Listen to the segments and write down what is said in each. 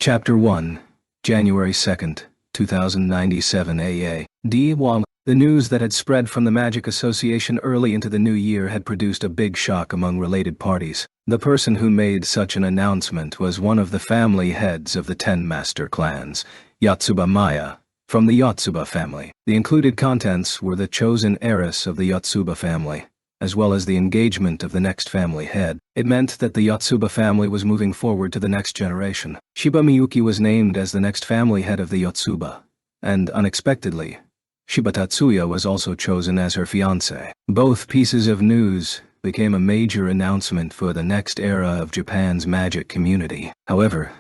Chapter 1, January 2nd, 2097 AA. D1. The news that had spread from the Magic Association early into the new year had produced a big shock among related parties. The person who made such an announcement was one of the family heads of the 10 master clans, Yotsuba Maya, from the Yotsuba family. The included contents were the chosen heiress of the Yotsuba family, as well as the engagement of the next family head. It meant that the Yotsuba family was moving forward to the next generation. Shiba Miyuki was named as the next family head of the Yotsuba, and unexpectedly, Shiba Tatsuya was also chosen as her fiancé. Both pieces of news became a major announcement for the next era of Japan's magic community. However,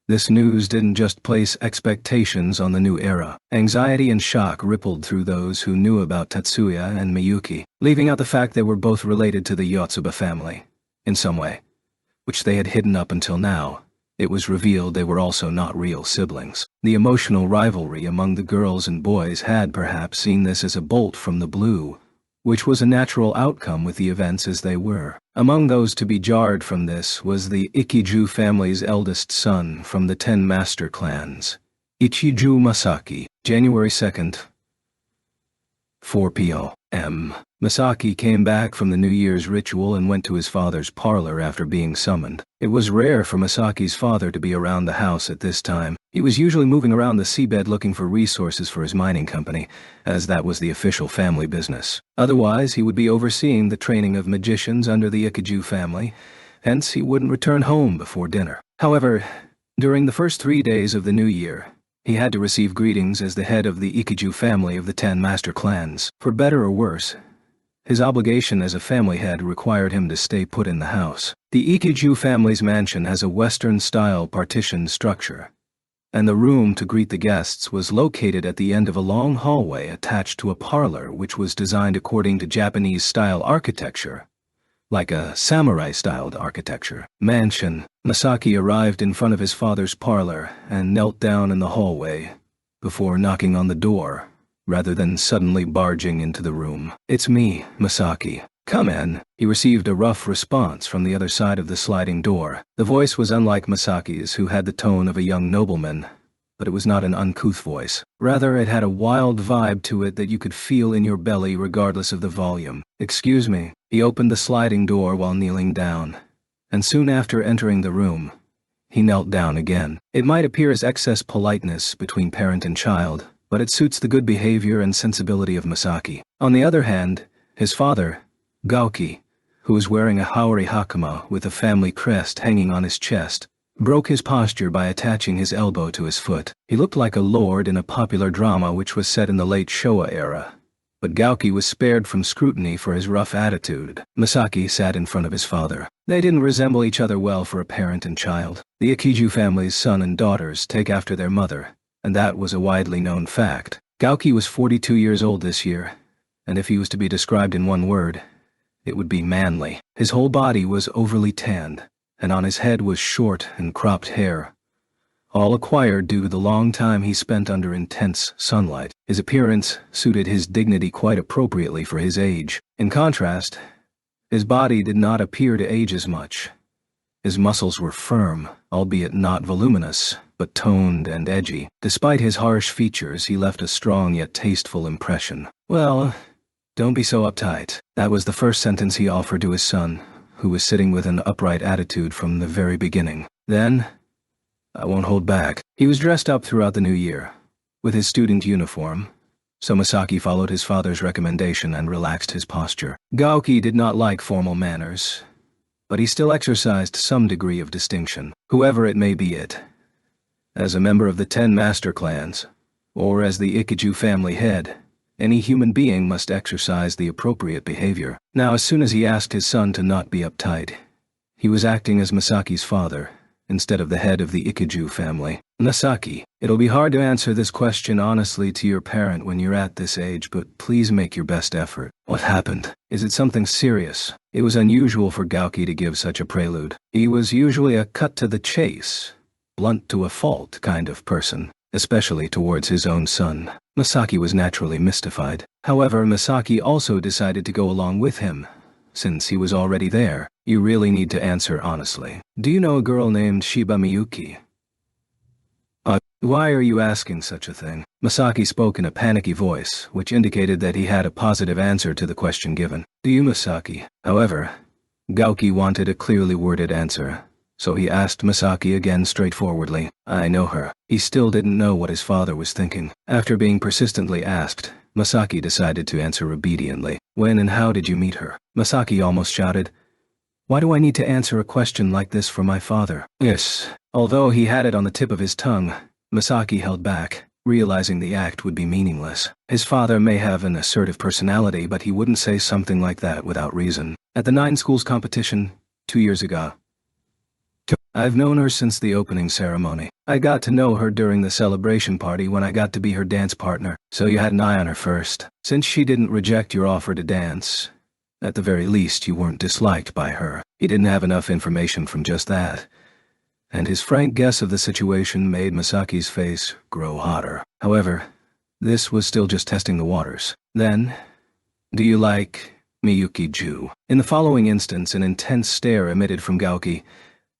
this news didn't just place expectations on the new era. Anxiety and shock rippled through those who knew about Tatsuya and Miyuki, leaving out the fact they were both related to the Yotsuba family, in some way, which they had hidden up until now. It was revealed they were also not real siblings. The emotional rivalry among the girls and boys had perhaps seen this as a bolt from the blue, which was a natural outcome with the events as they were. Among those to be jarred from this was the Ikiju family's eldest son from the 10 master clans, Ichiju Masaki. January 2nd, 4 p.m. Masaki came back from the New Year's ritual and went to his father's parlor after being summoned. It was rare for Masaki's father to be around the house at this time. He was usually moving around the seabed looking for resources for his mining company, as that was the official family business. Otherwise, he would be overseeing the training of magicians under the Ikiju family, hence he wouldn't return home before dinner. However, during the first 3 days of the new year, he had to receive greetings as the head of the Ikiju family of the 10 master clans. For better or worse, his obligation as a family head required him to stay put in the house. The Ikiju family's mansion has a Western-style partitioned structure, and the room to greet the guests was located at the end of a long hallway attached to a parlor which was designed according to Japanese-style architecture, like a samurai-styled architecture. Mansion. Masaki arrived in front of his father's parlor and knelt down in the hallway before knocking on the door, rather than suddenly barging into the room. "It's me, Masaki. Come in." He received a rough response from the other side of the sliding door. The voice was unlike Masaki's, who had the tone of a young nobleman, but it was not an uncouth voice. Rather, it had a wild vibe to it that you could feel in your belly regardless of the volume. "Excuse me." He opened the sliding door while kneeling down, and soon after entering the room, he knelt down again. It might appear as excess politeness between parent and child, but it suits the good behavior and sensibility of Masaki. On the other hand, his father, Gaoki, who was wearing a Haori hakama with a family crest hanging on his chest, broke his posture by attaching his elbow to his foot. He looked like a lord in a popular drama which was set in the late Showa era, but Gaoki was spared from scrutiny for his rough attitude. Masaki sat in front of his father. They didn't resemble each other well for a parent and child. The Ikiju family's son and daughters take after their mother, and that was a widely known fact. Gaoki was 42 years old this year, and if he was to be described in one word, it would be manly. His whole body was overly tanned, and on his head was short and cropped hair, all acquired due to the long time he spent under intense sunlight. His appearance suited his dignity quite appropriately for his age. In contrast, his body did not appear to age as much. His muscles were firm, albeit not voluminous, but toned and edgy. Despite his harsh features, he left a strong yet tasteful impression. "Well, don't be so uptight." That was the first sentence he offered to his son, who was sitting with an upright attitude from the very beginning. Then, "I won't hold back." He was dressed up throughout the new year, with his student uniform, so Masaki followed his father's recommendation and relaxed his posture. Gaoki did not like formal manners, but he still exercised some degree of distinction, whoever it may be it. As a member of the 10 master clans, or as the Ikiju family head, any human being must exercise the appropriate behavior. Now, as soon as he asked his son to not be uptight, he was acting as Masaki's father, instead of the head of the Ikiju family. "Masaki, it'll be hard to answer this question honestly to your parent when you're at this age, but please make your best effort." "What happened? Is it something serious?" It was unusual for Gaoki to give such a prelude. He was usually a cut-to-the-chase, blunt-to-a-fault kind of person, especially towards his own son. Masaki was naturally mystified. However, Masaki also decided to go along with him, since he was already there. "You really need to answer honestly. Do you know a girl named Shiba Miyuki?" Why are you asking such a thing? Masaki spoke in a panicky voice, which indicated that he had a positive answer to the question given. Do you, Masaki? However, Gauki wanted a clearly worded answer, so he asked Masaki again straightforwardly. I know her. He still didn't know what his father was thinking. After being persistently asked, Masaki decided to answer obediently. When and how did you meet her? Masaki almost shouted. Why do I need to answer a question like this for my father? Yes. Although he had it on the tip of his tongue, Masaki held back, realizing the act would be meaningless. His father may have an assertive personality, but he wouldn't say something like that without reason. At the 9 schools competition, 2 years ago. I've known her since the opening ceremony. I got to know her during the celebration party when I got to be her dance partner, so you had an eye on her first. Since she didn't reject your offer to dance, at the very least you weren't disliked by her. He didn't have enough information from just that, and his frank guess of the situation made Masaki's face grow hotter. However, this was still just testing the waters. Then, do you like Miyuki-ju? In the following instance, an intense stare emitted from Gauki,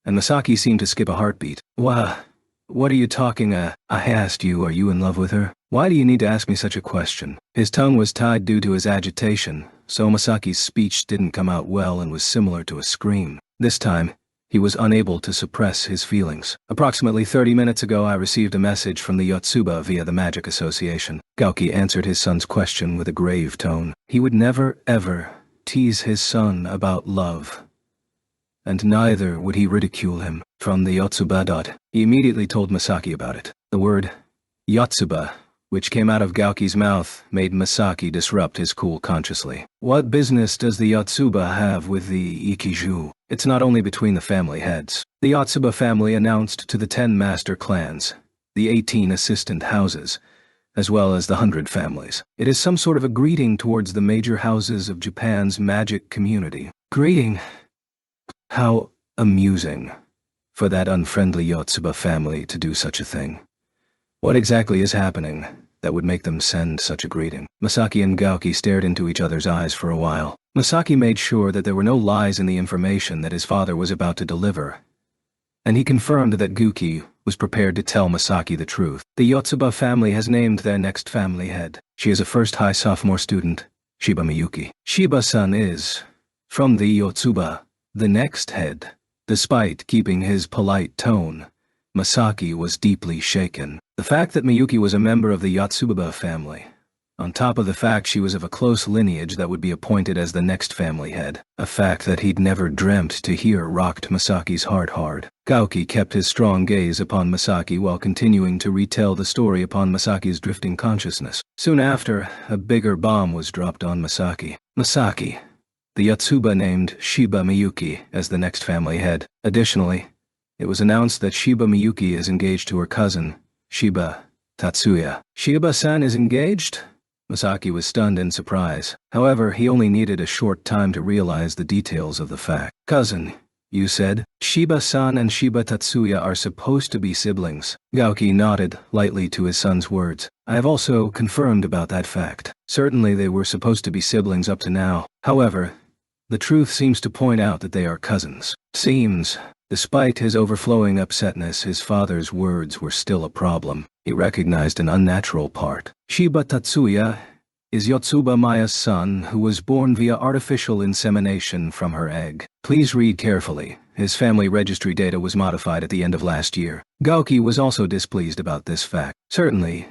and Masaki seemed to skip a heartbeat. What are you talking I asked you, are you in love with her? Why do you need to ask me such a question? His tongue was tied due to his agitation, so Masaki's speech didn't come out well and was similar to a scream. This time, he was unable to suppress his feelings. Approximately 30 minutes ago, I received a message from the Yotsuba via the Magic Association. Gauki answered his son's question with a grave tone. He would never, ever tease his son about love, and neither would he ridicule him. From the Yotsuba. He immediately told Masaki about it. The word Yotsuba, which came out of Gauki's mouth, made Masaki disrupt his cool consciously. What business does the Yotsuba have with the Ikiju? It's not only between the family heads. The Yotsuba family announced to the 10 master clans, the 18 assistant houses, as well as the 100 families. It is some sort of a greeting towards the major houses of Japan's magic community. Greeting? How amusing for that unfriendly Yotsuba family to do such a thing. What exactly is happening that would make them send such a greeting? Masaki and Gauki stared into each other's eyes for a while. Masaki made sure that there were no lies in the information that his father was about to deliver, and he confirmed that Gauki was prepared to tell Masaki the truth. The Yotsuba family has named their next family head. She is a first-high sophomore student, Shiba Miyuki. Shiba-san is, from the Yotsuba, the next head. Despite keeping his polite tone, Masaki was deeply shaken. The fact that Miyuki was a member of the Yotsuba family, on top of the fact she was of a close lineage that would be appointed as the next family head, a fact that he'd never dreamt to hear, rocked Masaki's heart hard. Gauki kept his strong gaze upon Masaki while continuing to retell the story upon Masaki's drifting consciousness. Soon after, a bigger bomb was dropped on Masaki. Masaki. The Yotsuba named Shiba Miyuki as the next family head. Additionally, it was announced that Shiba Miyuki is engaged to her cousin, Shiba Tatsuya. Shiba-san is engaged? Masaki was stunned in surprise. However, he only needed a short time to realize the details of the fact. Cousin, you said? Shiba-san and Shiba Tatsuya are supposed to be siblings. Gauki nodded lightly to his son's words. I have also confirmed about that fact. Certainly they were supposed to be siblings up to now. However, the truth seems to point out that they are cousins. Seems, despite his overflowing upsetness, his father's words were still a problem. He recognized an unnatural part. Shiba Tatsuya is Yotsuba Maya's son, who was born via artificial insemination from her egg. Please read carefully. His family registry data was modified at the end of last year. Gauki was also displeased about this fact. Certainly,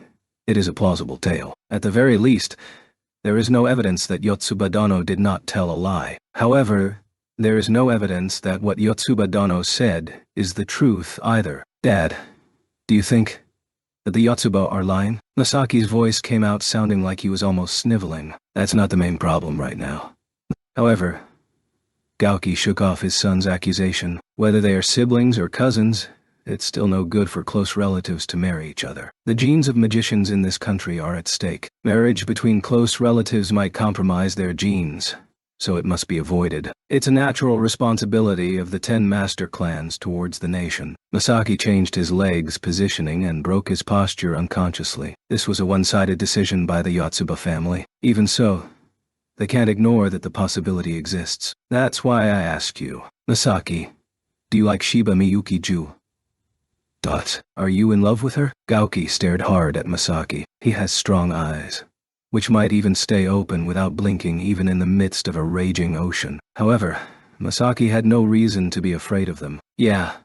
it is a plausible tale. At the very least, there is no evidence that Yotsuba Dono did not tell a lie. However, there is no evidence that what Yotsuba Dono said is the truth either. Dad, do you think that the Yotsuba are lying? Masaki's voice came out sounding like he was almost sniveling. That's not the main problem right now. However, Gauki shook off his son's accusation. Whether they are siblings or cousins, it's still no good for close relatives to marry each other. The genes of magicians in this country are at stake. Marriage between close relatives might compromise their genes, so it must be avoided. It's a natural responsibility of the 10 master clans towards the nation. Masaki changed his legs' positioning and broke his posture unconsciously. This was a one-sided decision by the Yotsuba family. Even so, they can't ignore that the possibility exists. That's why I asked you. Masaki, do you like Shiba Miyuki-ju? Are you in love with her? Gauki stared hard at Masaki. He has strong eyes, which might even stay open without blinking even in the midst of a raging ocean. However, Masaki had no reason to be afraid of them. Yeah,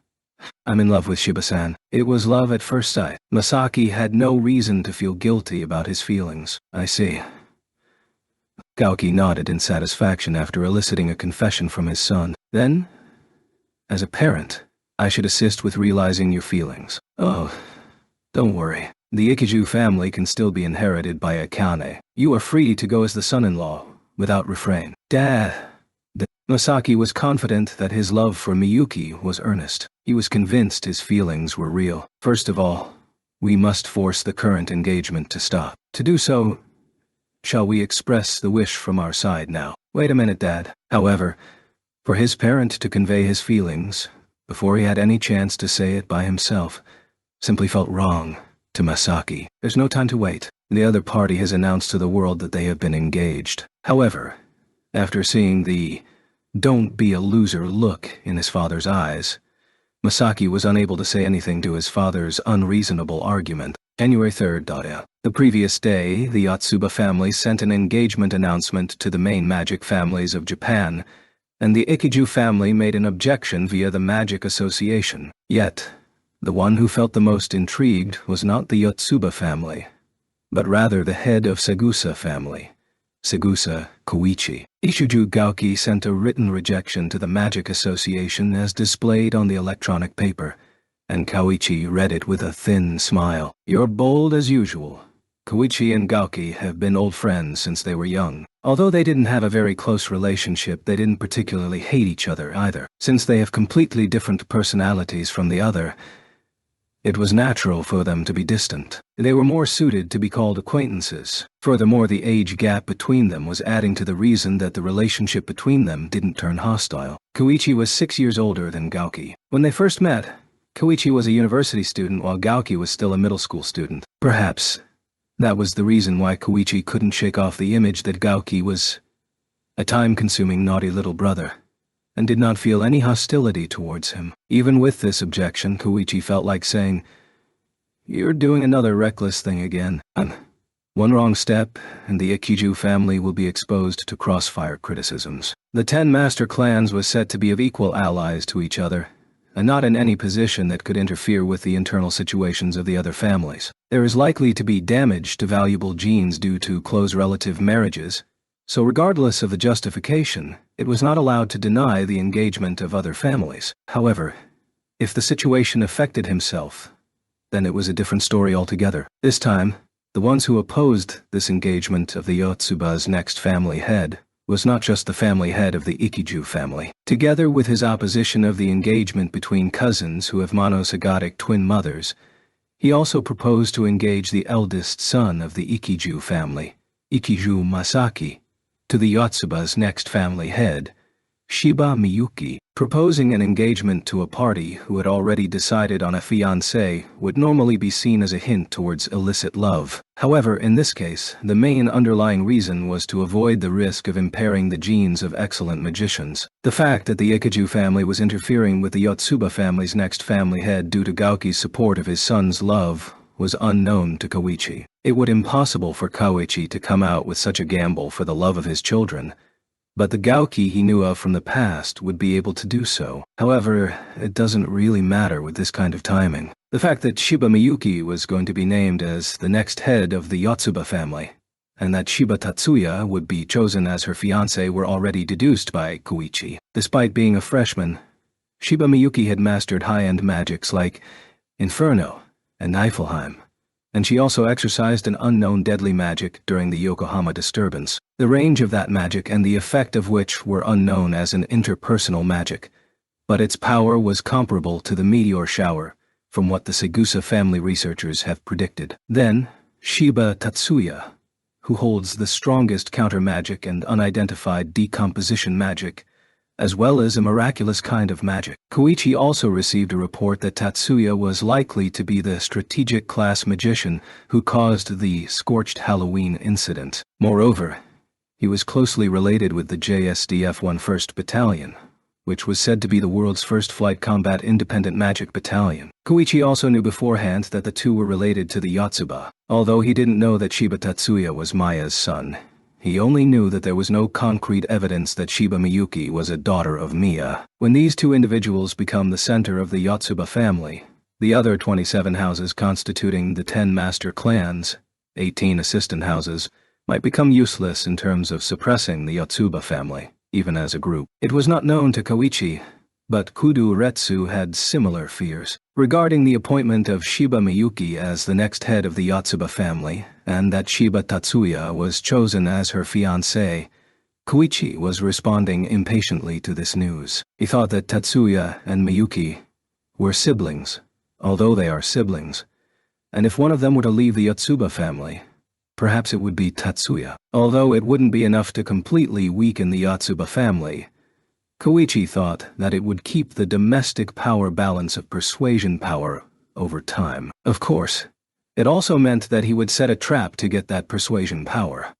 I'm in love with Shiba-san. It was love at first sight. Masaki had no reason to feel guilty about his feelings. I see. Gauki nodded in satisfaction after eliciting a confession from his son. Then, as a parent, I should assist with realizing your feelings. Oh, don't worry. The Ikiju family can still be inherited by Akane. You are free to go as the son-in-law, without refrain. Dad. Masaki was confident that his love for Miyuki was earnest. He was convinced his feelings were real. First of all, we must force the current engagement to stop. To do so, shall we express the wish from our side now? Wait a minute, Dad. However, for his parent to convey his feelings, before he had any chance to say it by himself, simply felt wrong to Masaki. There's no time to wait. The other party has announced to the world that they have been engaged. However, after seeing the "don't be a loser" look in his father's eyes, Masaki was unable to say anything to his father's unreasonable argument. January 3rd. The previous day, the Yotsuba family sent an engagement announcement to the main magic families of Japan, and the Ikiju family made an objection via the Magic Association. Yet, the one who felt the most intrigued was not the Yotsuba family, but rather the head of Segusa family, Segusa Koichi. Ishuju Gauki sent a written rejection to the Magic Association as displayed on the electronic paper, and Koichi read it with a thin smile. You're bold as usual. Koichi and Gauki have been old friends since they were young. Although they didn't have a very close relationship, they didn't particularly hate each other either. Since they have completely different personalities from the other, it was natural for them to be distant. They were more suited to be called acquaintances. Furthermore, the age gap between them was adding to the reason that the relationship between them didn't turn hostile. Koichi was 6 years older than Gauki. When they first met, Koichi was a university student while Gauki was still a middle school student. Perhaps that was the reason why Koichi couldn't shake off the image that Gauki was a time-consuming naughty little brother, and did not feel any hostility towards him. Even with this objection, Koichi felt like saying, "You're doing another reckless thing again. One wrong step, and the Ikiju family will be exposed to crossfire criticisms." The 10 master clans was said to be of equal allies to each other, and not in any position that could interfere with the internal situations of the other families. There is likely to be damage to valuable genes due to close relative marriages, so regardless of the justification, it was not allowed to deny the engagement of other families. However, if the situation affected himself, then it was a different story altogether. This time, the ones who opposed this engagement of the Yotsuba's next family head was not just the family head of the Ikiju family. Together with his opposition of the engagement between cousins who have monozygotic twin mothers, he also proposed to engage the eldest son of the Ikiju family, Ikiju Masaki, to the Yotsuba's next family head, Shiba Miyuki. Proposing an engagement to a party who had already decided on a fiancé would normally be seen as a hint towards illicit love. However, in this case, the main underlying reason was to avoid the risk of impairing the genes of excellent magicians. The fact that the Ikiju family was interfering with the Yotsuba family's next family head due to Gauki's support of his son's love was unknown to Koichi. It would be impossible for Koichi to come out with such a gamble for the love of his children, but the Gauki he knew of from the past would be able to do so. However, it doesn't really matter with this kind of timing. The fact that Shiba Miyuki was going to be named as the next head of the Yotsuba family, and that Shiba Tatsuya would be chosen as her fiancé were already deduced by Koichi. Despite being a freshman, Shiba Miyuki had mastered high-end magics like Inferno and Niflheim, and she also exercised an unknown deadly magic during the Yokohama disturbance. The range of that magic and the effect of which were unknown as an interpersonal magic, but its power was comparable to the meteor shower from what the Segusa family researchers have predicted. Then, Shiba Tatsuya, who holds the strongest counter magic and unidentified decomposition magic, as well as a miraculous kind of magic. Koichi also received a report that Tatsuya was likely to be the strategic class magician who caused the Scorched Halloween incident. Moreover, he was closely related with the JSDF 1st Battalion, which was said to be the world's first flight combat independent magic battalion. Koichi also knew beforehand that the two were related to the Yotsuba. Although he didn't know that Shiba Tatsuya was Maya's son, he only knew that there was no concrete evidence that Shiba Miyuki was a daughter of Miya. When these two individuals become the center of the Yotsuba family, the other 27 houses constituting the 10 master clans, 18 assistant houses, might become useless in terms of suppressing the Yotsuba family, even as a group. It was not known to Koichi, but Kudo Retsu had similar fears regarding the appointment of Shiba Miyuki as the next head of the Yotsuba family, and that Shiba Tatsuya was chosen as her fiancé. Koichi was responding impatiently to this news. He thought that Tatsuya and Miyuki were siblings, although they are siblings, and if one of them were to leave the Yotsuba family, perhaps it would be Tatsuya. Although it wouldn't be enough to completely weaken the Yotsuba family, Koichi thought that it would keep the domestic power balance of persuasion power over time. Of course, it also meant that he would set a trap to get that persuasion power.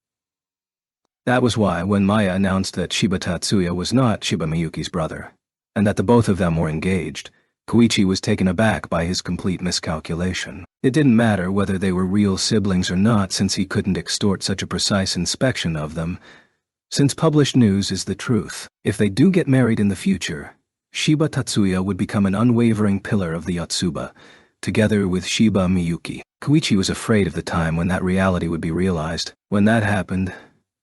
That was why when Maya announced that Shiba Tatsuya was not Shiba Miyuki's brother, and that the both of them were engaged, Koichi was taken aback by his complete miscalculation. It didn't matter whether they were real siblings or not, since he couldn't extort such a precise inspection of them, since published news is the truth. If they do get married in the future, Shiba Tatsuya would become an unwavering pillar of the Yotsuba, together with Shiba Miyuki. Koichi was afraid of the time when that reality would be realized. When that happened,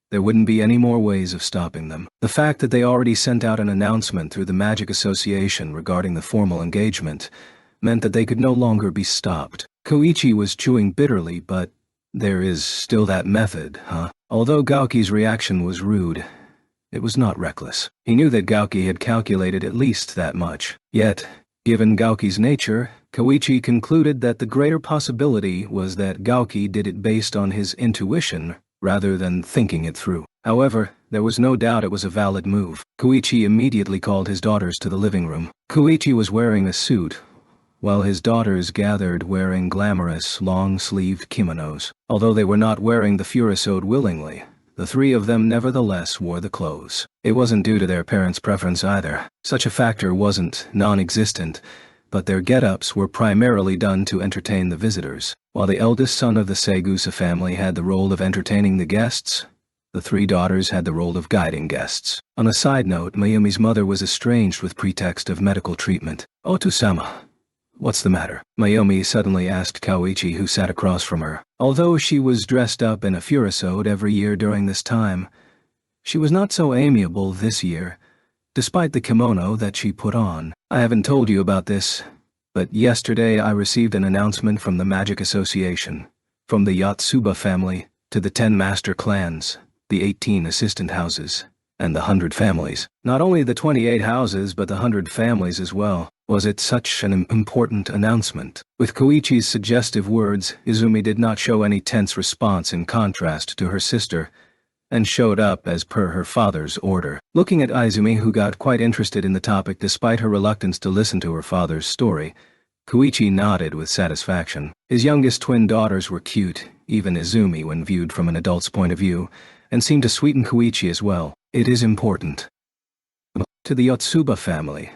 there wouldn't be any more ways of stopping them. The fact that they already sent out an announcement through the Magic Association regarding the formal engagement meant that they could no longer be stopped. Koichi was chewing bitterly, but there is still that method, huh? Although Gauki's reaction was rude, it was not reckless. He knew that Gauki had calculated at least that much. Yet, given Gauki's nature, Koichi concluded that the greater possibility was that Gauki did it based on his intuition rather than thinking it through. However, there was no doubt it was a valid move. Koichi immediately called his daughters to the living room. Koichi was wearing a suit, while his daughters gathered wearing glamorous, long-sleeved kimonos. Although they were not wearing the furisude willingly, the three of them nevertheless wore the clothes. It wasn't due to their parents' preference either. Such a factor wasn't non-existent, but their get-ups were primarily done to entertain the visitors. While the eldest son of the Segusa family had the role of entertaining the guests, the three daughters had the role of guiding guests. On a side note, Mayumi's mother was estranged with pretext of medical treatment. "Otu-sama, what's the matter?" Mayumi suddenly asked Koichi, who sat across from her. Although she was dressed up in a furisude every year during this time, she was not so amiable this year, despite the kimono that she put on. "I haven't told you about this, but yesterday I received an announcement from the Magic Association, from the Yotsuba family to the 10 master clans, the 18 assistant houses, and the 100 families. Not only the 28 houses but the 100 families as well." Was it such an important announcement? With Koichi's suggestive words, Izumi did not show any tense response in contrast to her sister, and showed up as per her father's order. Looking at Izumi, who got quite interested in the topic despite her reluctance to listen to her father's story, Koichi nodded with satisfaction. His youngest twin daughters were cute, even Izumi when viewed from an adult's point of view, and seemed to sweeten Koichi as well. "It is important. To the Yotsuba family,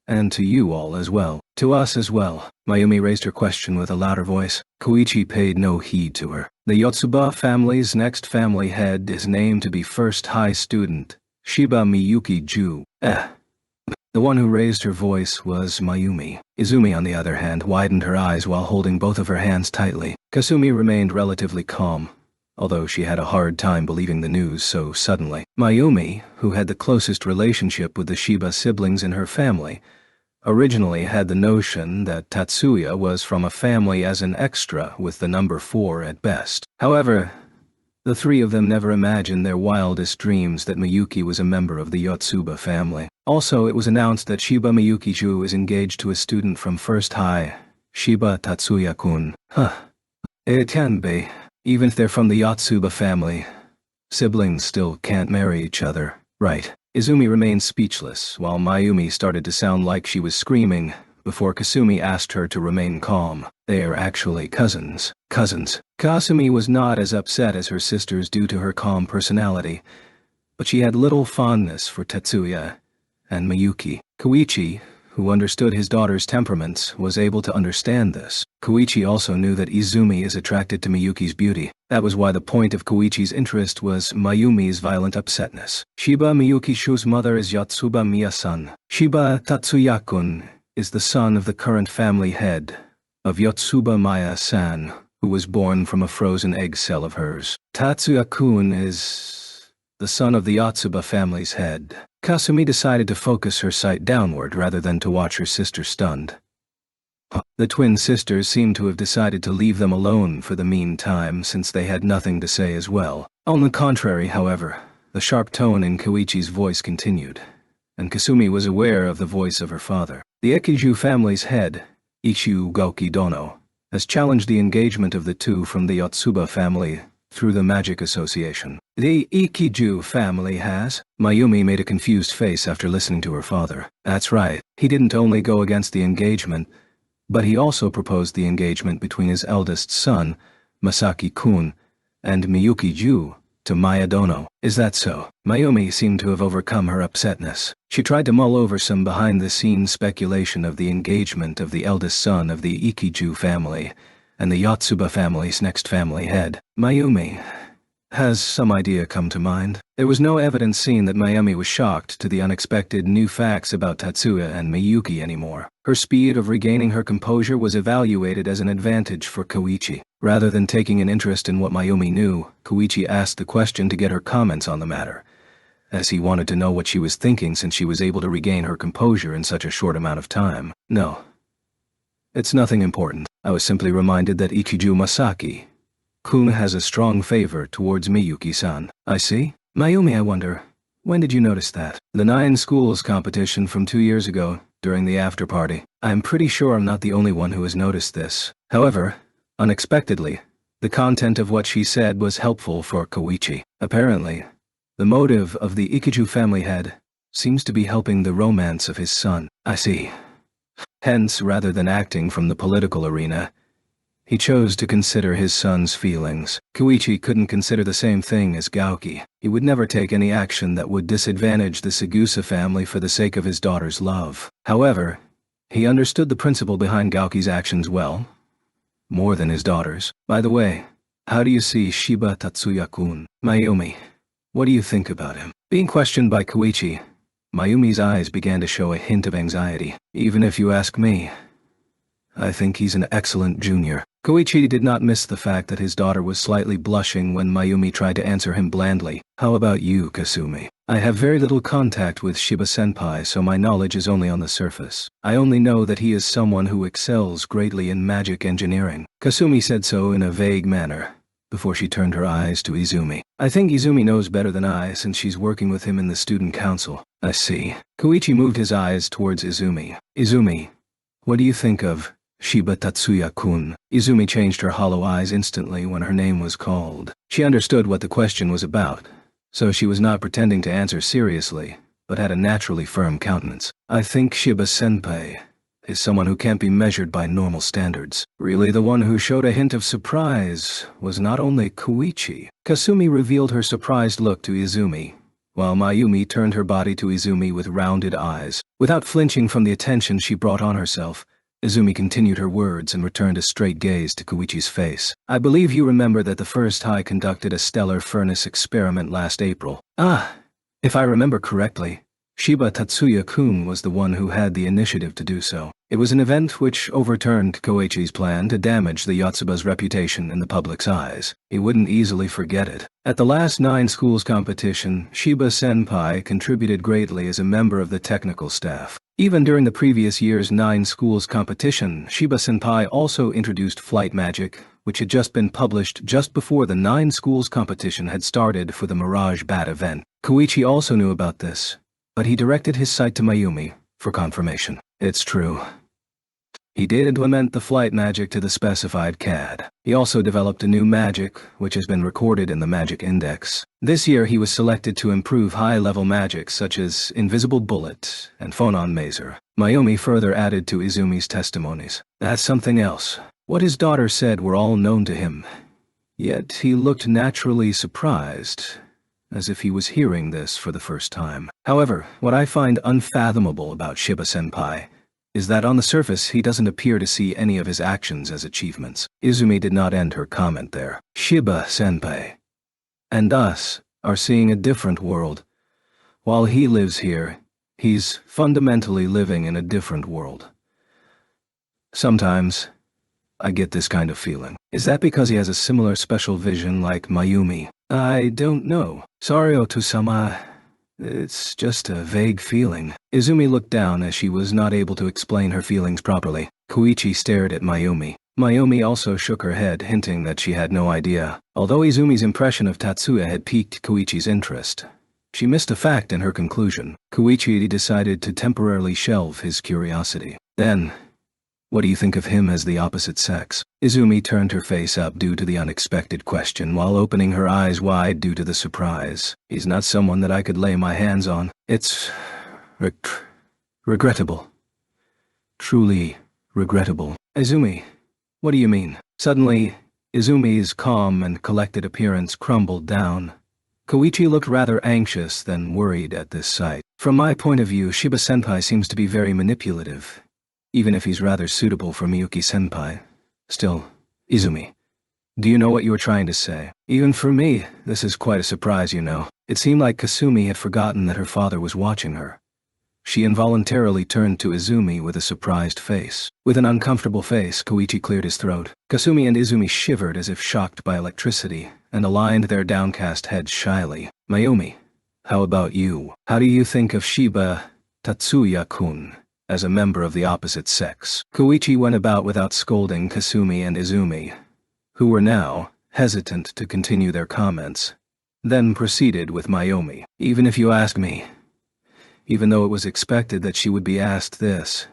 and to you all as well." "To us as well." Mayumi raised her question with a louder voice. Koichi paid no heed to her. "The Yotsuba family's next family head is named to be first high student, Shiba Miyuki Ju." The one who raised her voice was Mayumi. Izumi, on the other hand, widened her eyes while holding both of her hands tightly. Kasumi remained relatively calm, although she had a hard time believing the news so suddenly. Mayumi, who had the closest relationship with the Shiba siblings in her family, originally had the notion that Tatsuya was from a family as an extra with the number 4 at best. However, the three of them never imagined their wildest dreams that Miyuki was a member of the Yotsuba family. Also, it was announced that Shiba Miyuki-ju is engaged to a student from First High, Shiba Tatsuya-kun. It can be. Even if they're from the Yotsuba family, siblings still can't marry each other, right? Izumi remained speechless, while Mayumi started to sound like she was screaming, before Kasumi asked her to remain calm. "They are actually cousins." Cousins. Kasumi was not as upset as her sisters due to her calm personality, but she had little fondness for Tatsuya, and Miyuki. Koichi, who understood his daughter's temperaments, was able to understand this. Koichi also knew that Izumi is attracted to Miyuki's beauty. That was why the point of Koichi's interest was Mayumi's violent upsetness. Shiba Miyuki-shu's mother is Yotsuba Miya-san. Shiba Tatsuya-kun is the son of the current family head of Yotsuba Miya-san, who was born from a frozen egg cell of hers. Tatsuya-kun is the son of the Yotsuba family's head. Kasumi decided to focus her sight downward rather than to watch her sister stunned. The twin sisters seemed to have decided to leave them alone for the meantime since they had nothing to say as well. On the contrary, however, the sharp tone in Koichi's voice continued, and Kasumi was aware of the voice of her father. The Ikiju family's head, Ishu Gouki Dono, has challenged the engagement of the two from the Yotsuba family through the magic association. The Ikiju family has? Mayumi made a confused face after listening to her father. That's right, he didn't only go against the engagement, but he also proposed the engagement between his eldest son, Masaki-kun, and Miyuki-ju, to Maya Dono. Is that so? Mayumi seemed to have overcome her upsetness. She tried to mull over some behind-the-scenes speculation of the engagement of the eldest son of the Ikiju family and the Yotsuba family's next family head. Mayumi, has some idea come to mind? There was no evidence seen that Mayumi was shocked to the unexpected new facts about Tatsuya and Miyuki anymore. Her speed of regaining her composure was evaluated as an advantage for Koichi. Rather than taking an interest in what Mayumi knew, Koichi asked the question to get her comments on the matter, as he wanted to know what she was thinking since she was able to regain her composure in such a short amount of time. No. It's nothing important. I was simply reminded that Ikiju Masaki-kun has a strong favor towards Miyuki-san. I see. Mayumi, I wonder, when did you notice that? The 9 schools competition from 2 years ago, during the after-party. I'm pretty sure I'm not the only one who has noticed this. However, unexpectedly, the content of what she said was helpful for Koichi. Apparently, the motive of the Ikiju family head seems to be helping the romance of his son. I see. Hence, rather than acting from the political arena, he chose to consider his son's feelings. Koichi couldn't consider the same thing as Gouki. He would never take any action that would disadvantage the Sagusa family for the sake of his daughter's love. However, he understood the principle behind Gouki's actions well, more than his daughter's. By the way, how do you see Shiba Tatsuya-kun? Mayumi, what do you think about him? Being questioned by Koichi, Mayumi's eyes began to show a hint of anxiety. Even if you ask me, I think he's an excellent junior. Koichi did not miss the fact that his daughter was slightly blushing when Mayumi tried to answer him blandly. How about you, Kasumi? I have very little contact with Shiba-senpai, so my knowledge is only on the surface. I only know that he is someone who excels greatly in magic engineering. Kasumi said so in a vague manner, before she turned her eyes to Izumi. I think Izumi knows better than I since she's working with him in the student council. I see. Koichi moved his eyes towards Izumi. Izumi, what do you think of Shiba Tatsuya-kun? Izumi changed her hollow eyes instantly when her name was called. She understood what the question was about, so she was not pretending to answer seriously, but had a naturally firm countenance. I think Shiba-senpai is someone who can't be measured by normal standards. Really, the one who showed a hint of surprise was not only Koichi. Kasumi revealed her surprised look to Izumi, while Mayumi turned her body to Izumi with rounded eyes. Without flinching from the attention she brought on herself, Izumi continued her words and returned a straight gaze to Koichi's face. I believe you remember that the First High conducted a stellar furnace experiment last April. If I remember correctly, Shiba Tatsuya-kun was the one who had the initiative to do so. It was an event which overturned Koichi's plan to damage the Yotsuba's reputation in the public's eyes. He wouldn't easily forget it. At the last 9 schools competition, Shiba-senpai contributed greatly as a member of the technical staff. Even during the previous year's 9 schools competition, Shiba-senpai also introduced flight magic, which had just been published just before the 9 schools competition had started for the Mirage Bat event. Koichi also knew about this, but he directed his sight to Mayumi for confirmation. It's true. He did implement the flight magic to the specified CAD. He also developed a new magic, which has been recorded in the Magic Index. This year he was selected to improve high-level magic such as Invisible Bullet and Phonon Mazer. Mayumi further added to Izumi's testimonies. That's something else. What his daughter said were all known to him, yet he looked naturally surprised as if he was hearing this for the first time. However, what I find unfathomable about Shiba-senpai is that on the surface he doesn't appear to see any of his actions as achievements. Izumi did not end her comment there. Shiba-senpai and us are seeing a different world. While he lives here, he's fundamentally living in a different world. Sometimes, I get this kind of feeling. Is that because he has a similar special vision like Mayumi? I don't know. Sorry, Oto-sama. It's just a vague feeling. Izumi looked down as she was not able to explain her feelings properly. Koichi stared at Mayumi. Mayumi also shook her head, hinting that she had no idea. Although Izumi's impression of Tatsuya had piqued Koichi's interest, she missed a fact in her conclusion. Koichi decided to temporarily shelve his curiosity. Then, what do you think of him as the opposite sex? Izumi turned her face up due to the unexpected question while opening her eyes wide due to the surprise. He's not someone that I could lay my hands on. It's regrettable. Truly regrettable. Izumi, what do you mean? Suddenly, Izumi's calm and collected appearance crumbled down. Koichi looked rather anxious than worried at this sight. From my point of view, Shiba-senpai seems to be very manipulative, even if he's rather suitable for Miyuki-senpai. Still, Izumi, do you know what you were trying to say? Even for me, this is quite a surprise, you know. It seemed like Kasumi had forgotten that her father was watching her. She involuntarily turned to Izumi with a surprised face. With an uncomfortable face, Koichi cleared his throat. Kasumi and Izumi shivered as if shocked by electricity, and aligned their downcast heads shyly. Mayumi, how about you? How do you think of Shiba Tatsuya-kun as a member of the opposite sex? Koichi went about without scolding Kasumi and Izumi, who were now hesitant to continue their comments, then proceeded with Mayumi. Even if you ask me, even though it was expected that she would be asked this,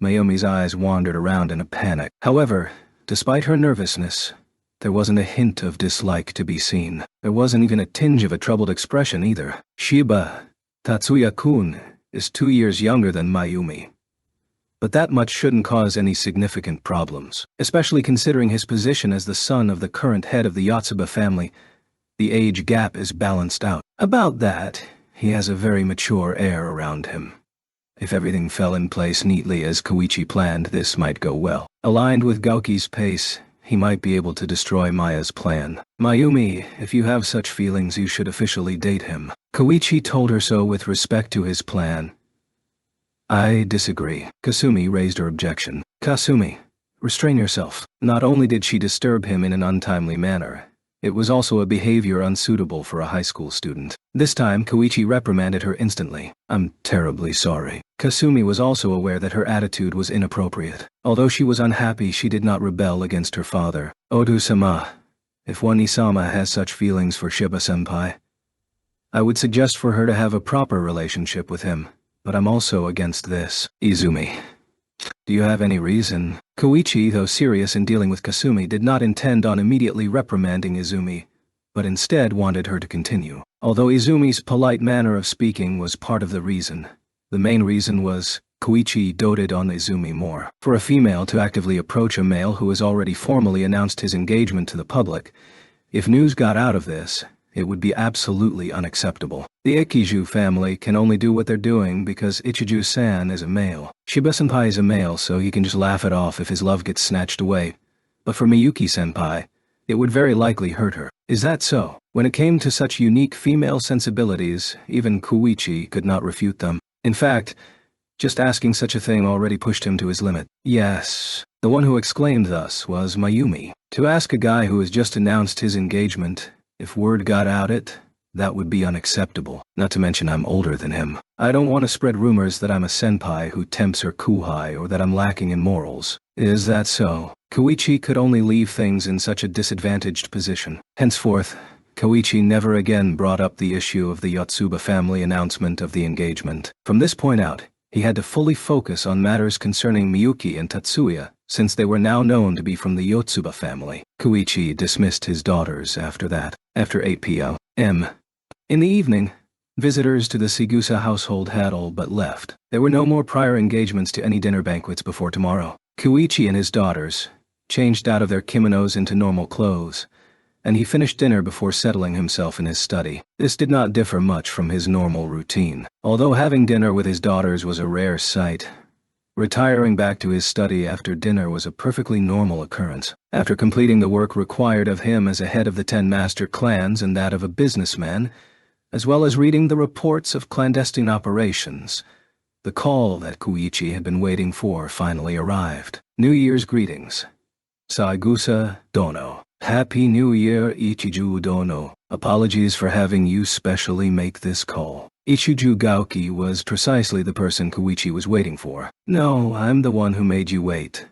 Mayumi's eyes wandered around in a panic. However, despite her nervousness, there wasn't a hint of dislike to be seen. There wasn't even a tinge of a troubled expression either. Shiba Tatsuya-kun is 2 years younger than Mayumi, but that much shouldn't cause any significant problems, especially considering his position as the son of the current head of the Yotsuba family. The age gap is balanced out. About that, he has a very mature air around him. If everything fell in place neatly as Koichi planned, this might go well. Aligned with Gauki's pace, he might be able to destroy Maya's plan. Mayumi, if you have such feelings, you should officially date him. Koichi told her so with respect to his plan. I disagree. Kasumi raised her objection. Kasumi, restrain yourself. Not only did she disturb him in an untimely manner, it was also a behavior unsuitable for a high school student. This time, Koichi reprimanded her instantly. I'm terribly sorry. Kasumi was also aware that her attitude was inappropriate. Although she was unhappy, she did not rebel against her father. Odu-sama, if Wani-sama has such feelings for Shiba-senpai, I would suggest for her to have a proper relationship with him, but I'm also against this. Izumi, do you have any reason? Koichi, though serious in dealing with Kasumi, did not intend on immediately reprimanding Izumi, but instead wanted her to continue. Although Izumi's polite manner of speaking was part of the reason, the main reason was Koichi doted on Izumi more. For a female to actively approach a male who has already formally announced his engagement to the public, if news got out of this, it would be absolutely unacceptable. The Ikiju family can only do what they're doing because Ichiju-san is a male. Shiba-senpai is a male, so he can just laugh it off if his love gets snatched away. But for Miyuki-senpai, it would very likely hurt her. Is that so? When it came to such unique female sensibilities, even Koichi could not refute them. In fact, just asking such a thing already pushed him to his limit. Yes, the one who exclaimed thus was Mayumi. To ask a guy who has just announced his engagement, if word got out that would be unacceptable. Not to mention I'm older than him. I don't want to spread rumors that I'm a senpai who tempts her kuhai or that I'm lacking in morals. Is that so? Koichi could only leave things in such a disadvantaged position. Henceforth, Koichi never again brought up the issue of the Yotsuba family announcement of the engagement. From this point out, he had to fully focus on matters concerning Miyuki and Tatsuya, since they were now known to be from the Yotsuba family. Koichi dismissed his daughters after that, after 8 p.m. In the evening, visitors to the Sigusa household had all but left. There were no more prior engagements to any dinner banquets before tomorrow. Koichi and his daughters changed out of their kimonos into normal clothes, and he finished dinner before settling himself in his study. This did not differ much from his normal routine. Although having dinner with his daughters was a rare sight, retiring back to his study after dinner was a perfectly normal occurrence. After completing the work required of him as a head of the 10 master clans and that of a businessman, as well as reading the reports of clandestine operations, the call that Koichi had been waiting for finally arrived. New Year's greetings. Saigusa Dono. Happy New Year, Ichiju Dono. Apologies for having you specially make this call. Ichiju Gauki was precisely the person Koichi was waiting for. No, I'm the one who made you wait.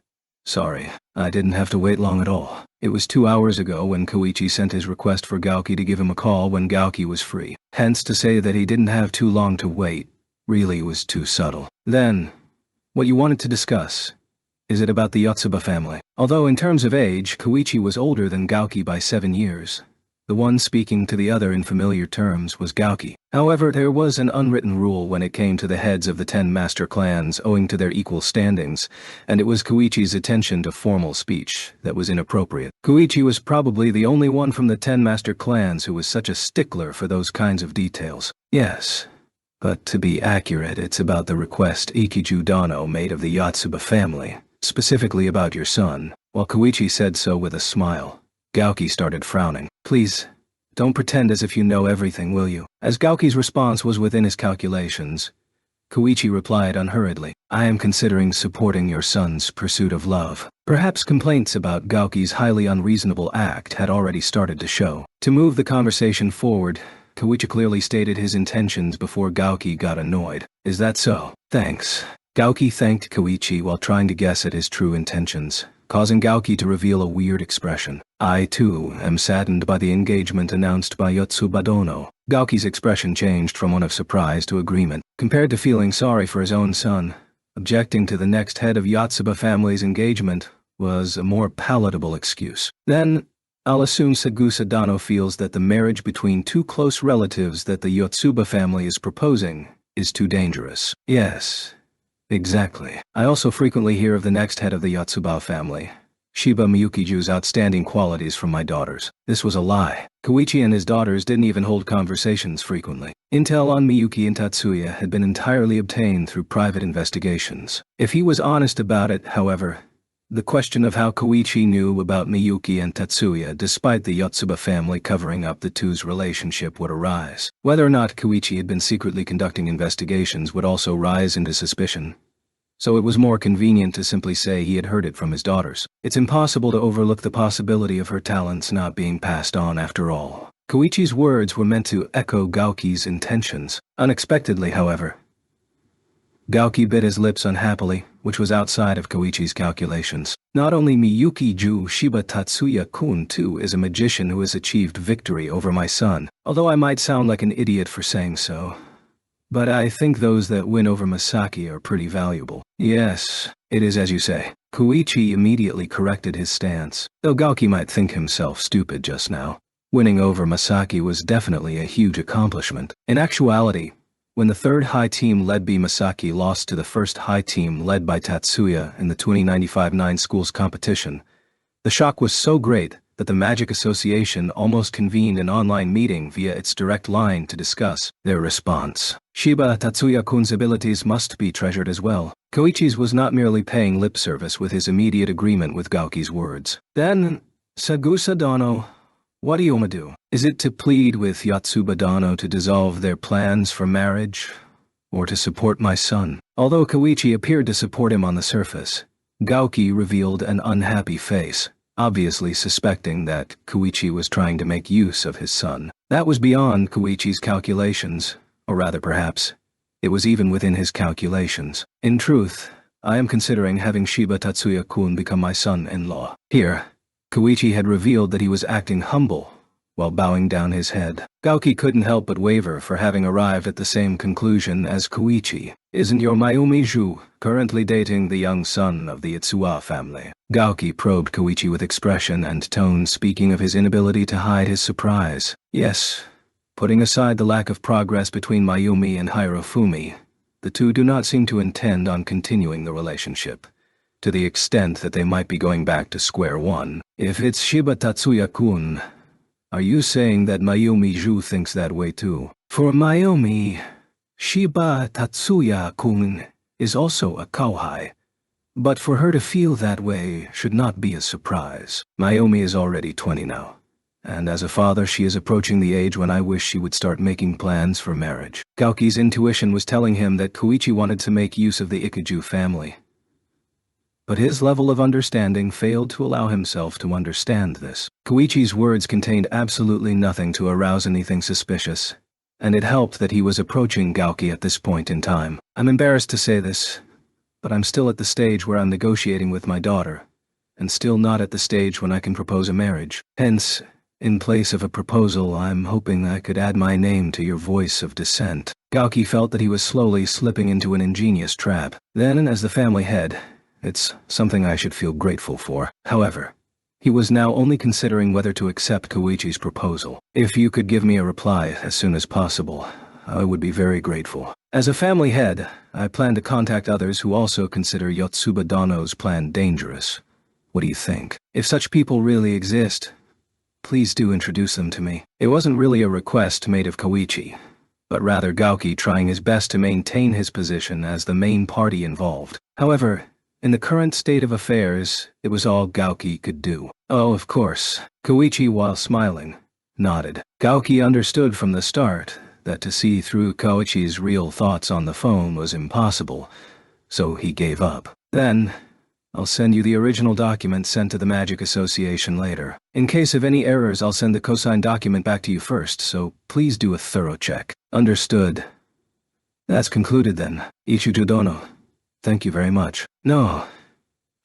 Sorry, I didn't have to wait long at all. It was 2 hours ago when Koichi sent his request for Gauki to give him a call when Gauki was free. Hence to say that he didn't have too long to wait really was too subtle. Then, what you wanted to discuss. Is it about the Yotsuba family? Although in terms of age, Koichi was older than Gauki by 7 years. The one speaking to the other in familiar terms was Gauki. However, there was an unwritten rule when it came to the heads of the 10 master clans owing to their equal standings, and it was Koichi's attention to formal speech that was inappropriate. Koichi was probably the only one from the 10 master clans who was such a stickler for those kinds of details. Yes, but to be accurate, it's about the request Ikiju Dano made of the Yotsuba family, specifically about your son. While Koichi said so with a smile, Gauki started frowning. Please, don't pretend as if you know everything, will you? As Gauki's response was within his calculations, Koichi replied unhurriedly, I am considering supporting your son's pursuit of love. Perhaps complaints about Gauki's highly unreasonable act had already started to show. To move the conversation forward, Koichi clearly stated his intentions before Gauki got annoyed. Is that so? Thanks. Gauki thanked Koichi while trying to guess at his true intentions, causing Gauki to reveal a weird expression. I, too, am saddened by the engagement announced by Yotsuba Dono. Gauki's expression changed from one of surprise to agreement. Compared to feeling sorry for his own son, objecting to the next head of Yotsuba family's engagement was a more palatable excuse. Then, I'll assume Saigusa Dono feels that the marriage between two close relatives that the Yotsuba family is proposing is too dangerous. Yes. Exactly. I also frequently hear of the next head of the Yotsuba family, Shiba Miyukiju's outstanding qualities from my daughters. This was a lie. Koichi and his daughters didn't even hold conversations frequently. Intel on Miyuki and Tatsuya had been entirely obtained through private investigations. If he was honest about it, however, the question of how Koichi knew about Miyuki and Tatsuya despite the Yotsuba family covering up the two's relationship would arise. Whether or not Koichi had been secretly conducting investigations would also rise into suspicion. So it was more convenient to simply say he had heard it from his daughters. It's impossible to overlook the possibility of her talents not being passed on after all. Koichi's words were meant to echo Gauki's intentions. Unexpectedly, however, Gauki bit his lips unhappily, which was outside of Koichi's calculations. Not only Miyuki-ju, Shiba Tatsuya-kun too is a magician who has achieved victory over my son, although I might sound like an idiot for saying so. But I think those that win over Masaki are pretty valuable. Yes, it is as you say. Koichi immediately corrected his stance. Though Gauki might think himself stupid just now, winning over Masaki was definitely a huge accomplishment. In actuality, when the third high team led by Masaki lost to the first high team led by Tatsuya in the 2095 9 schools competition, the shock was so great that the Magic Association almost convened an online meeting via its direct line to discuss their response. Shiba Tatsuya-kun's abilities must be treasured as well. Koichi's was not merely paying lip service with his immediate agreement with Gauki's words. Then, Saigusa Dono, what do you want to do? Is it to plead with Yotsuba Dono to dissolve their plans for marriage, or to support my son? Although Koichi appeared to support him on the surface, Gauki revealed an unhappy face, obviously suspecting that Koichi was trying to make use of his son. That was beyond Koichi's calculations, or rather perhaps, it was even within his calculations. In truth, I am considering having Shiba Tatsuya-kun become my son-in-law. Here, Koichi had revealed that he was acting humble, while bowing down his head. Gauki couldn't help but waver for having arrived at the same conclusion as Koichi. Isn't your Mayumi-ju currently dating the young son of the Itsuwa family? Gauki probed Koichi with expression and tone, speaking of his inability to hide his surprise. Yes, putting aside the lack of progress between Mayumi and Hirofumi, the two do not seem to intend on continuing the relationship, to the extent that they might be going back to square one. If it's Shiba Tatsuya-kun, Are you saying that Mayumi-ju thinks that way too? For Mayumi, Shiba Tatsuya-kun is also a Kouhai. But for her to feel that way should not be a surprise. Mayumi is already 20 now. And as a father, she is approaching the age when I wish she would start making plans for marriage. Gaoki's intuition was telling him that Koichi wanted to make use of the Ikiju family. But his level of understanding failed to allow himself to understand this. Koichi's words contained absolutely nothing to arouse anything suspicious, and it helped that he was approaching Gaoki at this point in time. I'm embarrassed to say this, but I'm still at the stage where I'm negotiating with my daughter, and still not at the stage when I can propose a marriage. Hence, in place of a proposal, I'm hoping I could add my name to your voice of dissent. Gaoki felt that he was slowly slipping into an ingenious trap. Then, as the family head, it's something I should feel grateful for. However, he was now only considering whether to accept Koichi's proposal. If you could give me a reply as soon as possible, I would be very grateful. As a family head, I plan to contact others who also consider Yotsuba Dano's plan dangerous. What do you think? If such people really exist, please do introduce them to me. It wasn't really a request made of Koichi, but rather Gaoki trying his best to maintain his position as the main party involved. However, in the current state of affairs, it was all Gaoki could do. Oh, of course. Koichi, while smiling, nodded. Gaoki understood from the start that to see through Koichi's real thoughts on the phone was impossible, so he gave up. Then, I'll send you the original document sent to the Magic Association later. In case of any errors, I'll send the co-signed document back to you first, so please do a thorough check. Understood. That's concluded then. Ichijo Dono. Thank you very much. No,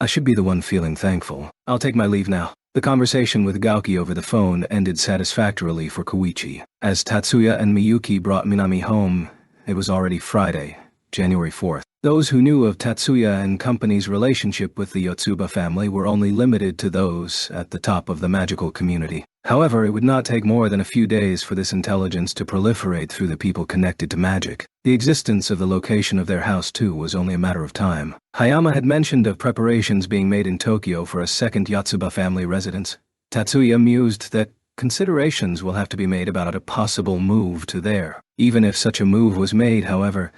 I should be the one feeling thankful. I'll take my leave now. The conversation with Gaoki over the phone ended satisfactorily for Koichi. As Tatsuya and Miyuki brought Minami home, it was already Friday, January 4th. Those who knew of Tatsuya and company's relationship with the Yotsuba family were only limited to those at the top of the magical community. However, it would not take more than a few days for this intelligence to proliferate through the people connected to magic. The existence of the location of their house, too, was only a matter of time. Hayama had mentioned of preparations being made in Tokyo for a second Yotsuba family residence. Tatsuya mused that considerations will have to be made about a possible move to there. Even if such a move was made, however,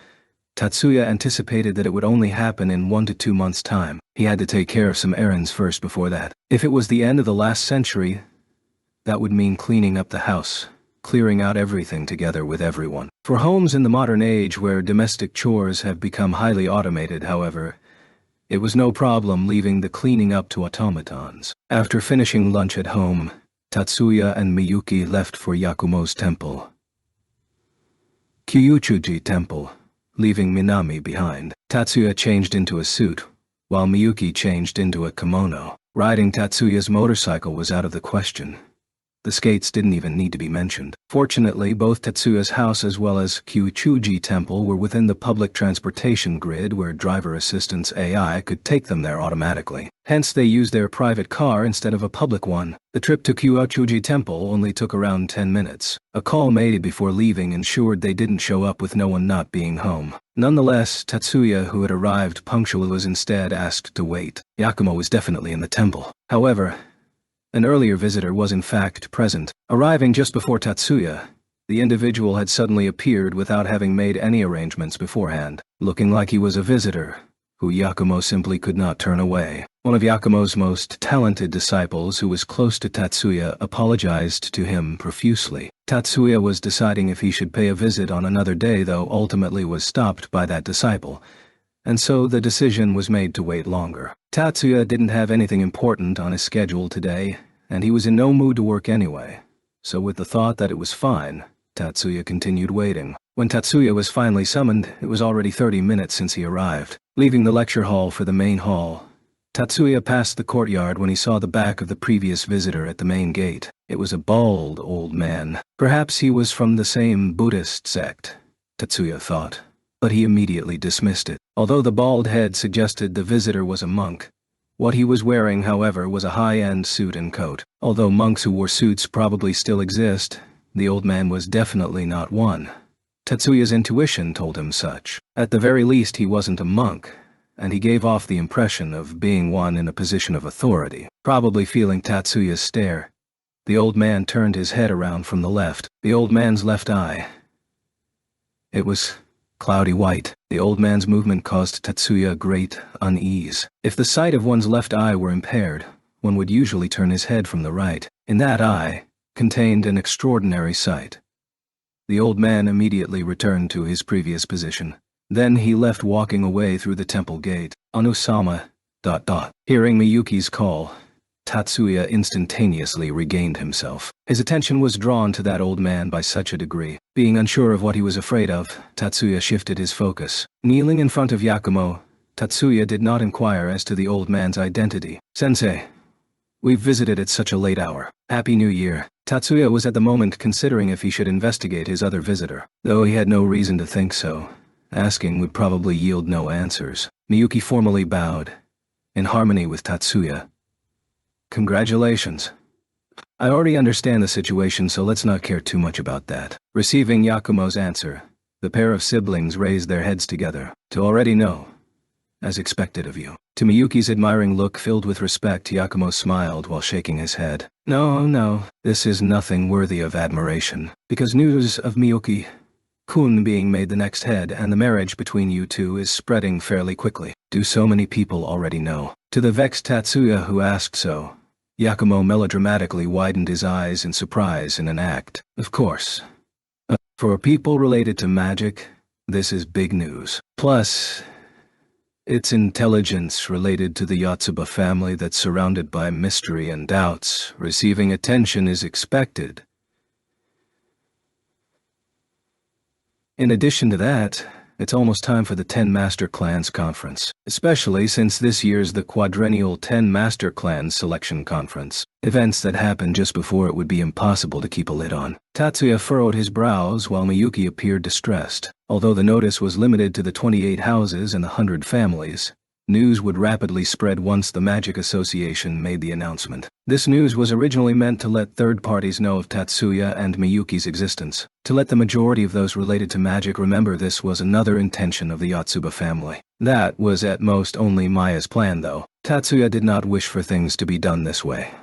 Tatsuya anticipated that it would only happen in 1 to 2 months' time. He had to take care of some errands first before that. If it was the end of the last century, that would mean cleaning up the house, clearing out everything together with everyone. For homes in the modern age where domestic chores have become highly automated, however, it was no problem leaving the cleaning up to automatons. After finishing lunch at home, Tatsuya and Miyuki left for Yakumo's temple. Kyuchuji Temple, leaving Minami behind. Tatsuya changed into a suit, while Miyuki changed into a kimono. Riding Tatsuya's motorcycle was out of the question. The skates didn't even need to be mentioned. Fortunately, both Tatsuya's house as well as Kyuchuji Temple were within the public transportation grid where driver assistance AI could take them there automatically. Hence, they used their private car instead of a public one. The trip to Kyuchuji Temple only took around 10 minutes. A call made before leaving ensured they didn't show up with no one not being home. Nonetheless, Tatsuya, who had arrived punctual, was instead asked to wait. Yakumo was definitely in the temple. However, an earlier visitor was in fact present. Arriving just before Tatsuya, the individual had suddenly appeared without having made any arrangements beforehand, looking like he was a visitor, who Yakumo simply could not turn away. One of Yakumo's most talented disciples, who was close to Tatsuya, apologized to him profusely. Tatsuya was deciding if he should pay a visit on another day, though ultimately was stopped by that disciple, and so the decision was made to wait longer. Tatsuya didn't have anything important on his schedule today, and he was in no mood to work anyway. So with the thought that it was fine, Tatsuya continued waiting. When Tatsuya was finally summoned, it was already 30 minutes since he arrived. Leaving the lecture hall for the main hall, Tatsuya passed the courtyard when he saw the back of the previous visitor at the main gate. It was a bald old man. Perhaps he was from the same Buddhist sect, Tatsuya thought, but he immediately dismissed it. Although the bald head suggested the visitor was a monk, what he was wearing, however, was a high-end suit and coat. Although monks who wore suits probably still exist, the old man was definitely not one. Tatsuya's intuition told him such. At the very least, he wasn't a monk, and he gave off the impression of being one in a position of authority. Probably feeling Tatsuya's stare, The old man turned his head around from the left. The old man's left eye. It was cloudy white. The old man's movement caused Tatsuya great unease. If the sight of one's left eye were impaired, one would usually turn his head from the right. In that eye, contained an extraordinary sight. The old man immediately returned to his previous position. Then he left, walking away through the temple gate. Onusama. Hearing Miyuki's call, Tatsuya instantaneously regained himself. His attention was drawn to that old man by such a degree. Being unsure of what he was afraid of, Tatsuya shifted his focus. Kneeling in front of Yakumo, Tatsuya did not inquire as to the old man's identity. "Sensei, we've visited at such a late hour. Happy New Year." Tatsuya was at the moment considering if he should investigate his other visitor, though he had no reason to think so. Asking would probably yield no answers. Miyuki formally bowed, in harmony with Tatsuya. "Congratulations. I already understand the situation, so let's not care too much about that." Receiving Yakumo's answer, the pair of siblings raised their heads together. "To already know. As expected of you." To Miyuki's admiring look filled with respect, Yakumo smiled while shaking his head. No, this is nothing worthy of admiration, because news of Miyuki-kun being made the next head and the marriage between you two is spreading fairly quickly. Do so many people already know?" To the vexed Tatsuya, who asked so, Yakumo melodramatically widened his eyes in surprise in an act. "Of course. For people related to magic, this is big news. Plus, it's intelligence related to the Yotsuba family that's surrounded by mystery and doubts. Receiving attention is expected. In addition to that, it's almost time for the 10 Master Clans Conference, especially since this year's the quadrennial 10 Master Clans Selection Conference. Events that happen just before it would be impossible to keep a lid on." Tatsuya furrowed his brows while Miyuki appeared distressed. Although the notice was limited to the 28 houses and the 100 families, news would rapidly spread once the Magic Association made the announcement. This news was originally meant to let third parties know of Tatsuya and Miyuki's existence. To let the majority of those related to magic remember this was another intention of the Yotsuba family. That was at most only Maya's plan, though. Tatsuya did not wish for things to be done this way.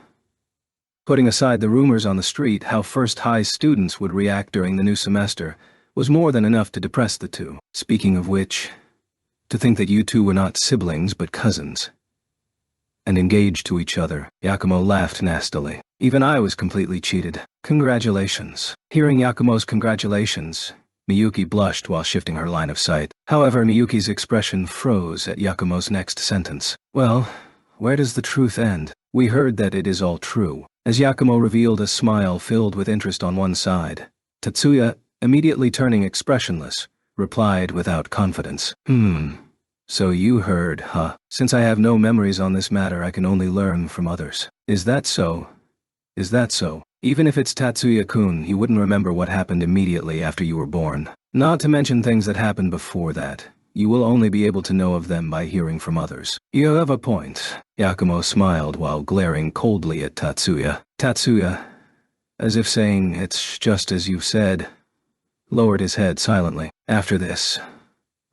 Putting aside the rumors on the street how first high students would react during the new semester was more than enough to depress the two. Speaking of which, to think that you two were not siblings but cousins, and engaged to each other. Yakumo laughed nastily. "Even I was completely cheated. Congratulations." Hearing Yakumo's congratulations, Miyuki blushed while shifting her line of sight. However, Miyuki's expression froze at Yakumo's next sentence. "Well, where does the truth end? We heard that it is all true." As Yakumo revealed a smile filled with interest on one side, Tatsuya, immediately turning expressionless, replied without confidence. So you heard, huh? Since I have no memories on this matter, I can only learn from others." Is that so? Is that so? Even if it's Tatsuya-kun, he wouldn't remember what happened immediately after you were born. Not to mention things that happened before that. You will only be able to know of them by hearing from others. You have a point. Yakumo smiled while glaring coldly at Tatsuya. Tatsuya, as if saying, "It's just as you've said," lowered his head silently. After this,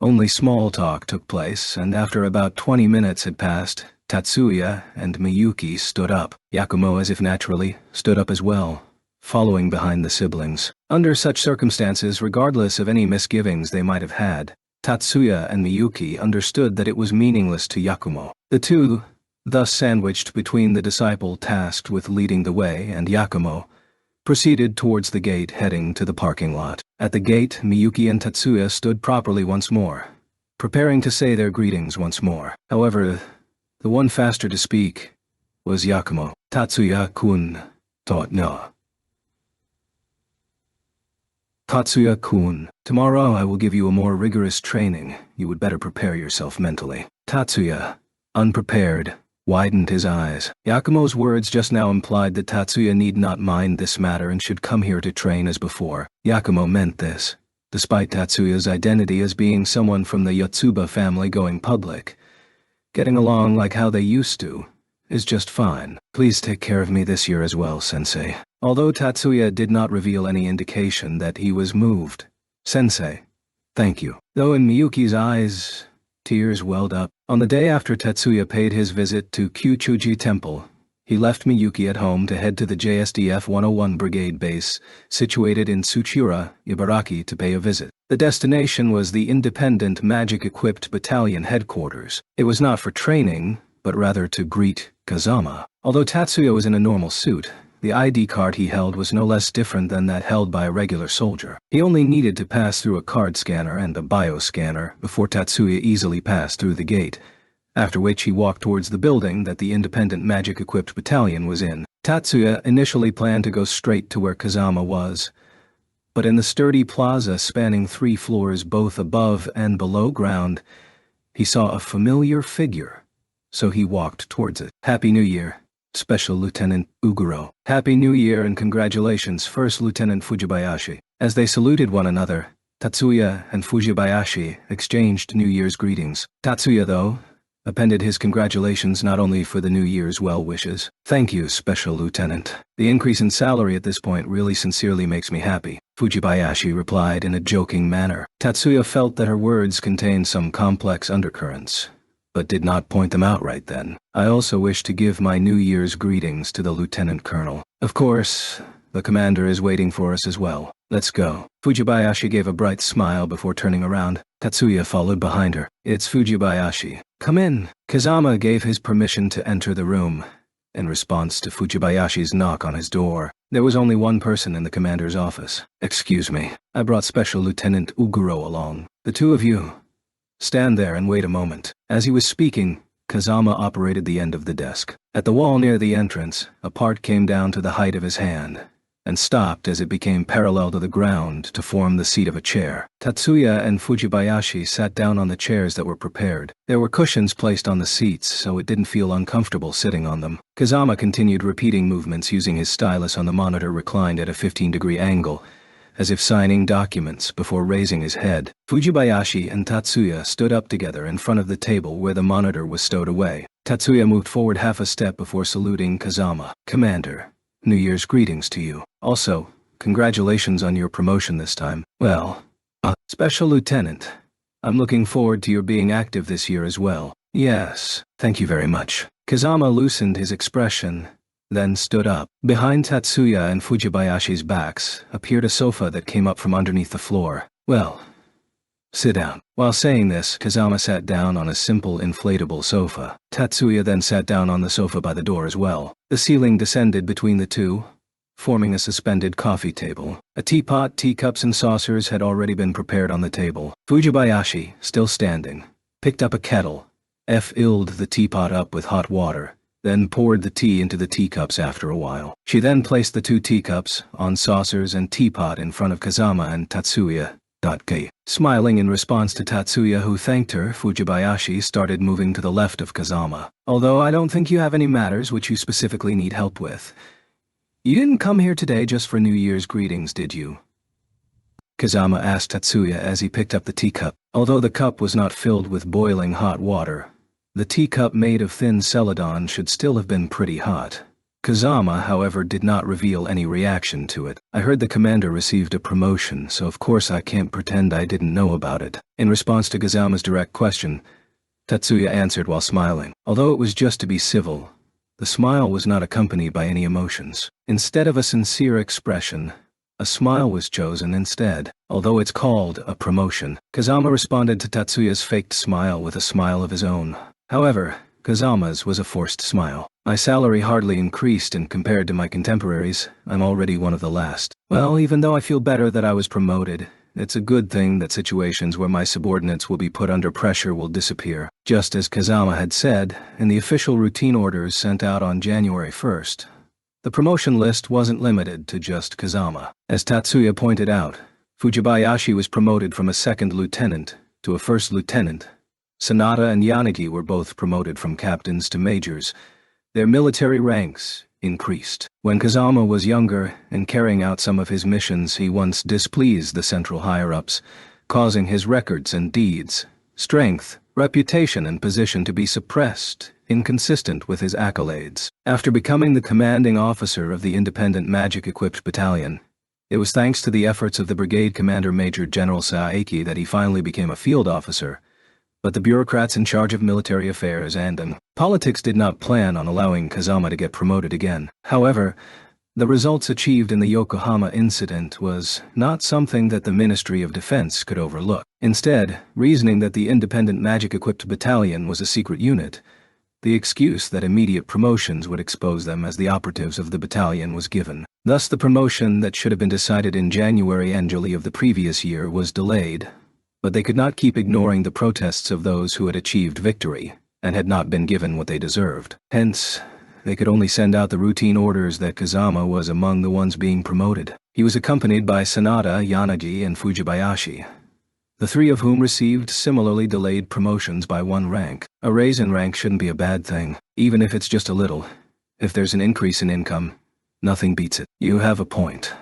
only small talk took place, and after about 20 minutes had passed, Tatsuya and Miyuki stood up. Yakumo, as if naturally, stood up as well, following behind the siblings. Under such circumstances, regardless of any misgivings they might have had, Tatsuya and Miyuki understood that it was meaningless to Yakumo. The two, thus sandwiched between the disciple tasked with leading the way and Yakumo, proceeded towards the gate heading to the parking lot. At the gate, Miyuki and Tatsuya stood properly once more, preparing to say their greetings once more. However, the one faster to speak was Yakumo. "Tatsuya-kun, no. Tatsuya-kun, tomorrow I will give you a more rigorous training. You would better prepare yourself mentally." Tatsuya, unprepared, widened his eyes. Yakumo's words just now implied that Tatsuya need not mind this matter and should come here to train as before. Yakumo meant this. Despite Tatsuya's identity as being someone from the Yotsuba family going public, getting along like how they used to is just fine. "Please take care of me this year as well, Sensei." Although Tatsuya did not reveal any indication that he was moved. "Sensei, thank you." Though in Miyuki's eyes, tears welled up. On the day after Tatsuya paid his visit to Kyuchuji Temple, He left Miyuki at home to head to the JSDF 101 Brigade base, situated in Tsuchiura, Ibaraki, to pay a visit. The destination was the independent magic-equipped battalion headquarters. It was not for training, but rather to greet Kazama. Although Tatsuya was in a normal suit, the ID card he held was no less different than that held by a regular soldier. He only needed to pass through a card scanner and a bioscanner before Tatsuya easily passed through the gate, after which he walked towards the building that the independent magic-equipped battalion was in. Tatsuya initially planned to go straight to where Kazama was, but in the sturdy plaza spanning 3 floors both above and below ground, he saw a familiar figure, so he walked towards it. "Happy New Year, Special Lieutenant Uguro." "Happy New Year and congratulations, First Lieutenant Fujibayashi." As they saluted one another, Tatsuya and Fujibayashi exchanged New Year's greetings. Tatsuya, though, appended his congratulations not only for the New Year's well wishes. "Thank you, Special Lieutenant. The increase in salary at this point really sincerely makes me happy," Fujibayashi replied in a joking manner. Tatsuya felt that her words contained some complex undercurrents, but did not point them out right then. "I also wish to give my New Year's greetings to the Lieutenant Colonel. Of course, the commander is waiting for us as well. Let's go." Fujibayashi gave a bright smile before turning around. Tatsuya followed behind her. "It's Fujibayashi. Come in." Kazama gave his permission to enter the room, in response to Fujibayashi's knock on his door. There was only one person in the commander's office. "Excuse me, I brought Special Lieutenant Uguro along. The two of you, stand there and wait a moment." As he was speaking, Kazama operated the end of the desk. At the wall near the entrance, a part came down to the height of his hand, and stopped as it became parallel to the ground to form the seat of a chair. Tatsuya and Fujibayashi sat down on the chairs that were prepared. There were cushions placed on the seats, so it didn't feel uncomfortable sitting on them. Kazama continued repeating movements using his stylus on the monitor reclined at a 15-degree angle, as if signing documents before raising his head. Fujibayashi and Tatsuya stood up together in front of the table where the monitor was stowed away. Tatsuya moved forward half a step before saluting Kazama. "Commander, New Year's greetings to you. Also, congratulations on your promotion this time." "Well, Special Lieutenant, I'm looking forward to your being active this year as well." "Yes, thank you very much." Kazama loosened his expression, then stood up. Behind Tatsuya and Fujibayashi's backs appeared a sofa that came up from underneath the floor. "Well, sit down." While saying this, Kazama sat down on a simple inflatable sofa. Tatsuya then sat down on the sofa by the door as well. The ceiling descended between the two, forming a suspended coffee table. A teapot, teacups, and saucers had already been prepared on the table. Fujibayashi, still standing, picked up a kettle, filled the teapot up with hot water, then poured the tea into the teacups after a while. She then placed the 2 teacups on saucers and teapot in front of Kazama and Tatsuya. Smiling in response to Tatsuya, who thanked her, Fujibayashi started moving to the left of Kazama. "Although I don't think you have any matters which you specifically need help with. You didn't come here today just for New Year's greetings, did you?" Kazama asked Tatsuya as he picked up the teacup. Although the cup was not filled with boiling hot water, the teacup made of thin celadon should still have been pretty hot. Kazama, however, did not reveal any reaction to it. "I heard the commander received a promotion, so of course I can't pretend I didn't know about it." In response to Kazama's direct question, Tatsuya answered while smiling. Although it was just to be civil, the smile was not accompanied by any emotions. Instead of a sincere expression, a smile was chosen instead. Although it's called a promotion, Kazama responded to Tatsuya's faked smile with a smile of his own. However, Kazama's was a forced smile. "My salary hardly increased, and compared to my contemporaries, I'm already one of the last. Well, even though I feel better that I was promoted, it's a good thing that situations where my subordinates will be put under pressure will disappear." Just as Kazama had said, in the official routine orders sent out on January 1st, the promotion list wasn't limited to just Kazama. As Tatsuya pointed out, Fujibayashi was promoted from a 2nd lieutenant to a 1st lieutenant. Sanada and Yanagi were both promoted from captains to majors. Their military ranks increased. When Kazama was younger and carrying out some of his missions, he once displeased the central higher-ups, causing his records and deeds, strength, reputation, and position to be suppressed, inconsistent with his accolades. After becoming the commanding officer of the independent magic-equipped battalion, it was thanks to the efforts of the brigade commander Major General Saeki that he finally became a field officer, but the bureaucrats in charge of military affairs and Politics did not plan on allowing Kazama to get promoted again. However, the results achieved in the Yokohama incident was not something that the Ministry of Defense could overlook. Instead, reasoning that the independent magic-equipped battalion was a secret unit, the excuse that immediate promotions would expose them as the operatives of the battalion was given. Thus, the promotion that should have been decided in January and July of the previous year was delayed, but they could not keep ignoring the protests of those who had achieved victory and had not been given what they deserved. Hence, they could only send out the routine orders that Kazama was among the ones being promoted. He was accompanied by Sanada, Yanagi, and Fujibayashi, the three of whom received similarly delayed promotions by 1 rank. A raise in rank shouldn't be a bad thing, even if it's just a little. If there's an increase in income, nothing beats it. You have a point.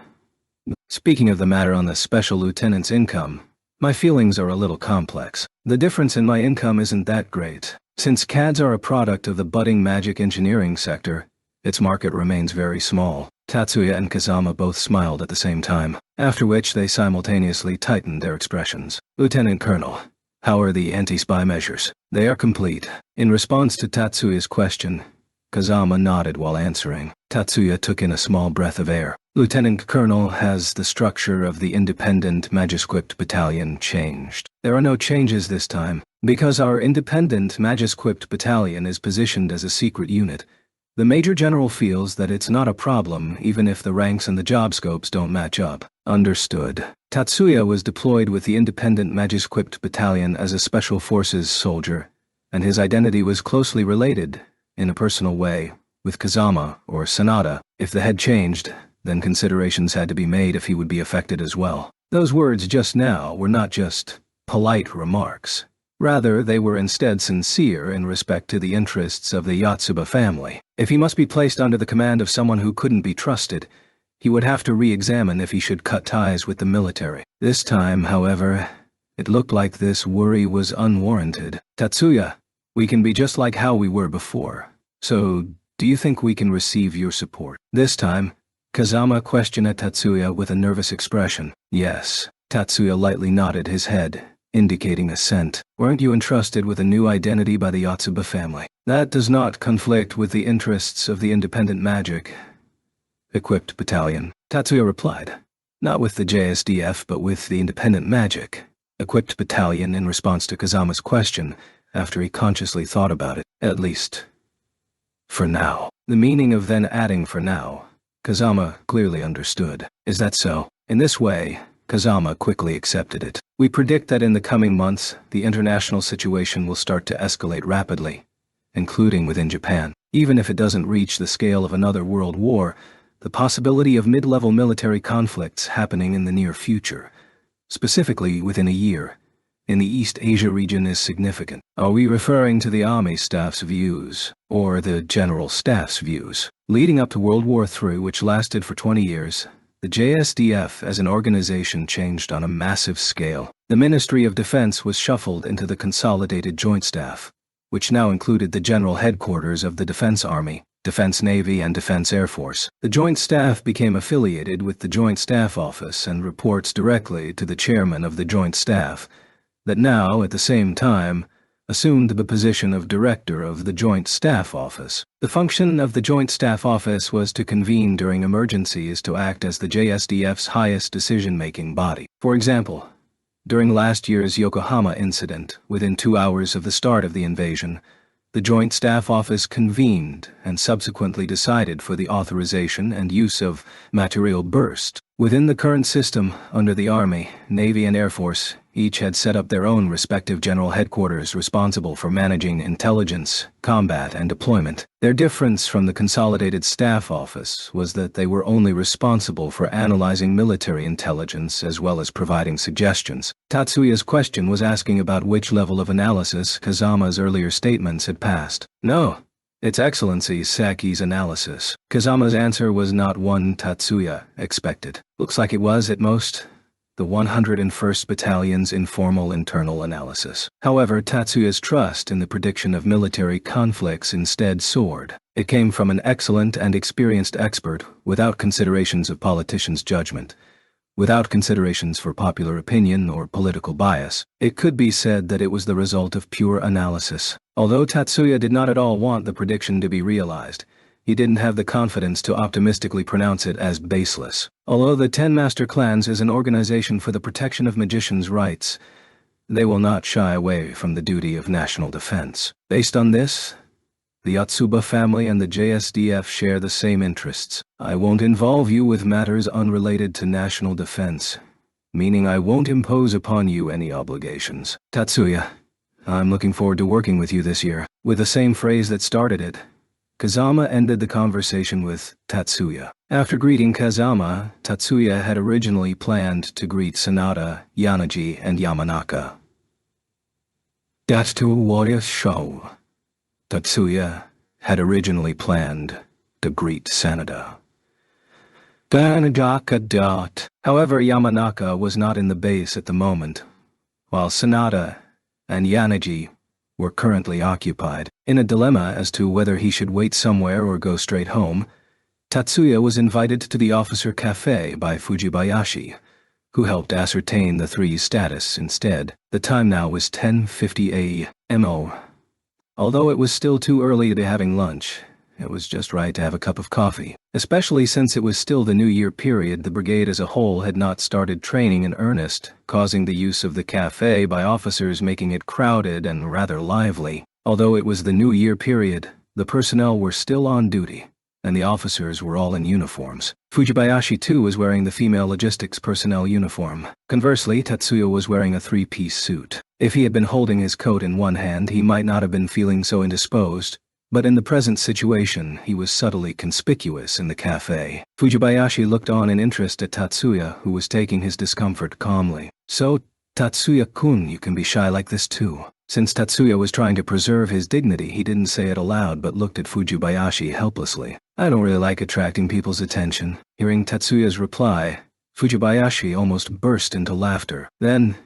Speaking of the matter on the special lieutenant's income, my feelings are a little complex. The difference in my income isn't that great. Since CADs are a product of the budding magic engineering sector, its market remains very small. Tatsuya and Kazama both smiled at the same time, after which they simultaneously tightened their expressions. Lieutenant Colonel, how are the anti-spy measures? They are complete. In response to Tatsuya's question, Kazama nodded while answering. Tatsuya took in a small breath of air. Lieutenant Colonel, has the structure of the independent Magisquipped battalion changed? There are no changes this time. Because our independent Magisquipped battalion is positioned as a secret unit, the Major General feels that it's not a problem even if the ranks and the job scopes don't match up. Understood. Tatsuya was deployed with the independent Magisquipped battalion as a special forces soldier, and his identity was closely related, in a personal way, with Kazama or Sanada. If the head changed, then considerations had to be made if he would be affected as well. Those words just now were not just polite remarks. Rather, they were instead sincere in respect to the interests of the Yotsuba family. If he must be placed under the command of someone who couldn't be trusted, he would have to re-examine if he should cut ties with the military. This time, however, it looked like this worry was unwarranted. Tatsuya, we can be just like how we were before. So, do you think we can receive your support? This time, Kazama questioned at Tatsuya with a nervous expression. Yes. Tatsuya lightly nodded his head, indicating assent. Weren't you entrusted with a new identity by the Yotsuba family? That does not conflict with the interests of the independent magic equipped battalion, Tatsuya replied. Not with the JSDF, but with the independent magic equipped battalion, in response to Kazama's question, after he consciously thought about it. At least, for now. The meaning of then adding "for now," Kazama clearly understood. Is that so? In this way, Kazama quickly accepted it. We predict that in the coming months, the international situation will start to escalate rapidly, including within Japan. Even if it doesn't reach the scale of another world war, the possibility of mid-level military conflicts happening in the near future, specifically within a year, in the East Asia region is significant. Are we referring to the Army Staff's views, or the General Staff's views? Leading up to World War III, which lasted for 20 years, the JSDF as an organization changed on a massive scale. The Ministry of Defense was shuffled into the Consolidated Joint Staff, which now included the general headquarters of the Defense Army, Defense Navy, and Defense Air Force. The Joint Staff became affiliated with the Joint Staff Office and reports directly to the chairman of the Joint Staff, that now, at the same time, assumed the position of Director of the Joint Staff Office. The function of the Joint Staff Office was to convene during emergencies to act as the JSDF's highest decision-making body. For example, during last year's Yokohama incident, within 2 hours of the start of the invasion, the Joint Staff Office convened and subsequently decided for the authorization and use of material burst. Within the current system, under the Army, Navy, and Air Force, each had set up their own respective general headquarters responsible for managing intelligence, combat, and deployment. Their difference from the Consolidated Staff Office was that they were only responsible for analyzing military intelligence as well as providing suggestions. Tatsuya's question was asking about which level of analysis Kazama's earlier statements had passed. No, Its Excellency Saki's analysis. Kazama's answer was not one Tatsuya expected. Looks like it was, at most, the 101st Battalion's informal internal analysis. However, Tatsuya's trust in the prediction of military conflicts instead soared. It came from an excellent and experienced expert without considerations of politicians' judgment, Without considerations for popular opinion or political bias, it could be said that it was the result of pure analysis. Although Tatsuya did not at all want the prediction to be realized, he didn't have the confidence to optimistically pronounce it as baseless. Although the Ten Master Clans is an organization for the protection of magicians' rights, they will not shy away from the duty of national defense. Based on this, the Yotsuba family and the JSDF share the same interests. I won't involve you with matters unrelated to national defense, meaning I won't impose upon you any obligations. Tatsuya, I'm looking forward to working with you this year. With the same phrase that started it, Kazama ended the conversation with Tatsuya. After greeting Kazama, Tatsuya had originally planned to greet Sanada, Yanaji, and Yamanaka. That's to a warrior show. Tatsuya had originally planned to greet Sanada. However, Yamanaka was not in the base at the moment, while Sanada and Yanaji were currently occupied. In a dilemma as to whether he should wait somewhere or go straight home, Tatsuya was invited to the officer cafe by Fujibayashi, who helped ascertain the three's status instead. The time now was 10:50 a.m. Although it was still too early to be having lunch, it was just right to have a cup of coffee. Especially since it was still the New Year period, the brigade as a whole had not started training in earnest, causing the use of the cafe by officers making it crowded and rather lively. Although it was the New Year period, the personnel were still on duty, and the officers were all in uniforms. Fujibayashi too was wearing the female logistics personnel uniform. Conversely, Tatsuya was wearing a three-piece suit. If he had been holding his coat in one hand, he might not have been feeling so indisposed, but in the present situation, he was subtly conspicuous in the cafe. Fujibayashi looked on in interest at Tatsuya, who was taking his discomfort calmly. So, Tatsuya-kun, you can be shy like this too. Since Tatsuya was trying to preserve his dignity, he didn't say it aloud but looked at Fujibayashi helplessly. I don't really like attracting people's attention. Hearing Tatsuya's reply, Fujibayashi almost burst into laughter. Then,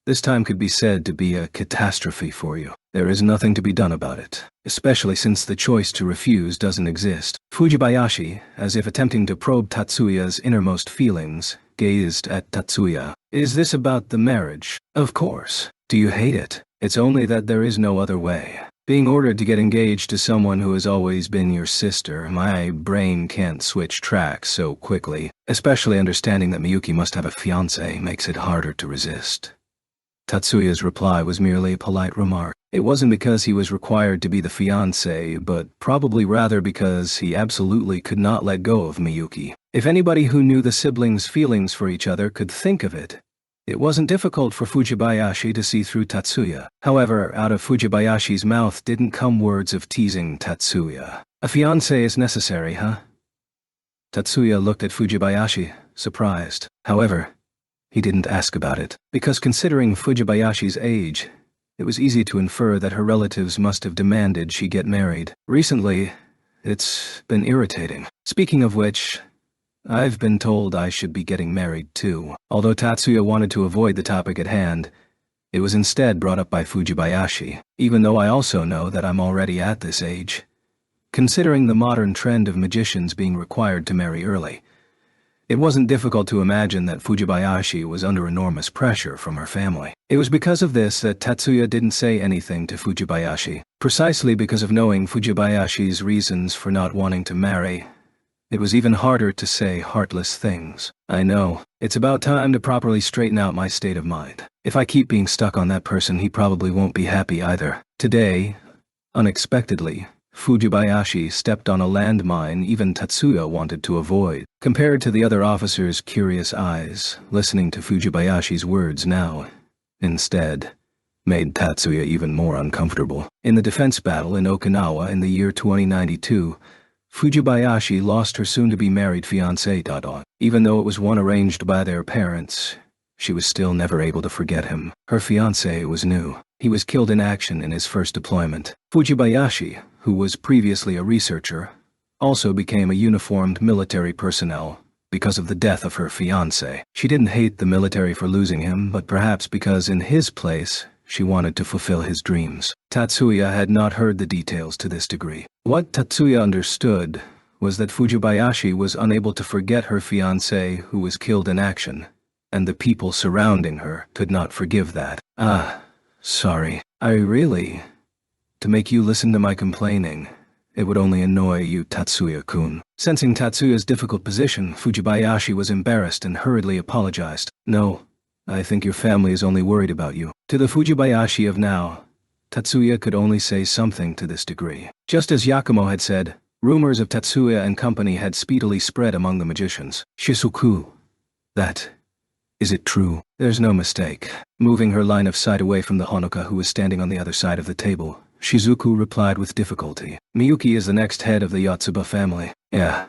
this time could be said to be a catastrophe for you. There is nothing to be done about it, especially since the choice to refuse doesn't exist. Fujibayashi, as if attempting to probe Tatsuya's innermost feelings, gazed at Tatsuya. Is this about the marriage? Of course. Do you hate it? It's only that there is no other way. Being ordered to get engaged to someone who has always been your sister, my brain can't switch tracks so quickly. Especially understanding that Miyuki must have a fiancé makes it harder to resist. Tatsuya's reply was merely a polite remark. It wasn't because he was required to be the fiancé, but probably rather because he absolutely could not let go of Miyuki. If anybody who knew the siblings' feelings for each other could think of it, it wasn't difficult for Fujibayashi to see through Tatsuya. However, out of Fujibayashi's mouth didn't come words of teasing Tatsuya. A fiancé is necessary, huh? Tatsuya looked at Fujibayashi, surprised. However, he didn't ask about it, because considering Fujibayashi's age, it was easy to infer that her relatives must have demanded she get married. Recently, it's been irritating. Speaking of which, I've been told I should be getting married too. Although Tatsuya wanted to avoid the topic at hand, it was instead brought up by Fujibayashi, even though I also know that I'm already at this age. Considering the modern trend of magicians being required to marry early, it wasn't difficult to imagine that Fujibayashi was under enormous pressure from her family. It was because of this that Tatsuya didn't say anything to Fujibayashi. Precisely because of knowing Fujibayashi's reasons for not wanting to marry, it was even harder to say heartless things. I know, it's about time to properly straighten out my state of mind. If I keep being stuck on that person, he probably won't be happy either. Today, unexpectedly, Fujibayashi stepped on a landmine even Tatsuya wanted to avoid. Compared to the other officers' curious eyes, listening to Fujibayashi's words now, instead, made Tatsuya even more uncomfortable. In the defense battle in Okinawa in the year 2092, Fujibayashi lost her soon-to-be married fiancé. Even though it was one arranged by their parents, she was still never able to forget him. Her fiancé was new. He was killed in action in his first deployment. Fujibayashi, who was previously a researcher, also became a uniformed military personnel because of the death of her fiancé. She didn't hate the military for losing him, but perhaps because in his place, she wanted to fulfill his dreams. Tatsuya had not heard the details to this degree. What Tatsuya understood was that Fujibayashi was unable to forget her fiancé who was killed in action, and the people surrounding her could not forgive that. Ah, sorry. To make you listen to my complaining, it would only annoy you, Tatsuya-kun. Sensing Tatsuya's difficult position, Fujibayashi was embarrassed and hurriedly apologized. No, I think your family is only worried about you. To the Fujibayashi of now, Tatsuya could only say something to this degree. Just as Yakumo had said, rumors of Tatsuya and company had speedily spread among the magicians. Shizuku, is it true? There's no mistake. Moving her line of sight away from the Honoka who was standing on the other side of the table, Shizuku replied with difficulty. Miyuki is the next head of the Yotsuba family. Yeah.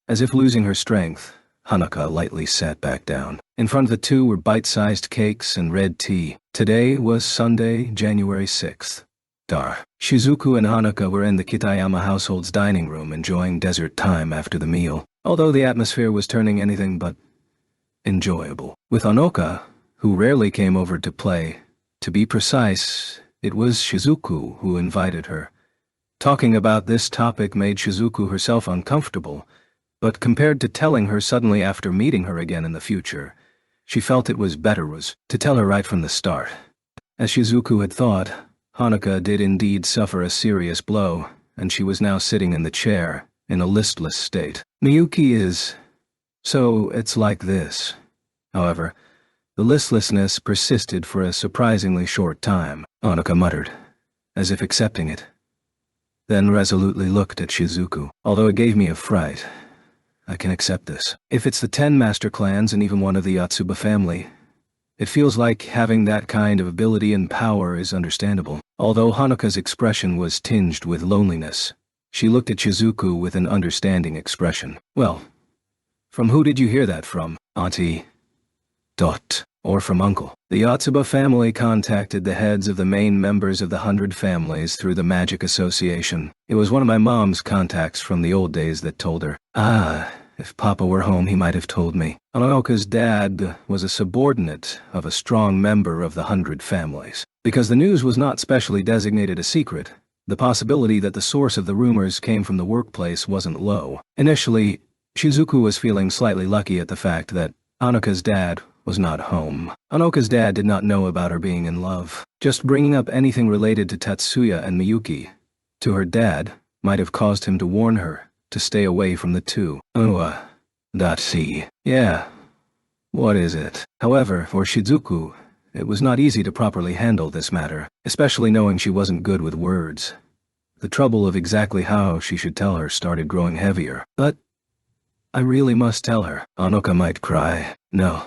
As if losing her strength, Honoka lightly sat back down. In front of the two were bite-sized cakes and red tea. Today was Sunday, January 6th. Shizuku and Honoka were in the Kitayama household's dining room enjoying dessert time after the meal, although the atmosphere was turning anything but enjoyable. With Honoka, who rarely came over to play, to be precise, it was Shizuku who invited her. Talking about this topic made Shizuku herself uncomfortable, but compared to telling her suddenly after meeting her again in the future, she felt it was better to tell her right from the start. As Shizuku had thought, Honoka did indeed suffer a serious blow, and she was now sitting in the chair, in a listless state. Miyuki is... So it's like this. However, the listlessness persisted for a surprisingly short time, Honoka muttered, as if accepting it. Then resolutely looked at Shizuku. Although it gave me a fright, I can accept this. If it's the 10 master clans and even one of the Yotsuba family, it feels like having that kind of ability and power is understandable. Although Honoka's expression was tinged with loneliness, she looked at Shizuku with an understanding expression. Well, from who did you hear that from? Auntie? Or from uncle? The Yotsuba family contacted the heads of the main members of the 100 families through the Magic Association. It was one of my mom's contacts from the old days that told her. If Papa were home he might have told me. Honoka's dad was a subordinate of a strong member of the 100 families. Because the news was not specially designated a secret, the possibility that the source of the rumors came from the workplace wasn't low. Initially, Shizuku was feeling slightly lucky at the fact that Honoka's dad was not home. Honoka's dad did not know about her being in love. Just bringing up anything related to Tatsuya and Miyuki to her dad might have caused him to warn her to stay away from the two. Yeah. What is it? However, for Shizuku, it was not easy to properly handle this matter, especially knowing she wasn't good with words. The trouble of exactly how she should tell her started growing heavier. But I really must tell her. Honoka might cry. No,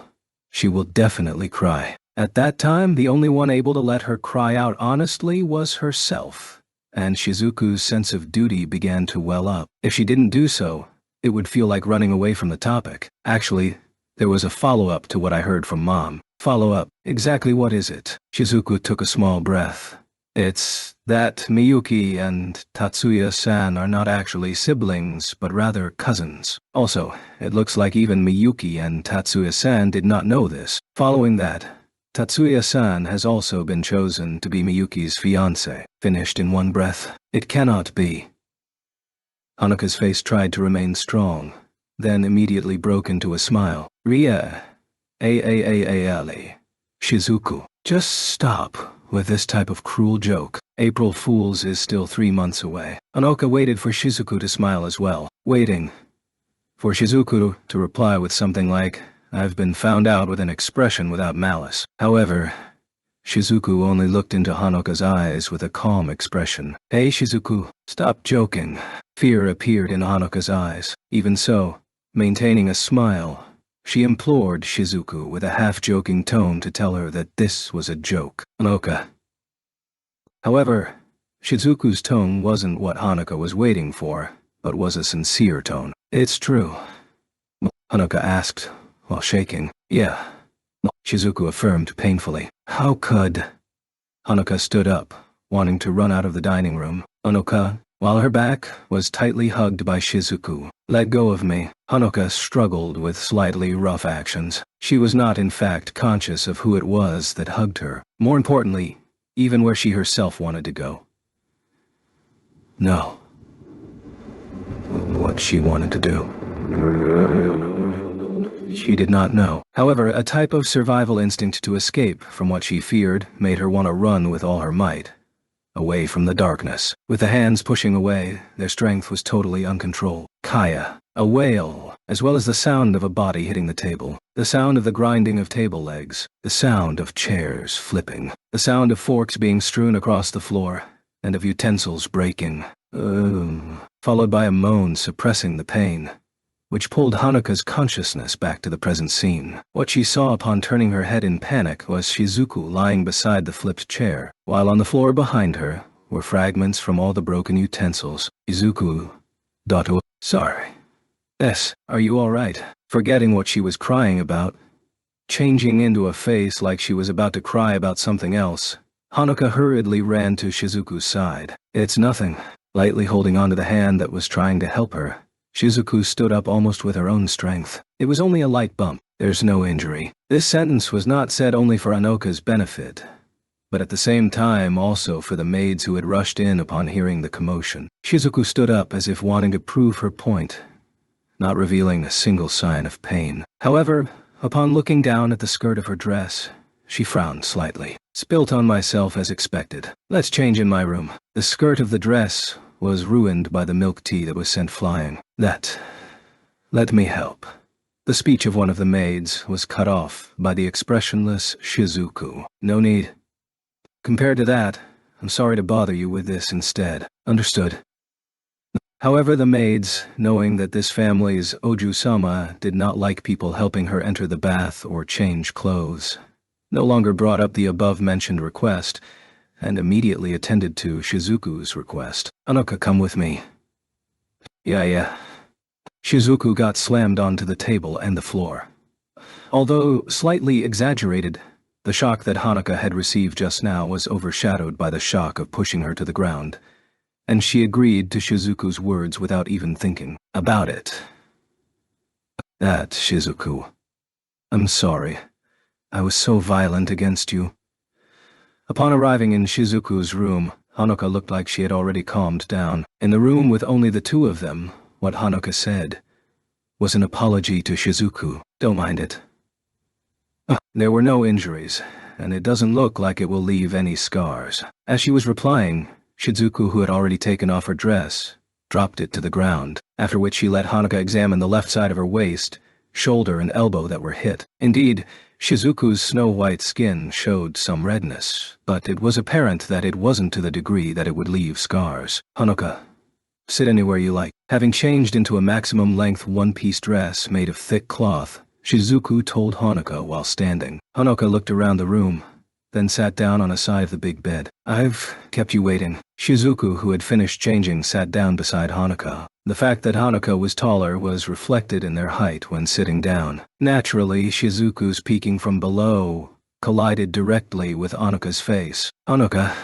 she will definitely cry. At that time, the only one able to let her cry out honestly was herself, and Shizuku's sense of duty began to well up. If she didn't do so, it would feel like running away from the topic. Actually, there was a follow-up to what I heard from Mom. Follow-up? Exactly what is it? Shizuku took a small breath. It's that Miyuki and Tatsuya-san are not actually siblings, but rather cousins. Also, it looks like even Miyuki and Tatsuya-san did not know this. Following that, Tatsuya-san has also been chosen to be Miyuki's fiancé. Finished in one breath. It cannot be. Honoka's face tried to remain strong, then immediately broke into a smile. Ria. Shizuku. Just stop with this type of cruel joke. April Fool's is still 3 months away. Honoka waited for Shizuku to smile as well, waiting for Shizuku to reply with something like, I've been found out, with an expression without malice. However, Shizuku only looked into Honoka's eyes with a calm expression. Hey Shizuku, stop joking. Fear appeared in Honoka's eyes. Even so, maintaining a smile, she implored Shizuku with a half-joking tone to tell her that this was a joke. Honoka. However, Shizuku's tone wasn't what Honoka was waiting for, but was a sincere tone. It's true, Honoka asked, while shaking. Yeah, Shizuku affirmed painfully. How could? Honoka stood up, wanting to run out of the dining room. Honoka, while her back was tightly hugged by Shizuku. Let go of me. Honoka struggled with slightly rough actions. She was not in fact conscious of who it was that hugged her. More importantly, even where she herself wanted to go. No. what she wanted to do. She did not know. However, a type of survival instinct to escape from what she feared made her want to run with all her might, away from the darkness. With the hands pushing away, their strength was totally uncontrolled. Kaya, a wail, as well as the sound of a body hitting the table, the sound of the grinding of table legs, the sound of chairs flipping, the sound of forks being strewn across the floor, and of utensils breaking, followed by a moan suppressing the pain, which pulled Hanuka's consciousness back to the present scene. What she saw upon turning her head in panic was Shizuku lying beside the flipped chair, while on the floor behind her were fragments from all the broken utensils. Shizuku. Sorry. Yes, are you all right? Forgetting what she was crying about, changing into a face like she was about to cry about something else, Hanuka hurriedly ran to Shizuku's side. It's nothing. Lightly holding onto the hand that was trying to help her, Shizuku stood up almost with her own strength. It was only a light bump. There's no injury. This sentence was not said only for Anoka's benefit, but at the same time also for the maids who had rushed in upon hearing the commotion. Shizuku stood up as if wanting to prove her point, not revealing a single sign of pain. However, upon looking down at the skirt of her dress, she frowned slightly. Spilt on myself as expected. Let's change in my room. The skirt of the dress was ruined by the milk tea that was sent flying. Let me help. The speech of one of the maids was cut off by the expressionless Shizuku. No need. Compared to that, I'm sorry to bother you with this instead. Understood. However, the maids, knowing that this family's Oju-sama did not like people helping her enter the bath or change clothes, no longer brought up the above-mentioned request, and immediately attended to Shizuku's request. Anoka, come with me. Yeah. Shizuku got slammed onto the table and the floor. Although slightly exaggerated, the shock that Hanuka had received just now was overshadowed by the shock of pushing her to the ground, and she agreed to Shizuku's words without even thinking about it. That, Shizuku. I'm sorry. I was so violent against you. Upon arriving in Shizuku's room, Hanuka looked like she had already calmed down. In the room with only the two of them, what Hanuka said was an apology to Shizuku. Don't mind it. There were no injuries, and it doesn't look like it will leave any scars. As she was replying, Shizuku, who had already taken off her dress, dropped it to the ground, after which she let Hanuka examine the left side of her waist, shoulder, and elbow that were hit. Indeed, Shizuku's snow-white skin showed some redness, but it was apparent that it wasn't to the degree that it would leave scars. Hanuka, sit anywhere you like. Having changed into a maximum-length one-piece dress made of thick cloth, Shizuku told Hanuka while standing. Hanuka looked around the room, then sat down on a side of the big bed. I've kept you waiting. Shizuku, who had finished changing, sat down beside Hanuka. The fact that Hanuka was taller was reflected in their height when sitting down. Naturally, Shizuku's peeking from below collided directly with Hanuka's face. Hanuka,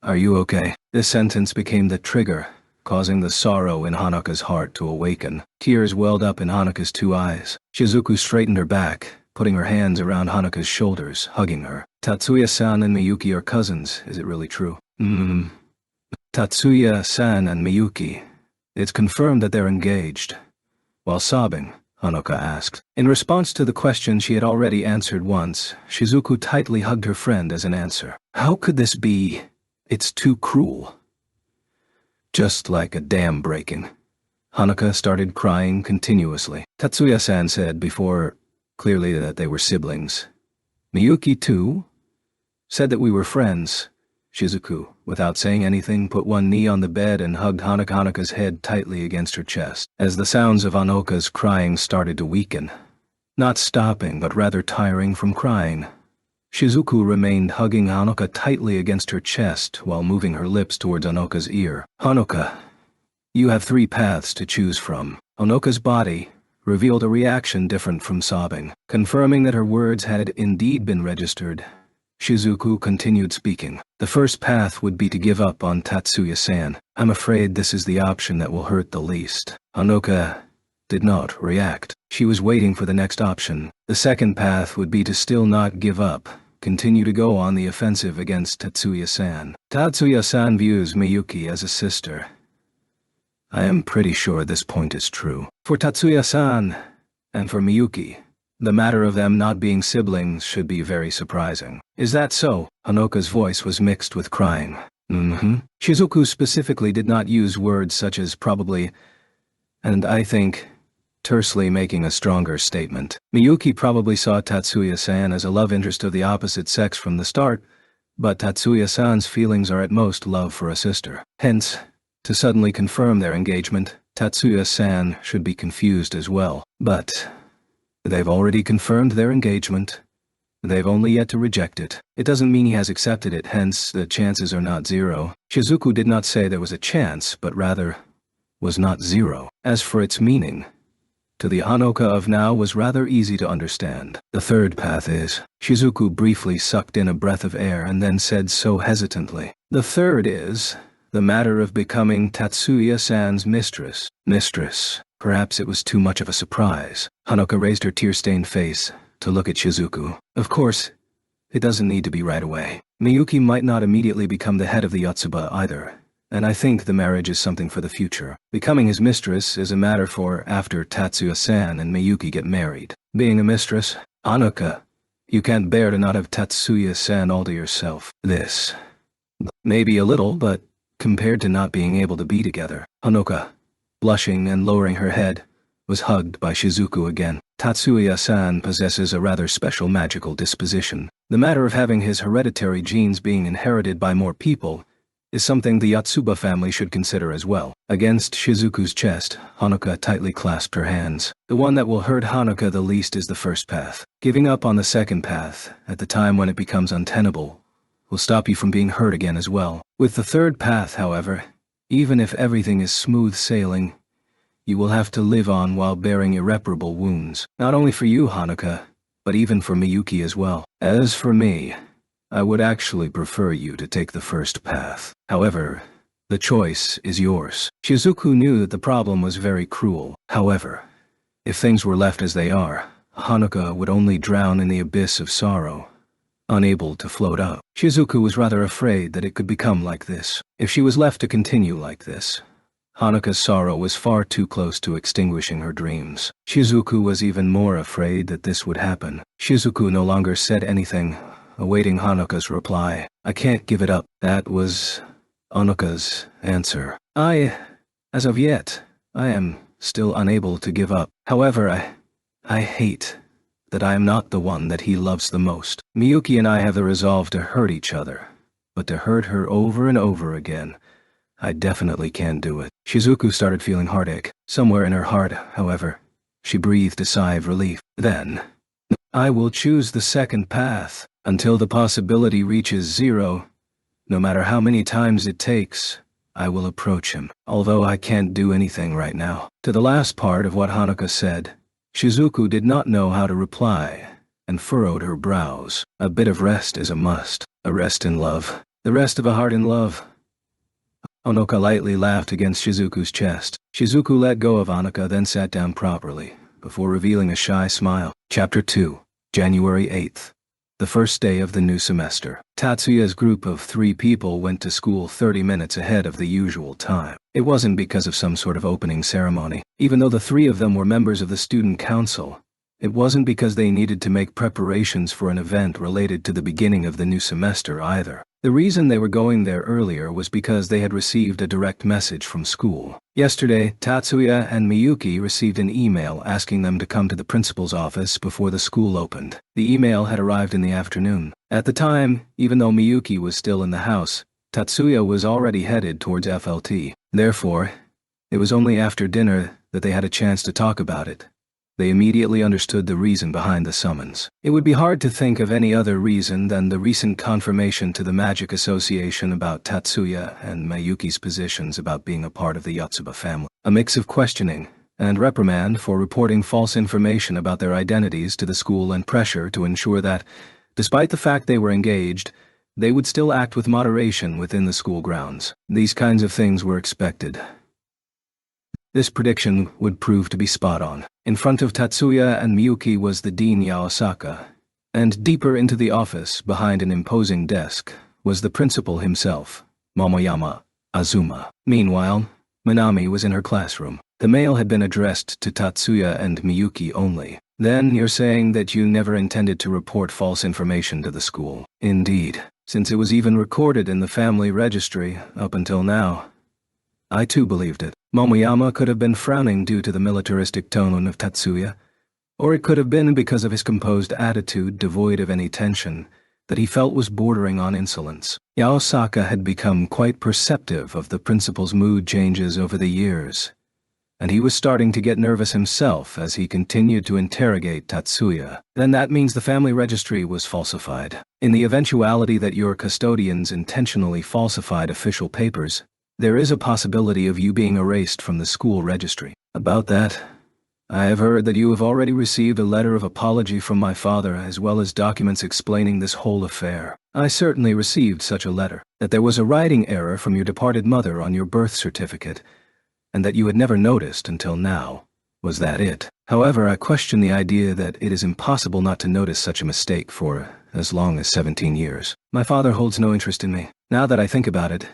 are you okay? This sentence became the trigger, causing the sorrow in Hanuka's heart to awaken. Tears welled up in Hanuka's two eyes. Shizuku straightened her back, putting her hands around Hanuka's shoulders, hugging her. Tatsuya-san and Miyuki are cousins, is it really true? Tatsuya-san and Miyuki. It's confirmed that they're engaged. While sobbing, Hanuka asked. In response to the question she had already answered once, Shizuku tightly hugged her friend as an answer. How could this be? It's too cruel. Just like a dam breaking. Hanuka started crying continuously. Tatsuya-san said before, clearly that they were siblings. Miyuki, too? Said that we were friends. Shizuku, without saying anything, put one knee on the bed and hugged Hanuka's head tightly against her chest. As the sounds of Anoka's crying started to weaken, not stopping but rather tiring from crying, Shizuku remained hugging Hanuka tightly against her chest while moving her lips towards Anoka's ear. Hanuka, you have 3 paths to choose from. Anoka's body revealed a reaction different from sobbing. Confirming that her words had indeed been registered, Shizuku continued speaking. The first path would be to give up on Tatsuya-san. I'm afraid this is the option that will hurt the least. Hanuka did not react. She was waiting for the next option. The second path would be to still not give up, continue to go on the offensive against Tatsuya-san. Tatsuya-san views Miyuki as a sister. I am pretty sure this point is true. For Tatsuya-san, and for Miyuki, the matter of them not being siblings should be very surprising. Is that so? Hanoka's voice was mixed with crying. Shizuku specifically did not use words such as probably, and I think, tersely making a stronger statement. Miyuki probably saw Tatsuya-san as a love interest of the opposite sex from the start, but Tatsuya-san's feelings are at most love for a sister. Hence, to suddenly confirm their engagement, Tatsuya-san should be confused as well. But they've already confirmed their engagement. They've only yet to reject it. It doesn't mean he has accepted it, hence the chances are not zero. Shizuku did not say there was a chance, but rather was not zero. As for its meaning, to the Hanoka of now was rather easy to understand. The third path is, Shizuku briefly sucked in a breath of air and then said so hesitantly. The third is the matter of becoming Tatsuya-san's mistress. Mistress. Perhaps it was too much of a surprise. Hanoka raised her tear-stained face to look at Shizuku. Of course, it doesn't need to be right away. Miyuki might not immediately become the head of the Yotsuba either, and I think the marriage is something for the future. Becoming his mistress is a matter for after Tatsuya-san and Miyuki get married. Being a mistress, Hanoka, you can't bear to not have Tatsuya-san all to yourself. This. Maybe a little, but compared to not being able to be together. Hanoka, blushing and lowering her head, was hugged by Shizuku again. Tatsuya-san possesses a rather special magical disposition. The matter of having his hereditary genes being inherited by more people is something the Yotsuba family should consider as well. Against Shizuku's chest, Hanoka tightly clasped her hands. The one that will hurt Hanoka the least is the first path. Giving up on the second path, at the time when it becomes untenable, will stop you from being hurt again as well. With the third path, however, even if everything is smooth sailing, you will have to live on while bearing irreparable wounds. Not only for you, Hanoka, but even for Miyuki as well. As for me, I would actually prefer you to take the first path. However, the choice is yours. Shizuku knew that the problem was very cruel. However, if things were left as they are, Hanoka would only drown in the abyss of sorrow, unable to float up. Shizuku was rather afraid that it could become like this. If she was left to continue like this, Hanoka's sorrow was far too close to extinguishing her dreams. Shizuku was even more afraid that this would happen. Shizuku no longer said anything, awaiting Hanoka's reply. I can't give it up. That was Hanoka's answer. As of yet, I am still unable to give up. However, I hate that I am not the one that he loves the most. Miyuki and I have the resolve to hurt each other, but to hurt her over and over again, I definitely can't do it. Shizuku started feeling heartache. Somewhere in her heart, however, she breathed a sigh of relief. Then, I will choose the second path. Until the possibility reaches zero, no matter how many times it takes, I will approach him. Although I can't do anything right now. To the last part of what Hanoka said, Shizuku did not know how to reply, and furrowed her brows. A bit of rest is a must. A rest in love. The rest of a heart in love. Hanoka lightly laughed against Shizuku's chest. Shizuku let go of Hanoka, then sat down properly, before revealing a shy smile. Chapter 2, January 8th. The first day of the new semester. Tatsuya's group of 3 people went to school 30 minutes ahead of the usual time. It wasn't because of some sort of opening ceremony. Even though the 3 of them were members of the student council, it wasn't because they needed to make preparations for an event related to the beginning of the new semester either. The reason they were going there earlier was because they had received a direct message from school. Yesterday, Tatsuya and Miyuki received an email asking them to come to the principal's office before the school opened. The email had arrived in the afternoon. At the time, even though Miyuki was still in the house, Tatsuya was already headed towards FLT. Therefore, it was only after dinner that they had a chance to talk about it. They immediately understood the reason behind the summons. It would be hard to think of any other reason than the recent confirmation to the Magic Association about Tatsuya and Miyuki's positions about being a part of the Yotsuba family. A mix of questioning and reprimand for reporting false information about their identities to the school and pressure to ensure that, despite the fact they were engaged, they would still act with moderation within the school grounds. These kinds of things were expected. This prediction would prove to be spot on. In front of Tatsuya and Miyuki was the Dean Yaosaka, and deeper into the office, behind an imposing desk, was the principal himself, Momoyama Azuma. Meanwhile, Minami was in her classroom. The mail had been addressed to Tatsuya and Miyuki only. Then you're saying that you never intended to report false information to the school. Indeed, since it was even recorded in the family registry up until now. I too believed it. Momoyama could have been frowning due to the militaristic tone of Tatsuya, or it could have been because of his composed attitude devoid of any tension that he felt was bordering on insolence. Yaosaka had become quite perceptive of the principal's mood changes over the years, and he was starting to get nervous himself as he continued to interrogate Tatsuya. Then that means the family registry was falsified. In the eventuality that your custodians intentionally falsified official papers, there is a possibility of you being erased from the school registry. About that, I have heard that you have already received a letter of apology from my father as well as documents explaining this whole affair. I certainly received such a letter, that there was a writing error from your departed mother on your birth certificate, and that you had never noticed until now. Was that it? However, I question the idea that it is impossible not to notice such a mistake for as long as 17 years. My father holds no interest in me. Now that I think about it,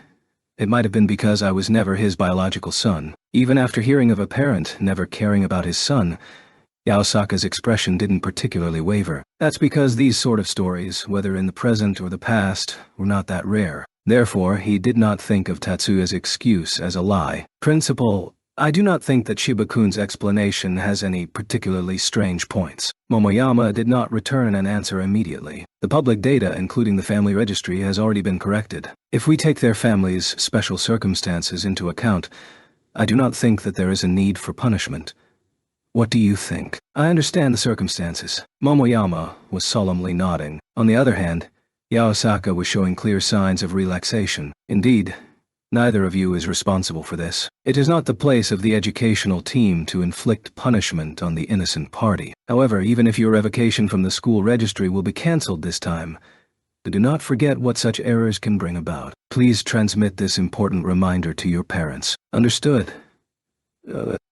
it might have been because I was never his biological son. Even after hearing of a parent never caring about his son, Yaosaka's expression didn't particularly waver. That's because these sort of stories, whether in the present or the past, were not that rare. Therefore, he did not think of Tatsuya's excuse as a lie. Principal, I do not think that Shiba-kun's explanation has any particularly strange points. Momoyama did not return an answer immediately. The public data, including the family registry, has already been corrected. If we take their family's special circumstances into account, I do not think that there is a need for punishment. What do you think? I understand the circumstances. Momoyama was solemnly nodding. On the other hand, Yaosaka was showing clear signs of relaxation. Indeed, neither of you is responsible for this. It is not the place of the educational team to inflict punishment on the innocent party. However, even if your revocation from the school registry will be cancelled this time, do not forget what such errors can bring about. Please transmit this important reminder to your parents. Understood?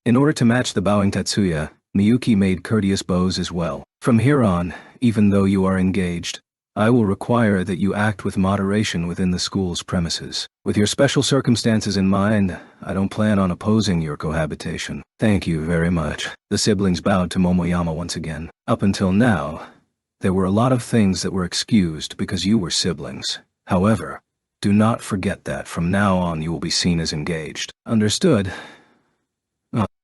In order to match the bowing Tatsuya, Miyuki made courteous bows as well. From here on, even though you are engaged, I will require that you act with moderation within the school's premises. With your special circumstances in mind, I don't plan on opposing your cohabitation. Thank you very much. The siblings bowed to Momoyama once again. Up until now, there were a lot of things that were excused because you were siblings. However, do not forget that from now on you will be seen as engaged. Understood?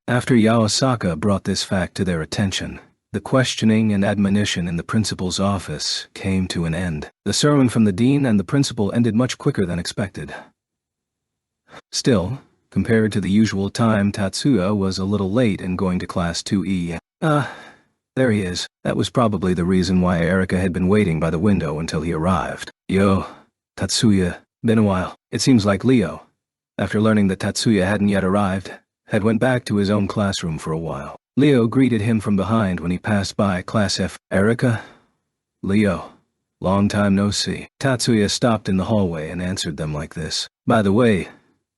After Yaosaka brought this fact to their attention, the questioning and admonition in the principal's office came to an end. The sermon from the dean and the principal ended much quicker than expected. Still, compared to the usual time, Tatsuya was a little late in going to class 2E. There he is. That was probably the reason why Erika had been waiting by the window until he arrived. Yo, Tatsuya, been a while. It seems like Leo, after learning that Tatsuya hadn't yet arrived, had went back to his own classroom for a while. Leo greeted him from behind when he passed by Class F. Erika? Leo. Long time no see. Tatsuya stopped in the hallway and answered them like this. By the way,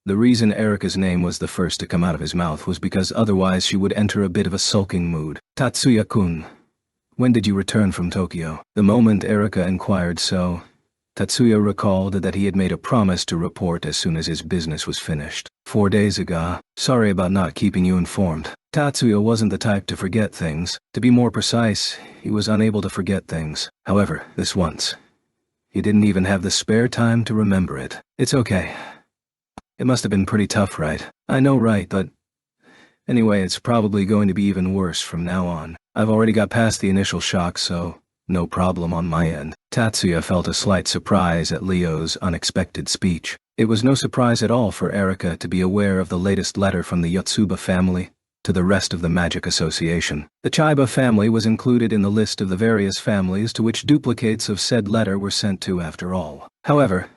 the reason Erika's name was the first to come out of his mouth was because otherwise she would enter a bit of a sulking mood. Tatsuya-kun, when did you return from Tokyo? The moment Erika inquired so, Tatsuya recalled that he had made a promise to report as soon as his business was finished. 4 days ago. Sorry about not keeping you informed. Tatsuya wasn't the type to forget things. To be more precise, he was unable to forget things. However, this once, he didn't even have the spare time to remember it. It's okay. It must have been pretty tough, right? I know, right, but anyway, it's probably going to be even worse from now on. I've already got past the initial shock, so no problem on my end. Tatsuya felt a slight surprise at Leo's unexpected speech. It was no surprise at all for Erika to be aware of the latest letter from the Yotsuba family to the rest of the Magic Association. The Chiba family was included in the list of the various families to which duplicates of said letter were sent to after all. However,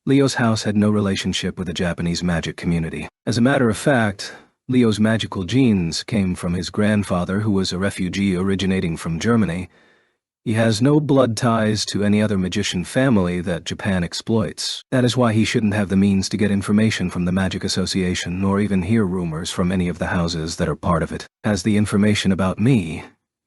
Leo's house had no relationship with the Japanese magic community. As a matter of fact, Leo's magical genes came from his grandfather, who was a refugee originating from Germany. He has no blood ties to any other magician family that Japan exploits. That is why he shouldn't have the means to get information from the Magic Association nor even hear rumors from any of the houses that are part of it. Has the information about me,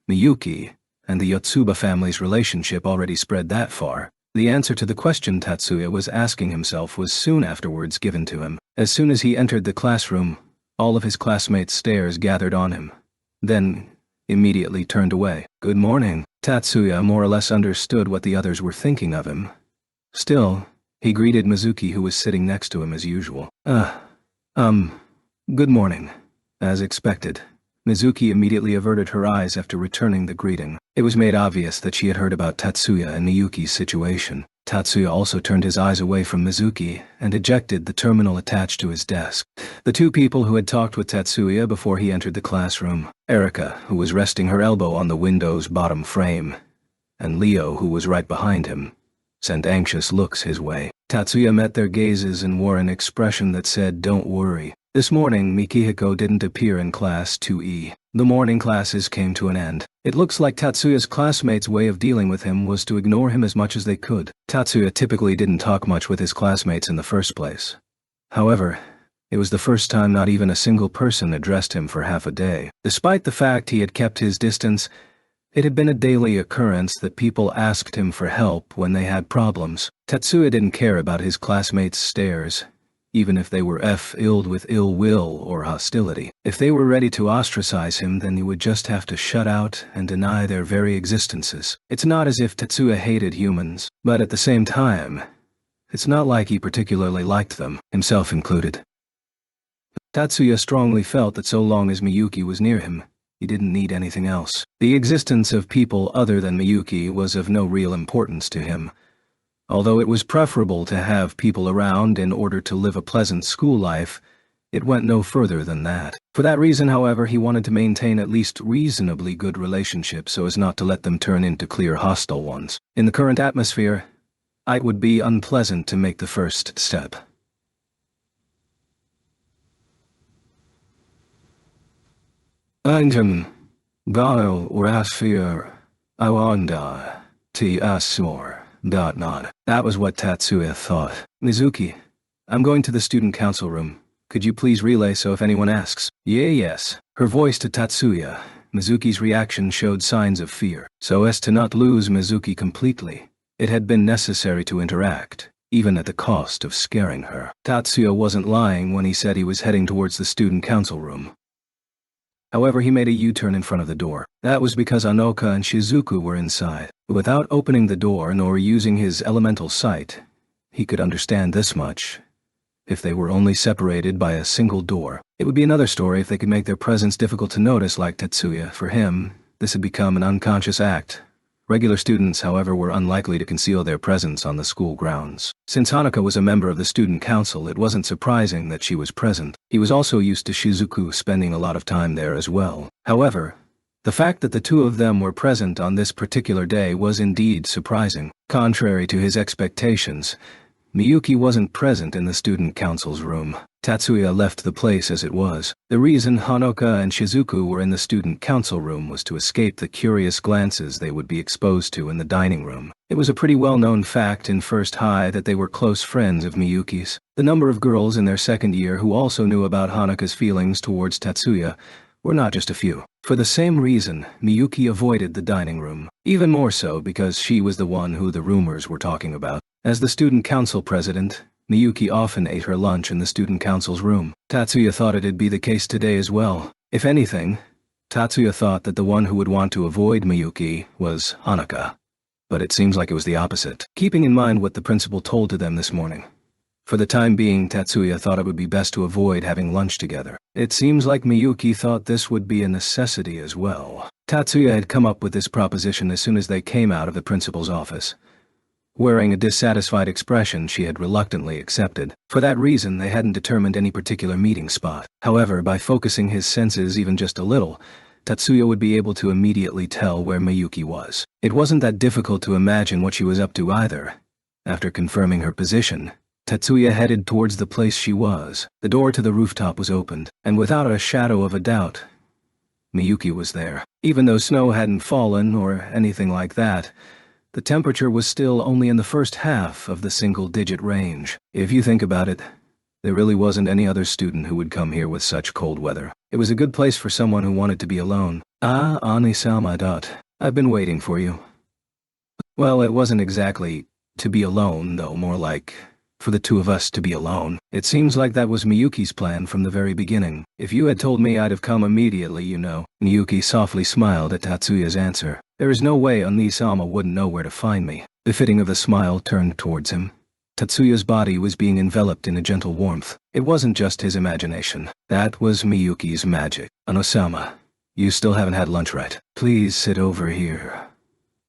Miyuki, and the Yotsuba family's relationship already spread that far? The answer to the question Tatsuya was asking himself was soon afterwards given to him. As soon as he entered the classroom, All of his classmates' stares gathered on him, then immediately turned away. "Good morning." Tatsuya more or less understood what the others were thinking of him. Still, he greeted Mizuki, who was sitting next to him as usual. Good morning." As expected, Mizuki immediately averted her eyes after returning the greeting. It was made obvious that she had heard about Tatsuya and Miyuki's situation. Tatsuya also turned his eyes away from Mizuki and ejected the terminal attached to his desk. The two people who had talked with Tatsuya before he entered the classroom, Erika, who was resting her elbow on the window's bottom frame, and Leo, who was right behind him, sent anxious looks his way. Tatsuya met their gazes and wore an expression that said, "Don't worry." This morning, Mikihiko didn't appear in Class 2E. The morning classes came to an end. It looks like Tatsuya's classmates' way of dealing with him was to ignore him as much as they could. Tatsuya typically didn't talk much with his classmates in the first place. However, it was the first time not even a single person addressed him for half a day. Despite the fact he had kept his distance, it had been a daily occurrence that people asked him for help when they had problems. Tatsuya didn't care about his classmates' stares, even if they were filled with ill will or hostility. If they were ready to ostracize him, then he would just have to shut out and deny their very existences. It's not as if Tatsuya hated humans, but at the same time, it's not like he particularly liked them, himself included. Tatsuya strongly felt that so long as Miyuki was near him, he didn't need anything else. The existence of people other than Miyuki was of no real importance to him. Although it was preferable to have people around in order to live a pleasant school life, it went no further than that. For that reason, however, he wanted to maintain at least reasonably good relationships so as not to let them turn into clear hostile ones. In the current atmosphere, it would be unpleasant to make the first step. Item Gao Rasfir Awanda T Asor. That was what Tatsuya thought. "Mizuki, I'm going to the student council room. Could you please relay so if anyone asks?" Yes. Her voice to Tatsuya. Mizuki's reaction showed signs of fear. So as to not lose Mizuki completely, it had been necessary to interact, even at the cost of scaring her. Tatsuya wasn't lying when he said he was heading towards the student council room. However, he made a U-turn in front of the door. That was because Anoka and Shizuku were inside. Without opening the door nor using his elemental sight, he could understand this much. If they were only separated by a single door, it would be another story if they could make their presence difficult to notice like Tatsuya. For him, this had become an unconscious act. Regular students, however, were unlikely to conceal their presence on the school grounds. Since Hanuka was a member of the student council, it wasn't surprising that she was present. He was also used to Shizuku spending a lot of time there as well. However, the fact that the two of them were present on this particular day was indeed surprising. Contrary to his expectations, Miyuki wasn't present in the student council's room. Tatsuya left the place as it was. The reason Hanoka and Shizuku were in the student council room was to escape the curious glances they would be exposed to in the dining room. It was a pretty well-known fact in First High that they were close friends of Miyuki's. The number of girls in their second year who also knew about Hanoka's feelings towards Tatsuya were not just a few. For the same reason, Miyuki avoided the dining room. Even more so because she was the one who the rumors were talking about. As the student council president, Miyuki often ate her lunch in the student council's room. Tatsuya thought it'd be the case today as well. If anything, Tatsuya thought that the one who would want to avoid Miyuki was Hanuka. But it seems like it was the opposite. Keeping in mind what the principal told to them this morning, for the time being, Tatsuya thought it would be best to avoid having lunch together. It seems like Miyuki thought this would be a necessity as well. Tatsuya had come up with this proposition as soon as they came out of the principal's office. Wearing a dissatisfied expression, she had reluctantly accepted. For that reason, they hadn't determined any particular meeting spot. However, by focusing his senses even just a little, Tatsuya would be able to immediately tell where Miyuki was. It wasn't that difficult to imagine what she was up to either. After confirming her position, Tatsuya headed towards the place she was. The door to the rooftop was opened, and without a shadow of a doubt, Miyuki was there. Even though snow hadn't fallen or anything like that, the temperature was still only in the first half of the single-digit range. If you think about it, there really wasn't any other student who would come here with such cold weather. It was a good place for someone who wanted to be alone. "Ah, Ani-sama. I've been waiting for you." Well, it wasn't exactly to be alone, though, more like for the two of us to be alone. It seems like that was Miyuki's plan from the very beginning. If you had told me I'd have come immediately, you know. Miyuki softly smiled at Tatsuya's answer. There is no way Oni-sama wouldn't know where to find me. Befitting of the smile turned towards him. Tatsuya's body was being enveloped in a gentle warmth. It wasn't just his imagination. That was Miyuki's magic. Ono-sama, you still haven't had lunch, right? Please sit over here.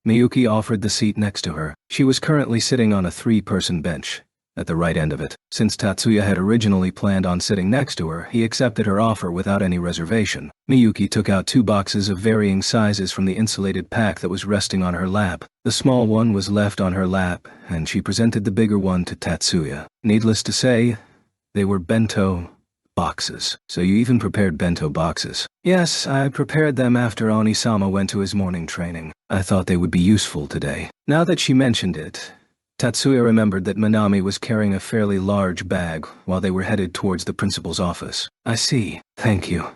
Miyuki offered the seat next to her. She was currently sitting on a 3-person bench, at the right end of it. Since Tatsuya had originally planned on sitting next to her, he accepted her offer without any reservation. Miyuki took out 2 boxes of varying sizes from the insulated pack that was resting on her lap. The small one was left on her lap, and she presented the bigger one to Tatsuya. Needless to say, they were bento boxes. So you even prepared bento boxes? Yes, I prepared them after Oni-sama went to his morning training. I thought they would be useful today. Now that she mentioned it, Tatsuya remembered that Minami was carrying a fairly large bag while they were headed towards the principal's office. I see. Thank you,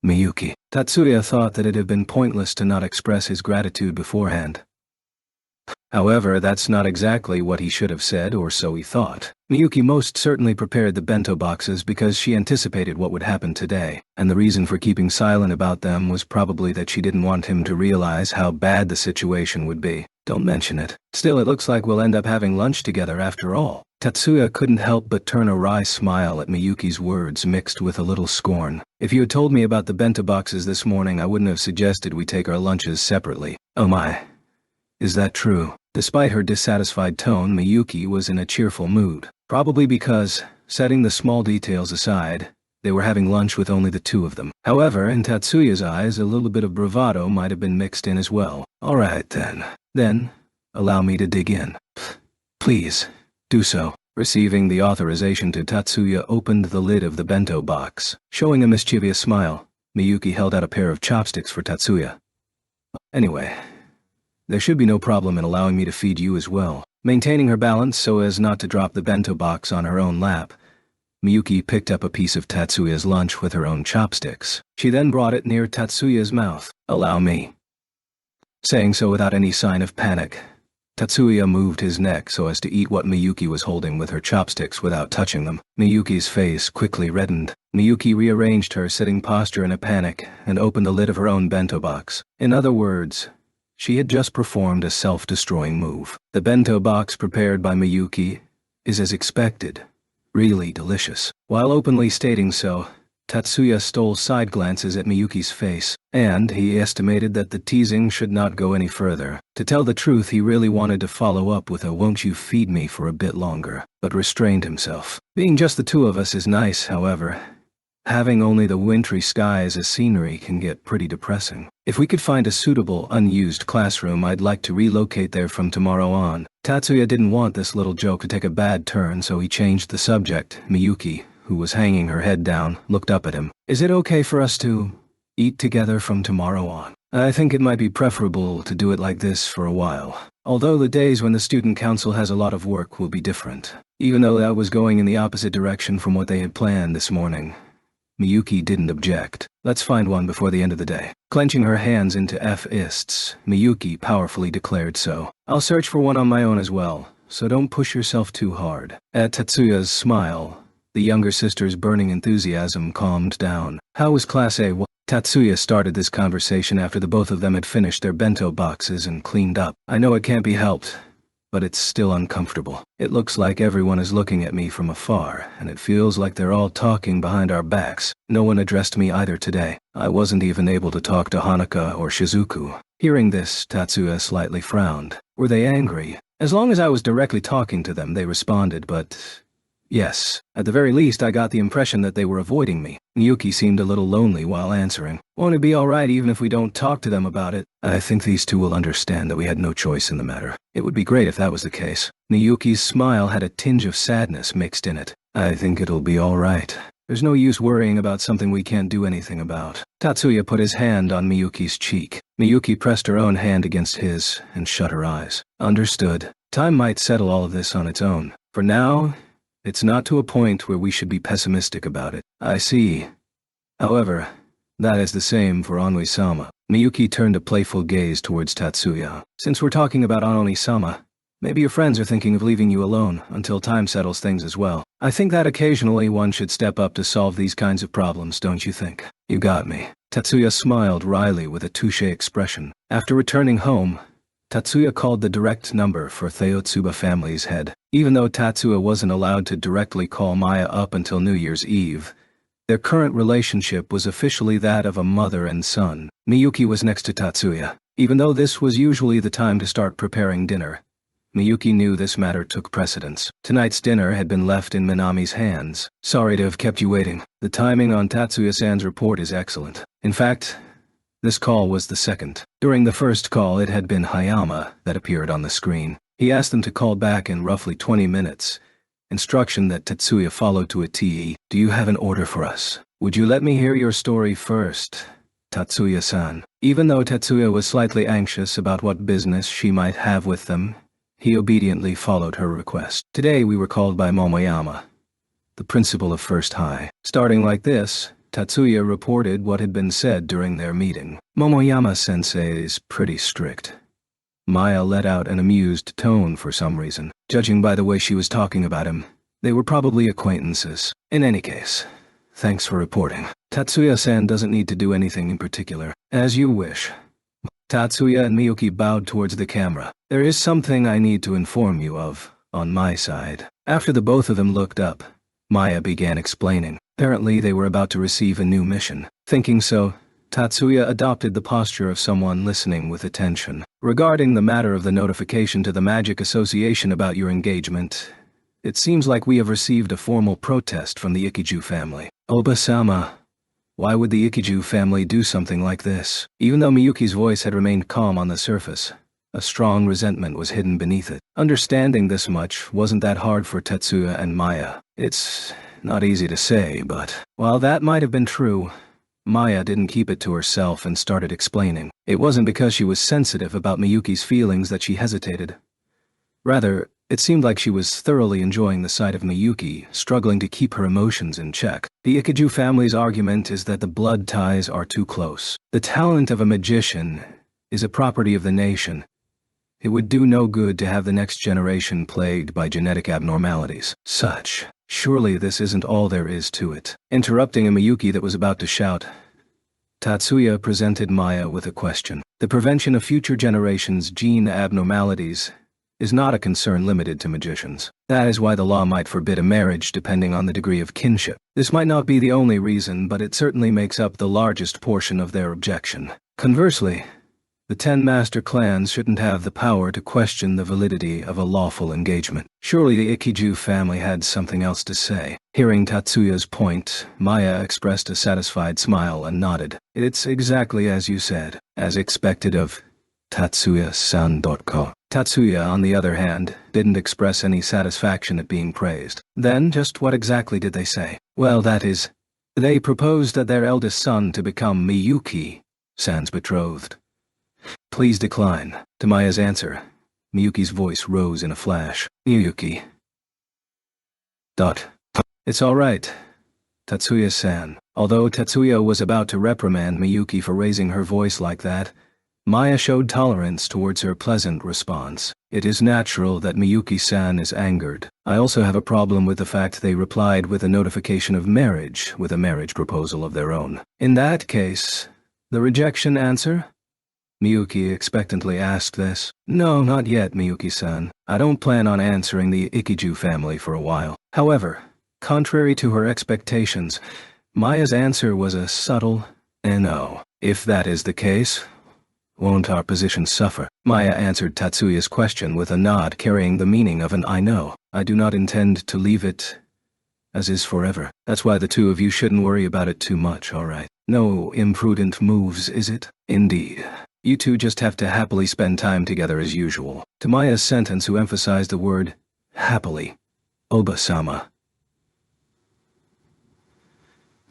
Miyuki. Tatsuya thought that it had been pointless to not express his gratitude beforehand. However, that's not exactly what he should have said, or so he thought. Miyuki most certainly prepared the bento boxes because she anticipated what would happen today, and the reason for keeping silent about them was probably that she didn't want him to realize how bad the situation would be. Don't mention it. Still, it looks like we'll end up having lunch together after all. Tatsuya couldn't help but turn a wry smile at Miyuki's words mixed with a little scorn. If you had told me about the bento boxes this morning, I wouldn't have suggested we take our lunches separately. Oh my. Is that true? Despite her dissatisfied tone, Miyuki was in a cheerful mood. Probably because, setting the small details aside, they were having lunch with only the 2 of them. However, in Tatsuya's eyes, a little bit of bravado might have been mixed in as well. Alright then. Then, allow me to dig in. Please, do so. Receiving the authorization to, Tatsuya opened the lid of the bento box. Showing a mischievous smile, Miyuki held out a pair of chopsticks for Tatsuya. Anyway, there should be no problem in allowing me to feed you as well. Maintaining her balance so as not to drop the bento box on her own lap, Miyuki picked up a piece of Tatsuya's lunch with her own chopsticks. She then brought it near Tatsuya's mouth. Allow me. Saying so without any sign of panic, Tatsuya moved his neck so as to eat what Miyuki was holding with her chopsticks without touching them. Miyuki's face quickly reddened. Miyuki rearranged her sitting posture in a panic and opened the lid of her own bento box. In other words, she had just performed a self-destroying move. The bento box prepared by Miyuki is as expected, really delicious. While openly stating so, Tatsuya stole side glances at Miyuki's face, and he estimated that the teasing should not go any further. To tell the truth, he really wanted to follow up with a "won't you feed me" for a bit longer, but restrained himself. Being just the 2 of us is nice, however. Having only the wintry skies as scenery can get pretty depressing. If we could find a suitable, unused classroom, I'd like to relocate there from tomorrow on. Tatsuya didn't want this little joke to take a bad turn, so he changed the subject. Miyuki, who was hanging her head down, looked up at him. Is it okay for us to eat together from tomorrow on? I think it might be preferable to do it like this for a while. Although the days when the student council has a lot of work will be different. Even though that was going in the opposite direction from what they had planned this morning, Miyuki didn't object. Let's find one before the end of the day. Clenching her hands into fists, Miyuki powerfully declared so. I'll search for one on my own as well, so don't push yourself too hard. At Tatsuya's smile, the younger sister's burning enthusiasm calmed down. How was Class A? Tatsuya started this conversation after the both of them had finished their bento boxes and cleaned up. I know it can't be helped, but it's still uncomfortable. It looks like everyone is looking at me from afar, and it feels like they're all talking behind our backs. No one addressed me either today. I wasn't even able to talk to Hanaka or Shizuku. Hearing this, Tatsuya slightly frowned. Were they angry? As long as I was directly talking to them, they responded, but yes. At the very least, I got the impression that they were avoiding me. Miyuki seemed a little lonely while answering. Won't it be alright even if we don't talk to them about it? I think these 2 will understand that we had no choice in the matter. It would be great if that was the case. Miyuki's smile had a tinge of sadness mixed in it. I think it'll be alright. There's no use worrying about something we can't do anything about. Tatsuya put his hand on Miyuki's cheek. Miyuki pressed her own hand against his and shut her eyes. Understood. Time might settle all of this on its own. For now, it's not to a point where we should be pessimistic about it. I see. However, that is the same for Onoi-sama. Miyuki turned a playful gaze towards Tatsuya. Since we're talking about Onoi-sama, Maybe your friends are thinking of leaving you alone until time settles things as well. I think that occasionally one should step up to solve these kinds of problems, don't you think? You got me. Tatsuya smiled wryly with a touche expression. After returning home, Tatsuya called the direct number for Theotsuba family's head. Even though Tatsuya wasn't allowed to directly call Maya up until New Year's Eve, their current relationship was officially that of a mother and son. Miyuki was next to Tatsuya. Even though this was usually the time to start preparing dinner, Miyuki knew this matter took precedence. Tonight's dinner had been left in Minami's hands. Sorry to have kept you waiting. The timing on Tatsuya-san's report is excellent. In fact, this call was the second. During the first call, it had been Hayama that appeared on the screen. He asked them to call back in roughly 20 minutes. Instruction that Tatsuya followed to a T. Do you have an order for us? Would you let me hear your story first, Tatsuya-san? Even though Tatsuya was slightly anxious about what business she might have with them, he obediently followed her request. Today we were called by Momoyama, the principal of First High. Starting like this, Tatsuya reported what had been said during their meeting. Momoyama-sensei is pretty strict. Maya let out an amused tone for some reason. Judging by the way she was talking about him, they were probably acquaintances. In any case, thanks for reporting. Tatsuya-san doesn't need to do anything in particular. As you wish. Tatsuya and Miyuki bowed towards the camera. There is something I need to inform you of, on my side. After the both of them looked up, Maya began explaining. Apparently they were about to receive a new mission. Thinking so, Tatsuya adopted the posture of someone listening with attention. Regarding the matter of the notification to the Magic Association about your engagement, it seems like we have received a formal protest from the Ikiju family. Oba-sama, why would the Ikiju family do something like this? Even though Miyuki's voice had remained calm on the surface, a strong resentment was hidden beneath it. Understanding this much wasn't that hard for Tetsuya and Maya. It's not easy to say, but while that might have been true, Maya didn't keep it to herself and started explaining. It wasn't because she was sensitive about Miyuki's feelings that she hesitated. Rather, it seemed like she was thoroughly enjoying the sight of Miyuki, struggling to keep her emotions in check. The Ikiju family's argument is that the blood ties are too close. The talent of a magician is a property of the nation. It would do no good to have the next generation plagued by genetic abnormalities. Surely this isn't all there is to it. Interrupting a Miyuki that was about to shout, Tatsuya presented Maya with a question. The prevention of future generations' gene abnormalities is not a concern limited to magicians. That is why the law might forbid a marriage depending on the degree of kinship. This might not be the only reason, but it certainly makes up the largest portion of their objection. Conversely, the 10 master clans shouldn't have the power to question the validity of a lawful engagement. Surely the Ikiju family had something else to say. Hearing Tatsuya's point, Maya expressed a satisfied smile and nodded. It's exactly as you said, as expected of Tatsuya-san. Tatsuya, on the other hand, didn't express any satisfaction at being praised. Then, just what exactly did they say? Well, that is, they proposed that their eldest son to become Miyuki-san's betrothed. Please decline. To Maya's answer, Miyuki's voice rose in a flash. Miyuki. It's all right, Tatsuya-san. Although Tatsuya was about to reprimand Miyuki for raising her voice like that, Maya showed tolerance towards her pleasant response. It is natural that Miyuki-san is angered. I also have a problem with the fact they replied with a notification of marriage with a marriage proposal of their own. In that case, the rejection answer? Miyuki expectantly asked this. No, not yet, Miyuki-san. I don't plan on answering the Ikiju family for a while. However, contrary to her expectations, Maya's answer was a subtle no. If that is the case, won't our position suffer? Maya answered Tatsuya's question with a nod carrying the meaning of an I know. I do not intend to leave it as is forever. That's why the two of you shouldn't worry about it too much, all right? No imprudent moves, is it? Indeed. You two just have to happily spend time together as usual. To Maya's sentence, who emphasized the word happily, Oba-sama.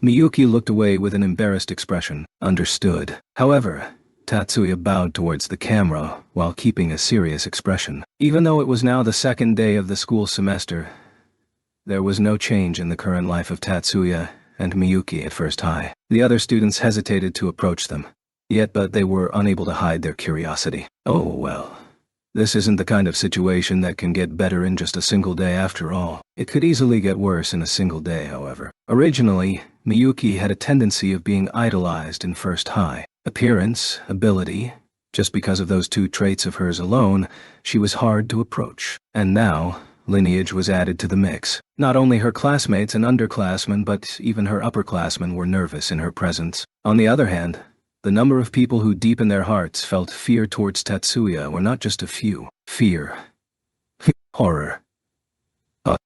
Miyuki looked away with an embarrassed expression. Understood. However, Tatsuya bowed towards the camera while keeping a serious expression. Even though it was now the second day of the school semester, there was no change in the current life of Tatsuya and Miyuki at First High. The other students hesitated to approach them, but they were unable to hide their curiosity. Oh well, This isn't the kind of situation that can get better in just a single day after all. It could easily get worse in a single day, however. Originally, Miyuki had a tendency of being idolized in first high. Appearance, ability. Just because of those two traits of hers alone, she was hard to approach. And now, lineage was added to the mix. Not only her classmates and underclassmen, but even her upperclassmen were nervous in her presence. On the other hand, the number of people who deep in their hearts felt fear towards Tatsuya were not just a few. Fear. Horror.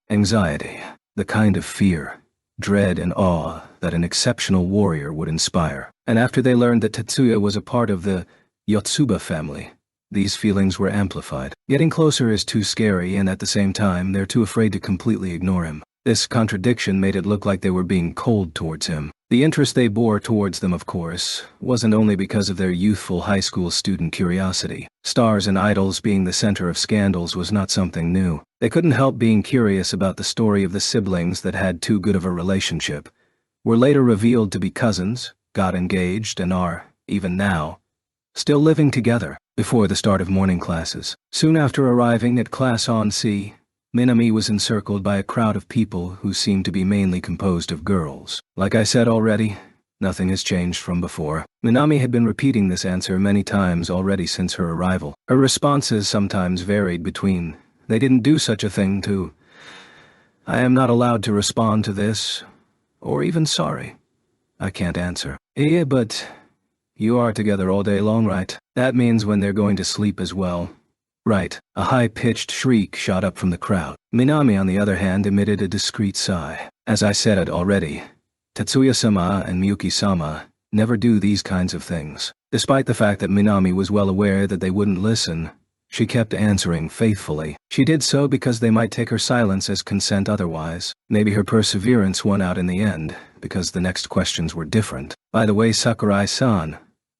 Anxiety. The kind of fear, dread, and awe that an exceptional warrior would inspire. And after they learned that Tatsuya was a part of the Yotsuba family, these feelings were amplified. Getting closer is too scary, and at the same time, they're too afraid to completely ignore him. This contradiction made it look like they were being cold towards him. The interest they bore towards them, of course, wasn't only because of their youthful high school student curiosity. Stars and idols being the center of scandals was not something new. They couldn't help being curious about the story of the siblings that had too good of a relationship, were later revealed to be cousins, got engaged, and are, even now, still living together. Before the start of morning classes, soon after arriving at Class On C, Minami was encircled by a crowd of people who seemed to be mainly composed of girls. Like I said already, nothing has changed from before. Minami had been repeating this answer many times already since her arrival. Her responses sometimes varied between, "They didn't do such a thing," to, "I am not allowed to respond to this," or even, "Sorry, I can't answer." "Yeah, but you are together all day long, right? That means when they're going to sleep as well." "Right." A high-pitched shriek shot up from the crowd. Minami, on the other hand, emitted a discreet sigh. As I said it already, Tatsuya-sama and Miyuki-sama never do these kinds of things. Despite the fact that Minami was well aware that they wouldn't listen, she kept answering faithfully. She did so because they might take her silence as consent otherwise. Maybe her perseverance won out in the end, because the next questions were different. "By the way, Sakurai-san,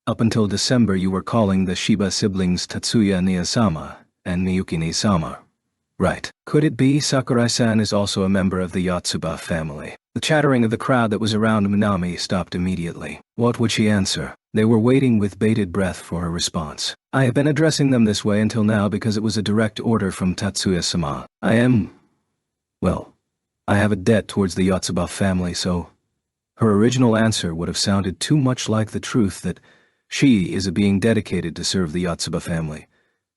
up until December you were calling the Shiba siblings Tatsuya Niya-sama and Miyuki Ni-sama. Right. Could it be Sakurai-san is also a member of the Yotsuba family?" The chattering of the crowd that was around Minami stopped immediately. What would she answer? They were waiting with bated breath for her response. "I have been addressing them this way until now because it was a direct order from Tatsuya-sama. I have a debt towards the Yotsuba family, so..." Her original answer would have sounded too much like the truth that she is a being dedicated to serve the Yotsuba family,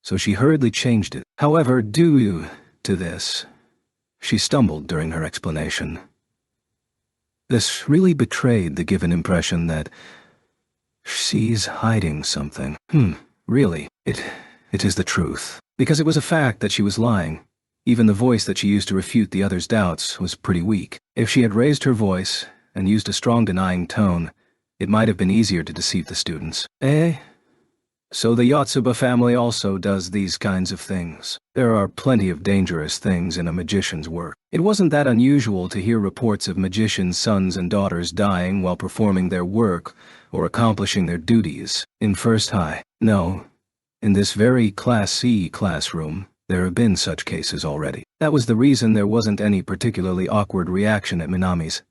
so she hurriedly changed it. However, due to this, she stumbled during her explanation. This really betrayed the given impression that she's hiding something. Really, it is the truth. Because it was a fact that she was lying. Even the voice that she used to refute the other's doubts was pretty weak. If she had raised her voice and used a strong denying tone, it might have been easier to deceive the students. "Eh? So the Yotsuba family also does these kinds of things. There are plenty of dangerous things in a magician's work. It wasn't that unusual to hear reports of magicians' sons and daughters dying while performing their work or accomplishing their duties in first high. No, in this very Class C classroom, there have been such cases already. That was the reason there wasn't any particularly awkward reaction at Minami's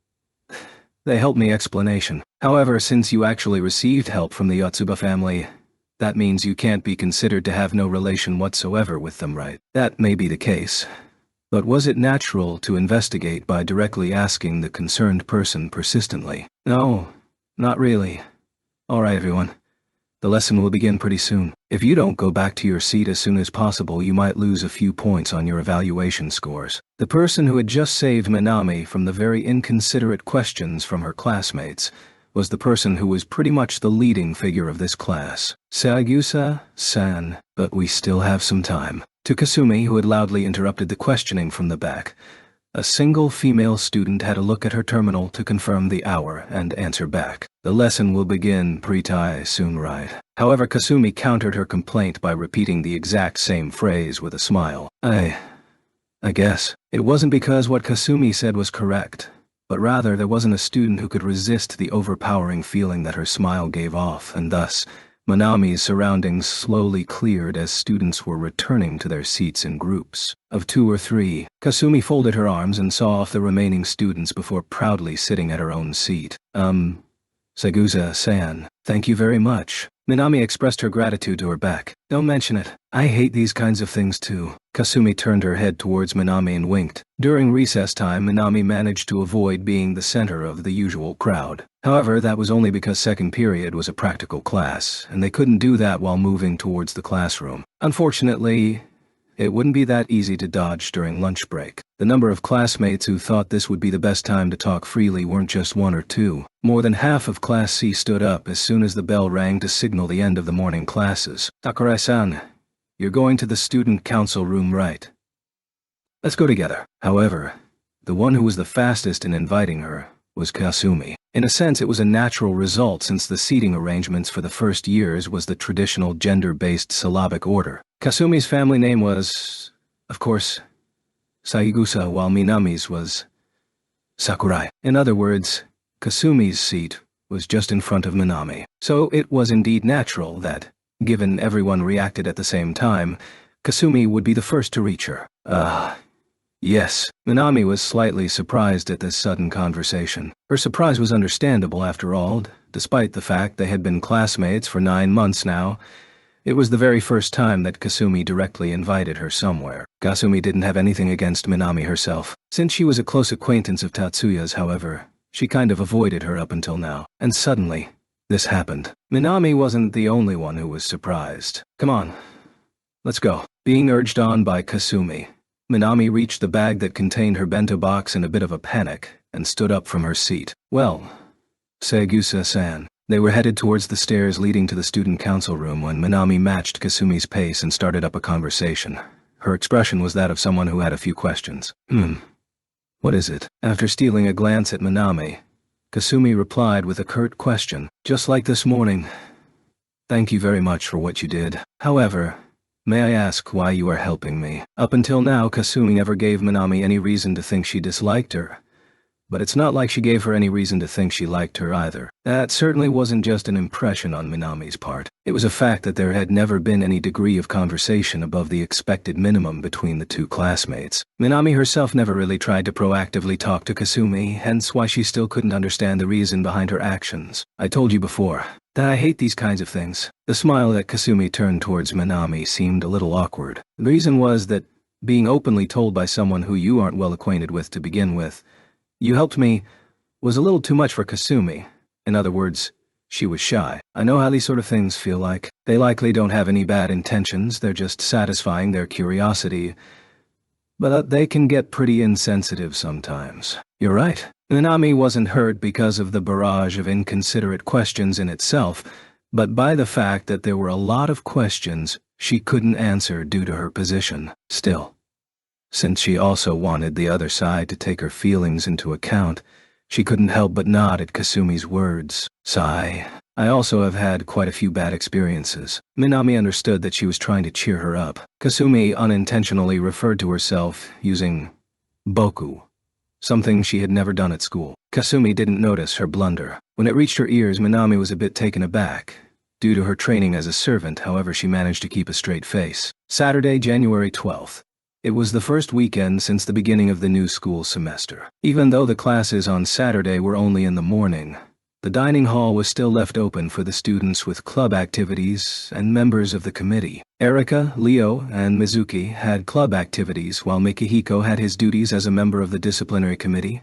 "They helped me" explanation. However, since you actually received help from the Yotsuba family, that means you can't be considered to have no relation whatsoever with them, right? That may be the case. But was it natural to investigate by directly asking the concerned person persistently? No, not really. Alright, everyone. The lesson will begin pretty soon. If you don't go back to your seat as soon as possible, you might lose a few points on your evaluation scores. The person who had just saved Minami from the very inconsiderate questions from her classmates was the person who was pretty much the leading figure of this class. "Saigusa-san, but we still have some time." To Kasumi, who had loudly interrupted the questioning from the back, a single female student had a look at her terminal to confirm the hour and answer back. "The lesson will begin pretty soon, right?" However, Kasumi countered her complaint by repeating the exact same phrase with a smile. I guess. It wasn't because what Kasumi said was correct, but rather there wasn't a student who could resist the overpowering feeling that her smile gave off, and thus, Minami's surroundings slowly cleared as students were returning to their seats in groups of 2 or 3. Kasumi folded her arms and saw off the remaining students before proudly sitting at her own seat. Segusa-san, thank you very much. Minami expressed her gratitude to her back. Don't mention it. I hate these kinds of things too. Kasumi turned her head towards Minami and winked. During recess time, Minami managed to avoid being the center of the usual crowd. However, that was only because second period was a practical class, and they couldn't do that while moving towards the classroom. Unfortunately, it wouldn't be that easy to dodge during lunch break. The number of classmates who thought this would be the best time to talk freely weren't just one or two. More than half of Class C stood up as soon as the bell rang to signal the end of the morning classes. Sakurai-san, you're going to the student council room, right? Let's go together. However, the one who was the fastest in inviting her was Kasumi. In a sense, it was a natural result since the seating arrangements for the first years was the traditional gender-based syllabic order. Kasumi's family name was, of course, Saigusa, while Minami's was Sakurai. In other words, Kasumi's seat was just in front of Minami. So it was indeed natural that, given everyone reacted at the same time, Kasumi would be the first to reach her. Yes. Minami was slightly surprised at this sudden conversation. Her surprise was understandable after all, despite the fact they had been classmates for 9 months now. It was the very first time that Kasumi directly invited her somewhere. Kasumi didn't have anything against Minami herself. Since she was a close acquaintance of Tatsuya's, however, she kind of avoided her up until now. And suddenly, this happened. Minami wasn't the only one who was surprised. Come on, let's go. Being urged on by Kasumi, Minami reached the bag that contained her bento box in a bit of a panic and stood up from her seat. Well, Segusa-san. They were headed towards the stairs leading to the student council room when Minami matched Kasumi's pace and started up a conversation. Her expression was that of someone who had a few questions. What is it? After stealing a glance at Minami, Kasumi replied with a curt question. Just like this morning. Thank you very much for what you did. However, may I ask why you are helping me? Up until now, Kasumi never gave Minami any reason to think she disliked her. But it's not like she gave her any reason to think she liked her either. That certainly wasn't just an impression on Minami's part. It was a fact that there had never been any degree of conversation above the expected minimum between the two classmates. Minami herself never really tried to proactively talk to Kasumi, hence why she still couldn't understand the reason behind her actions. I told you before that I hate these kinds of things. The smile that Kasumi turned towards Minami seemed a little awkward. The reason was that being openly told by someone who you aren't well acquainted with to begin with, "You helped me," was a little too much for Kasumi. In other words, she was shy. I know how these sort of things feel like. They likely don't have any bad intentions, they're just satisfying their curiosity. But they can get pretty insensitive sometimes. You're right. Minami wasn't hurt because of the barrage of inconsiderate questions in itself, but by the fact that there were a lot of questions she couldn't answer due to her position. Still, since she also wanted the other side to take her feelings into account, she couldn't help but nod at Kasumi's words. Sigh. I also have had quite a few bad experiences. Minami understood that she was trying to cheer her up. Kasumi unintentionally referred to herself using boku, something she had never done at school. Kasumi didn't notice her blunder. When it reached her ears, Minami was a bit taken aback. Due to her training as a servant, however, she managed to keep a straight face. Saturday, January 12th. It was the first weekend since the beginning of the new school semester. Even though the classes on Saturday were only in the morning, the dining hall was still left open for the students with club activities and members of the committee. Erika, Leo, and Mizuki had club activities while Mikihiko had his duties as a member of the disciplinary committee.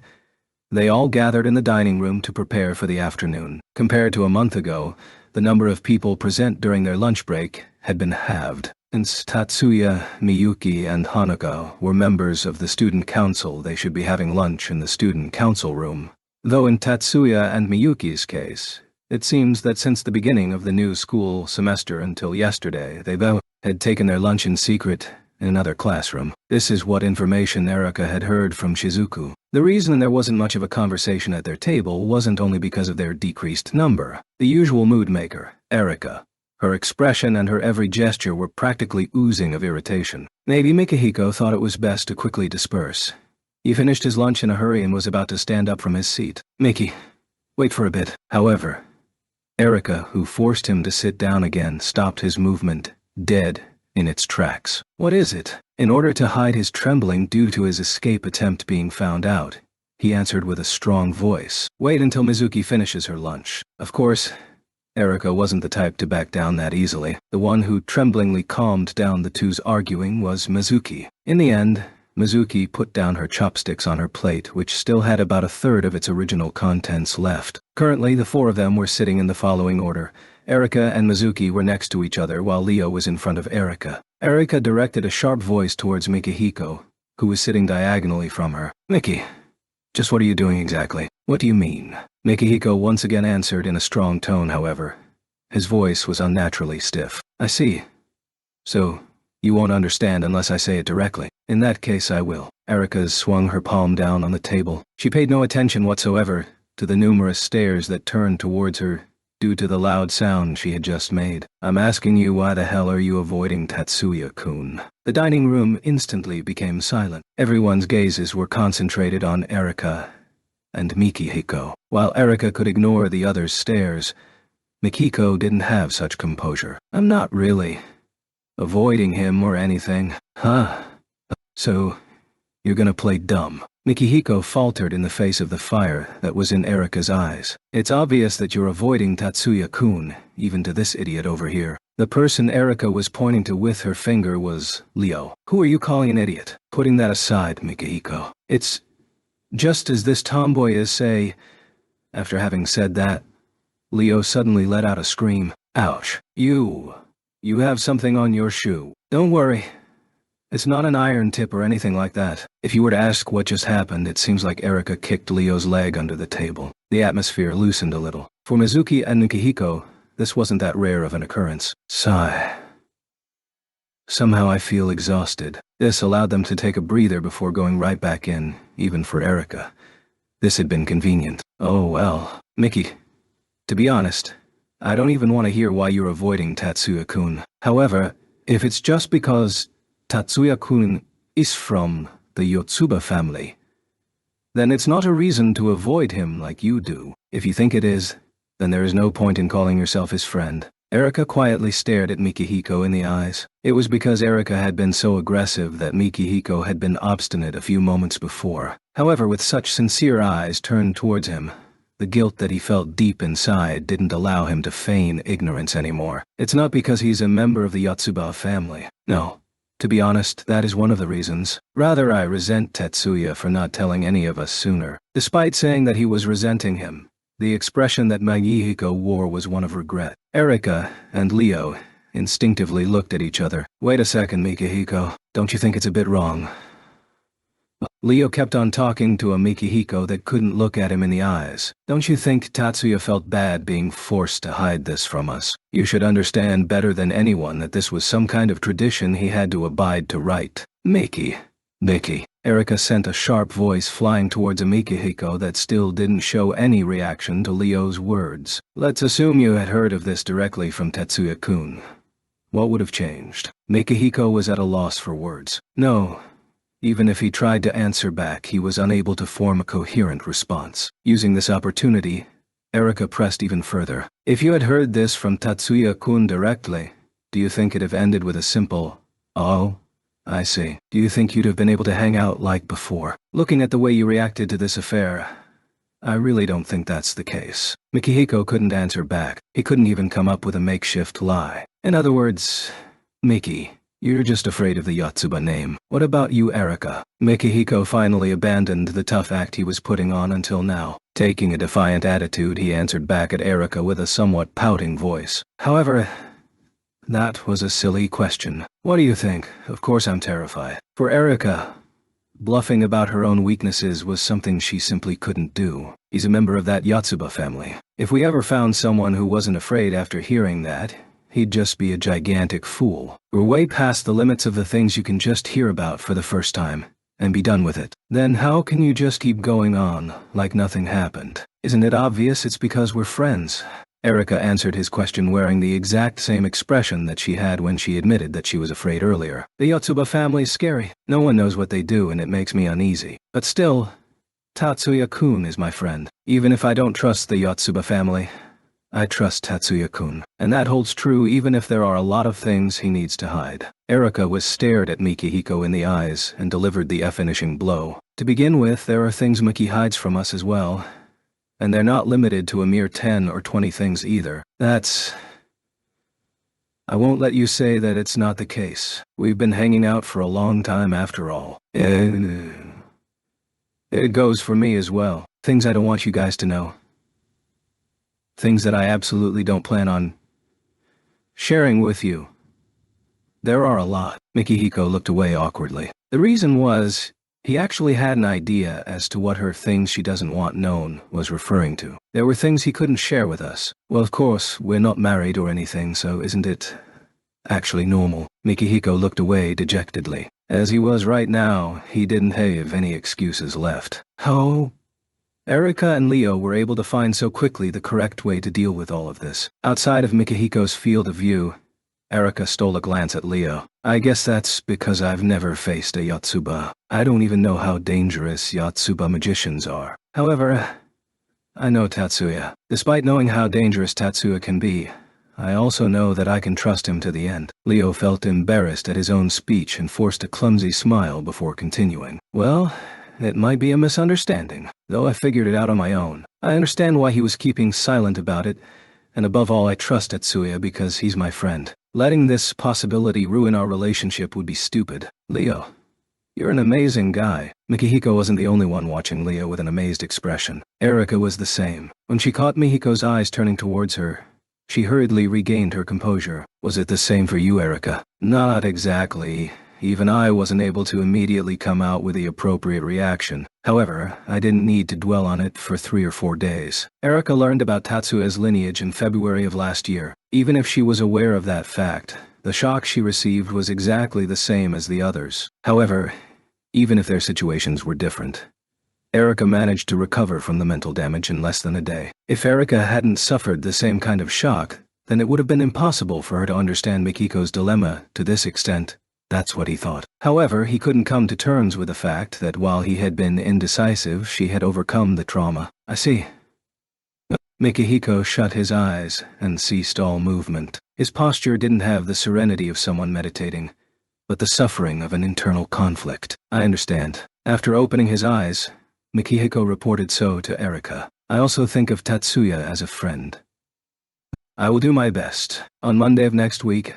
They all gathered in the dining room to prepare for the afternoon. Compared to a month ago, the number of people present during their lunch break had been halved. Since Tatsuya, Miyuki, and Hanuka were members of the student council, they should be having lunch in the student council room. Though in Tatsuya and Miyuki's case, it seems that since the beginning of the new school semester until yesterday, they both had taken their lunch in secret in another classroom. This is what information Erika had heard from Shizuku. The reason there wasn't much of a conversation at their table wasn't only because of their decreased number. The usual mood maker, Erika, her expression and her every gesture were practically oozing of irritation. Maybe Mikihiko thought it was best to quickly disperse. He finished his lunch in a hurry and was about to stand up from his seat. Miki, wait for a bit. However, Erika, who forced him to sit down again, stopped his movement, dead in its tracks. What is it? In order to hide his trembling due to his escape attempt being found out, he answered with a strong voice. Wait until Mizuki finishes her lunch. Of course, Erika wasn't the type to back down that easily. The one who tremblingly calmed down the two's arguing was Mizuki. In the end, Mizuki put down her chopsticks on her plate, which still had about a third of its original contents left. Currently, the four of them were sitting in the following order. Erika and Mizuki were next to each other while Leo was in front of Erika. Erika directed a sharp voice towards Mikihiko, who was sitting diagonally from her. Miki, just what are you doing exactly? What do you mean? Mikihiko once again answered in a strong tone, however. His voice was unnaturally stiff. I see. So, you won't understand unless I say it directly. In that case I will. Erika swung her palm down on the table. She paid no attention whatsoever to the numerous stares that turned towards her due to the loud sound she had just made. I'm asking you, why the hell are you avoiding Tatsuya-kun? The dining room instantly became silent. Everyone's gazes were concentrated on Erika and Mikihiko. While Erika could ignore the others' stares, Mikiko didn't have such composure. I'm not really avoiding him or anything. Huh? So, you're gonna play dumb. Mikihiko faltered in the face of the fire that was in Erika's eyes. It's obvious that you're avoiding Tatsuya-kun, even to this idiot over here. The person Erika was pointing to with her finger was Leo. Who are you calling an idiot? Putting that aside, Mikihiko. It's just as this tomboy is, say. After having said that, Leo suddenly let out a scream. Ouch. You have something on your shoe. Don't worry. It's not an iron tip or anything like that. If you were to ask what just happened, it seems like Erika kicked Leo's leg under the table. The atmosphere loosened a little. For Mizuki and Mikihiko, this wasn't that rare of an occurrence. Sigh. Somehow I feel exhausted. This allowed them to take a breather before going right back in, even for Erika. This had been convenient. Oh well. Miki, to be honest, I don't even want to hear why you're avoiding Tatsuya-kun. However, if it's just because Tatsuya-kun is from the Yotsuba family, then it's not a reason to avoid him like you do. If you think it is, then there is no point in calling yourself his friend. Erika quietly stared at Mikihiko in the eyes. It was because Erika had been so aggressive that Mikihiko had been obstinate a few moments before. However, with such sincere eyes turned towards him, the guilt that he felt deep inside didn't allow him to feign ignorance anymore. It's not because he's a member of the Yotsuba family. No. To be honest, that is one of the reasons. Rather, I resent Tetsuya for not telling any of us sooner. Despite saying that he was resenting him, the expression that Mikihiko wore was one of regret. Erika and Leo instinctively looked at each other. Wait a second, Mikihiko. Don't you think it's a bit wrong? Leo kept on talking to a Mikihiko that couldn't look at him in the eyes. Don't you think Tatsuya felt bad being forced to hide this from us? You should understand better than anyone that this was some kind of tradition he had to abide to right. Miki. Erika sent a sharp voice flying towards a Mikihiko that still didn't show any reaction to Leo's words. Let's assume you had heard of this directly from Tetsuya-kun. What would have changed? Mikihiko was at a loss for words. No. Even if he tried to answer back, he was unable to form a coherent response. Using this opportunity, Erika pressed even further. If you had heard this from Tatsuya-kun directly, do you think it'd have ended with a simple, "Oh, I see"? Do you think you'd have been able to hang out like before? Looking at the way you reacted to this affair, I really don't think that's the case. Mikihiko couldn't answer back. He couldn't even come up with a makeshift lie. In other words, Miki, you're just afraid of the Yotsuba name. What about you, Erika? Mikihiko finally abandoned the tough act he was putting on until now. Taking a defiant attitude, he answered back at Erika with a somewhat pouting voice. However, that was a silly question. What do you think? Of course I'm terrified. For Erika, bluffing about her own weaknesses was something she simply couldn't do. He's a member of that Yotsuba family. If we ever found someone who wasn't afraid after hearing that, he'd just be a gigantic fool. We're way past the limits of the things you can just hear about for the first time, and be done with it. Then how can you just keep going on, like nothing happened? Isn't it obvious it's because we're friends? Erika answered his question wearing the exact same expression that she had when she admitted that she was afraid earlier. The Yotsuba family's scary. No one knows what they do and it makes me uneasy. But still, Tatsuya-kun is my friend. Even if I don't trust the Yotsuba family, I trust Tatsuya-kun, and that holds true even if there are a lot of things he needs to hide. Erika was stared at Mikihiko in the eyes and delivered the finishing blow. To begin with, there are things Miki hides from us as well, and they're not limited to a mere 10 or 20 things either. I won't let you say that it's not the case. We've been hanging out for a long time after all. It goes for me as well. Things I don't want you guys to know. Things that I absolutely don't plan on sharing with you. There are a lot. Mikihiko looked away awkwardly. The reason was, he actually had an idea as to what her things she doesn't want known was referring to. There were things he couldn't share with us. Well, of course, we're not married or anything, so isn't it actually normal? Mikihiko looked away dejectedly. As he was right now, he didn't have any excuses left. Oh, Erika and Leo were able to find so quickly the correct way to deal with all of this. Outside of Mikihiko's field of view, Erika stole a glance at Leo. I guess that's because I've never faced a Yotsuba. I don't even know how dangerous Yotsuba magicians are. However, I know Tatsuya. Despite knowing how dangerous Tatsuya can be, I also know that I can trust him to the end. Leo felt embarrassed at his own speech and forced a clumsy smile before continuing. Well, it might be a misunderstanding, though I figured it out on my own. I understand why he was keeping silent about it, and above all I trust Tatsuya because he's my friend. Letting this possibility ruin our relationship would be stupid. Leo, you're an amazing guy. Mikihiko wasn't the only one watching Leo with an amazed expression. Erika was the same. When she caught Mikihiko's eyes turning towards her, she hurriedly regained her composure. Was it the same for you, Erika? Not exactly. Even I wasn't able to immediately come out with the appropriate reaction. However, I didn't need to dwell on it for 3 or 4 days. Erika learned about Tatsuya's lineage in February of last year. Even if she was aware of that fact, the shock she received was exactly the same as the others. However, even if their situations were different, Erika managed to recover from the mental damage in less than a day. If Erika hadn't suffered the same kind of shock, then it would have been impossible for her to understand Mikiko's dilemma to this extent. That's what he thought. However, he couldn't come to terms with the fact that while he had been indecisive, she had overcome the trauma. I see. Mikihiko shut his eyes and ceased all movement. His posture didn't have the serenity of someone meditating, but the suffering of an internal conflict. I understand. After opening his eyes, Mikihiko reported so to Erika. I also think of Tatsuya as a friend. I will do my best. On Monday of next week,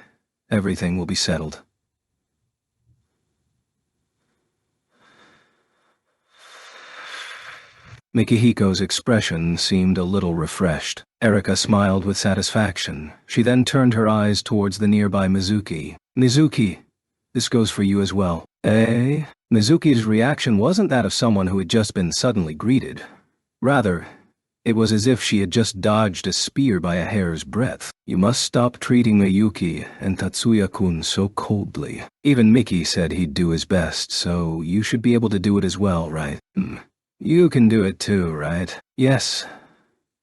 everything will be settled. Mikihiko's expression seemed a little refreshed. Erika smiled with satisfaction. She then turned her eyes towards the nearby Mizuki. Mizuki, this goes for you as well. Eh? Mizuki's reaction wasn't that of someone who had just been suddenly greeted. Rather, it was as if she had just dodged a spear by a hair's breadth. You must stop treating Miyuki and Tatsuya-kun so coldly. Even Miki said he'd do his best, so you should be able to do it as well, right? You can do it too, right? Yes.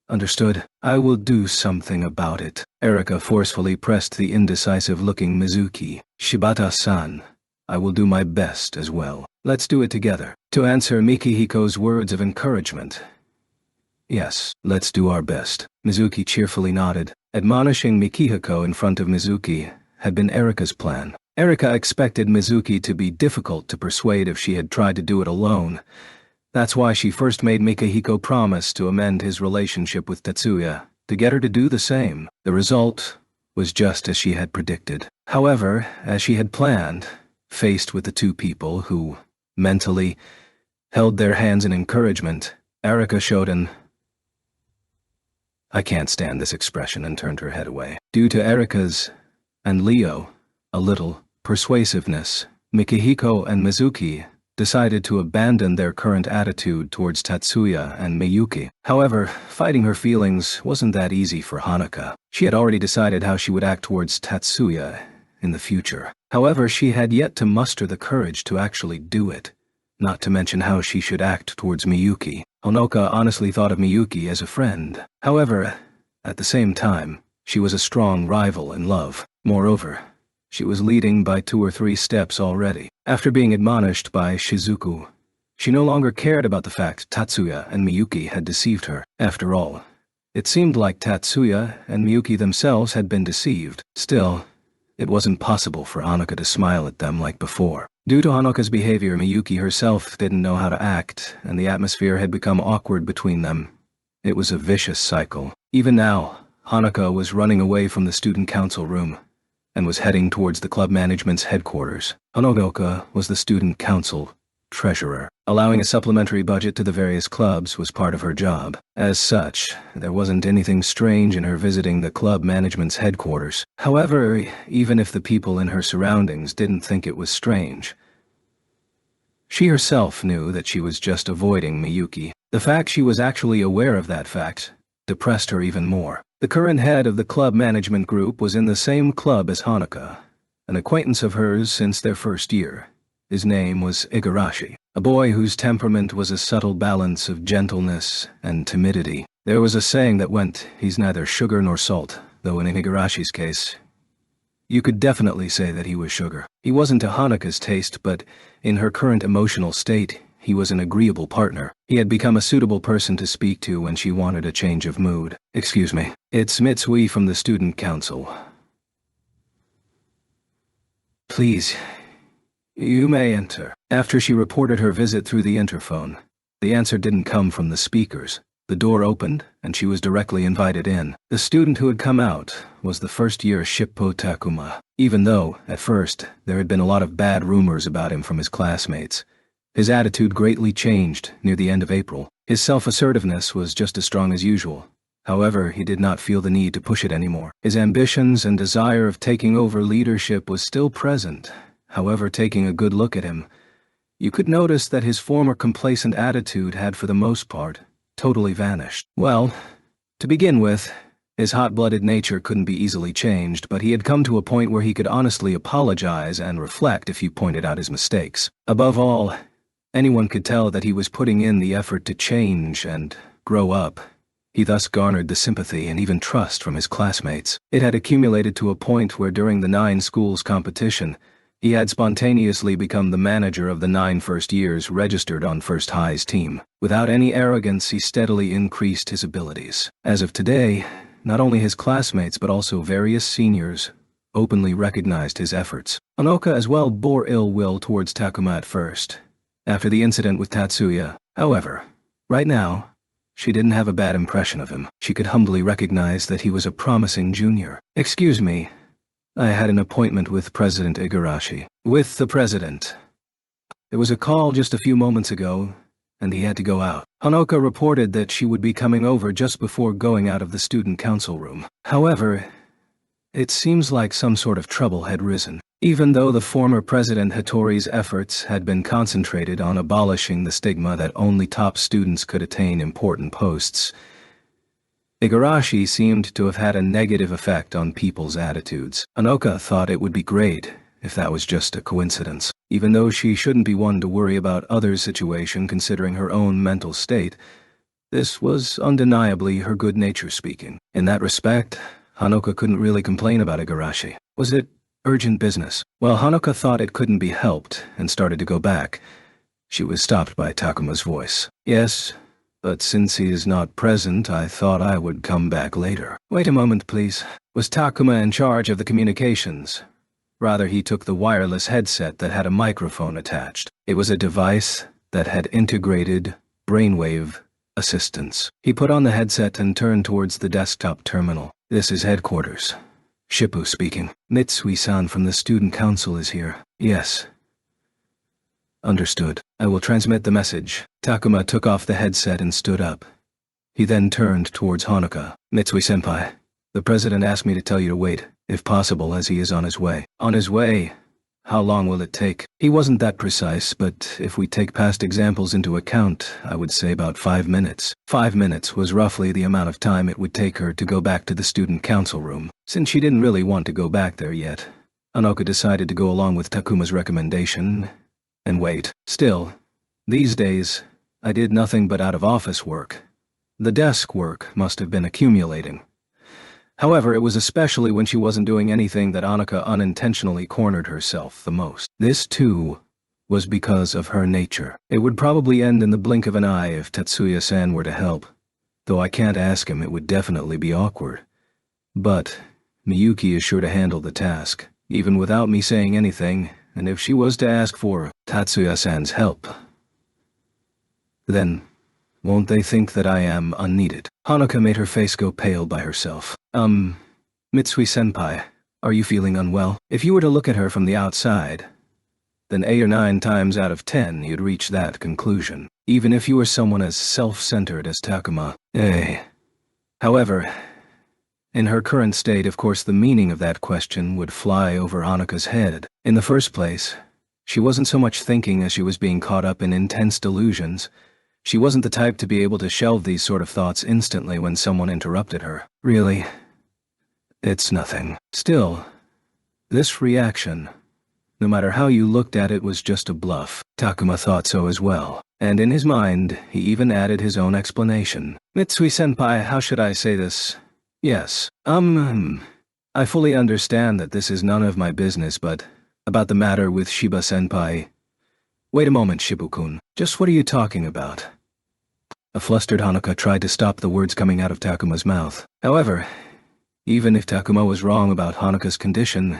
Understood. I will do something about it. Erika forcefully pressed the indecisive-looking Mizuki. Shibata-san, I will do my best as well. Let's do it together. To answer Mikihiko's words of encouragement. Yes, let's do our best. Mizuki cheerfully nodded. Admonishing Mikihiko in front of Mizuki had been Erika's plan. Erika expected Mizuki to be difficult to persuade if she had tried to do it alone. That's why she first made Mikihiko promise to amend his relationship with Tatsuya, to get her to do the same. The result was just as she had predicted. However, as she had planned, faced with the two people who, mentally, held their hands in encouragement, Erika showed an I can't stand this expression and turned her head away. Due to Erika's, and Leo, a little, persuasiveness, Mikihiko and Mizuki decided to abandon their current attitude towards Tatsuya and Miyuki. However, fighting her feelings wasn't that easy for Hanaka. She had already decided how she would act towards Tatsuya in the future. However, she had yet to muster the courage to actually do it, not to mention how she should act towards Miyuki. Honoka honestly thought of Miyuki as a friend. However, at the same time, she was a strong rival in love. Moreover, she was leading by 2 or 3 steps already. After being admonished by Shizuku, she no longer cared about the fact Tatsuya and Miyuki had deceived her. After all, It seemed like Tatsuya and Miyuki themselves had been deceived. Still, it wasn't possible for Honoka to smile at them like before. Due to Honoka's behavior, Miyuki herself didn't know how to act, and the atmosphere had become awkward between them. It was a vicious cycle. Even now, Honoka was running away from the student council room and was heading towards the club management's headquarters. Honoka was the student council treasurer. Allowing a supplementary budget to the various clubs was part of her job. As such, there wasn't anything strange in her visiting the club management's headquarters. However, even if the people in her surroundings didn't think it was strange, she herself knew that she was just avoiding Miyuki. The fact she was actually aware of that fact depressed her even more. The current head of the club management group was in the same club as Honoka, an acquaintance of hers since their first year. His name was Igarashi, a boy whose temperament was a subtle balance of gentleness and timidity. There was a saying that went, "He's neither sugar nor salt," though in Igarashi's case, you could definitely say that he was sugar. He wasn't to Honoka's taste, but in her current emotional state, he was an agreeable partner. He had become a suitable person to speak to when she wanted a change of mood. "Excuse me, it's Mitsui from the student council. Please, you may enter." After she reported her visit through the interphone, the answer didn't come from the speakers. The door opened, and she was directly invited in. The student who had come out was the first-year Shippo Takuma. Even though, at first, there had been a lot of bad rumors about him from his classmates, his attitude greatly changed near the end of April. His self-assertiveness was just as strong as usual. However, he did not feel the need to push it anymore. His ambitions and desire of taking over leadership was still present. However, taking a good look at him, you could notice that his former complacent attitude had, for the most part, totally vanished. Well, to begin with, his hot-blooded nature couldn't be easily changed, but he had come to a point where he could honestly apologize and reflect if you pointed out his mistakes. Above all, anyone could tell that he was putting in the effort to change and grow up. He thus garnered the sympathy and even trust from his classmates. It had accumulated to a point where during the 9 schools competition, he had spontaneously become the manager of the 9 first years registered on First High's team. Without any arrogance, he steadily increased his abilities. As of today, not only his classmates but also various seniors openly recognized his efforts. Honoka as well bore ill will towards Takuma at first, after the incident with Tatsuya. However, right now, she didn't have a bad impression of him. She could humbly recognize that he was a promising junior. "Excuse me, I had an appointment with President Igarashi." "With the president. There was a call just a few moments ago, and he had to go out." Honoka reported that she would be coming over just before going out of the student council room. However, it seems like some sort of trouble had risen. Even though the former President Hattori's efforts had been concentrated on abolishing the stigma that only top students could attain important posts, Igarashi seemed to have had a negative effect on people's attitudes. Honoka thought it would be great if that was just a coincidence. Even though she shouldn't be one to worry about others' situation considering her own mental state, this was undeniably her good nature speaking. In that respect, Honoka couldn't really complain about Igarashi. Was it urgent business? Well, Honoka thought it couldn't be helped and started to go back. She was stopped by Takuma's voice. "Yes, but since he is not present, I thought I would come back later." "Wait a moment, please." Was Takuma in charge of the communications? Rather, he took the wireless headset that had a microphone attached. It was a device that had integrated brainwave assistance. He put on the headset and turned towards the desktop terminal. "This is headquarters. Shippo speaking. Mitsui-san from the student council is here." "Yes." "Understood. I will transmit the message." Takuma took off the headset and stood up. He then turned towards Honoka. "Mitsui-senpai, the president asked me to tell you to wait, if possible, as he is on his way." "On his way? How long will it take?" He wasn't that precise, but if we take past examples into account, I would say about 5 minutes. 5 minutes was roughly the amount of time it would take her to go back to the student council room. Since she didn't really want to go back there yet, Honoka decided to go along with Takuma's recommendation and wait. Still, these days, I did nothing but out-of-office work. The desk work must have been accumulating. However, it was especially when she wasn't doing anything that Honoka unintentionally cornered herself the most. This, too, was because of her nature. It would probably end in the blink of an eye if Tatsuya-san were to help. Though I can't ask him, it would definitely be awkward. But Miyuki is sure to handle the task, even without me saying anything, and if she was to ask for Tatsuya-san's help, then won't they think that I am unneeded? Hanuka made her face go pale by herself. Mitsui-senpai, are you feeling unwell? If you were to look at her from the outside, then 8 or 9 times out of 10 you'd reach that conclusion, even if you were someone as self-centered as Takuma. However, in her current state, of course, the meaning of that question would fly over Hanuka's head. In the first place, she wasn't so much thinking as she was being caught up in intense delusions. She wasn't the type to be able to shelve these sort of thoughts instantly when someone interrupted her. Really, it's nothing. Still, this reaction, no matter how you looked at it, was just a bluff. Takuma thought so as well, and in his mind, he even added his own explanation. Mitsui-senpai, how should I say this? Yes, I fully understand that this is none of my business, but about the matter with Shiba-senpai. Wait a moment, Shibu-kun. Just what are you talking about? A flustered Hanuka tried to stop the words coming out of Takuma's mouth. However, even if Takuma was wrong about Hanuka's condition,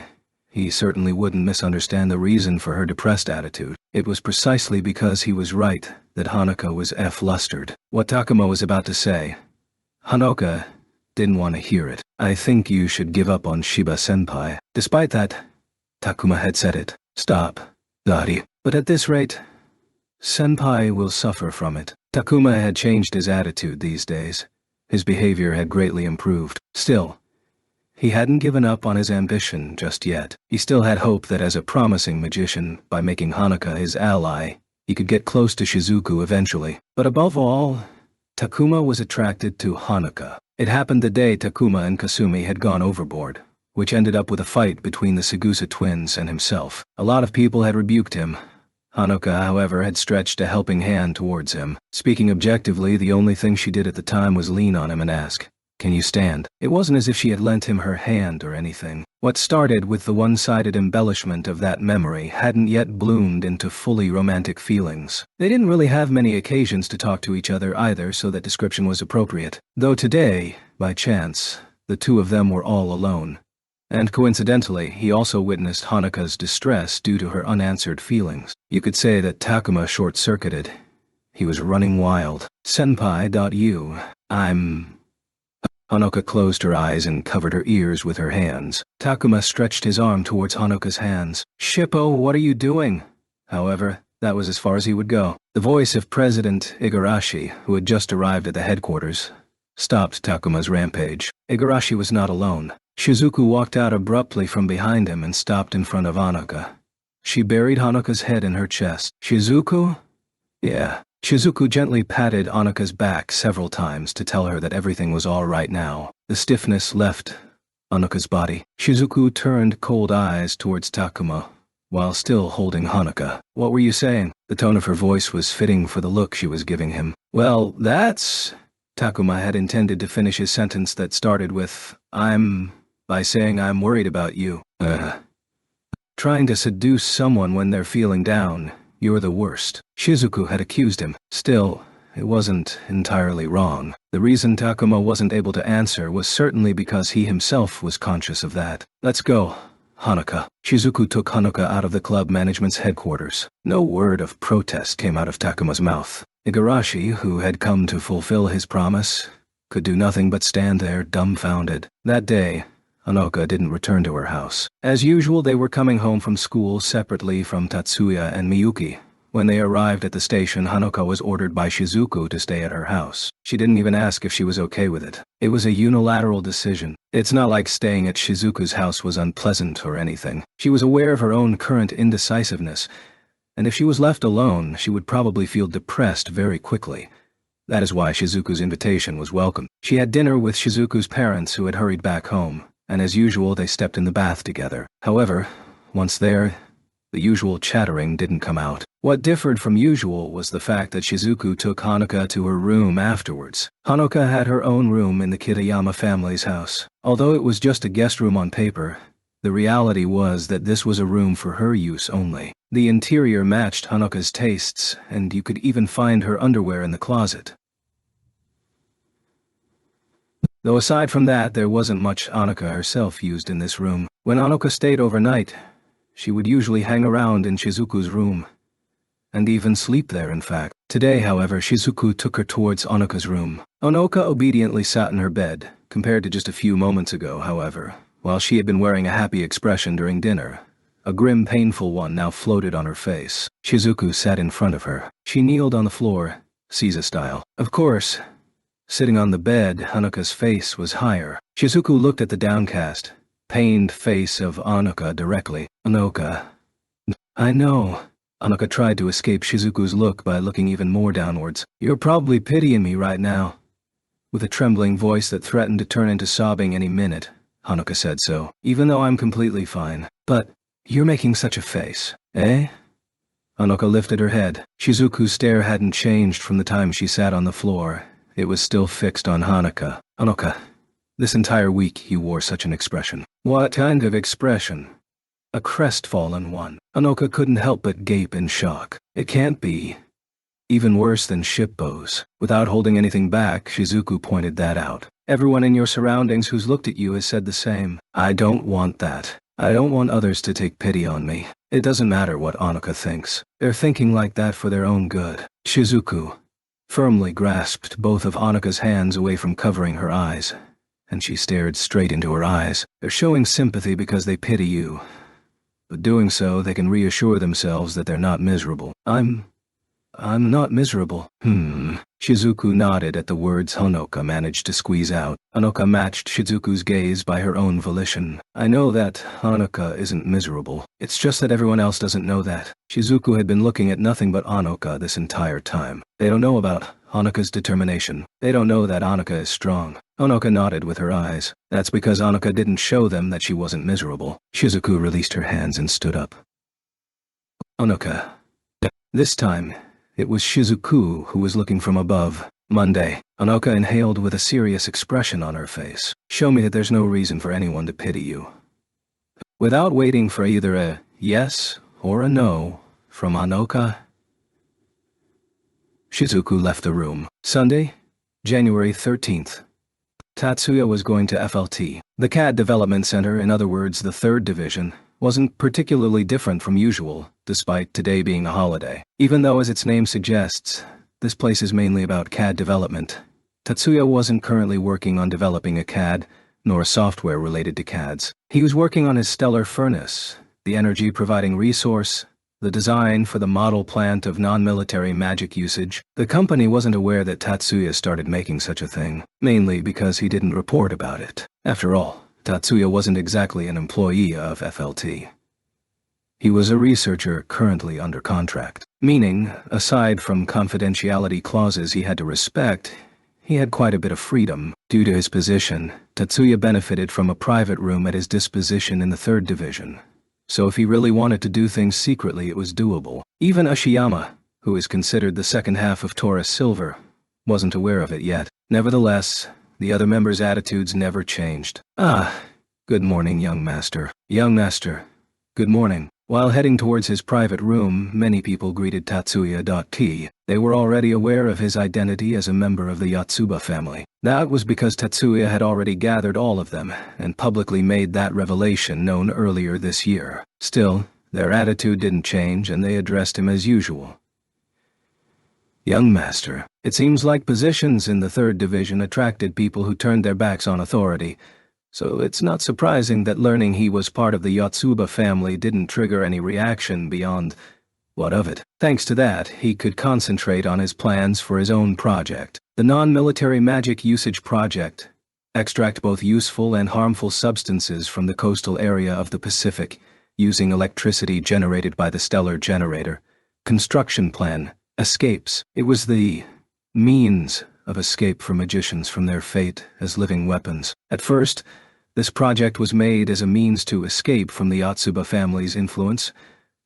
he certainly wouldn't misunderstand the reason for her depressed attitude. It was precisely because he was right that Hanuka was flustered. What Takuma was about to say, Hanuka didn't want to hear it. I think you should give up on Shiba-senpai. Despite that, Takuma had said it. Stop, Dari. But at this rate, senpai will suffer from it. Takuma had changed his attitude these days. His behavior had greatly improved. Still, he hadn't given up on his ambition just yet. He still had hope that as a promising magician, by making Hanuka his ally, he could get close to Shizuku eventually. But above all, Takuma was attracted to Hanuka. It happened the day Takuma and Kasumi had gone overboard, which ended up with a fight between the Segusa twins and himself. A lot of people had rebuked him. Hanuka, however, had stretched a helping hand towards him. Speaking objectively, the only thing she did at the time was lean on him and ask, "Can you stand?" It wasn't as if she had lent him her hand or anything. What started with the one-sided embellishment of that memory hadn't yet bloomed into fully romantic feelings. They didn't really have many occasions to talk to each other either, so that description was appropriate. Though today, by chance, the two of them were all alone. And coincidentally, he also witnessed Hanuka's distress due to her unanswered feelings. You could say that Takuma short-circuited. He was running wild. Senpai.you, Hanuka closed her eyes and covered her ears with her hands. Takuma stretched his arm towards Hanuka's hands. Shippo, what are you doing? However, that was as far as he would go. The voice of President Igarashi, who had just arrived at the headquarters, stopped Takuma's rampage. Igarashi was not alone. Shizuku walked out abruptly from behind him and stopped in front of Hanuka. She buried Hanuka's head in her chest. Shizuku? Yeah. Shizuku gently patted Hanuka's back several times to tell her that everything was all right now. The stiffness left Hanuka's body. Shizuku turned cold eyes towards Takuma, while still holding Hanuka. What were you saying? The tone of her voice was fitting for the look she was giving him. Well, that's... Takuma had intended to finish his sentence that started with, by saying I'm worried about you. Trying to seduce someone when they're feeling down, you're the worst. Shizuku had accused him. Still, it wasn't entirely wrong. The reason Takuma wasn't able to answer was certainly because he himself was conscious of that. Let's go, Hanuka. Shizuku took Hanuka out of the club management's headquarters. No word of protest came out of Takuma's mouth. Igarashi, who had come to fulfill his promise, could do nothing but stand there dumbfounded. That day, Hanuka didn't return to her house. As usual, they were coming home from school separately from Tatsuya and Miyuki. When they arrived at the station, Hanuka was ordered by Shizuku to stay at her house. She didn't even ask if she was okay with it. It was a unilateral decision. It's not like staying at Shizuku's house was unpleasant or anything. She was aware of her own current indecisiveness, and if she was left alone, she would probably feel depressed very quickly. That is why Shizuku's invitation was welcome. She had dinner with Shizuku's parents, who had hurried back home, and as usual they stepped in the bath together. However, once there, the usual chattering didn't come out. What differed from usual was the fact that Shizuku took Hanuka to her room afterwards. Hanuka had her own room in the Kitayama family's house. Although it was just a guest room on paper, the reality was that this was a room for her use only. The interior matched Hanuka's tastes, and you could even find her underwear in the closet. Though aside from that, there wasn't much Annika herself used in this room. When Annika stayed overnight, she would usually hang around in Shizuku's room, and even sleep there in fact. Today, however, Shizuku took her towards Anika's room. Annika obediently sat in her bed, compared to just a few moments ago, however. While she had been wearing a happy expression during dinner, a grim, painful one now floated on her face. Shizuku sat in front of her. She kneeled on the floor, Caesar style. Of course, sitting on the bed, Anika's face was higher. Shizuku looked at the downcast, pained face of Annika directly. Annika. I know. Annika tried to escape Shizuku's look by looking even more downwards. You're probably pitying me right now. With a trembling voice that threatened to turn into sobbing any minute, Annika said so. Even though I'm completely fine. But you're making such a face. Eh? Annika lifted her head. Shizuku's stare hadn't changed from the time she sat on the floor. It was still fixed on Annika. Annika, this entire week you wore such an expression. What kind of expression? A crestfallen one. Annika couldn't help but gape in shock. It can't be. Even worse than Shippo's. Without holding anything back, Shizuku pointed that out. Everyone in your surroundings who's looked at you has said the same. I don't want that. I don't want others to take pity on me. It doesn't matter what Annika thinks. They're thinking like that for their own good. Shizuku firmly grasped both of Annika's hands away from covering her eyes, and she stared straight into her eyes. They're showing sympathy because they pity you. But doing so, they can reassure themselves that they're not miserable. I'm not miserable. Shizuku nodded at the words Annika managed to squeeze out. Annika matched Shizuku's gaze by her own volition. I know that Annika isn't miserable. It's just that everyone else doesn't know that. Shizuku had been looking at nothing but Annika this entire time. They don't know about Annika's determination. They don't know that Annika is strong. Annika nodded with her eyes. That's because Annika didn't show them that she wasn't miserable. Shizuku released her hands and stood up. Annika. This time, it was Shizuku who was looking from above. Monday. Annika inhaled with a serious expression on her face. Show me that there's no reason for anyone to pity you. Without waiting for either a yes or a no from Annika, Shizuku left the room. Sunday, January 13th. Tatsuya was going to FLT. The CAD Development Center, in other words the 3rd Division, wasn't particularly different from usual, despite today being a holiday. Even though, as its name suggests, this place is mainly about CAD development, Tatsuya wasn't currently working on developing a CAD, nor software related to CADs. He was working on his stellar furnace, the energy-providing resource, the design for the model plant of non-military magic usage. The company wasn't aware that Tatsuya started making such a thing, mainly because he didn't report about it. After all, Tatsuya wasn't exactly an employee of FLT. He was a researcher currently under contract, meaning, aside from confidentiality clauses he had to respect, he had quite a bit of freedom. Due to his position, Tatsuya benefited from a private room at his disposition in the 3rd Division. So if he really wanted to do things secretly, it was doable. Even Ashiyama, who is considered the second half of Taurus Silver, wasn't aware of it yet. Nevertheless, the other members' attitudes never changed. Good morning, young master. Young master, good morning. While heading towards his private room, many people greeted Tatsuya. They were already aware of his identity as a member of the Yotsuba family. That was because Tatsuya had already gathered all of them and publicly made that revelation known earlier this year. Still, their attitude didn't change and they addressed him as usual. Young master, it seems like positions in the 3rd Division attracted people who turned their backs on authority. So it's not surprising that learning he was part of the Yotsuba family didn't trigger any reaction beyond, what of it? Thanks to that, he could concentrate on his plans for his own project, the non-military magic usage project. Extract both useful and harmful substances from the coastal area of the Pacific, using electricity generated by the stellar generator. Construction plan. Escapes. It was the means of escape for magicians from their fate as living weapons. At first, this project was made as a means to escape from the Yotsuba family's influence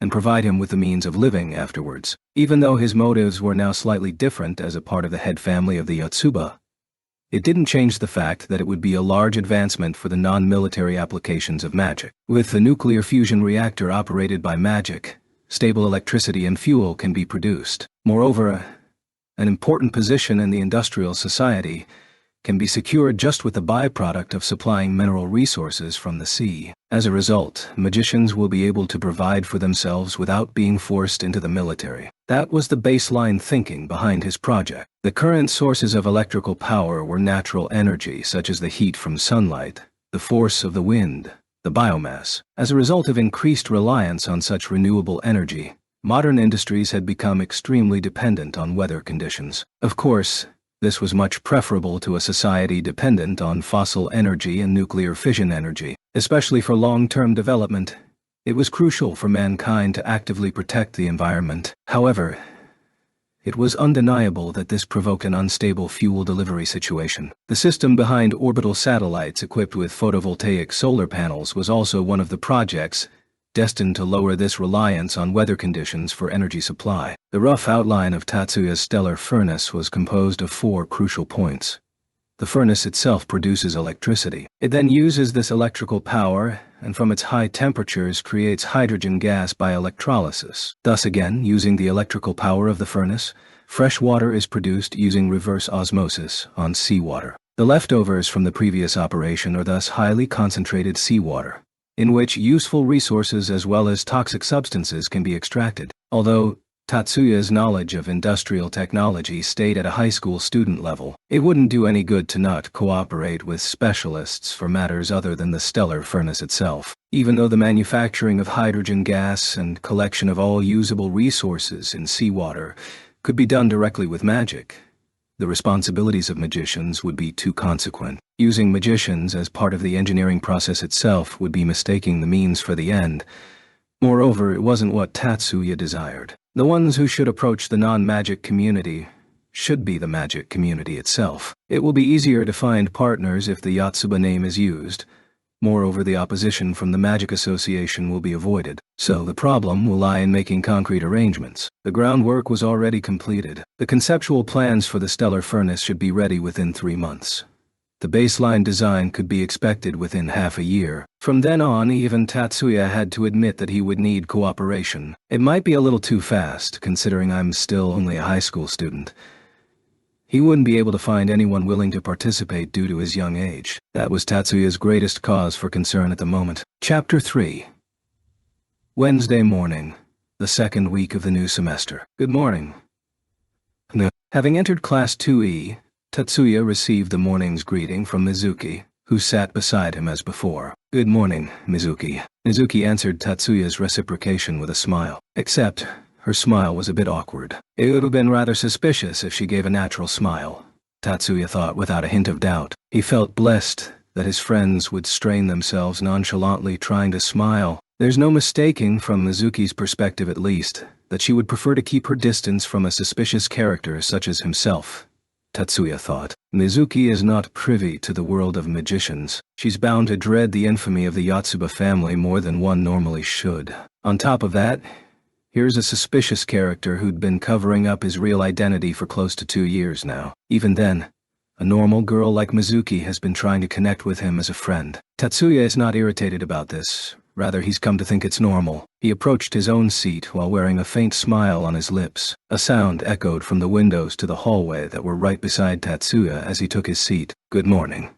and provide him with the means of living afterwards. Even though his motives were now slightly different as a part of the head family of the Yotsuba, it didn't change the fact that it would be a large advancement for the non-military applications of magic. With the nuclear fusion reactor operated by magic, stable electricity and fuel can be produced. Moreover, an important position in the industrial society can be secured just with the byproduct of supplying mineral resources from the sea. As a result, magicians will be able to provide for themselves without being forced into the military. That was the baseline thinking behind his project. The current sources of electrical power were natural energy such as the heat from sunlight, the force of the wind, the biomass. As a result of increased reliance on such renewable energy, modern industries had become extremely dependent on weather conditions. Of course, this was much preferable to a society dependent on fossil energy and nuclear fission energy. Especially for long-term development, it was crucial for mankind to actively protect the environment. However, it was undeniable that this provoked an unstable fuel delivery situation. The system behind orbital satellites equipped with photovoltaic solar panels was also one of the projects destined to lower this reliance on weather conditions for energy supply. The rough outline of Tatsuya's stellar furnace was composed of 4 crucial points. The furnace itself produces electricity. It then uses this electrical power, and from its high temperatures creates hydrogen gas by electrolysis. Thus again, using the electrical power of the furnace, fresh water is produced using reverse osmosis on seawater. The leftovers from the previous operation are thus highly concentrated seawater, in which useful resources as well as toxic substances can be extracted. Although Tatsuya's knowledge of industrial technology stayed at a high school student level, it wouldn't do any good to not cooperate with specialists for matters other than the stellar furnace itself. Even though the manufacturing of hydrogen gas and collection of all usable resources in seawater could be done directly with magic, the responsibilities of magicians would be too consequent. Using magicians as part of the engineering process itself would be mistaking the means for the end. Moreover, it wasn't what Tatsuya desired. The ones who should approach the non-magic community should be the magic community itself. It will be easier to find partners if the Yotsuba name is used. Moreover, the opposition from the Magic Association will be avoided. So the problem will lie in making concrete arrangements. The groundwork was already completed. The conceptual plans for the stellar furnace should be ready within 3 months. The baseline design could be expected within half a year. From then on, even Tatsuya had to admit that he would need cooperation. It might be a little too fast, considering I'm still only a high school student. He wouldn't be able to find anyone willing to participate due to his young age. That was Tatsuya's greatest cause for concern at the moment. Chapter 3. Wednesday morning, the second week of the new semester. Good morning. Having entered Class 2E, Tatsuya received the morning's greeting from Mizuki, who sat beside him as before. Good morning, Mizuki. Mizuki answered Tatsuya's reciprocation with a smile. Except, her smile was a bit awkward. It would have been rather suspicious if she gave a natural smile, Tatsuya thought without a hint of doubt. He felt blessed that his friends would strain themselves nonchalantly trying to smile. There's no mistaking, from Mizuki's perspective at least, that she would prefer to keep her distance from a suspicious character such as himself. Tatsuya thought. Mizuki is not privy to the world of magicians. She's bound to dread the infamy of the Yotsuba family more than one normally should. On top of that, here's a suspicious character who'd been covering up his real identity for close to 2 years now. Even then, a normal girl like Mizuki has been trying to connect with him as a friend. Tatsuya is not irritated about this. Rather, he's come to think it's normal. He approached his own seat while wearing a faint smile on his lips. A sound echoed from the windows to the hallway that were right beside Tatsuya as he took his seat. Good morning,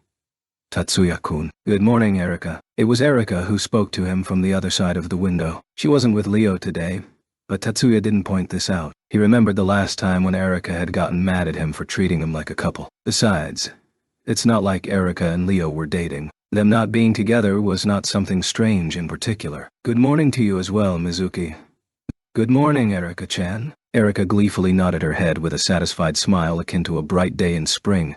Tatsuya-kun. Good morning, Erika. It was Erika who spoke to him from the other side of the window. She wasn't with Leo today, but Tatsuya didn't point this out. He remembered the last time when Erika had gotten mad at him for treating them like a couple. Besides, it's not like Erika and Leo were dating. Them not being together was not something strange in particular. Good morning to you as well, Mizuki. Good morning, Erika-chan. Erika gleefully nodded her head with a satisfied smile akin to a bright day in spring,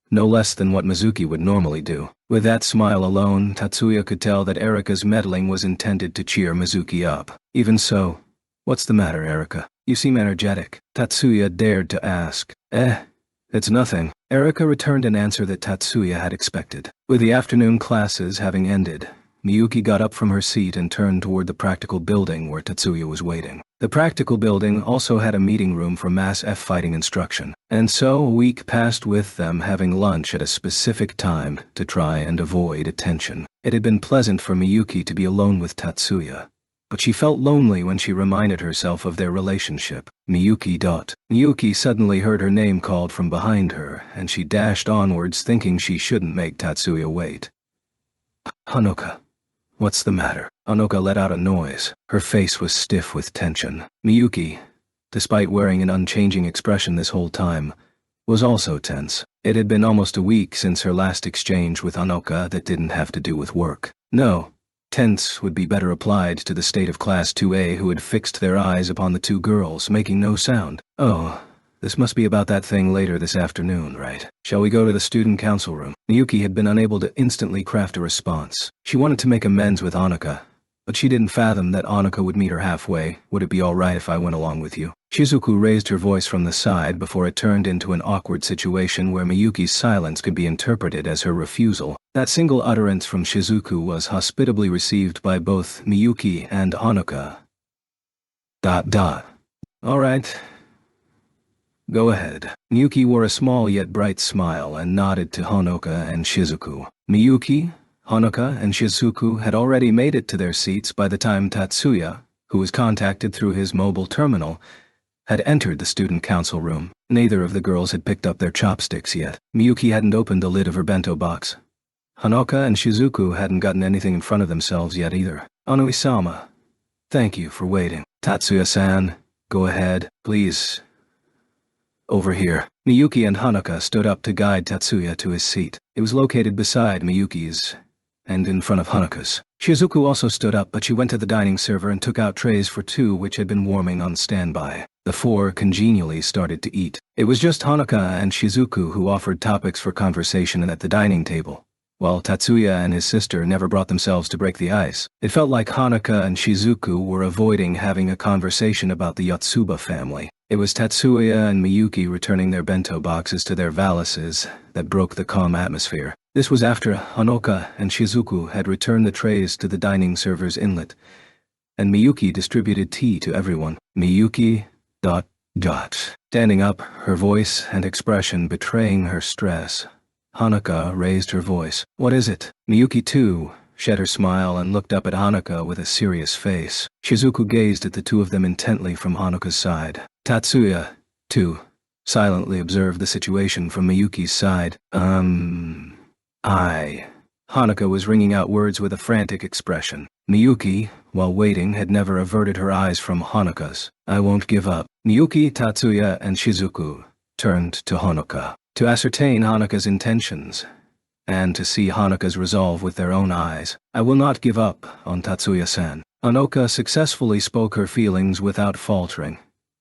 no less than what Mizuki would normally do. With that smile alone, Tatsuya could tell that Erika's meddling was intended to cheer Mizuki up. Even so, what's the matter, Erika? You seem energetic. Tatsuya dared to ask. It's nothing. Erika returned an answer that Tatsuya had expected. With the afternoon classes having ended, Miyuki got up from her seat and turned toward the practical building where Tatsuya was waiting. The practical building also had a meeting room for mass F-fighting instruction, and so a week passed with them having lunch at a specific time to try and avoid attention. It had been pleasant for Miyuki to be alone with Tatsuya, but she felt lonely when she reminded herself of their relationship. Miyuki. Miyuki suddenly heard her name called from behind her, and she dashed onwards thinking she shouldn't make Tatsuya wait. Honoka. What's the matter? Honoka let out a noise. Her face was stiff with tension. Miyuki, despite wearing an unchanging expression this whole time, was also tense. It had been almost a week since her last exchange with Honoka that didn't have to do with work. No, tense would be better applied to the state of Class 2A who had fixed their eyes upon the two girls, making no sound. Oh, this must be about that thing later this afternoon, right? Shall we go to the student council room? Miyuki had been unable to instantly craft a response. She wanted to make amends with Honoka, but she didn't fathom that Honoka would meet her halfway. Would it be all right if I went along with you? Shizuku raised her voice from the side before it turned into an awkward situation where Miyuki's silence could be interpreted as her refusal. That single utterance from Shizuku was hospitably received by both Miyuki and Honoka. All right. Go ahead. Miyuki wore a small yet bright smile and nodded to Honoka and Shizuku. Miyuki, Honoka, and Shizuku had already made it to their seats by the time Tatsuya, who was contacted through his mobile terminal, had entered the student council room. Neither of the girls had picked up their chopsticks yet. Miyuki hadn't opened the lid of her bento box. Honoka and Shizuku hadn't gotten anything in front of themselves yet either. Onui-sama, thank you for waiting. Tatsuya-san, go ahead, please. Over here. Miyuki and Honoka stood up to guide Tatsuya to his seat. It was located beside Miyuki's and in front of Honoka's. Shizuku also stood up, but she went to the dining server and took out trays for two which had been warming on standby. The four congenially started to eat. It was just Honoka and Shizuku who offered topics for conversation at the dining table, while Tatsuya and his sister never brought themselves to break the ice. It felt like Honoka and Shizuku were avoiding having a conversation about the Yotsuba family. It was Tatsuya and Miyuki returning their bento boxes to their valises that broke the calm atmosphere. This was after Honoka and Shizuku had returned the trays to the dining server's inlet, and Miyuki distributed tea to everyone. Miyuki... Standing up, her voice and expression betraying her stress, Honoka raised her voice. What is it? Miyuki too shed her smile and looked up at Honoka with a serious face. Shizuku gazed at the two of them intently from Honoka's side. Tatsuya, too, silently observed the situation from Miyuki's side. Honoka was wringing out words with a frantic expression. Miyuki, while waiting, had never averted her eyes from Honoka's. I won't give up. Miyuki, Tatsuya, and Shizuku turned to Honoka to ascertain Honoka's intentions, and to see Honoka's resolve with their own eyes. I will not give up on Tatsuya-san. Honoka successfully spoke her feelings without faltering,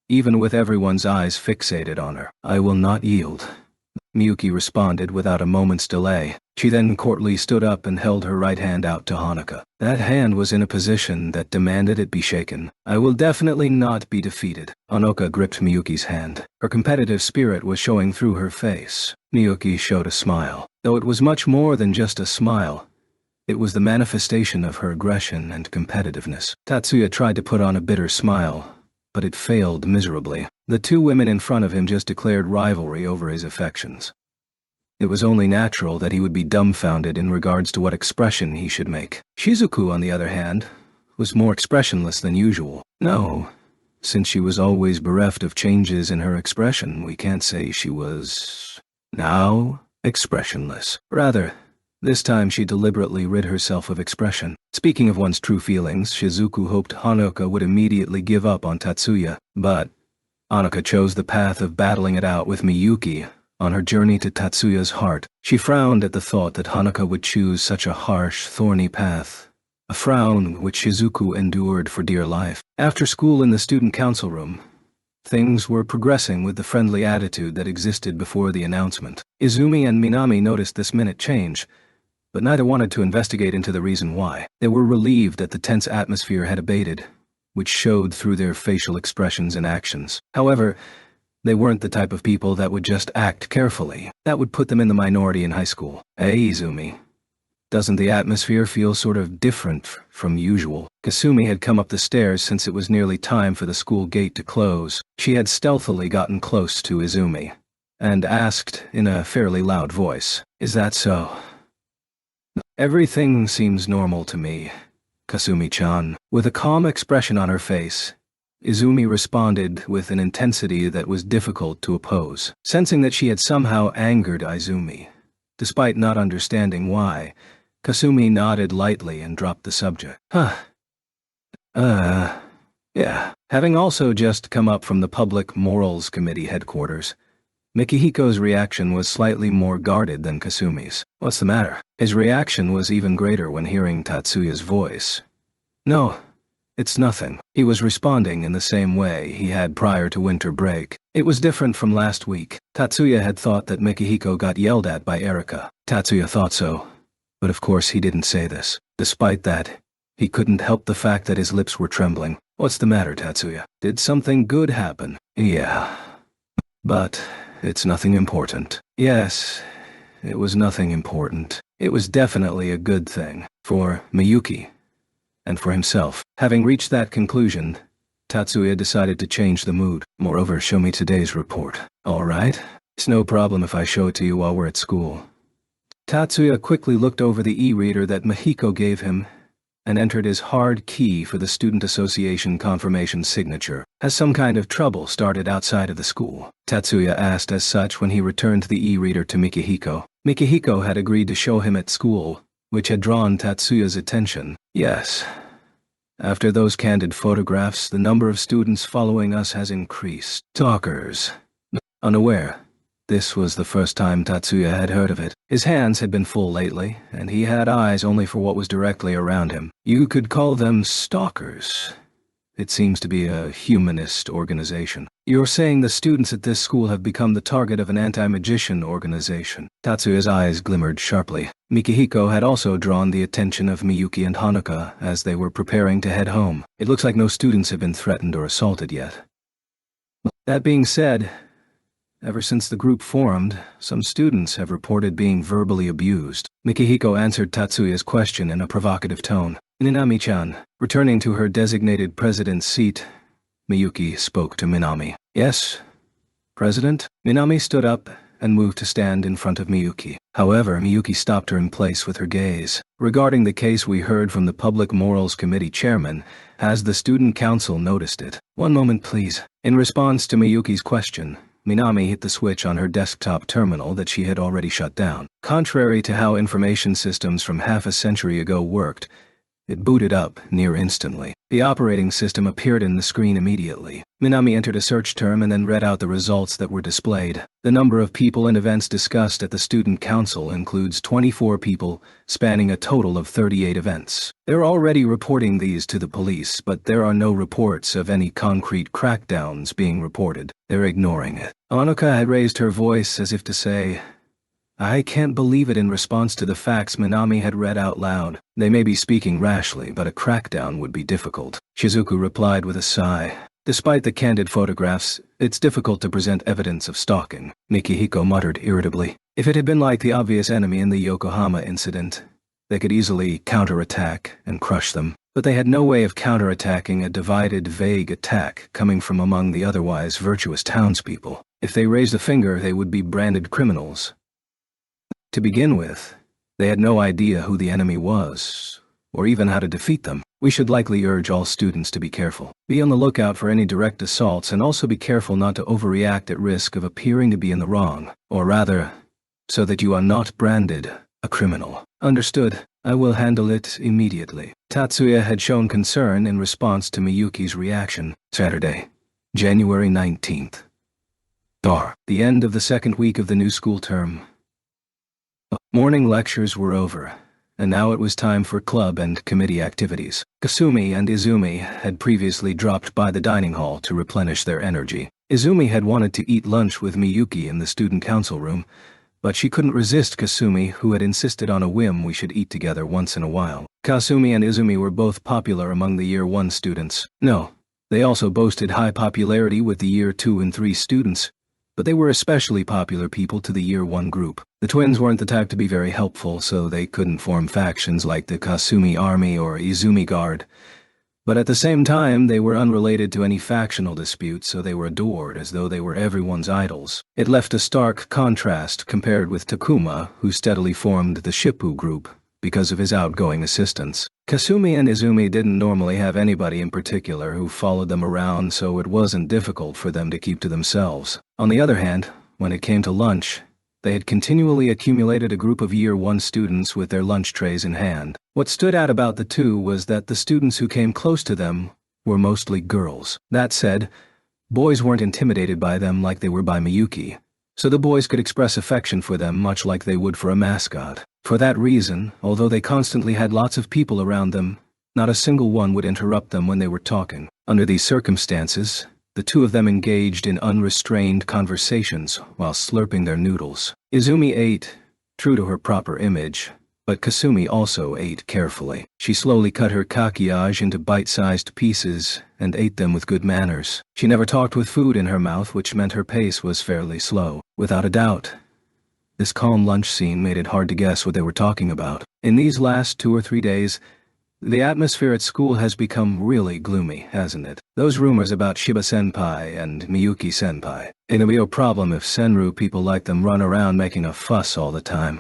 even with everyone's eyes fixated on her. I will not yield. Miyuki responded without a moment's delay. She then courtly stood up and held her right hand out to Honoka. That hand was in a position that demanded it be shaken. I will definitely not be defeated. Honoka gripped Miyuki's hand. Her competitive spirit was showing through her face. Miyuki showed a smile. Though it was much more than just a smile, it was the manifestation of her aggression and competitiveness. Tatsuya tried to put on a bitter smile, but it failed miserably. The two women in front of him just declared rivalry over his affections. It was only natural that he would be dumbfounded in regards to what expression he should make. Shizuku, on the other hand, was more expressionless than usual. No, since she was always bereft of changes in her expression, we can't say she was now expressionless. Rather, this time she deliberately rid herself of expression. Speaking of one's true feelings, Shizuku hoped Honoka would immediately give up on Tatsuya, but Honoka chose the path of battling it out with Miyuki on her journey to Tatsuya's heart. She frowned at the thought that Honoka would choose such a harsh, thorny path, a frown which Shizuku endured for dear life. After school in the student council room, things were progressing with the friendly attitude that existed before the announcement. Izumi and Minami noticed this minute change, but neither wanted to investigate into the reason why. They were relieved that the tense atmosphere had abated, which showed through their facial expressions and actions. However, they weren't the type of people that would just act carefully. That would put them in the minority in high school. Hey, Izumi. Doesn't the atmosphere feel sort of different from usual? Kasumi had come up the stairs since it was nearly time for the school gate to close. She had stealthily gotten close to Izumi and asked in a fairly loud voice, "Is that so?" "Everything seems normal to me," Kasumi-chan. With a calm expression on her face, Izumi responded with an intensity that was difficult to oppose. Sensing that she had somehow angered Izumi, despite not understanding why, Kasumi nodded lightly and dropped the subject. Yeah. Having also just come up from the Public Morals Committee headquarters, Mikihiko's reaction was slightly more guarded than Kasumi's. What's the matter? His reaction was even greater when hearing Tatsuya's voice. No, it's nothing. He was responding in the same way he had prior to winter break. It was different from last week. Tatsuya had thought that Mikihiko got yelled at by Erika. Tatsuya thought so, but of course he didn't say this. Despite that, he couldn't help the fact that his lips were trembling. What's the matter, Tatsuya? Did something good happen? Yeah. But it's nothing important. Yes, it was nothing important. It was definitely a good thing. For Miyuki. And for himself. Having reached that conclusion, Tatsuya decided to change the mood. Moreover, show me today's report. All right? It's no problem if I show it to you while we're at school. Tatsuya quickly looked over the e-reader that Mihiko gave him and entered his hard key for the Student Association confirmation signature. Has some kind of trouble started outside of the school? Tatsuya asked as such when he returned the e-reader to Mikihiko. Mikihiko had agreed to show him at school, which had drawn Tatsuya's attention. Yes. After those candid photographs, the number of students following us has increased. Talkers. Unaware. This was the first time Tatsuya had heard of it. His hands had been full lately, and he had eyes only for what was directly around him. You could call them stalkers. It seems to be a humanist organization. You're saying the students at this school have become the target of an anti-magician organization. Tatsuya's eyes glimmered sharply. Mikihiko had also drawn the attention of Miyuki and Hanuka as they were preparing to head home. It looks like no students have been threatened or assaulted yet. That being said, ever since the group formed, some students have reported being verbally abused. Mikihiko answered Tatsuya's question in a provocative tone. Minami-chan. Returning to her designated president's seat, Miyuki spoke to Minami. Yes, President? Minami stood up and moved to stand in front of Miyuki. However, Miyuki stopped her in place with her gaze. Regarding the case we heard from the Public Morals Committee chairman, has the Student Council noticed it? One moment, please. In response to Miyuki's question, Minami hit the switch on her desktop terminal that she had already shut down. Contrary to how information systems from half a century ago worked, it booted up near instantly. The operating system appeared in the screen immediately. Minami entered a search term and then read out the results that were displayed. The number of people and events discussed at the Student Council includes 24 people, spanning a total of 38 events. They're already reporting these to the police, but there are no reports of any concrete crackdowns being reported. They're ignoring it. Hanuka had raised her voice as if to say, I can't believe it, in response to the facts Minami had read out loud. They may be speaking rashly, but a crackdown would be difficult. Shizuku replied with a sigh. Despite the candid photographs, it's difficult to present evidence of stalking. Mikihiko muttered irritably. If it had been like the obvious enemy in the Yokohama incident, they could easily counterattack and crush them. But they had no way of counterattacking a divided, vague attack coming from among the otherwise virtuous townspeople. If they raised a finger, they would be branded criminals. To begin with, they had no idea who the enemy was, or even how to defeat them. We should likely urge all students to be careful. Be on the lookout for any direct assaults, and also be careful not to overreact at risk of appearing to be in the wrong, or rather, so that you are not branded a criminal. Understood. I will handle it immediately. Tatsuya had shown concern in response to Miyuki's reaction. Saturday, January 19th. The end of the second week of the new school term. Morning lectures were over, and now it was time for club and committee activities. Kasumi and Izumi had previously dropped by the dining hall to replenish their energy. Izumi had wanted to eat lunch with Miyuki in the student council room, but she couldn't resist Kasumi, who had insisted on a whim we should eat together once in a while. Kasumi and Izumi were both popular among the Year 1 students. No, they also boasted high popularity with the Year 2 and 3 students, but they were especially popular people to the Year 1 group. The twins weren't the type to be very helpful, so they couldn't form factions like the Kasumi Army or Izumi Guard. But at the same time, they were unrelated to any factional disputes, so they were adored as though they were everyone's idols. It left a stark contrast compared with Takuma, who steadily formed the Shippu group, because of his outgoing assistance. Kasumi and Izumi didn't normally have anybody in particular who followed them around, so it wasn't difficult for them to keep to themselves. On the other hand, when it came to lunch, they had continually accumulated a group of Year 1 students with their lunch trays in hand. What stood out about the two was that the students who came close to them were mostly girls. That said, boys weren't intimidated by them like they were by Miyuki, so the boys could express affection for them much like they would for a mascot. For that reason, although they constantly had lots of people around them, not a single one would interrupt them when they were talking. Under these circumstances, the two of them engaged in unrestrained conversations while slurping their noodles. Izumi ate, true to her proper image, but Kasumi also ate carefully. She slowly cut her kakiyage into bite-sized pieces and ate them with good manners. She never talked with food in her mouth, which meant her pace was fairly slow. Without a doubt, this calm lunch scene made it hard to guess what they were talking about. In these last 2 or 3 days, the atmosphere at school has become really gloomy, hasn't it? Those rumors about Shiba-senpai and Miyuki-senpai. It'll be a problem if Senru people like them run around making a fuss all the time.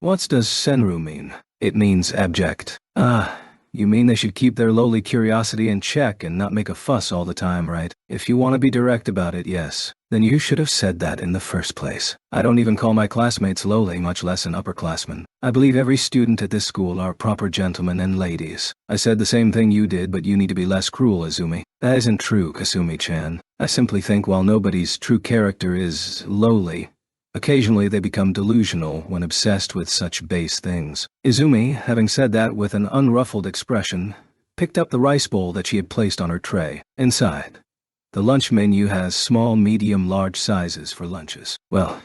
What does Senru mean? It means abject. Ah, you mean they should keep their lowly curiosity in check and not make a fuss all the time, right? If you want to be direct about it, yes. Then you should have said that in the first place. I don't even call my classmates lowly, much less an upperclassman. I believe every student at this school are proper gentlemen and ladies. I said the same thing you did, but you need to be less cruel, Izumi. That isn't true, Kasumi-chan. I simply think while nobody's true character is lowly, occasionally they become delusional when obsessed with such base things. Izumi, having said that with an unruffled expression, picked up the rice bowl that she had placed on her tray. Inside, the lunch menu has small, medium, large sizes for lunches. Well,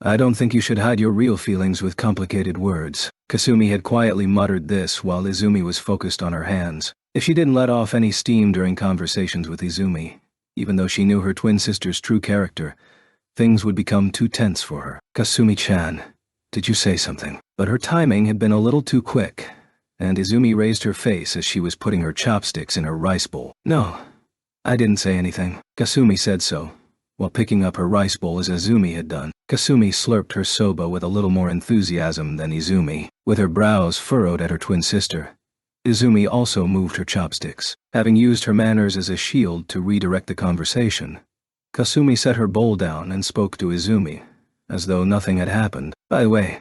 I don't think you should hide your real feelings with complicated words. Kasumi had quietly muttered this while Izumi was focused on her hands. If she didn't let off any steam during conversations with Izumi, even though she knew her twin sister's true character, things would become too tense for her. Kasumi-chan, did you say something? But her timing had been a little too quick, and Izumi raised her face as she was putting her chopsticks in her rice bowl. No, I didn't say anything. Kasumi said so, while picking up her rice bowl as Izumi had done. Kasumi slurped her soba with a little more enthusiasm than Izumi, with her brows furrowed at her twin sister. Izumi also moved her chopsticks. Having used her manners as a shield to redirect the conversation, Kasumi set her bowl down and spoke to Izumi, as though nothing had happened. By the way,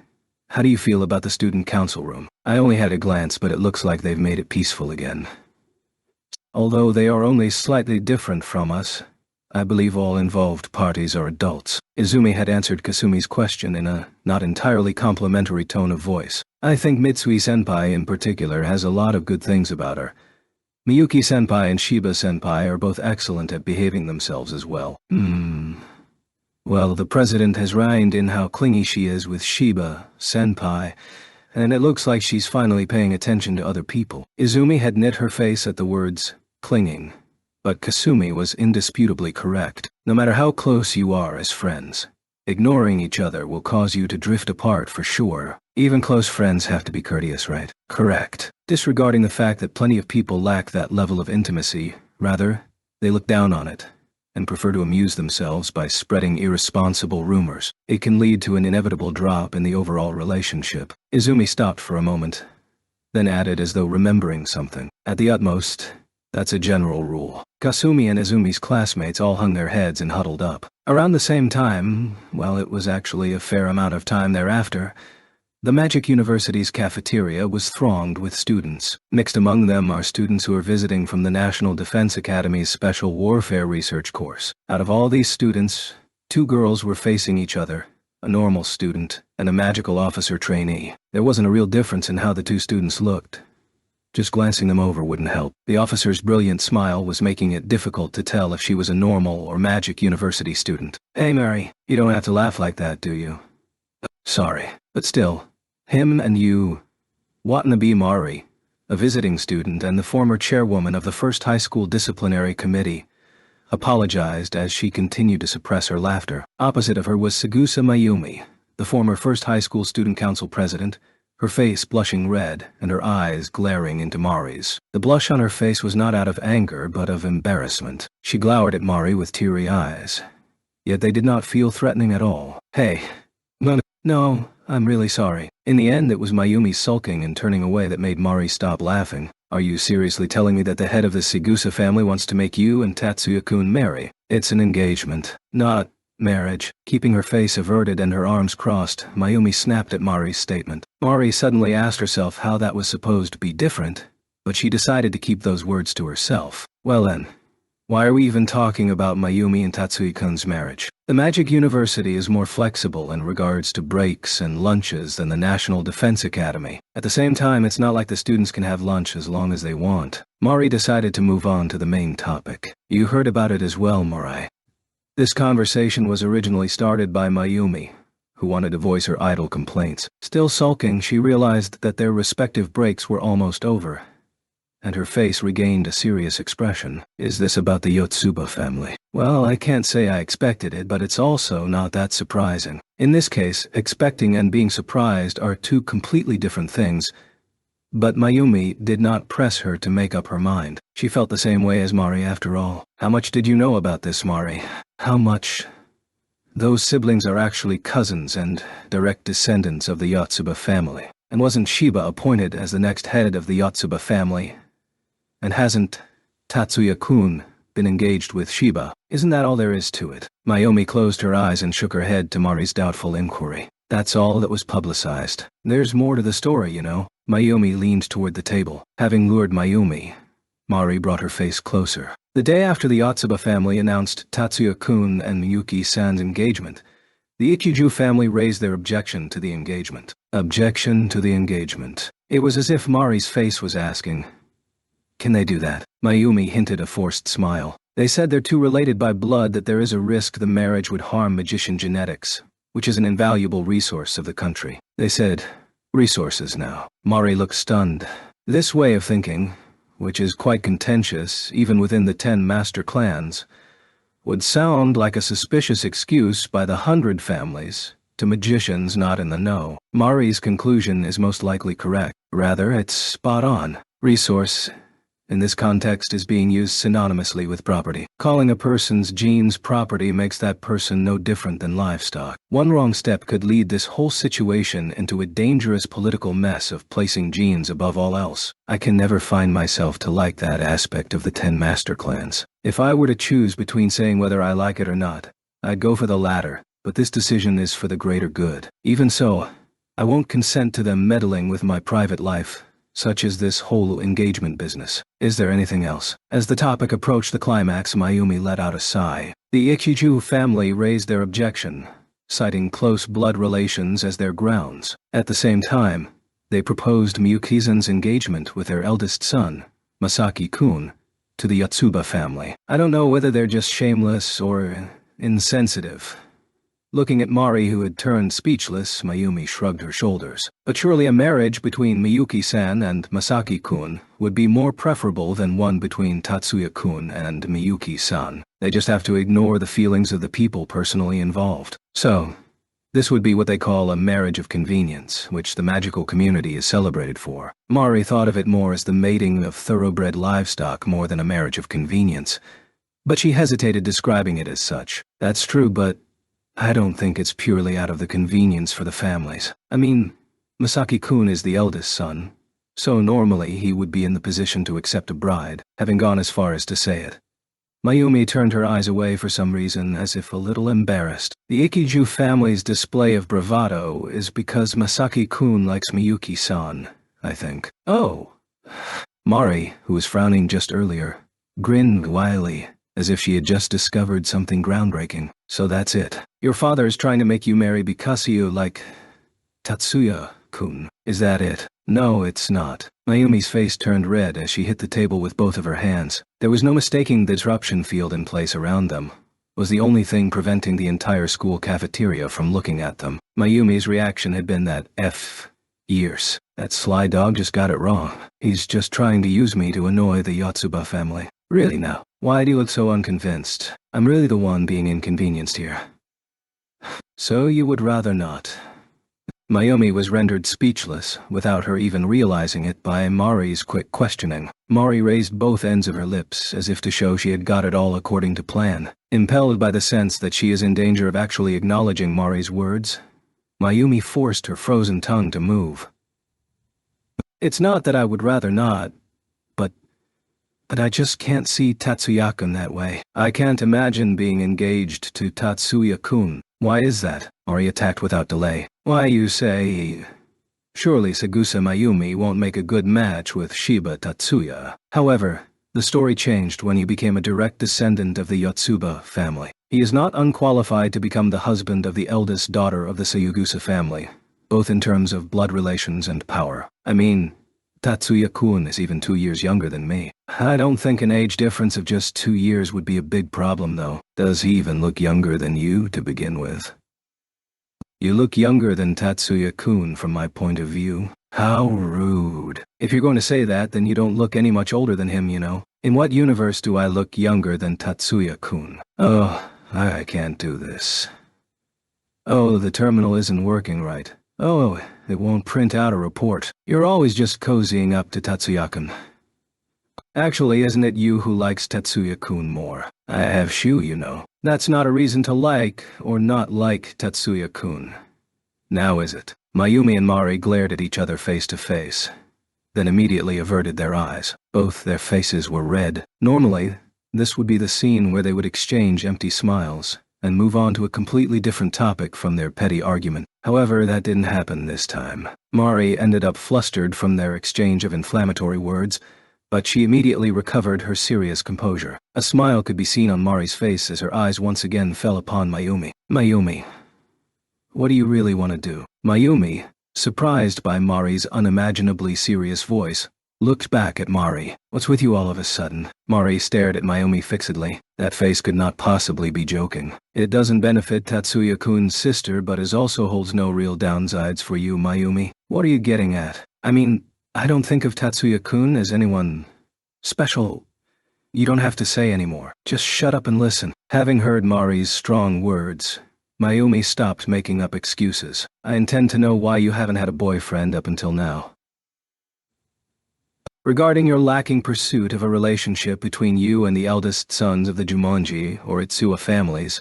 how do you feel about the student council room? I only had a glance, but it looks like they've made it peaceful again. Although they are only slightly different from us, I believe all involved parties are adults. Izumi had answered Kasumi's question in a not entirely complimentary tone of voice. I think Mitsui-senpai in particular has a lot of good things about her. Miyuki-senpai and Shiba-senpai are both excellent at behaving themselves as well. Well, the president has reined in how clingy she is with Shiba-senpai, and it looks like she's finally paying attention to other people. Izumi had knit her face at the words, clinging, but Kasumi was indisputably correct. No matter how close you are as friends, ignoring each other will cause you to drift apart for sure. Even close friends have to be courteous, right? Correct. Disregarding the fact that plenty of people lack that level of intimacy, rather, they look down on it and prefer to amuse themselves by spreading irresponsible rumors. It can lead to an inevitable drop in the overall relationship. Izumi stopped for a moment, then added as though remembering something. At the utmost, that's a general rule. Kasumi and Izumi's classmates all hung their heads and huddled up. Around the same time, well, it was actually a fair amount of time thereafter, the Magic University's cafeteria was thronged with students. Mixed among them are students who are visiting from the National Defense Academy's Special Warfare Research course. Out of all these students, 2 girls were facing each other, a normal student and a magical officer trainee. There wasn't a real difference in how the 2 students looked. Just glancing them over wouldn't help. The officer's brilliant smile was making it difficult to tell if she was a normal or Magic University student. Hey Mary, you don't have to laugh like that, do you? Sorry, but still, him and you, Watanabe Mari, a visiting student and the former chairwoman of the first high school disciplinary committee, apologized as she continued to suppress her laughter. Opposite of her was Sagusa Mayumi, the former first high school student council president, her face blushing red and her eyes glaring into Mari's. The blush on her face was not out of anger but of embarrassment. She glowered at Mari with teary eyes, yet they did not feel threatening at all. Hey, no, I'm really sorry. In the end, it was Mayumi sulking and turning away that made Mari stop laughing. Are you seriously telling me that the head of the Sigusa family wants to make you and Tatsuya-kun marry? It's an engagement, not marriage. Keeping her face averted and her arms crossed, Mayumi snapped at Mari's statement. Mari suddenly asked herself how that was supposed to be different, but she decided to keep those words to herself. Well then, why are we even talking about Mayumi and Tatsuya-kun's marriage? The Magic University is more flexible in regards to breaks and lunches than the National Defense Academy. At the same time, it's not like the students can have lunch as long as they want. Mari decided to move on to the main topic. You heard about it as well, Mari. This conversation was originally started by Mayumi, who wanted to voice her idle complaints. Still sulking, she realized that their respective breaks were almost over, and her face regained a serious expression. Is this about the Yotsuba family? Well, I can't say I expected it, but it's also not that surprising. In this case, expecting and being surprised are two completely different things, but Mayumi did not press her to make up her mind. She felt the same way as Mari after all. How much did you know about this, Mari? How much? Those siblings are actually cousins and direct descendants of the Yotsuba family. And wasn't Shiba appointed as the next head of the Yotsuba family? And hasn't Tatsuya-kun been engaged with Shiba? Isn't that all there is to it? Mayumi closed her eyes and shook her head to Mari's doubtful inquiry. That's all that was publicized. There's more to the story, you know. Mayumi leaned toward the table. Having lured Mayumi, Mari brought her face closer. The day after the Yotsuba family announced Tatsuya-kun and Miyuki-san's engagement, the Ikiju family raised their objection to the engagement. Objection to the engagement. It was as if Mari's face was asking, can they do that? Mayumi hinted a forced smile. They said they're too related by blood that there is a risk the marriage would harm magician genetics, which is an invaluable resource of the country. They said, resources now. Mari looked stunned. This way of thinking, which is quite contentious even within the 10 master clans, would sound like a suspicious excuse by the 100 families to magicians not in the know. Mari's conclusion is most likely correct. Rather, it's spot on. Resource in this context is being used synonymously with property. Calling a person's genes property makes that person no different than livestock. One wrong step could lead this whole situation into a dangerous political mess of placing genes above all else. I can never find myself to like that aspect of the 10 master clans. If I were to choose between saying whether I like it or not, I'd go for the latter, but this decision is for the greater good. Even so, I won't consent to them meddling with my private life, such as this whole engagement business. Is there anything else? As the topic approached the climax, Mayumi let out a sigh. The Ikiju family raised their objection, citing close blood relations as their grounds. At the same time, they proposed Miyuki-san's engagement with their eldest son, Masaki-kun, to the Yotsuba family. I don't know whether they're just shameless or insensitive. Looking at Mari, who had turned speechless, Mayumi shrugged her shoulders. But surely a marriage between Miyuki-san and Masaki-kun would be more preferable than one between Tatsuya-kun and Miyuki-san. They just have to ignore the feelings of the people personally involved. So, this would be what they call a marriage of convenience, which the magical community is celebrated for. Mari thought of it more as the mating of thoroughbred livestock more than a marriage of convenience. But she hesitated describing it as such. That's true, but I don't think it's purely out of the convenience for the families. I mean, Masaki-kun is the eldest son, so normally he would be in the position to accept a bride, having gone as far as to say it. Mayumi turned her eyes away for some reason, as if a little embarrassed. The Ikiju family's display of bravado is because Masaki-kun likes Miyuki-san, I think. Oh! Mari, who was frowning just earlier, grinned wryly, as if she had just discovered something groundbreaking. So that's it. Your father is trying to make you marry because you like Tatsuya-kun. Is that it? No, it's not. Mayumi's face turned red as she hit the table with both of her hands. There was no mistaking the disruption field in place around them. It was the only thing preventing the entire school cafeteria from looking at them. Mayumi's reaction had been that years. That sly dog just got it wrong. He's just trying to use me to annoy the Yotsuba family. Really now? Why do you look so unconvinced? I'm really the one being inconvenienced here. So you would rather not. Mayumi was rendered speechless, without her even realizing it, by Mari's quick questioning. Mari raised both ends of her lips, as if to show she had got it all according to plan. Impelled by the sense that she is in danger of actually acknowledging Mari's words, Mayumi forced her frozen tongue to move. It's not that I would rather not, but I just can't see Tatsuya-kun that way. I can't imagine being engaged to Tatsuya-kun. Why is that? Mari attacked without delay. Why, you say... Surely Sagusa Mayumi won't make a good match with Shiba Tatsuya. However, the story changed when he became a direct descendant of the Yotsuba family. He is not unqualified to become the husband of the eldest daughter of the Sagusa family, both in terms of blood relations and power. I mean, Tatsuya-kun is even 2 years younger than me. I don't think an age difference of just 2 years would be a big problem, though. Does he even look younger than you to begin with? You look younger than Tatsuya-kun from my point of view. How rude. If you're going to say that, then you don't look any much older than him, you know. In what universe do I look younger than Tatsuya-kun? Oh, I can't do this. Oh, the terminal isn't working right. Oh, it won't print out a report. You're always just cozying up to Tatsuya-kun. Actually, isn't it you who likes Tatsuya-kun more? I have Shu, you know. That's not a reason to like or not like Tatsuya-kun. Now is it? Mayumi and Mari glared at each other face to face, then immediately averted their eyes. Both their faces were red. Normally, this would be the scene where they would exchange empty smiles and move on to a completely different topic from their petty argument. However, that didn't happen this time. Mari ended up flustered from their exchange of inflammatory words, but she immediately recovered her serious composure. A smile could be seen on Mari's face as her eyes once again fell upon Mayumi. Mayumi, what do you really want to do? Mayumi, surprised by Mari's unimaginably serious voice, looked back at Mari. What's with you all of a sudden? Mari stared at Mayumi fixedly. That face could not possibly be joking. It doesn't benefit Tatsuya-kun's sister, but it also holds no real downsides for you, Mayumi. What are you getting at? I mean, I don't think of Tatsuya-kun as anyone special. You don't have to say anymore. Just shut up and listen. Having heard Mari's strong words, Mayumi stopped making up excuses. I intend to know why you haven't had a boyfriend up until now. Regarding your lacking pursuit of a relationship between you and the eldest sons of the Jumonji or Itsuwa families,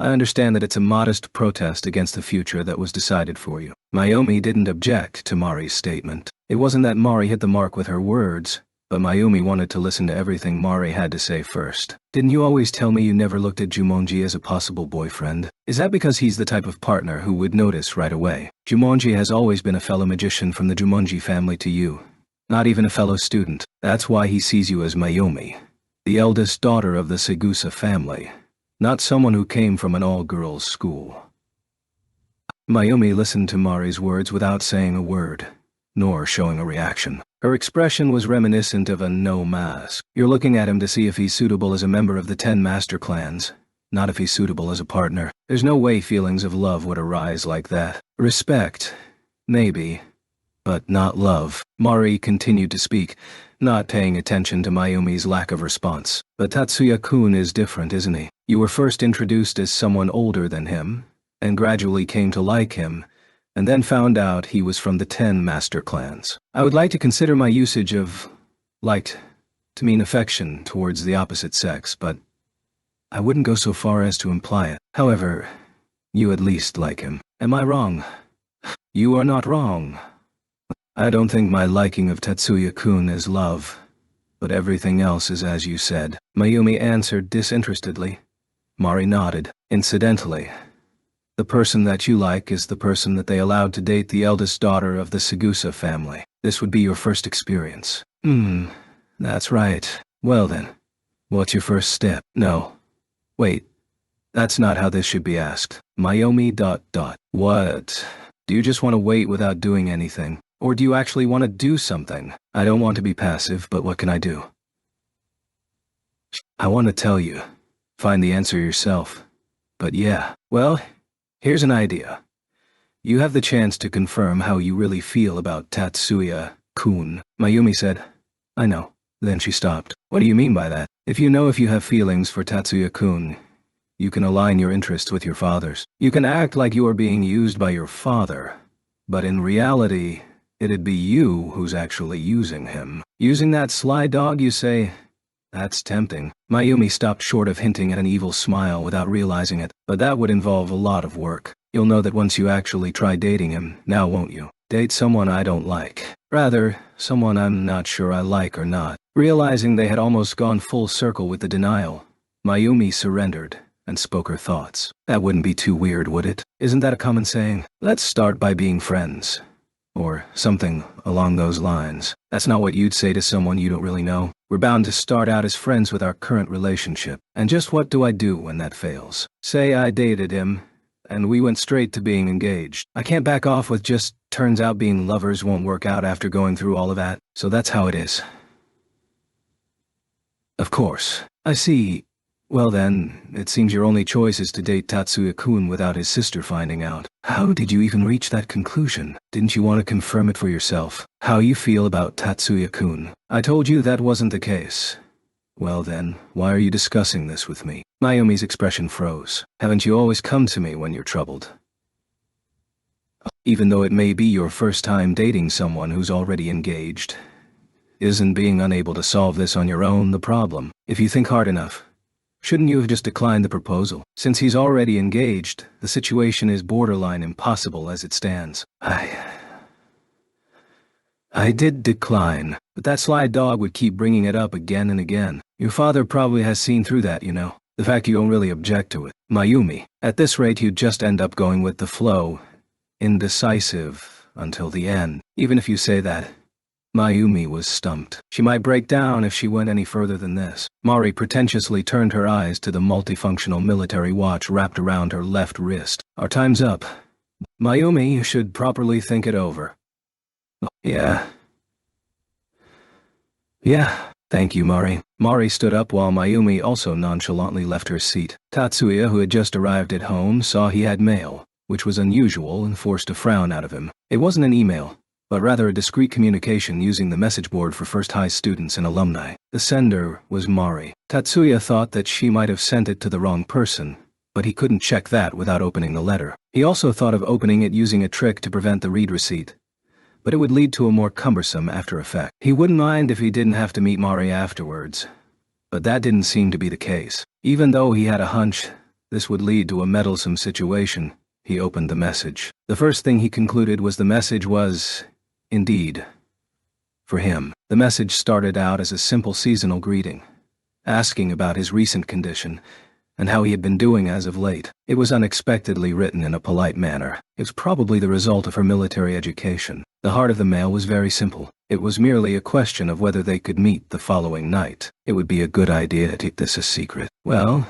I understand that it's a modest protest against the future that was decided for you. Mayumi didn't object to Mari's statement. It wasn't that Mari hit the mark with her words, but Mayumi wanted to listen to everything Mari had to say first. Didn't you always tell me you never looked at Jumonji as a possible boyfriend? Is that because he's the type of partner who would notice right away? Jumonji has always been a fellow magician from the Jumonji family to you. Not even a fellow student. That's why he sees you as Mayumi, the eldest daughter of the Sagusa family, not someone who came from an all-girls school. Mayumi listened to Mari's words without saying a word, nor showing a reaction. Her expression was reminiscent of a no mask. You're looking at him to see if he's suitable as a member of the 10 master clans, not if he's suitable as a partner. There's no way feelings of love would arise like that. Respect, maybe, but not love. Mari continued to speak, not paying attention to Mayumi's lack of response. But Tatsuya-kun is different, isn't he? You were first introduced as someone older than him, and gradually came to like him, and then found out he was from the 10 master clans. I would like to consider my usage of liked to mean affection towards the opposite sex, but I wouldn't go so far as to imply it. However, you at least like him. Am I wrong? You are not wrong. I don't think my liking of Tatsuya-kun is love, but everything else is as you said. Mayumi answered disinterestedly. Mari nodded. Incidentally, the person that you like is the person that they allowed to date the eldest daughter of the Sagusa family. This would be your first experience. That's right. Well then, what's your first step? No. Wait, that's not how this should be asked. Mayumi ... What? Do you just want to wait without doing anything? Or do you actually want to do something? I don't want to be passive, but what can I do? I want to tell you. Find the answer yourself. But yeah, well, here's an idea. You have the chance to confirm how you really feel about Tatsuya-kun. Mayumi said, I know. Then she stopped. What do you mean by that? If you have feelings for Tatsuya-kun, you can align your interests with your father's. You can act like you are being used by your father, but in reality, it'd be you who's actually using him. Using that sly dog, you say? That's tempting. Mayumi stopped short of hinting at an evil smile without realizing it, but that would involve a lot of work. You'll know that once you actually try dating him, now won't you? Date someone I don't like. Rather, someone I'm not sure I like or not. Realizing they had almost gone full circle with the denial, Mayumi surrendered and spoke her thoughts. That wouldn't be too weird, would it? Isn't that a common saying? Let's start by being friends. Or something along those lines. That's not what you'd say to someone you don't really know. We're bound to start out as friends with our current relationship. And just what do I do when that fails? Say I dated him, and we went straight to being engaged. I can't back off with just turns out being lovers won't work out after going through all of that. So that's how it is. Of course. I see. Well then, it seems your only choice is to date Tatsuya-kun without his sister finding out. How did you even reach that conclusion? Didn't you want to confirm it for yourself? How you feel about Tatsuya-kun? I told you that wasn't the case. Well then, why are you discussing this with me? Mayumi's expression froze. Haven't you always come to me when you're troubled? Even though it may be your first time dating someone who's already engaged, isn't being unable to solve this on your own the problem? If you think hard enough, shouldn't you have just declined the proposal? Since he's already engaged, the situation is borderline impossible as it stands. I did decline, but that sly dog would keep bringing it up again and again. Your father probably has seen through that, you know. The fact you don't really object to it. Mayumi, at this rate you'd just end up going with the flow. Indecisive until the end. Even if you say that. Mayumi was stumped. She might break down if she went any further than this. Mari pretentiously turned her eyes to the multifunctional military watch wrapped around her left wrist. Our time's up. Mayumi, you should properly think it over. Yeah. Thank you, Mari. Mari stood up while Mayumi also nonchalantly left her seat. Tatsuya, who had just arrived at home, saw he had mail, which was unusual and forced a frown out of him. It wasn't an email, but rather a discreet communication using the message board for first high students and alumni. The sender was Mari. Tatsuya thought that she might have sent it to the wrong person, but he couldn't check that without opening the letter. He also thought of opening it using a trick to prevent the read receipt, but it would lead to a more cumbersome after effect. He wouldn't mind if he didn't have to meet Mari afterwards, but that didn't seem to be the case. Even though he had a hunch this would lead to a meddlesome situation, he opened the message. The first thing he concluded was the message was, indeed, for him. The message started out as a simple seasonal greeting, asking about his recent condition and how he had been doing as of late. It was unexpectedly written in a polite manner. It was probably the result of her military education. The heart of the mail was very simple. It was merely a question of whether they could meet the following night. It would be a good idea to keep this a secret. Well,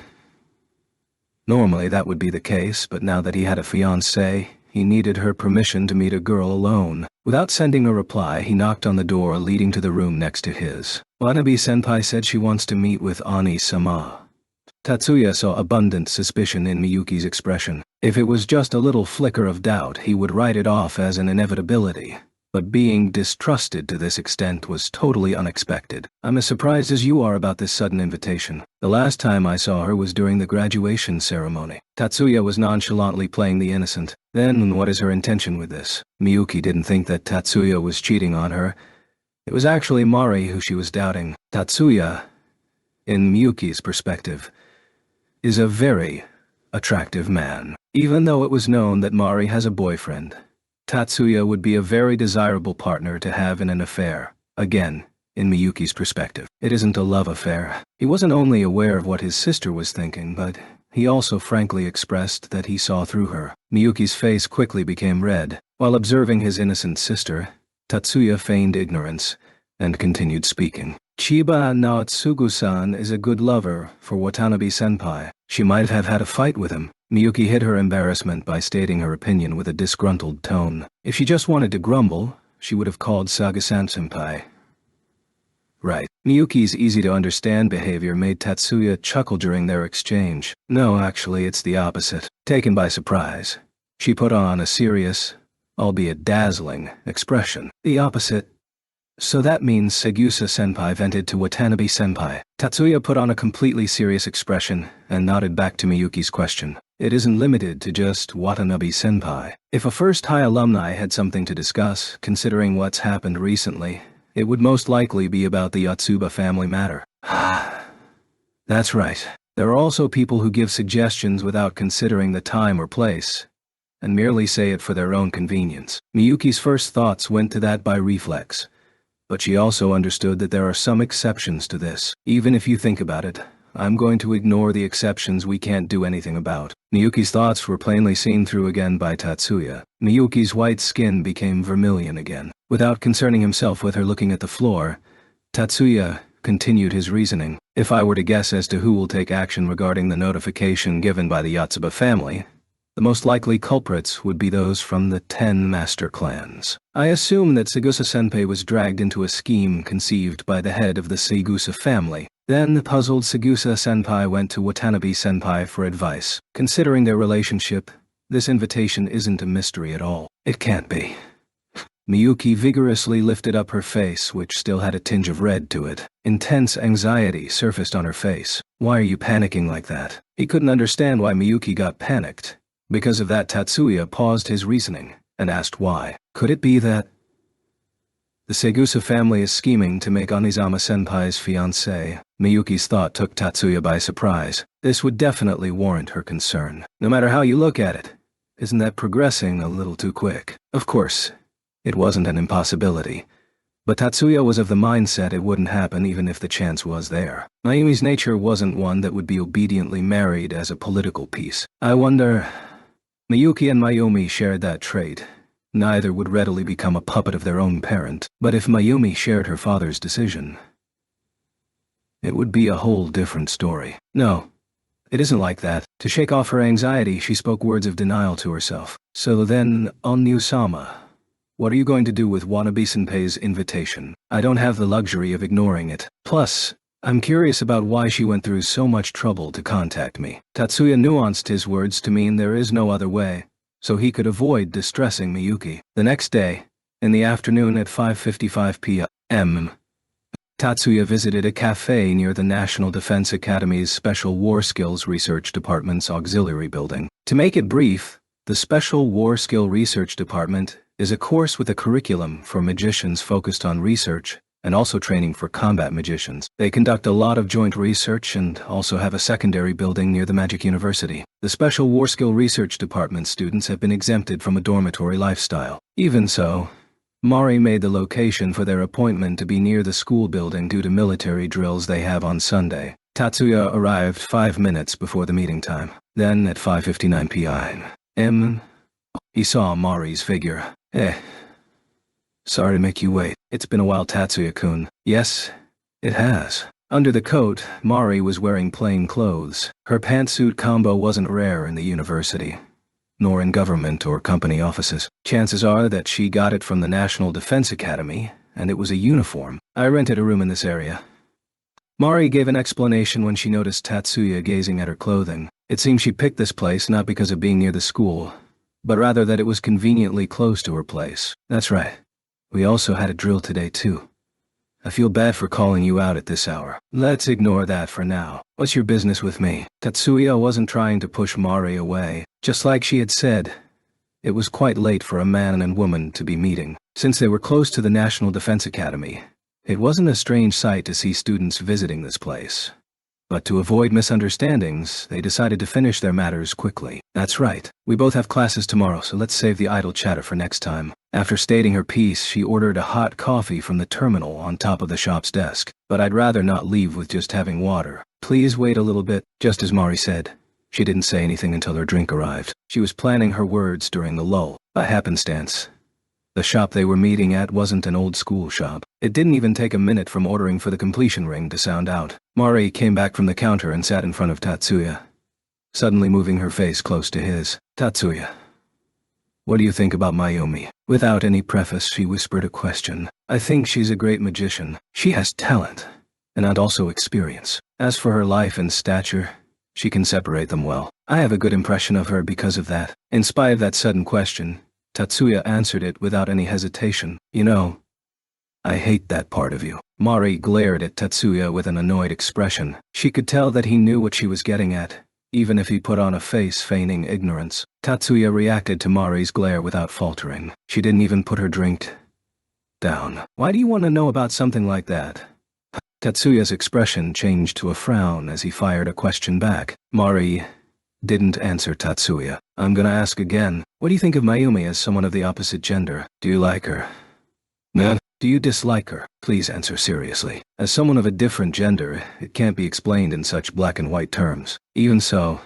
normally that would be the case, but now that he had a fiancée, he needed her permission to meet a girl alone. Without sending a reply, he knocked on the door leading to the room next to his. Watanabe-senpai said she wants to meet with Ani-sama. Tatsuya saw abundant suspicion in Miyuki's expression. If it was just a little flicker of doubt, he would write it off as an inevitability. But being distrusted to this extent was totally unexpected. I'm as surprised as you are about this sudden invitation. The last time I saw her was during the graduation ceremony. Tatsuya was nonchalantly playing the innocent. Then what is her intention with this? Miyuki didn't think that Tatsuya was cheating on her. It was actually Mari who she was doubting. Tatsuya, in Miyuki's perspective, is a very attractive man. Even though it was known that Mari has a boyfriend, Tatsuya would be a very desirable partner to have in an affair. Again, in Miyuki's perspective, it isn't a love affair. He wasn't only aware of what his sister was thinking, but he also frankly expressed that he saw through her. Miyuki's face quickly became red. While observing his innocent sister, Tatsuya feigned ignorance and continued speaking. Chiba Naotsugu-san is a good lover for Watanabe-senpai. She might have had a fight with him. Miyuki hid her embarrassment by stating her opinion with a disgruntled tone. If she just wanted to grumble, she would have called Saga-san-senpai. Right. Miyuki's easy-to-understand behavior made Tatsuya chuckle during their exchange. No, actually, it's the opposite. Taken by surprise, she put on a serious, albeit dazzling, expression. The opposite. So that means Segusa-senpai vented to Watanabe-senpai. Tatsuya put on a completely serious expression and nodded back to Miyuki's question. It isn't limited to just Watanabe-senpai. If a first-high alumni had something to discuss, considering what's happened recently, it would most likely be about the Yotsuba family matter. That's right. There are also people who give suggestions without considering the time or place. and merely say it for their own convenience. Miyuki's first thoughts went to that by reflex. But she also understood that there are some exceptions to this. Even if you think about it, I'm going to ignore the exceptions we can't do anything about. Miyuki's thoughts were plainly seen through again by Tatsuya. Miyuki's white skin became vermilion again. Without concerning himself with her looking at the floor, Tatsuya continued his reasoning. If I were to guess as to who will take action regarding the notification given by the Yotsuba family, the most likely culprits would be those from the 10 master clans. I assume that Segusa-senpai was dragged into a scheme conceived by the head of the Segusa family. Then the puzzled Segusa-senpai went to Watanabe-senpai for advice. Considering their relationship, this invitation isn't a mystery at all. It can't be. Miyuki vigorously lifted up her face, which still had a tinge of red to it. Intense anxiety surfaced on her face. Why are you panicking like that? He couldn't understand why Miyuki got panicked. Because of that, Tatsuya paused his reasoning and asked why. Could it be that the Segusa family is scheming to make Onizama-senpai's fiancé? Miyuki's thought took Tatsuya by surprise. This would definitely warrant her concern. No matter how you look at it, isn't that progressing a little too quick? Of course, it wasn't an impossibility. But Tatsuya was of the mindset it wouldn't happen even if the chance was there. Mayumi's nature wasn't one that would be obediently married as a political piece. I wonder... Miyuki and Mayumi shared that trait. Neither would readily become a puppet of their own parent. But if Mayumi shared her father's decision, it would be a whole different story. No, it isn't like that. To shake off her anxiety, she spoke words of denial to herself. So then, Onyu-sama, what are you going to do with Watanabe-senpai's invitation? I don't have the luxury of ignoring it. Plus, I'm curious about why she went through so much trouble to contact me. Tatsuya nuanced his words to mean there is no other way, so he could avoid distressing Miyuki. The next day, in the afternoon at 5:55 p.m., Tatsuya visited a cafe near the National Defense Academy's Special War Skills Research Department's auxiliary building. To make it brief, the Special War Skill Research Department is a course with a curriculum for magicians focused on research and also training for combat magicians. They conduct a lot of joint research and also have a secondary building near the Magic University. The Special War Skill Research Department students have been exempted from a dormitory lifestyle. Even so, Mari made the location for their appointment to be near the school building due to military drills they have on Sunday. Tatsuya arrived 5 minutes before the meeting time. Then, at 5:59 p.m., he saw Mari's figure. Sorry to make you wait. It's been a while, Tatsuya-kun. Yes, it has. Under the coat, Mari was wearing plain clothes. Her pantsuit combo wasn't rare in the university, nor in government or company offices. Chances are that she got it from the National Defense Academy, and it was a uniform. I rented a room in this area. Mari gave an explanation when she noticed Tatsuya gazing at her clothing. It seemed she picked this place not because of being near the school, but rather that it was conveniently close to her place. That's right. We also had a drill today too. I feel bad for calling you out at this hour. Let's ignore that for now. What's your business with me? Tatsuya wasn't trying to push Mari away. Just like she had said, it was quite late for a man and woman to be meeting. Since they were close to the National Defense Academy, it wasn't a strange sight to see students visiting this place. But to avoid misunderstandings, they decided to finish their matters quickly. That's right. We both have classes tomorrow, so let's save the idle chatter for next time. After stating her piece, she ordered a hot coffee from the terminal on top of the shop's desk. But I'd rather not leave with just having water. Please wait a little bit. Just as Mari said, she didn't say anything until her drink arrived. She was planning her words during the lull. By happenstance, the shop they were meeting at wasn't an old school shop. It didn't even take a minute from ordering for the completion ring to sound out. Mari came back from the counter and sat in front of Tatsuya, suddenly moving her face close to his. Tatsuya, what do you think about Mayumi? Without any preface, she whispered a question. I think she's a great magician. She has talent, and also experience. As for her life and stature, she can separate them well. I have a good impression of her because of that. In spite of that sudden question, Tatsuya answered it without any hesitation. You know, I hate that part of you. Mari glared at Tatsuya with an annoyed expression. She could tell that he knew what she was getting at, even if he put on a face feigning ignorance. Tatsuya reacted to Mari's glare without faltering. She didn't even put her drink down. Why do you want to know about something like that? Tatsuya's expression changed to a frown as he fired a question back. Mari, Didn't answer Tatsuya. I'm gonna ask again. What do you think of Mayumi as someone of the opposite gender? Do you like her? No. Do you dislike her? Please answer seriously. As someone of a different gender, it can't be explained in such black and white terms. Even so,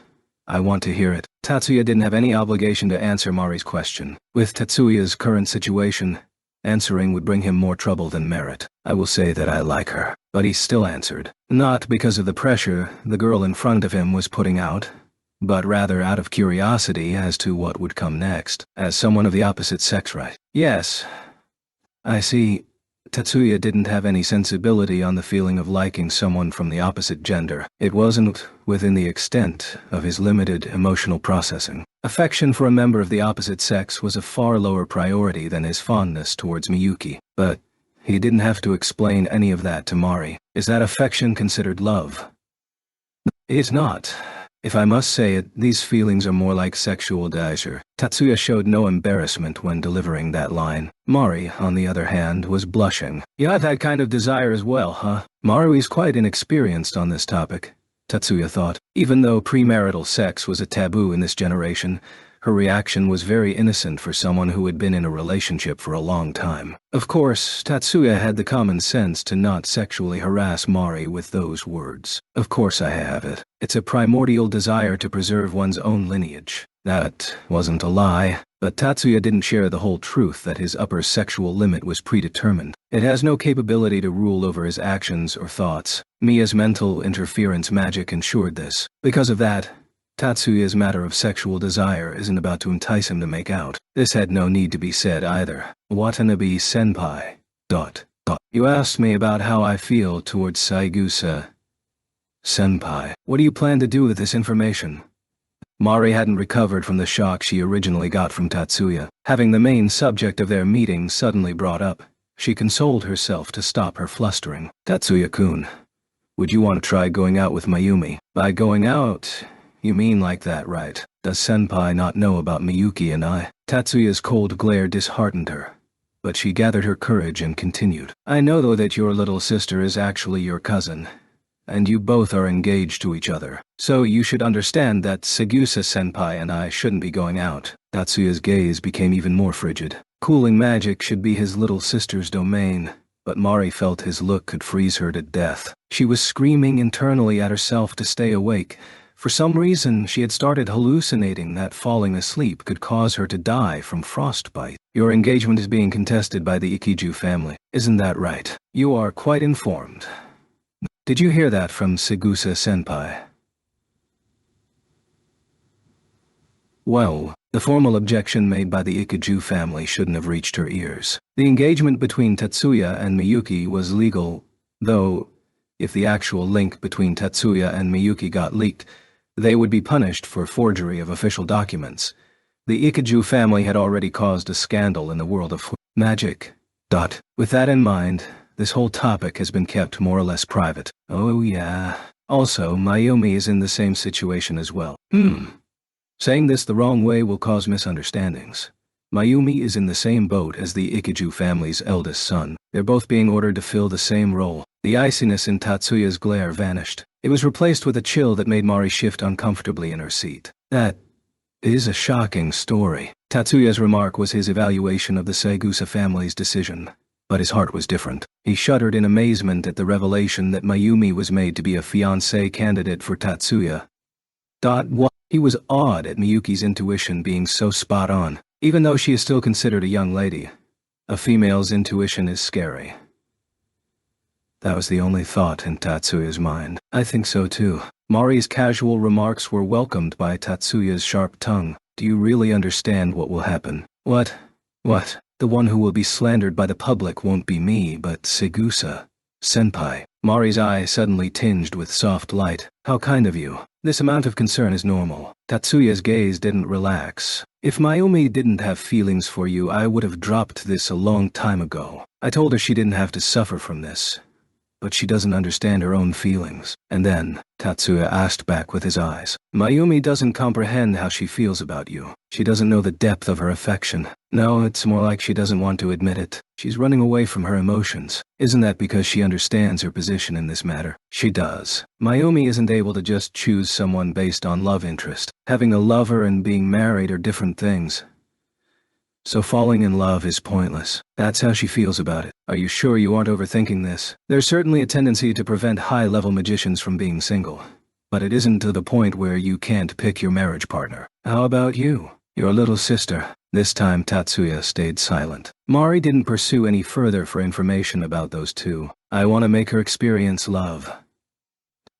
I want to hear it. Tatsuya didn't have any obligation to answer Mari's question. With Tatsuya's current situation, answering would bring him more trouble than merit. I will say that I like her. But he still answered. Not because of the pressure the girl in front of him was putting out, but rather out of curiosity as to what would come next. As someone of the opposite sex, right? Yes. I see. Tatsuya didn't have any sensibility on the feeling of liking someone from the opposite gender. It wasn't within the extent of his limited emotional processing. Affection for a member of the opposite sex was a far lower priority than his fondness towards Miyuki. But he didn't have to explain any of that to Mari. Is that affection considered love? It's not. If I must say it, these feelings are more like sexual desire. Tatsuya showed no embarrassment when delivering that line. Mari, on the other hand, was blushing. You have that kind of desire as well, huh? Mari is quite inexperienced on this topic, Tatsuya thought. Even though premarital sex was a taboo in this generation, her reaction was very innocent for someone who had been in a relationship for a long time. Of course, Tatsuya had the common sense to not sexually harass Mari with those words. Of course I have it. It's a primordial desire to preserve one's own lineage. That wasn't a lie, but Tatsuya didn't share the whole truth that his upper sexual limit was predetermined. It has no capability to rule over his actions or thoughts. Mia's mental interference magic ensured this. Because of that, Tatsuya's matter of sexual desire isn't about to entice him to make out. This had no need to be said either. Watanabe-senpai. ... You asked me about how I feel towards Saigusa-senpai. What do you plan to do with this information? Mari hadn't recovered from the shock she originally got from Tatsuya. Having the main subject of their meeting suddenly brought up, she consoled herself to stop her flustering. Tatsuya-kun, would you want to try going out with Mayumi? By going out, you mean like that, right? Does senpai not know about Miyuki and I? Tatsuya's cold glare disheartened her, but she gathered her courage and continued. I know though that your little sister is actually your cousin, and you both are engaged to each other. So you should understand that Saigusa-senpai and I shouldn't be going out. Tatsuya's gaze became even more frigid. Cooling magic should be his little sister's domain, but Mari felt his look could freeze her to death. She was screaming internally at herself to stay awake. For some reason, she had started hallucinating that falling asleep could cause her to die from frostbite. Your engagement is being contested by the Ikiju family. Isn't that right? You are quite informed. Did you hear that from Saigusa-senpai? Well, the formal objection made by the Ikiju family shouldn't have reached her ears. The engagement between Tatsuya and Miyuki was legal, though, if the actual link between Tatsuya and Miyuki got leaked, they would be punished for forgery of official documents. The Ikiju family had already caused a scandal in the world of magic. With that in mind, this whole topic has been kept more or less private. Oh yeah. Also, Mayumi is in the same situation as well. Saying this the wrong way will cause misunderstandings. Mayumi is in the same boat as the Ikiju family's eldest son. They're both being ordered to fill the same role. The iciness in Tatsuya's glare vanished. It was replaced with a chill that made Mari shift uncomfortably in her seat. That is a shocking story. Tatsuya's remark was his evaluation of the Saigusa family's decision, but his heart was different. He shuddered in amazement at the revelation that Mayumi was made to be a fiancé candidate for Tatsuya. He was awed at Miyuki's intuition being so spot on. Even though she is still considered a young lady, a female's intuition is scary. That was the only thought in Tatsuya's mind. I think so too. Mari's casual remarks were welcomed by Tatsuya's sharp tongue. Do you really understand what will happen? What? The one who will be slandered by the public won't be me, but Saigusa-senpai. Mari's eye suddenly tinged with soft light. How kind of you. This amount of concern is normal. Tatsuya's gaze didn't relax. If Mayumi didn't have feelings for you, I would have dropped this a long time ago. I told her she didn't have to suffer from this. but she doesn't understand her own feelings. And then, Tatsuya asked back with his eyes. Mayumi doesn't comprehend how she feels about you. She doesn't know the depth of her affection. No, it's more like she doesn't want to admit it. She's running away from her emotions. Isn't that because she understands her position in this matter? She does. Mayumi isn't able to just choose someone based on love interest. Having a lover and being married are different things. So falling in love is pointless. That's how she feels about it. Are you sure you aren't overthinking this? There's certainly a tendency to prevent high-level magicians from being single. But it isn't to the point where you can't pick your marriage partner. How about you? Your little sister. This time Tatsuya stayed silent. Mari didn't pursue any further for information about those two. I want to make her experience love.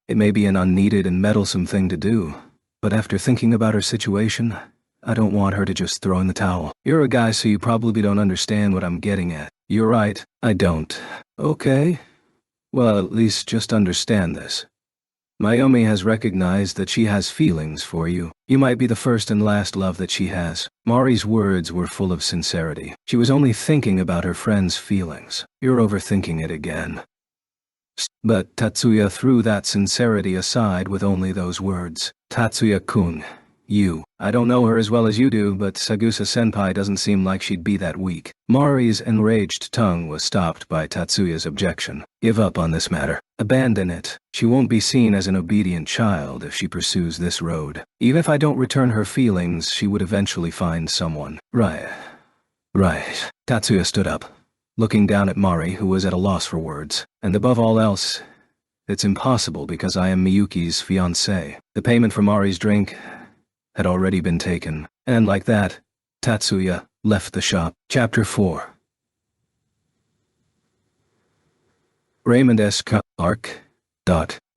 It may be an unneeded and meddlesome thing to do, but after thinking about her situation, I don't want her to just throw in the towel. You're a guy, so you probably don't understand what I'm getting at. You're right, I don't. Okay. Well, at least just understand this. Mayumi has recognized that she has feelings for you. You might be the first and last love that she has. Mari's words were full of sincerity. She was only thinking about her friend's feelings. You're overthinking it again. But Tatsuya threw that sincerity aside with only those words. Tatsuya-kun. I don't know her as well as you do, but Sagusa-senpai doesn't seem like she'd be that weak. Mari's enraged tongue was stopped by Tatsuya's objection. Give up on this matter. Abandon it. She won't be seen as an obedient child if she pursues this road. Even if I don't return her feelings, she would eventually find someone. Right. Tatsuya stood up, looking down at Mari, who was at a loss for words. And above all else, it's impossible because I am Miyuki's fiancé. The payment for Mari's drink had already been taken, and like that, Tatsuya left the shop. Chapter 4. Raymond S. Clark.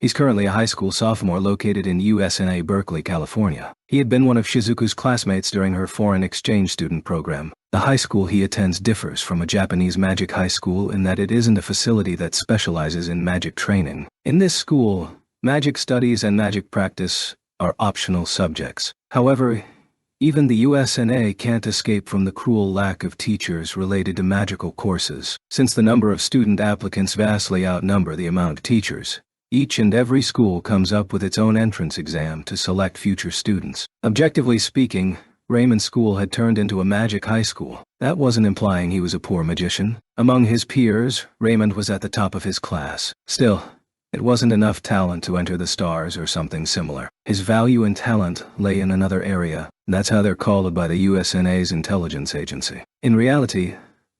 He's currently a high school sophomore located in USNA Berkeley, California. He had been one of Shizuku's classmates during her foreign exchange student program. The high school he attends differs from a Japanese magic high school in that it isn't a facility that specializes in magic training. In this school, magic studies and magic practice are optional subjects. However, even the USNA can't escape from the cruel lack of teachers related to magical courses. Since the number of student applicants vastly outnumber the amount of teachers, each and every school comes up with its own entrance exam to select future students. Objectively speaking, Raymond's school had turned into a magic high school. That wasn't implying he was a poor magician. Among his peers, Raymond was at the top of his class. Still, it wasn't enough talent to enter the stars or something similar. His value and talent lay in another area. That's how they're called by the USNA's intelligence agency. In reality,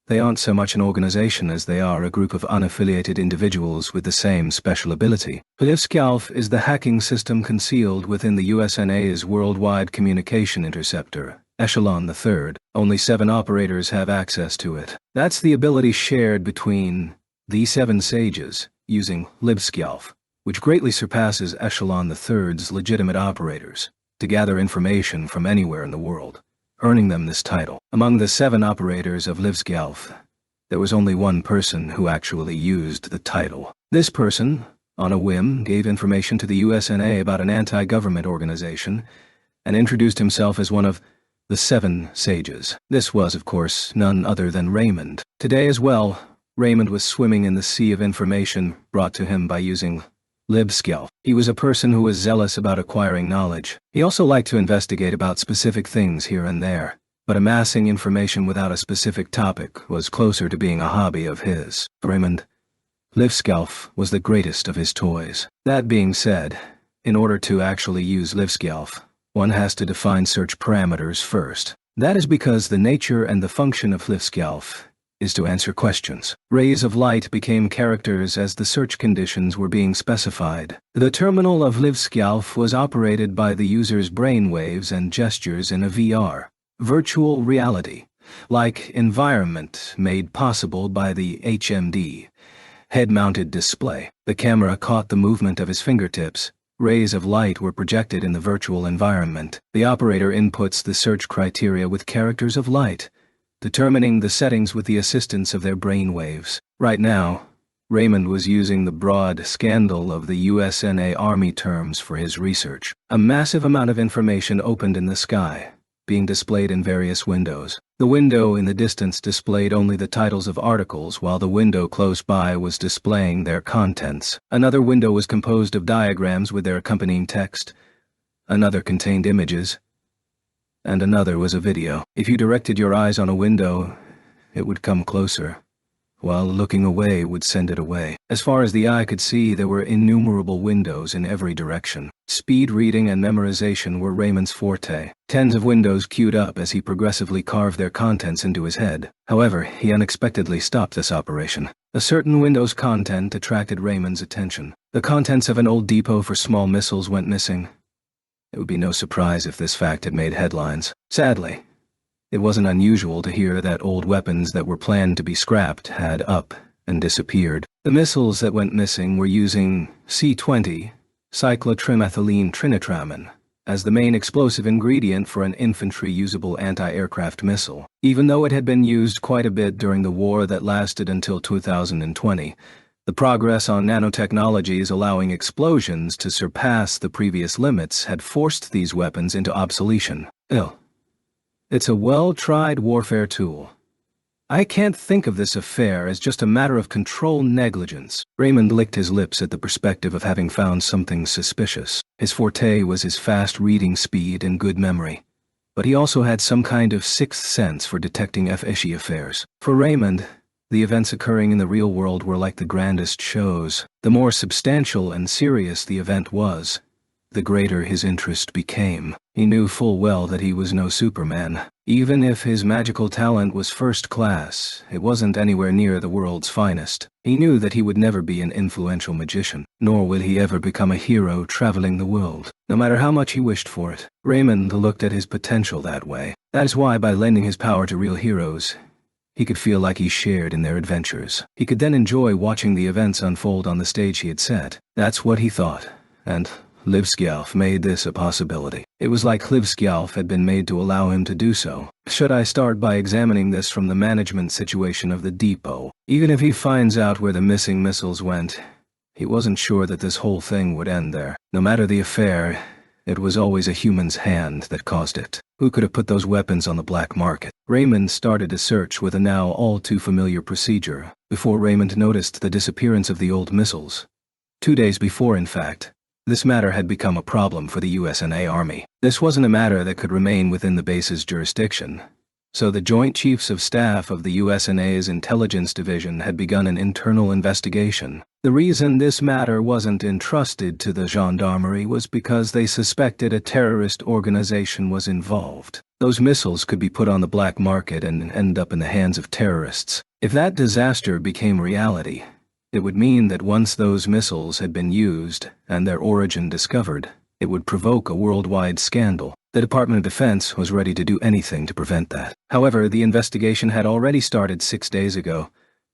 they aren't so much an organization as they are a group of unaffiliated individuals with the same special ability. Livskalf is the hacking system concealed within the USNA's worldwide communication interceptor, Echelon III. Only 7 operators have access to it. That's the ability shared between the 7 sages, using Livskalf, which greatly surpasses Echelon III's legitimate operators, to gather information from anywhere in the world, earning them this title. Among the 7 operators of Livskalf, there was only one person who actually used the title. This person, on a whim, gave information to the USNA about an anti-government organization and introduced himself as one of the 7 sages. This was, of course, none other than Raymond. Today as well, Raymond was swimming in the sea of information brought to him by using Livskalf. He was a person who was zealous about acquiring knowledge. He also liked to investigate about specific things here and there, but amassing information without a specific topic was closer to being a hobby of his. For Raymond, Livskalf was the greatest of his toys. That being said, in order to actually use Livskalf, one has to define search parameters first. That is because the nature and the function of Livskalf is to answer questions. Rays of light became characters as the search conditions were being specified. The terminal of Livskalf was operated by the user's brainwaves and gestures in a VR, virtual reality, like environment made possible by the HMD, head-mounted display. The camera caught the movement of his fingertips. Rays of light were projected in the virtual environment. The operator inputs the search criteria with characters of light, determining the settings with the assistance of their brain waves. Right now, Raymond was using the broad scandal of the USNA Army terms for his research. A massive amount of information opened in the sky, being displayed in various windows. The window in the distance displayed only the titles of articles, while the window close by was displaying their contents. Another window was composed of diagrams with their accompanying text. Another contained images. And another was a video. If you directed your eyes on a window, it would come closer, while looking away would send it away. As far as the eye could see, there were innumerable windows in every direction. Speed reading and memorization were Raymond's forte. Tens of windows queued up as he progressively carved their contents into his head. However, he unexpectedly stopped this operation. A certain window's content attracted Raymond's attention. The contents of an old depot for small missiles went missing. It would be no surprise if this fact had made headlines. Sadly, it wasn't unusual to hear that old weapons that were planned to be scrapped had up and disappeared. The missiles that went missing were using C-20, cyclotrimethylene trinitramine, as the main explosive ingredient for an infantry-usable anti-aircraft missile. Even though it had been used quite a bit during the war that lasted until 2020, the progress on nanotechnologies allowing explosions to surpass the previous limits had forced these weapons into obsolescence. It's a well-tried warfare tool. I can't think of this affair as just a matter of control negligence. Raymond licked his lips at the perspective of having found something suspicious. His forte was his fast reading speed and good memory, but he also had some kind of sixth sense for detecting fishy affairs. For Raymond, the events occurring in the real world were like the grandest shows. The more substantial and serious the event was, the greater his interest became. He knew full well that he was no Superman. Even if his magical talent was first class, it wasn't anywhere near the world's finest. He knew that he would never be an influential magician, nor would he ever become a hero traveling the world, no matter how much he wished for it. Raymond looked at his potential that way. That is why, by lending his power to real heroes, he could feel like he shared in their adventures. He could then enjoy watching the events unfold on the stage he had set. That's what he thought, and Livskjalf made this a possibility. It was like Livskjalf had been made to allow him to do so. Should I start by examining this from the management situation of the depot? Even if he finds out where the missing missiles went, he wasn't sure that this whole thing would end there. No matter the affair, it was always a human's hand that caused it. Who could have put those weapons on the black market? Raymond started a search with a now all too familiar procedure, before Raymond noticed the disappearance of the old missiles. 2 days before, in fact, this matter had become a problem for the USNA Army. This wasn't a matter that could remain within the base's jurisdiction, so the Joint Chiefs of Staff of the USNA's Intelligence Division had begun an internal investigation. The reason this matter wasn't entrusted to the gendarmerie was because they suspected a terrorist organization was involved. Those missiles could be put on the black market and end up in the hands of terrorists. If that disaster became reality, it would mean that once those missiles had been used and their origin discovered, it would provoke a worldwide scandal. The Department of Defense was ready to do anything to prevent that. However, the investigation had already started 6 days ago,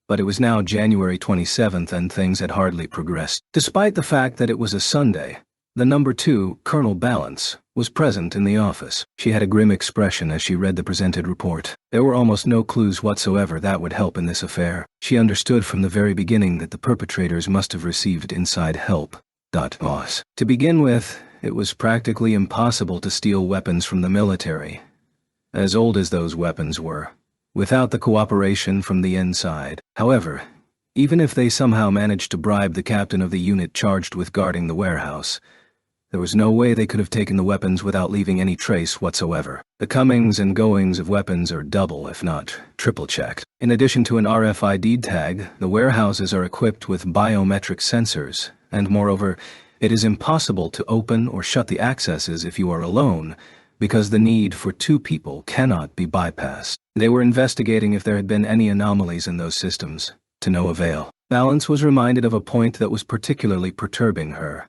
but it was now January 27th and things had hardly progressed. Despite the fact that it was a Sunday, the number 2, Colonel Balance, was present in the office. She had a grim expression as she read the presented report. There were almost no clues whatsoever that would help in this affair. She understood from the very beginning that the perpetrators must have received inside help. Boss. To begin with, it was practically impossible to steal weapons from the military, as old as those weapons were, without the cooperation from the inside. However, even if they somehow managed to bribe the captain of the unit charged with guarding the warehouse, there was no way they could have taken the weapons without leaving any trace whatsoever. The comings and goings of weapons are double, if not triple checked. In addition to an RFID tag, the warehouses are equipped with biometric sensors, and moreover, it is impossible to open or shut the accesses if you are alone, because the need for 2 people cannot be bypassed. They were investigating if there had been any anomalies in those systems, to no avail. Balance was reminded of a point that was particularly perturbing her.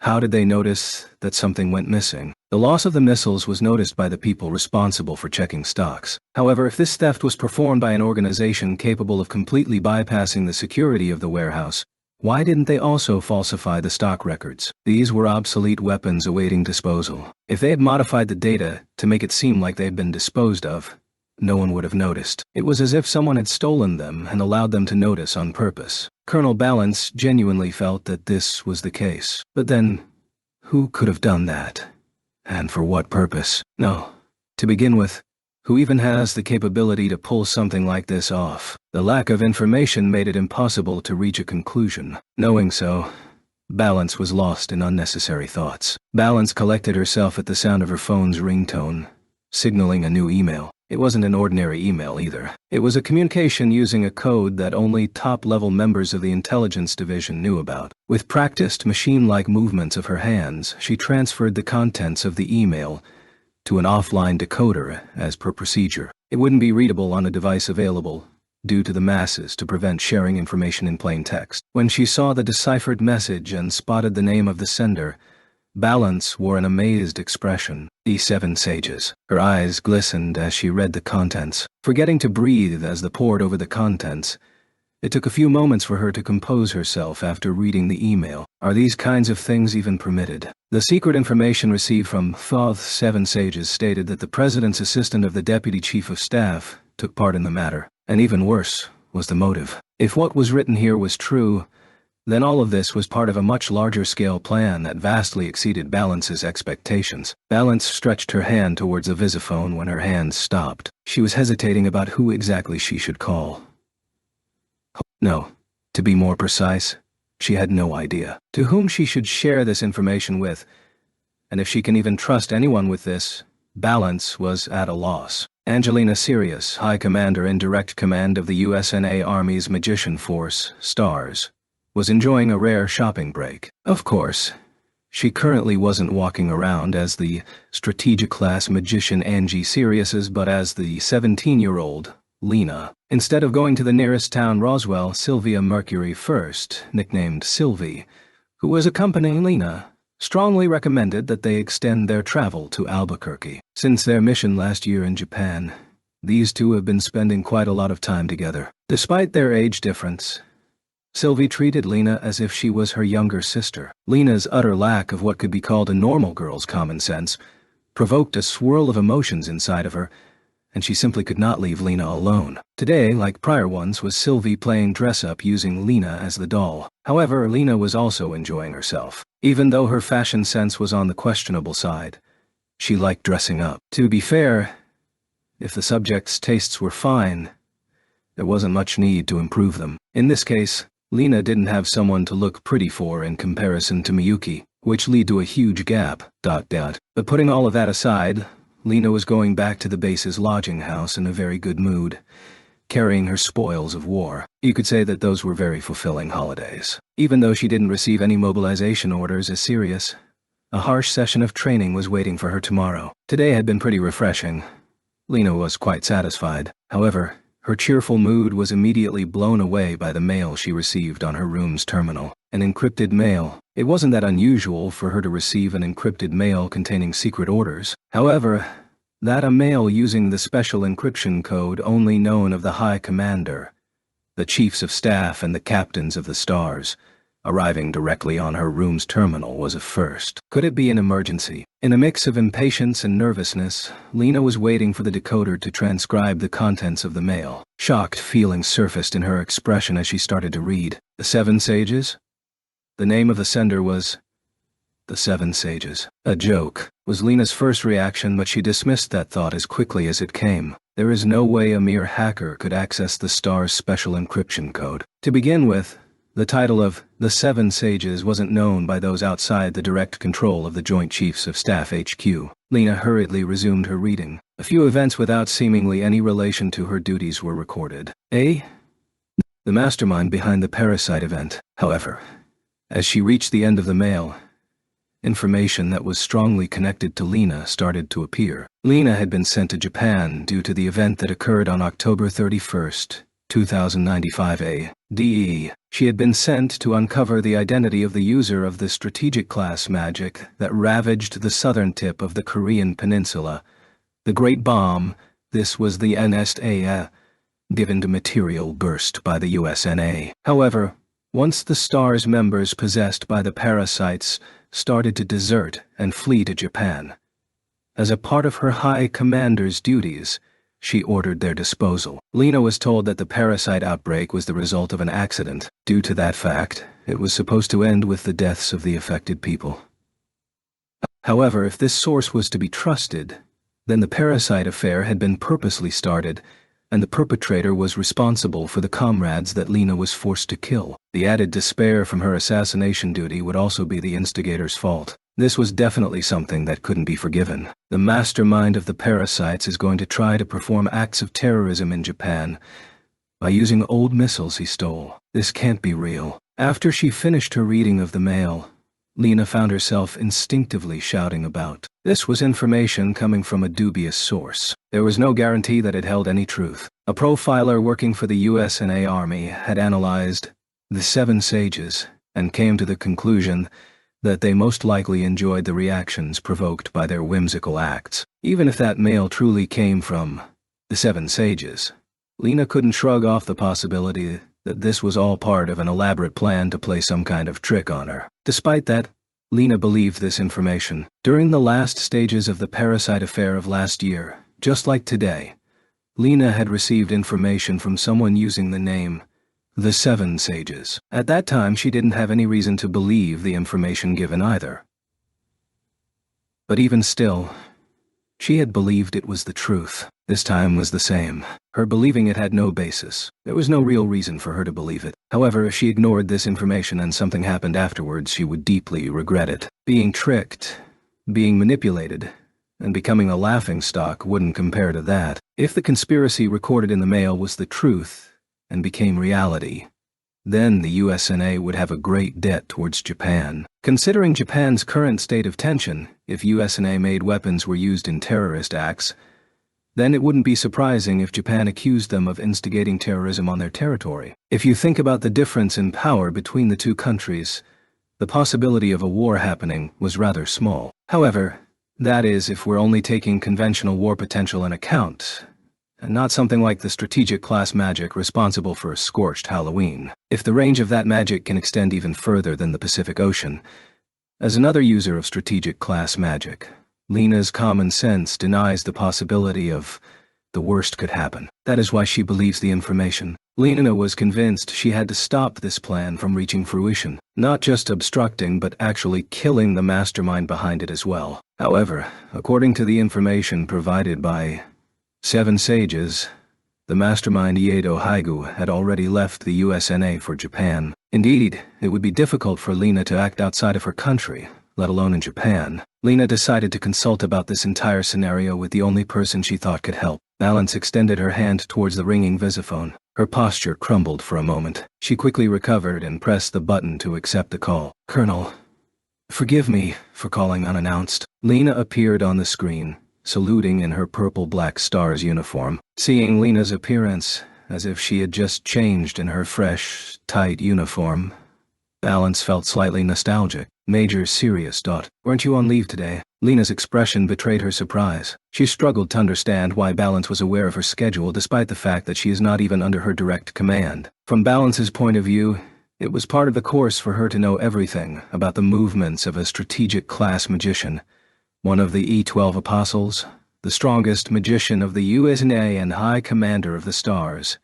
How did they notice that something went missing? The loss of the missiles was noticed by the people responsible for checking stocks. However, if this theft was performed by an organization capable of completely bypassing the security of the warehouse, why didn't they also falsify the stock records? These were obsolete weapons awaiting disposal. If they had modified the data to make it seem like they had been disposed of, no one would have noticed. It was as if someone had stolen them and allowed them to notice on purpose. Colonel Balance genuinely felt that this was the case. But then, who could have done that? And for what purpose? No, To begin with, who even has the capability to pull something like this off? The lack of information made it impossible to reach a conclusion. Knowing so, Balance was lost in unnecessary thoughts. Balance collected herself at the sound of her phone's ringtone, signaling a new email. It wasn't an ordinary email either. It was a communication using a code that only top-level members of the intelligence division knew about. With practiced machine-like movements of her hands, she transferred the contents of the email to an offline decoder as per procedure. It wouldn't be readable on a device available due to the masses to prevent sharing information in plain text. When she saw the deciphered message and spotted the name of the sender, Balance wore an amazed expression. The 7 Sages. Her eyes glistened as she read the contents. Forgetting to breathe as they pored over the contents, it took a few moments for her to compose herself after reading the email. Are these kinds of things even permitted? The secret information received from the 7 Sages stated that the President's assistant of the Deputy Chief of Staff took part in the matter. And even worse was the motive. If what was written here was true, then all of this was part of a much larger scale plan that vastly exceeded Balance's expectations. Balance stretched her hand towards the visiphone when her hand stopped. She was hesitating about who exactly she should call. No, to be more precise, she had no idea to whom she should share this information with, and if she can even trust anyone with this, Balance was at a loss. Angelina Sirius, High Commander in Direct Command of the USNA Army's Magician Force, STARS, was enjoying a rare shopping break. Of course, she currently wasn't walking around as the strategic-class magician Angie Sirius's but as the 17-year-old Lena. Instead of going to the nearest town Roswell, Sylvia Mercury First, nicknamed Sylvie, who was accompanying Lena, strongly recommended that they extend their travel to Albuquerque. Since their mission last year in Japan, these two have been spending quite a lot of time together. Despite their age difference, Sylvie treated Lena as if she was her younger sister. Lena's utter lack of what could be called a normal girl's common sense provoked a swirl of emotions inside of her, and she simply could not leave Lena alone. Today, like prior ones, was Sylvie playing dress-up using Lena as the doll. However, Lena was also enjoying herself. Even though her fashion sense was on the questionable side, she liked dressing up. To be fair, if the subject's tastes were fine, there wasn't much need to improve them. In this case, Lena didn't have someone to look pretty for in comparison to Miyuki, which led to a huge gap. But putting all of that aside, Lena was going back to the base's lodging house in a very good mood, carrying her spoils of war. You could say that those were very fulfilling holidays. Even though she didn't receive any mobilization orders as serious, a harsh session of training was waiting for her tomorrow. Today had been pretty refreshing. Lena was quite satisfied. However, her cheerful mood was immediately blown away by the mail she received on her room's terminal. An encrypted mail. It wasn't that unusual for her to receive an encrypted mail containing secret orders. However, that a mail using the special encryption code only known of the High Commander, the Chiefs of Staff and the Captains of the Stars, arriving directly on her room's terminal was a first. Could it be an emergency? In a mix of impatience and nervousness, Lena was waiting for the decoder to transcribe the contents of the mail. Shocked feelings surfaced in her expression as she started to read. The 7 Sages? The name of the sender was the 7 Sages. A joke was Lena's first reaction, but she dismissed that thought as quickly as it came. There is no way a mere hacker could access the Star's special encryption code. To begin with, the title of the 7 Sages wasn't known by those outside the direct control of the Joint Chiefs of Staff HQ. Lena hurriedly resumed her reading. A few events without seemingly any relation to her duties were recorded. The mastermind behind the parasite event. However, as she reached the end of the mail, information that was strongly connected to Lena started to appear. Lena had been sent to Japan due to the event that occurred on October 31st, 2095 AD. She had been sent to uncover the identity of the user of the strategic-class magic that ravaged the southern tip of the Korean peninsula. The Great Bomb. This was the NSA, given to material burst by the USNA. However, once the Star's members possessed by the parasites started to desert and flee to Japan, as a part of her High Commander's duties, she ordered their disposal. Lena was told that the parasite outbreak was the result of an accident. Due to that fact, it was supposed to end with the deaths of the affected people. However, if this source was to be trusted, Then the parasite affair had been purposely started, and the perpetrator was responsible for the comrades that Lena was forced to kill. The added despair from her assassination duty would also be the instigator's fault. This was definitely something that couldn't be forgiven. The mastermind of the parasites is going to try to perform acts of terrorism in Japan by using old missiles he stole. This can't be real. After she finished her reading of the mail, Lena found herself instinctively shouting about. This was information coming from a dubious source. There was no guarantee that it held any truth. A profiler working for the USA Army had analyzed the 7 sages and came to the conclusion that they most likely enjoyed the reactions provoked by their whimsical acts. Even if that mail truly came from the 7 sages, Lena couldn't shrug off the possibility that this was all part of an elaborate plan to play some kind of trick on her. Despite that, Lena believed this information. During the last stages of the parasite affair of last year, just like today, Lena had received information from someone using the name the 7 Sages. At that time, she didn't have any reason to believe the information given either. But even still, she had believed it was the truth. This time was the same. Her believing it had no basis. There was no real reason for her to believe it. However, if she ignored this information and something happened afterwards, she would deeply regret it. Being tricked, being manipulated, and becoming a laughingstock wouldn't compare to that. If the conspiracy recorded in the mail was the truth and became reality, then the USA would have a great debt towards Japan. Considering Japan's current state of tension, if USA-made weapons were used in terrorist acts, then it wouldn't be surprising if Japan accused them of instigating terrorism on their territory. If you think about the difference in power between the two countries, the possibility of a war happening was rather small. However, that is if we're only taking conventional war potential in account, and not something like the strategic class magic responsible for a scorched Halloween. If the range of that magic can extend even further than the Pacific Ocean, as another user of strategic class magic, Lena's common sense denies the possibility of the worst could happen. That is why she believes the information. Lena was convinced she had to stop this plan from reaching fruition, not just obstructing but actually killing the mastermind behind it as well. However, according to the information provided by 7 Sages, the mastermind Iedo Haigu had already left the USA for Japan. Indeed, it would be difficult for Lena to act outside of her country, let alone in Japan. Lena decided to consult about this entire scenario with the only person she thought could help. Balance extended her hand towards the ringing visiphone. Her posture crumbled for a moment. She quickly recovered and pressed the button to accept the call. "Colonel, forgive me for calling unannounced." Lena appeared on the screen, saluting in her purple Black Stars uniform. Seeing Lena's appearance, as if she had just changed in her fresh, tight uniform, Balance felt slightly nostalgic. "Major Sirius. Weren't you on leave today?" Lena's expression betrayed her surprise. She struggled to understand why Balance was aware of her schedule despite the fact that she is not even under her direct command. From Balance's point of view, it was part of the course for her to know everything about the movements of a strategic class magician, one of the E-12 apostles, the strongest magician of the USA and High Commander of the Stars,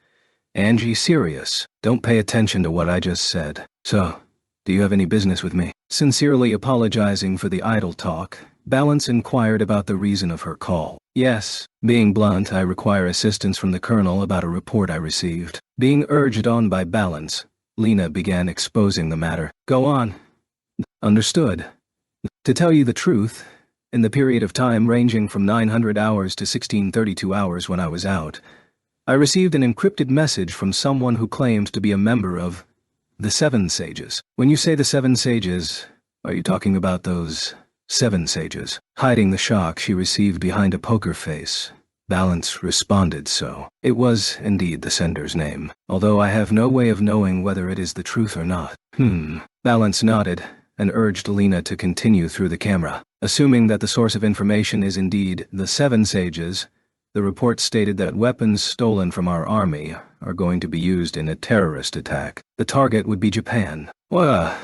Angie Sirius. "Don't pay attention to what I just said. So, do you have any business with me?" Sincerely apologizing for the idle talk, Balance inquired about the reason of her call. "Yes, being blunt, I require assistance from the Colonel about a report I received." Being urged on by Balance, Lena began exposing the matter. "Go on." "Understood. To tell you the truth, in the period of time ranging from 900 hours to 1632 hours when I was out, I received an encrypted message from someone who claimed to be a member of the 7 Sages. When you say the 7 Sages, are you talking about those 7 Sages?" Hiding the shock she received behind a poker face, Balance responded so. It was indeed the sender's name, although I have no way of knowing whether it is the truth or not. Balance nodded and urged Lena to continue through the camera. Assuming that the source of information is indeed the 7 Sages, the report stated that weapons stolen from our army are going to be used in a terrorist attack. The target would be Japan. "What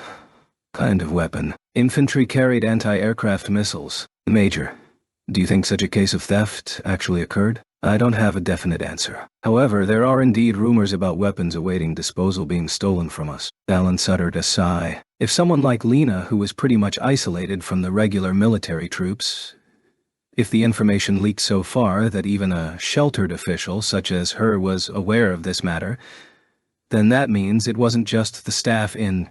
kind of weapon?" "Infantry-carried anti-aircraft missiles." "Major, do you think such a case of theft actually occurred?" "I don't have a definite answer. However, there are indeed rumors about weapons awaiting disposal being stolen from us." Balance uttered a sigh. If someone like Lena, who was pretty much isolated from the regular military troops, If the information leaked so far that even a sheltered official such as her was aware of this matter, then that means it wasn't just the staff in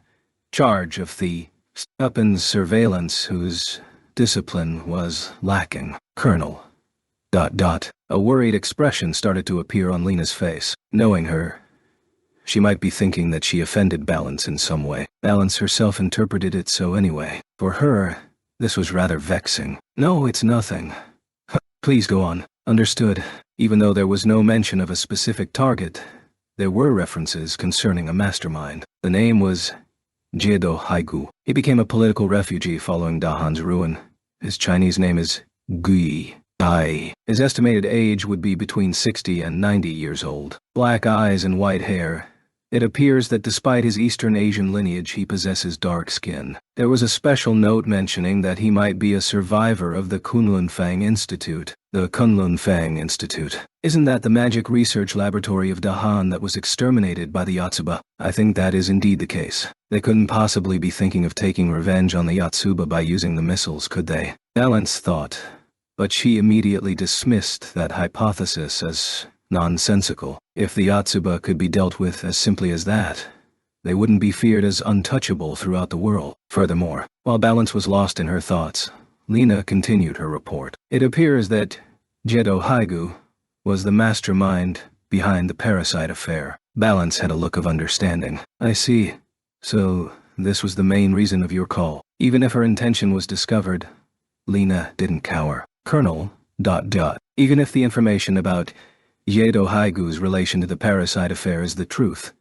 charge of the Uppen's surveillance whose discipline was lacking. Colonel. A worried expression started to appear on Lena's face. Knowing her, she might be thinking that she offended Balance in some way. Balance herself interpreted it so anyway. For her, this was rather vexing. No, it's nothing. Please go on. Understood. Even though there was no mention of a specific target, there were references concerning a mastermind. The name was Jiedo Haigu. He became a political refugee following Dahan's ruin. His Chinese name is Gui. His estimated age would be between 60 and 90 years old. Black eyes and white hair. It appears that despite his Eastern Asian lineage, he possesses dark skin. There was a special note mentioning that he might be a survivor of the Kunlunfang Institute. The Kunlunfang Institute. Isn't that the magic research laboratory of Dahan that was exterminated by the Yotsuba? I think that is indeed the case. They couldn't possibly be thinking of taking revenge on the Yotsuba by using the missiles, could they? Balance thought. But she immediately dismissed that hypothesis as nonsensical. If the Yotsuba could be dealt with as simply as that, they wouldn't be feared as untouchable throughout the world. Furthermore, while Balance was lost in her thoughts, Lena continued her report. It appears that Jiedo Haigu was the mastermind behind the parasite affair. Balance had a look of understanding. I see. So, this was the main reason of your call. Even if her intention was discovered, Lena didn't cower. Colonel, even if the information about Jiedo Haigu's relation to the parasite affair is the truth,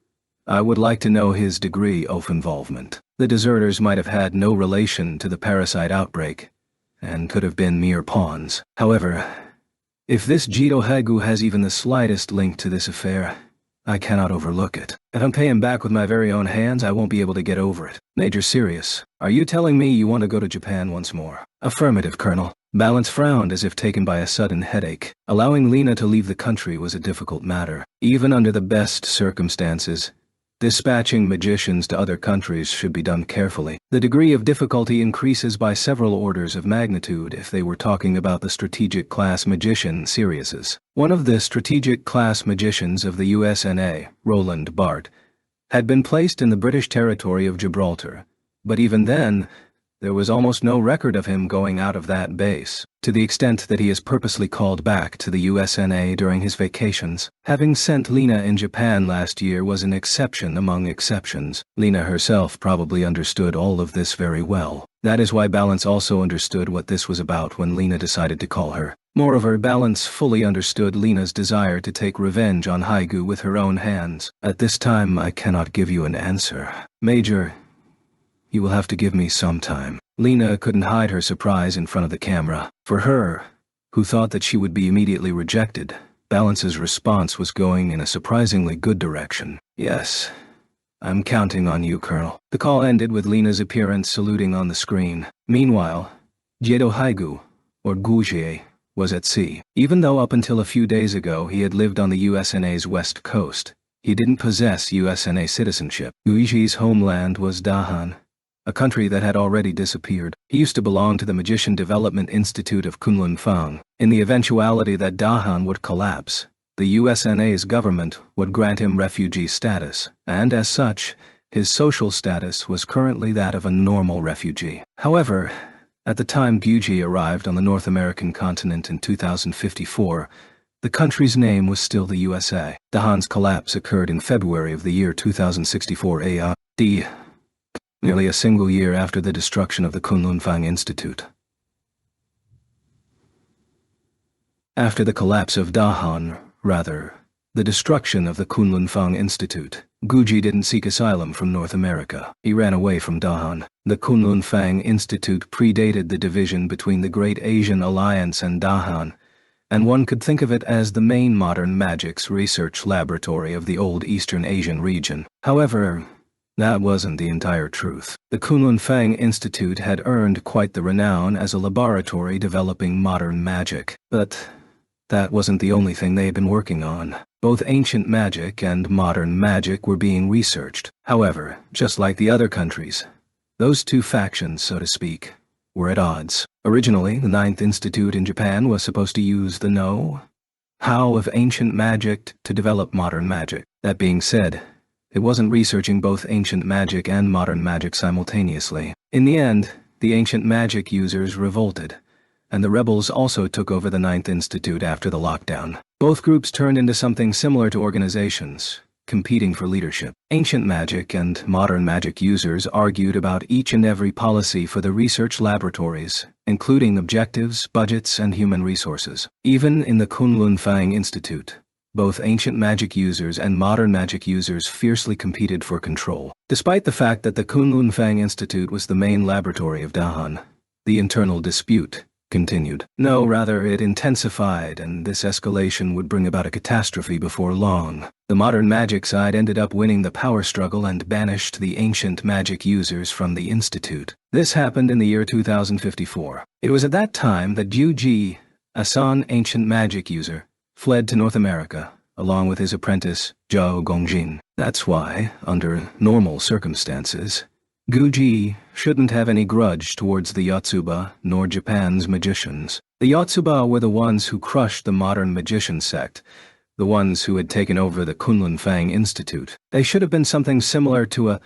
I would like to know his degree of involvement. The deserters might have had no relation to the parasite outbreak, and could have been mere pawns. However, if this Jiedo Haigu has even the slightest link to this affair, I cannot overlook it. If I'm paying back with my very own hands, I won't be able to get over it. Major Sirius, are you telling me you want to go to Japan once more? Affirmative, Colonel. Balance frowned as if taken by a sudden headache. Allowing Lena to leave the country was a difficult matter. Even under the best circumstances, dispatching magicians to other countries should be done carefully. The degree of difficulty increases by several orders of magnitude if they were talking about the strategic class magician Siriuses. One of the strategic class magicians of the USNA, Roland Bart, had been placed in the British territory of Gibraltar, but even then, there was almost no record of him going out of that base, to the extent that he is purposely called back to the USNA during his vacations. Having sent Lena in Japan last year was an exception among exceptions. Lena herself probably understood all of this very well. That is why Balance also understood what this was about when Lena decided to call her. Moreover, Balance fully understood Lena's desire to take revenge on Haigu with her own hands. At this time, I cannot give you an answer. Major, you will have to give me some time. Lena couldn't hide her surprise in front of the camera. For her, who thought that she would be immediately rejected, Balance's response was going in a surprisingly good direction. Yes, I'm counting on you, Colonel. The call ended with Lena's appearance saluting on the screen. Meanwhile, Jiedo Haigu, or Gujie, was at sea. Even though up until a few days ago he had lived on the USNA's west coast, he didn't possess USNA citizenship. Gujie's homeland was Dahan, a country that had already disappeared. He used to belong to the Magician Development Institute of Kunlunfang. In the eventuality that Dahan would collapse, the USNA's government would grant him refugee status, and as such, his social status was currently that of a normal refugee. However, at the time Gujie arrived on the North American continent in 2054, the country's name was still the USA. Dahan's collapse occurred in February of the year 2064 AD. Nearly a single year after the destruction of the Kunlunfang Institute. After the collapse of Dahan, the destruction of the Kunlunfang Institute, Gujie didn't seek asylum from North America. He ran away from Dahan. The Kunlunfang Institute predated the division between the Great Asian Alliance and Dahan, and one could think of it as the main modern magics research laboratory of the old Eastern Asian region. However, that wasn't the entire truth. The Kunlunfang Institute had earned quite the renown as a laboratory developing modern magic. But that wasn't the only thing they had been working on. Both ancient magic and modern magic were being researched. However, just like the other countries, those two factions, so to speak, were at odds. Originally, the Ninth Institute in Japan was supposed to use the know-how of ancient magic to develop modern magic. That being said, it wasn't researching both ancient magic and modern magic simultaneously. In the end, the ancient magic users revolted, and the rebels also took over the Ninth Institute after the lockdown. Both groups turned into something similar to organizations, competing for leadership. Ancient magic and modern magic users argued about each and every policy for the research laboratories, including objectives, budgets, and human resources. Even in the Kunlun-Fang Institute, both ancient magic users and modern magic users fiercely competed for control. Despite the fact that the Kunlun-Fang Institute was the main laboratory of Dahan, the internal dispute continued. No, rather, it intensified, and this escalation would bring about a catastrophe before long. The modern magic side ended up winning the power struggle and banished the ancient magic users from the institute. This happened in the year 2054. It was at that time that Yuji, a San ancient magic user, fled to North America, along with his apprentice, Zhao Gongjin. That's why, under normal circumstances, Guji shouldn't have any grudge towards the Yotsuba nor Japan's magicians. The Yotsuba were the ones who crushed the modern magician sect, the ones who had taken over the Kunlun-Fang Institute. They should have been something similar to a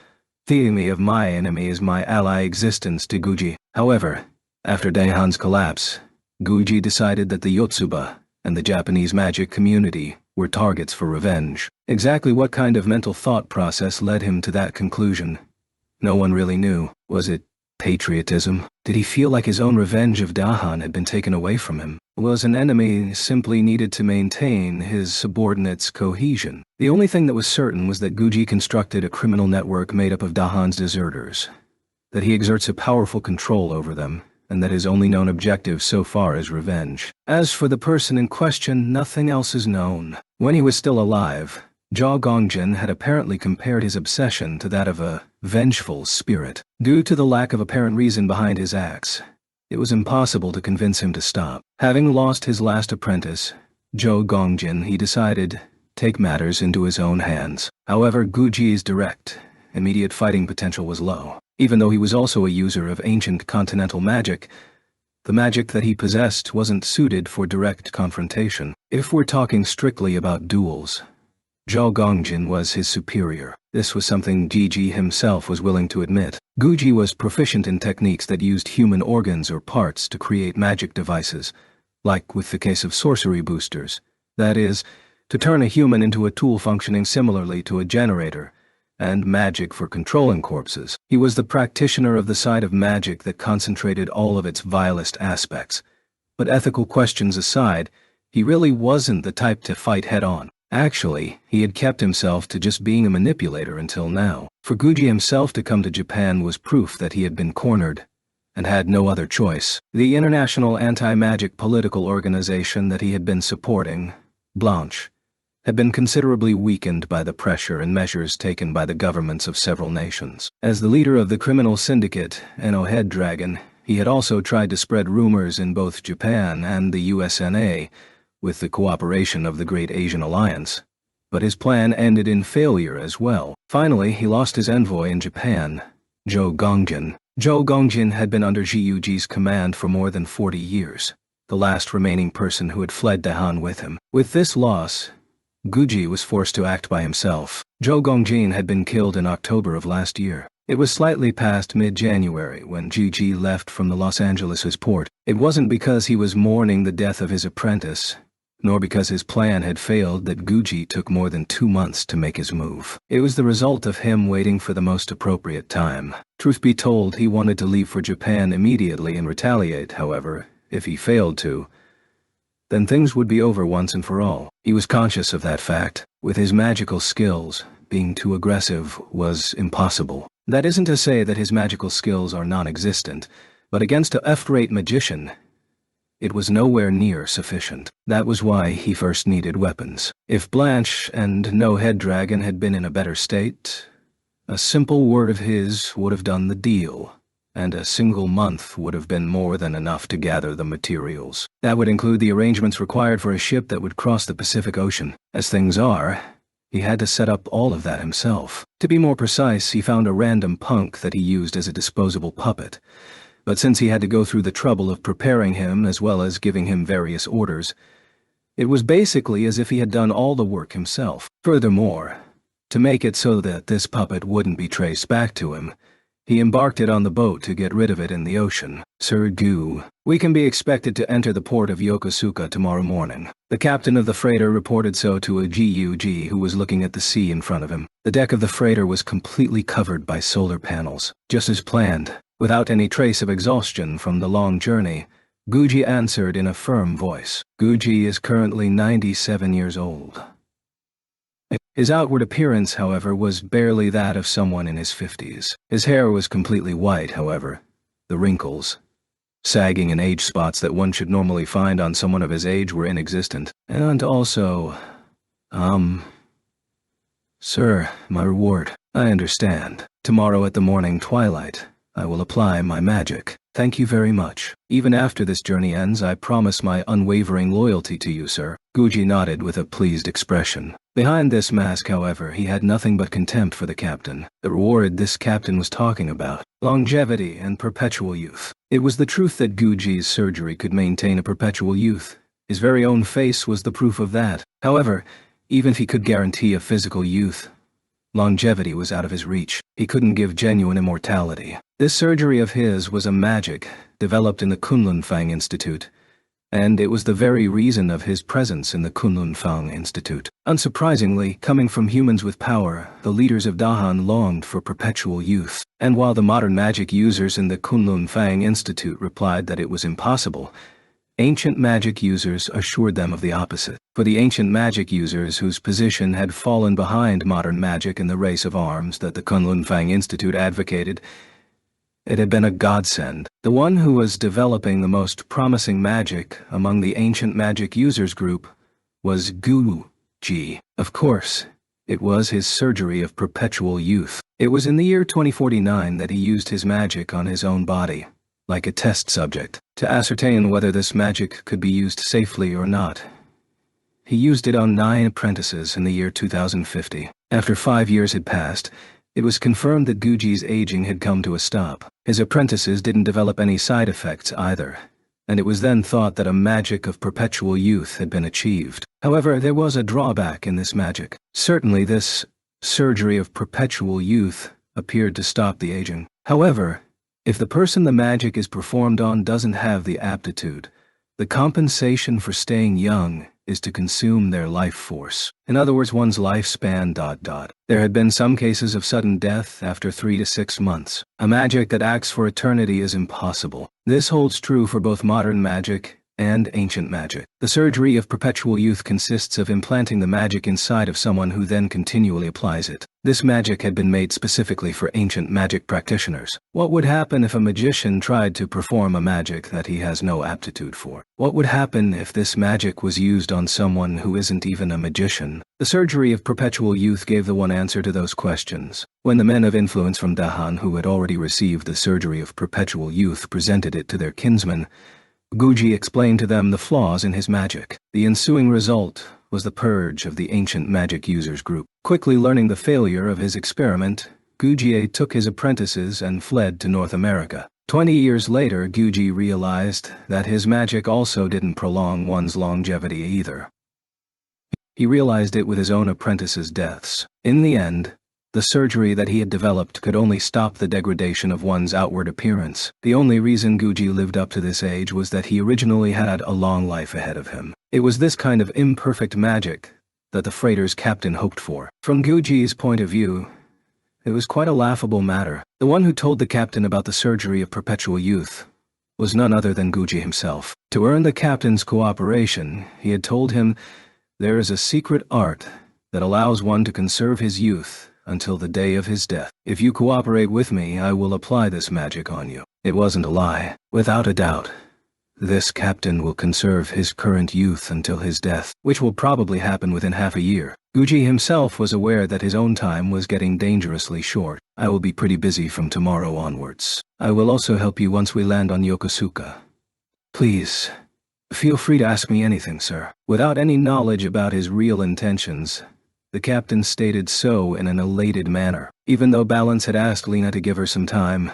"the enemy of my enemy is my ally" existence to Guji. However, after Daehan's collapse, Guji decided that the Yotsuba and the Japanese magic community were targets for revenge. Exactly what kind of mental thought process led him to that conclusion? No one really knew. Was it patriotism? Did he feel like his own revenge of Dahan had been taken away from him? Was an enemy simply needed to maintain his subordinates' cohesion? The only thing that was certain was that Guji constructed a criminal network made up of Dahan's deserters, that he exerts a powerful control over them, and that his only known objective so far is revenge. As for the person in question, nothing else is known. When he was still alive, Zhao Gongjin had apparently compared his obsession to that of a vengeful spirit. Due to the lack of apparent reason behind his acts, it was impossible to convince him to stop. Having lost his last apprentice, Zhao Gongjin, he decided take matters into his own hands. However, Guji's direct, immediate fighting potential was low. Even though he was also a user of ancient continental magic, the magic that he possessed wasn't suited for direct confrontation. If we're talking strictly about duels, Zhao Gongjin was his superior. This was something Gigi himself was willing to admit. Guji was proficient in techniques that used human organs or parts to create magic devices, like with the case of sorcery boosters. That is, to turn a human into a tool functioning similarly to a generator, and magic for controlling corpses. He was the practitioner of the side of magic that concentrated all of its vilest aspects. But ethical questions aside, he really wasn't the type to fight head-on. Actually, he had kept himself to just being a manipulator until now. For Guji himself to come to Japan was proof that he had been cornered, and had no other choice. The international anti-magic political organization that he had been supporting, Blanche, had been considerably weakened by the pressure and measures taken by the governments of several nations. As the leader of the criminal syndicate, Eno Head Dragon, he had also tried to spread rumors in both Japan and the USNA, with the cooperation of the Great Asian Alliance. But his plan ended in failure as well. Finally, he lost his envoy in Japan, Zhao Gongjin. Zhao Gongjin had been under Zhiyuji's command for more than 40 years, the last remaining person who had fled Dahan with him. With this loss, Guji was forced to act by himself. Zhao Gongjin had been killed in October of last year. It was slightly past mid-January when Gigi left from the Los Angeles port. It wasn't because he was mourning the death of his apprentice, nor because his plan had failed that Guji took more than 2 months to make his move. It was the result of him waiting for the most appropriate time. Truth be told, he wanted to leave for Japan immediately and retaliate. However, if he failed to, then things would be over once and for all. He was conscious of that fact. With his magical skills, being too aggressive was impossible. That isn't to say that his magical skills are non-existent, but against a F-rate magician, it was nowhere near sufficient. That was why he first needed weapons. If Blanche and No Head Dragon had been in a better state, a simple word of his would have done the deal, and a single month would have been more than enough to gather the materials. That would include the arrangements required for a ship that would cross the Pacific Ocean. As things are, he had to set up all of that himself. To be more precise, he found a random punk that he used as a disposable puppet. But since he had to go through the trouble of preparing him as well as giving him various orders, it was basically as if he had done all the work himself. Furthermore, to make it so that this puppet wouldn't be traced back to him, he embarked it on the boat to get rid of it in the ocean. Sir Gu, we can be expected to enter the port of Yokosuka tomorrow morning. The captain of the freighter reported so to a GUG who was looking at the sea in front of him. The deck of the freighter was completely covered by solar panels, just as planned. Without any trace of exhaustion from the long journey, Guji answered in a firm voice. Guji is currently 97 years old. His outward appearance, however, was barely that of someone in his 50s. His hair was completely white, however. The wrinkles, sagging and age spots that one should normally find on someone of his age were inexistent. And also, Sir, my reward. I understand. Tomorrow at the morning twilight, I will apply my magic. Thank you very much. Even after this journey ends, I promise my unwavering loyalty to you, sir. Guji nodded with a pleased expression. Behind this mask, however, he had nothing but contempt for the captain. The reward this captain was talking about: longevity and perpetual youth. It was the truth that Guji's surgery could maintain a perpetual youth. His very own face was the proof of that. However, even if he could guarantee a physical youth, longevity was out of his reach. He couldn't give genuine immortality. This surgery of his was a magic developed in the Kunlunfang Institute, and it was the very reason of his presence in the Kunlunfang Institute. Unsurprisingly, coming from humans with power, the leaders of Dahan longed for perpetual youth. And while the modern magic users in the Kunlunfang Institute replied that it was impossible, ancient magic users assured them of the opposite. For the ancient magic users whose position had fallen behind modern magic in the race of arms that the Kunlunfang Institute advocated, it had been a godsend. The one who was developing the most promising magic among the ancient magic users group was Guji. Of course, it was his surgery of perpetual youth. It was in the year 2049 that he used his magic on his own body, like a test subject, to ascertain whether this magic could be used safely or not. He used it on 9 apprentices in the year 2050. After 5 years had passed, it was confirmed that Guji's aging had come to a stop. His apprentices didn't develop any side effects either, and it was then thought that a magic of perpetual youth had been achieved. However, there was a drawback in this magic. Certainly this surgery of perpetual youth appeared to stop the aging. However, if the person the magic is performed on doesn't have the aptitude, the compensation for staying young is to consume their life force. In other words, one's lifespan. There had been some cases of sudden death after 3 to 6 months. A magic that acts for eternity is impossible. This holds true for both modern magic and ancient magic. The surgery of perpetual youth consists of implanting the magic inside of someone who then continually applies it. This magic had been made specifically for ancient magic practitioners. What would happen if a magician tried to perform a magic that he has no aptitude for? What would happen if this magic was used on someone who isn't even a magician? The surgery of perpetual youth gave the one answer to those questions. When the men of influence from Dahan who had already received the surgery of perpetual youth presented it to their kinsmen, Guji explained to them the flaws in his magic. The ensuing result was the purge of the ancient magic users group. Quickly learning the failure of his experiment, Guji took his apprentices and fled to North America. 20 years later, Guji realized that his magic also didn't prolong one's longevity either. He realized it with his own apprentices' deaths. In the end, the surgery that he had developed could only stop the degradation of one's outward appearance. The only reason Guji lived up to this age was that he originally had a long life ahead of him. It was this kind of imperfect magic that the freighter's captain hoped for. From Guji's point of view, it was quite a laughable matter. The one who told the captain about the surgery of perpetual youth was none other than Guji himself. To earn the captain's cooperation, he had told him, "There is a secret art that allows one to conserve his youth until the day of his death. If you cooperate with me, I will apply this magic on you." It wasn't a lie. Without a doubt, this captain will conserve his current youth until his death, which will probably happen within half a year. Guji himself was aware that his own time was getting dangerously short. "I will be pretty busy from tomorrow onwards. I will also help you once we land on Yokosuka. Please, feel free to ask me anything, sir." Without any knowledge about his real intentions, the captain stated so in an elated manner. Even though Balance had asked Lena to give her some time,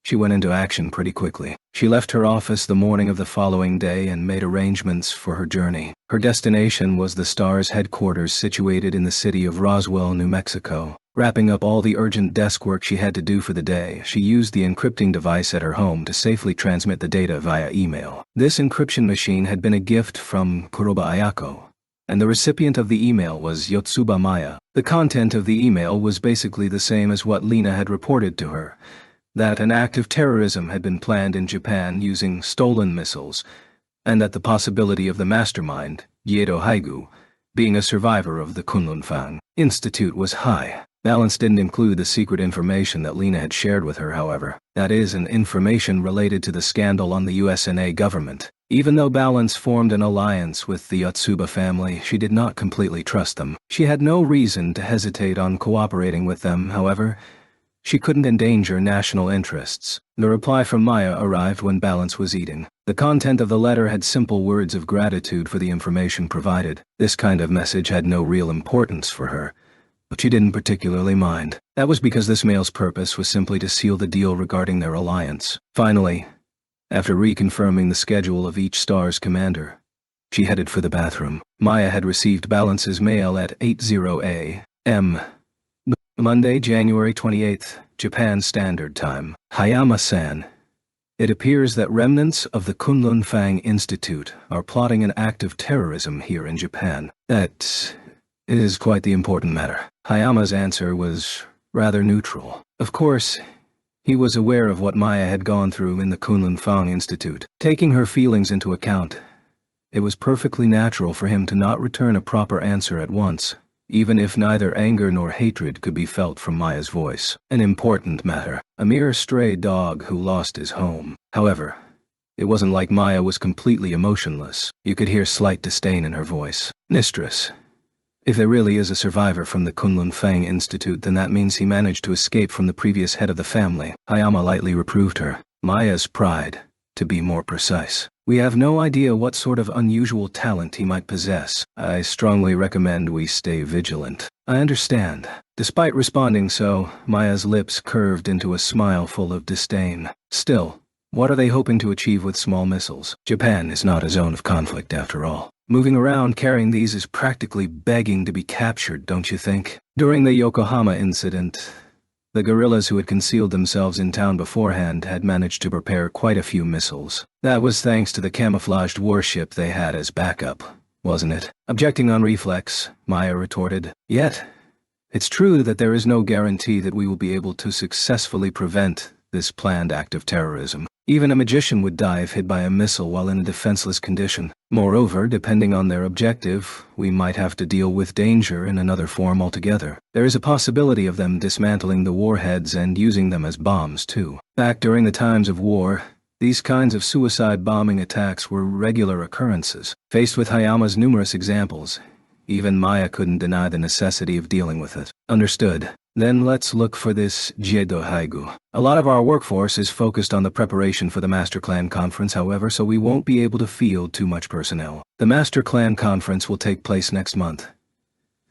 She went into action pretty quickly. She left her office the morning of the following day and made arrangements for her journey. Her destination was the Star's headquarters situated in the city of Roswell, New Mexico. Wrapping up all the urgent desk work she had to do for the day, she used the encrypting device at her home to safely transmit the data via email. This encryption machine had been a gift from Kuroba Ayako, and the recipient of the email was Yotsuba Maya. The content of the email was basically the same as what Lena had reported to her, that an act of terrorism had been planned in Japan using stolen missiles, and that the possibility of the mastermind, Yedo Haigu, being a survivor of the Kunlun-Fang Institute was high. Balance didn't include the secret information that Lena had shared with her, however. That is, an information related to the scandal on the USNA government. Even though Balance formed an alliance with the Yotsuba family, she did not completely trust them. She had no reason to hesitate on cooperating with them, however. She couldn't endanger national interests. The reply from Maya arrived when Balance was eating. The content of the letter had simple words of gratitude for the information provided. This kind of message had no real importance for her, but she didn't particularly mind. That was because this mail's purpose was simply to seal the deal regarding their alliance. Finally, after reconfirming the schedule of each star's commander, she headed for the bathroom. Maya had received Balance's mail at 80 a.m. Monday, January 28th, Japan Standard Time. Hayama-san. It appears that remnants of the Kunlun-Fang Institute are plotting an act of terrorism here in Japan. That is quite the important matter. Hayama's answer was rather neutral. Of course, he was aware of what Maya had gone through in the Kunlun-Fang Institute. Taking her feelings into account, it was perfectly natural for him to not return a proper answer at once, even if neither anger nor hatred could be felt from Maya's voice. An important matter. A mere stray dog who lost his home. However, it wasn't like Maya was completely emotionless. You could hear slight disdain in her voice. Mistress, if there really is a survivor from the Kunlun-Fang Institute, then that means he managed to escape from the previous head of the family. Hayama lightly reproved her. Maya's pride, to be more precise. We have no idea what sort of unusual talent he might possess. I strongly recommend we stay vigilant. I understand. Despite responding so, Maya's lips curved into a smile full of disdain. Still, what are they hoping to achieve with small missiles? Japan is not a zone of conflict after all. Moving around carrying these is practically begging to be captured, don't you think? During the Yokohama incident, the guerrillas who had concealed themselves in town beforehand had managed to prepare quite a few missiles. That was thanks to the camouflaged warship they had as backup, wasn't it? Objecting on reflex, Maya retorted. Yet, it's true that there is no guarantee that we will be able to successfully prevent this planned act of terrorism. Even a magician would die if hit by a missile while in a defenseless condition. Moreover, depending on their objective, we might have to deal with danger in another form altogether. There is a possibility of them dismantling the warheads and using them as bombs, too. Back during the times of war, these kinds of suicide bombing attacks were regular occurrences. Faced with Hayama's numerous examples, even Maya couldn't deny the necessity of dealing with it. Understood. Then let's look for this Jedo Haigu. A lot of our workforce is focused on the preparation for the Master Clan Conference, however, so we won't be able to field too much personnel. The Master Clan Conference will take place next month,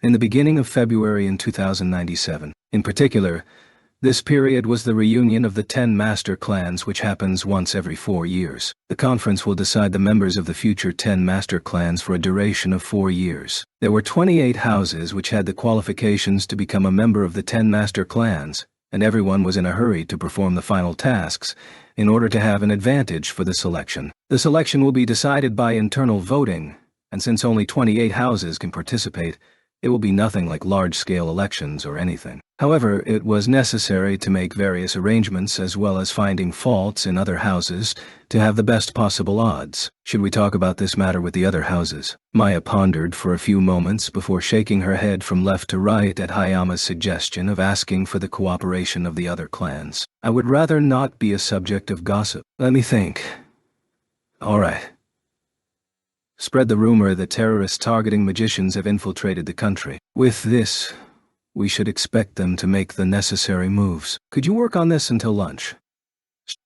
in the beginning of February in 2097. In particular, this period was the reunion of the 10 Master Clans, which happens once every 4 years. The conference will decide the members of the future 10 Master Clans for a duration of 4 years. There were 28 houses which had the qualifications to become a member of the 10 Master Clans, and everyone was in a hurry to perform the final tasks in order to have an advantage for the selection. The selection will be decided by internal voting, and since only 28 houses can participate, it will be nothing like large-scale elections or anything. However, it was necessary to make various arrangements as well as finding faults in other houses to have the best possible odds. Should we talk about this matter with the other houses? Maya pondered for a few moments before shaking her head from left to right at Hayama's suggestion of asking for the cooperation of the other clans. I would rather not be a subject of gossip. Let me think. All right. Spread the rumor that terrorists targeting magicians have infiltrated the country. With this, we should expect them to make the necessary moves. Could you work on this until lunch?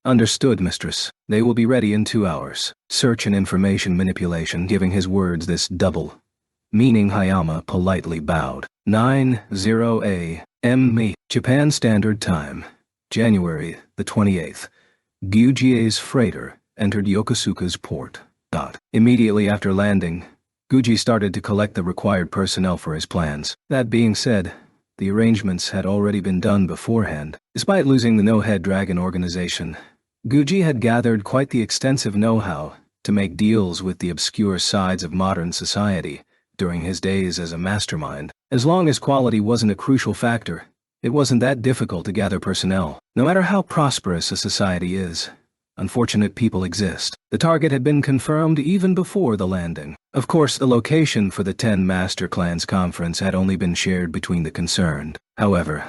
Understood, mistress. They will be ready in 2 hours. Search and information manipulation. Giving his words this double meaning, Hayama politely bowed. 90 a.m. Japan Standard Time, January the 28th. Gyujie's freighter entered Yokosuka's port. Immediately after landing, Guji started to collect the required personnel for his plans. That being said, the arrangements had already been done beforehand. Despite losing the No-Head Dragon organization, Guji had gathered quite the extensive know-how to make deals with the obscure sides of modern society during his days as a mastermind. As long as quality wasn't a crucial factor, it wasn't that difficult to gather personnel. No matter how prosperous a society is, unfortunate people exist. The target had been confirmed even before the landing. Of course, the location for the 10 Master Clans conference had only been shared between the concerned. However,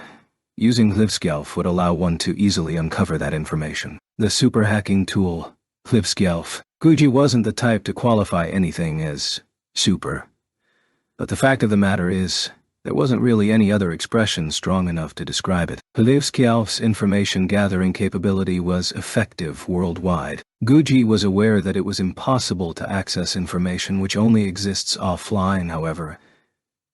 using Livskjalf would allow one to easily uncover that information. The super hacking tool, Livskjalf. Guji wasn't the type to qualify anything as super. But the fact of the matter is, there wasn't really any other expression strong enough to describe it. Livskjalf's information-gathering capability was effective worldwide. Guji was aware that it was impossible to access information which only exists offline, however.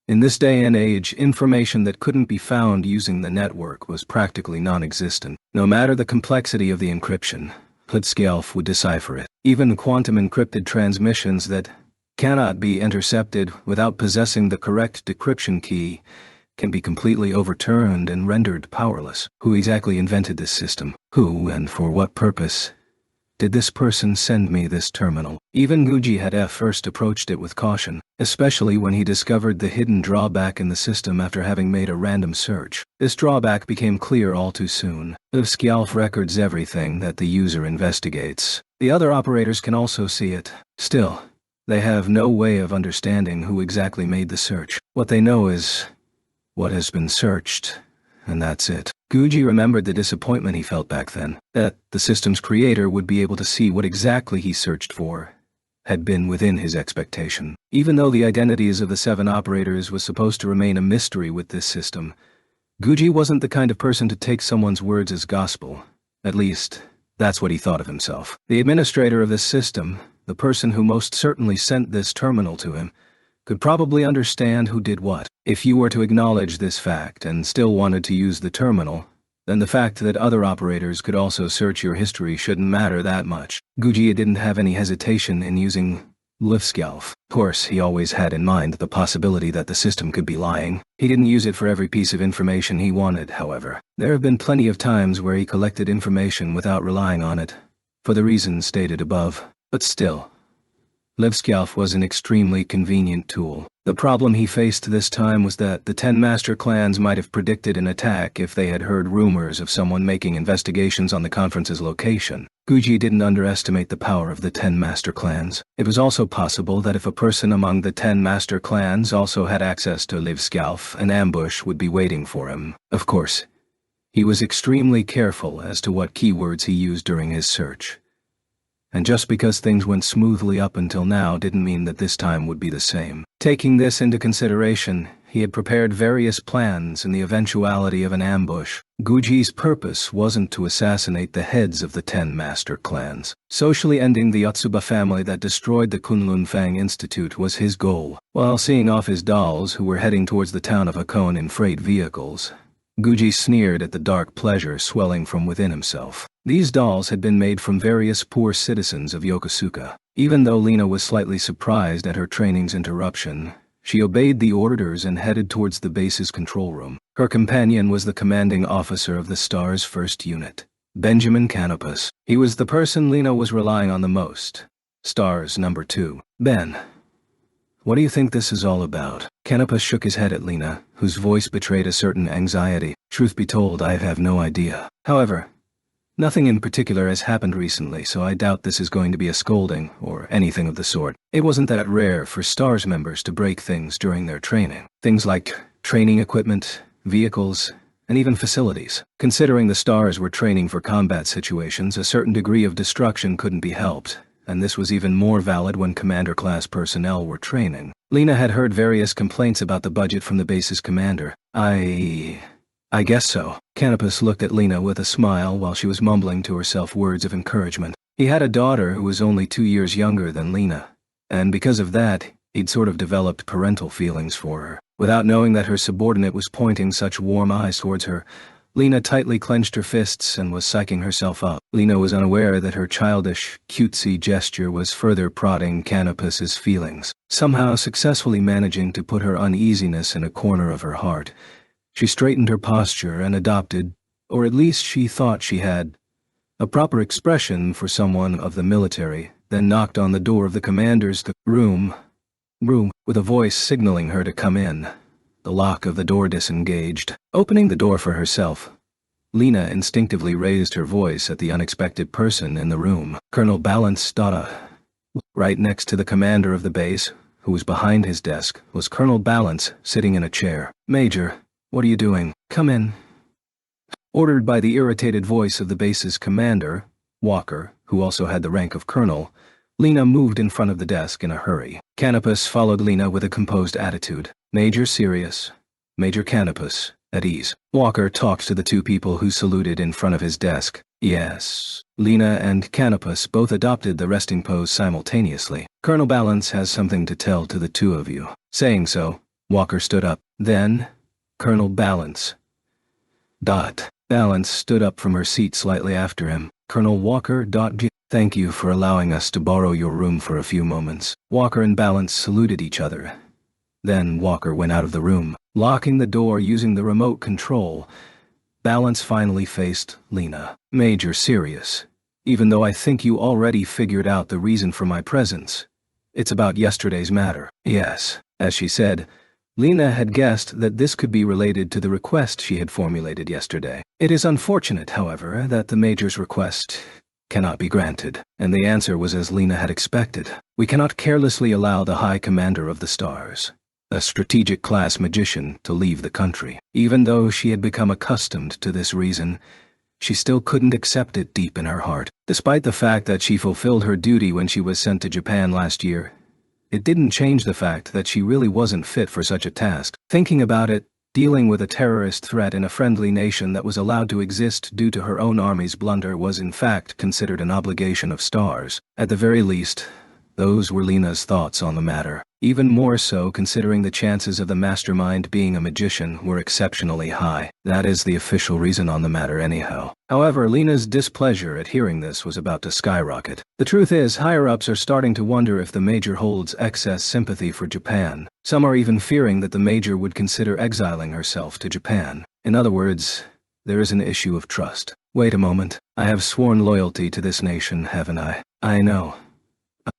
In this day and age, information that couldn't be found using the network was practically non-existent. No matter the complexity of the encryption, Livskjalf would decipher it. Even quantum-encrypted transmissions that cannot be intercepted without possessing the correct decryption key can be completely overturned and rendered powerless. Who exactly invented this system? Who and for what purpose did this person send me this terminal? Even Guji had at first approached it with caution, especially when he discovered the hidden drawback in the system after having made a random search. This drawback became clear all too soon. Livskjalf records everything that the user investigates. The other operators can also see it. Still, they have no way of understanding who exactly made the search. What they know is what has been searched, and that's it. Guji remembered the disappointment he felt back then, that the system's creator would be able to see what exactly he searched for had been within his expectation. Even though the identities of the 7 operators was supposed to remain a mystery with this system, Guji wasn't the kind of person to take someone's words as gospel. At least, that's what he thought of himself. The administrator of this system, the person who most certainly sent this terminal to him, could probably understand who did what. If you were to acknowledge this fact and still wanted to use the terminal, then the fact that other operators could also search your history shouldn't matter that much. Guji didn't have any hesitation in using Livskjalf. Of course, he always had in mind the possibility that the system could be lying. He didn't use it for every piece of information he wanted, however. There have been plenty of times where he collected information without relying on it, for the reasons stated above. But still, Livskjalf was an extremely convenient tool. The problem he faced this time was that the 10 Master Clans might have predicted an attack if they had heard rumors of someone making investigations on the conference's location. Guji didn't underestimate the power of the 10 Master Clans. It was also possible that if a person among the 10 Master Clans also had access to Livskjalf, an ambush would be waiting for him. Of course, he was extremely careful as to what keywords he used during his search. And just because things went smoothly up until now didn't mean that this time would be the same. Taking this into consideration, he had prepared various plans in the eventuality of an ambush. Guji's purpose wasn't to assassinate the heads of the 10 Master Clans. Socially ending the Yotsuba family that destroyed the Kunlun Fang Institute was his goal. While seeing off his dolls who were heading towards the town of Hakone in freight vehicles, Guji sneered at the dark pleasure swelling from within himself. These dolls had been made from various poor citizens of Yokosuka. Even though Lena was slightly surprised at her training's interruption, she obeyed the orders and headed towards the base's control room. Her companion was the commanding officer of the Star's first unit, Benjamin Canopus. He was the person Lena was relying on the most. Star's number 2. Ben, what do you think this is all about? Canopus shook his head at Lena, whose voice betrayed a certain anxiety. Truth be told, I have no idea. However, nothing in particular has happened recently, so I doubt this is going to be a scolding or anything of the sort. It wasn't that rare for STARS members to break things during their training. Things like training equipment, vehicles, and even facilities. Considering the STARS were training for combat situations, a certain degree of destruction couldn't be helped, and this was even more valid when commander-class personnel were training. Lena had heard various complaints about the budget from the base's commander. I guess so. Canopus looked at Lena with a smile while she was mumbling to herself words of encouragement. He had a daughter who was only 2 years younger than Lena, and because of that, he'd sort of developed parental feelings for her. Without knowing that her subordinate was pointing such warm eyes towards her, Lena tightly clenched her fists and was psyching herself up. Lena was unaware that her childish, cutesy gesture was further prodding Canopus's feelings, somehow successfully managing to put her uneasiness in a corner of her heart. She straightened her posture and adopted, or at least she thought she had, a proper expression for someone of the military, then knocked on the door of the commander's room, with a voice signaling her to come in. The lock of the door disengaged. Opening the door for herself, Lena instinctively raised her voice at the unexpected person in the room. Colonel Balance. Right next to the commander of the base, who was behind his desk, was Colonel Balance sitting in a chair. "Major, what are you doing? Come in." Ordered by the irritated voice of the base's commander, Walker, who also had the rank of colonel, Lena moved in front of the desk in a hurry. Canopus followed Lena with a composed attitude. Major serious. Major Canopus, at ease. Walker talked to the two people who saluted in front of his desk. Yes. Lena and Canopus both adopted the resting pose simultaneously. Colonel Balance has something to tell to the two of you. Saying so, Walker stood up. Then, Colonel Balance. Balance stood up from her seat slightly after him. Colonel Walker. Thank you for allowing us to borrow your room for a few moments. Walker and Balance saluted each other. Then Walker went out of the room, locking the door using the remote control. Balance finally faced Lena. Major serious. Even though I think you already figured out the reason for my presence. It's about yesterday's matter. Yes. As she said, Lena had guessed that this could be related to the request she had formulated yesterday. It is unfortunate, however, that the Major's request cannot be granted, and the answer was as Lena had expected. We cannot carelessly allow the High Commander of the Stars, a strategic class magician, to leave the country. Even though she had become accustomed to this reason, she still couldn't accept it deep in her heart. Despite the fact that she fulfilled her duty when she was sent to Japan last year, it didn't change the fact that she really wasn't fit for such a task. Thinking about it, dealing with a terrorist threat in a friendly nation that was allowed to exist due to her own army's blunder was in fact considered an obligation of Stars. At the very least, those were Lena's thoughts on the matter. Even more so considering the chances of the mastermind being a magician were exceptionally high. That is the official reason on the matter anyhow. However, Lena's displeasure at hearing this was about to skyrocket. The truth is, higher-ups are starting to wonder if the Major holds excess sympathy for Japan. Some are even fearing that the Major would consider exiling herself to Japan. In other words, there is an issue of trust. Wait a moment. I have sworn loyalty to this nation, haven't I? I know.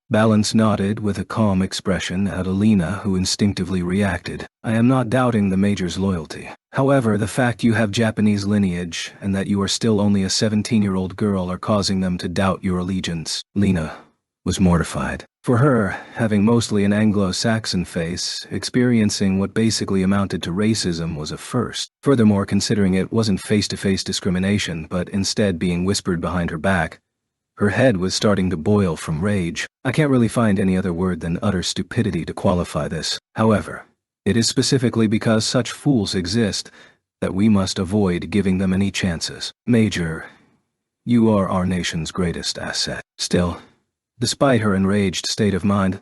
Balance nodded with a calm expression at Lena, who instinctively reacted. I am not doubting the Major's loyalty. However, the fact you have Japanese lineage and that you are still only a 17-year-old girl are causing them to doubt your allegiance. Lena was mortified. For her, having mostly an Anglo-Saxon face, experiencing what basically amounted to racism was a first. Furthermore, considering it wasn't face-to-face discrimination, but instead being whispered behind her back, her head was starting to boil from rage. I can't really find any other word than utter stupidity to qualify this. However, it is specifically because such fools exist that we must avoid giving them any chances. Major, you are our nation's greatest asset. Still, despite her enraged state of mind,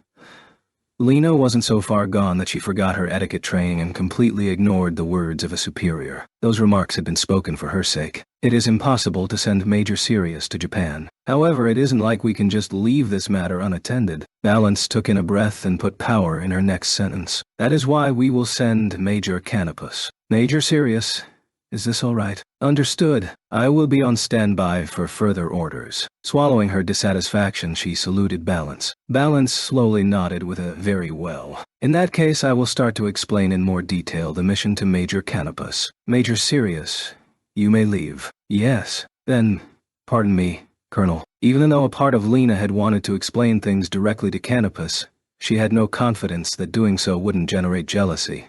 Lena wasn't so far gone that she forgot her etiquette training and completely ignored the words of a superior. Those remarks had been spoken for her sake. It is impossible to send Major Sirius to Japan. However, it isn't like we can just leave this matter unattended. Balance took in a breath and put power in her next sentence. That is why we will send Major Canopus. Major Sirius, is this all right? Understood. I will be on standby for further orders. Swallowing her dissatisfaction, she saluted Balance. Balance slowly nodded with a very well. In that case, I will start to explain in more detail the mission to Major Canopus. Major Sirius, you may leave. Yes. Then, pardon me, Colonel. Even though a part of Lena had wanted to explain things directly to Canopus, she had no confidence that doing so wouldn't generate jealousy.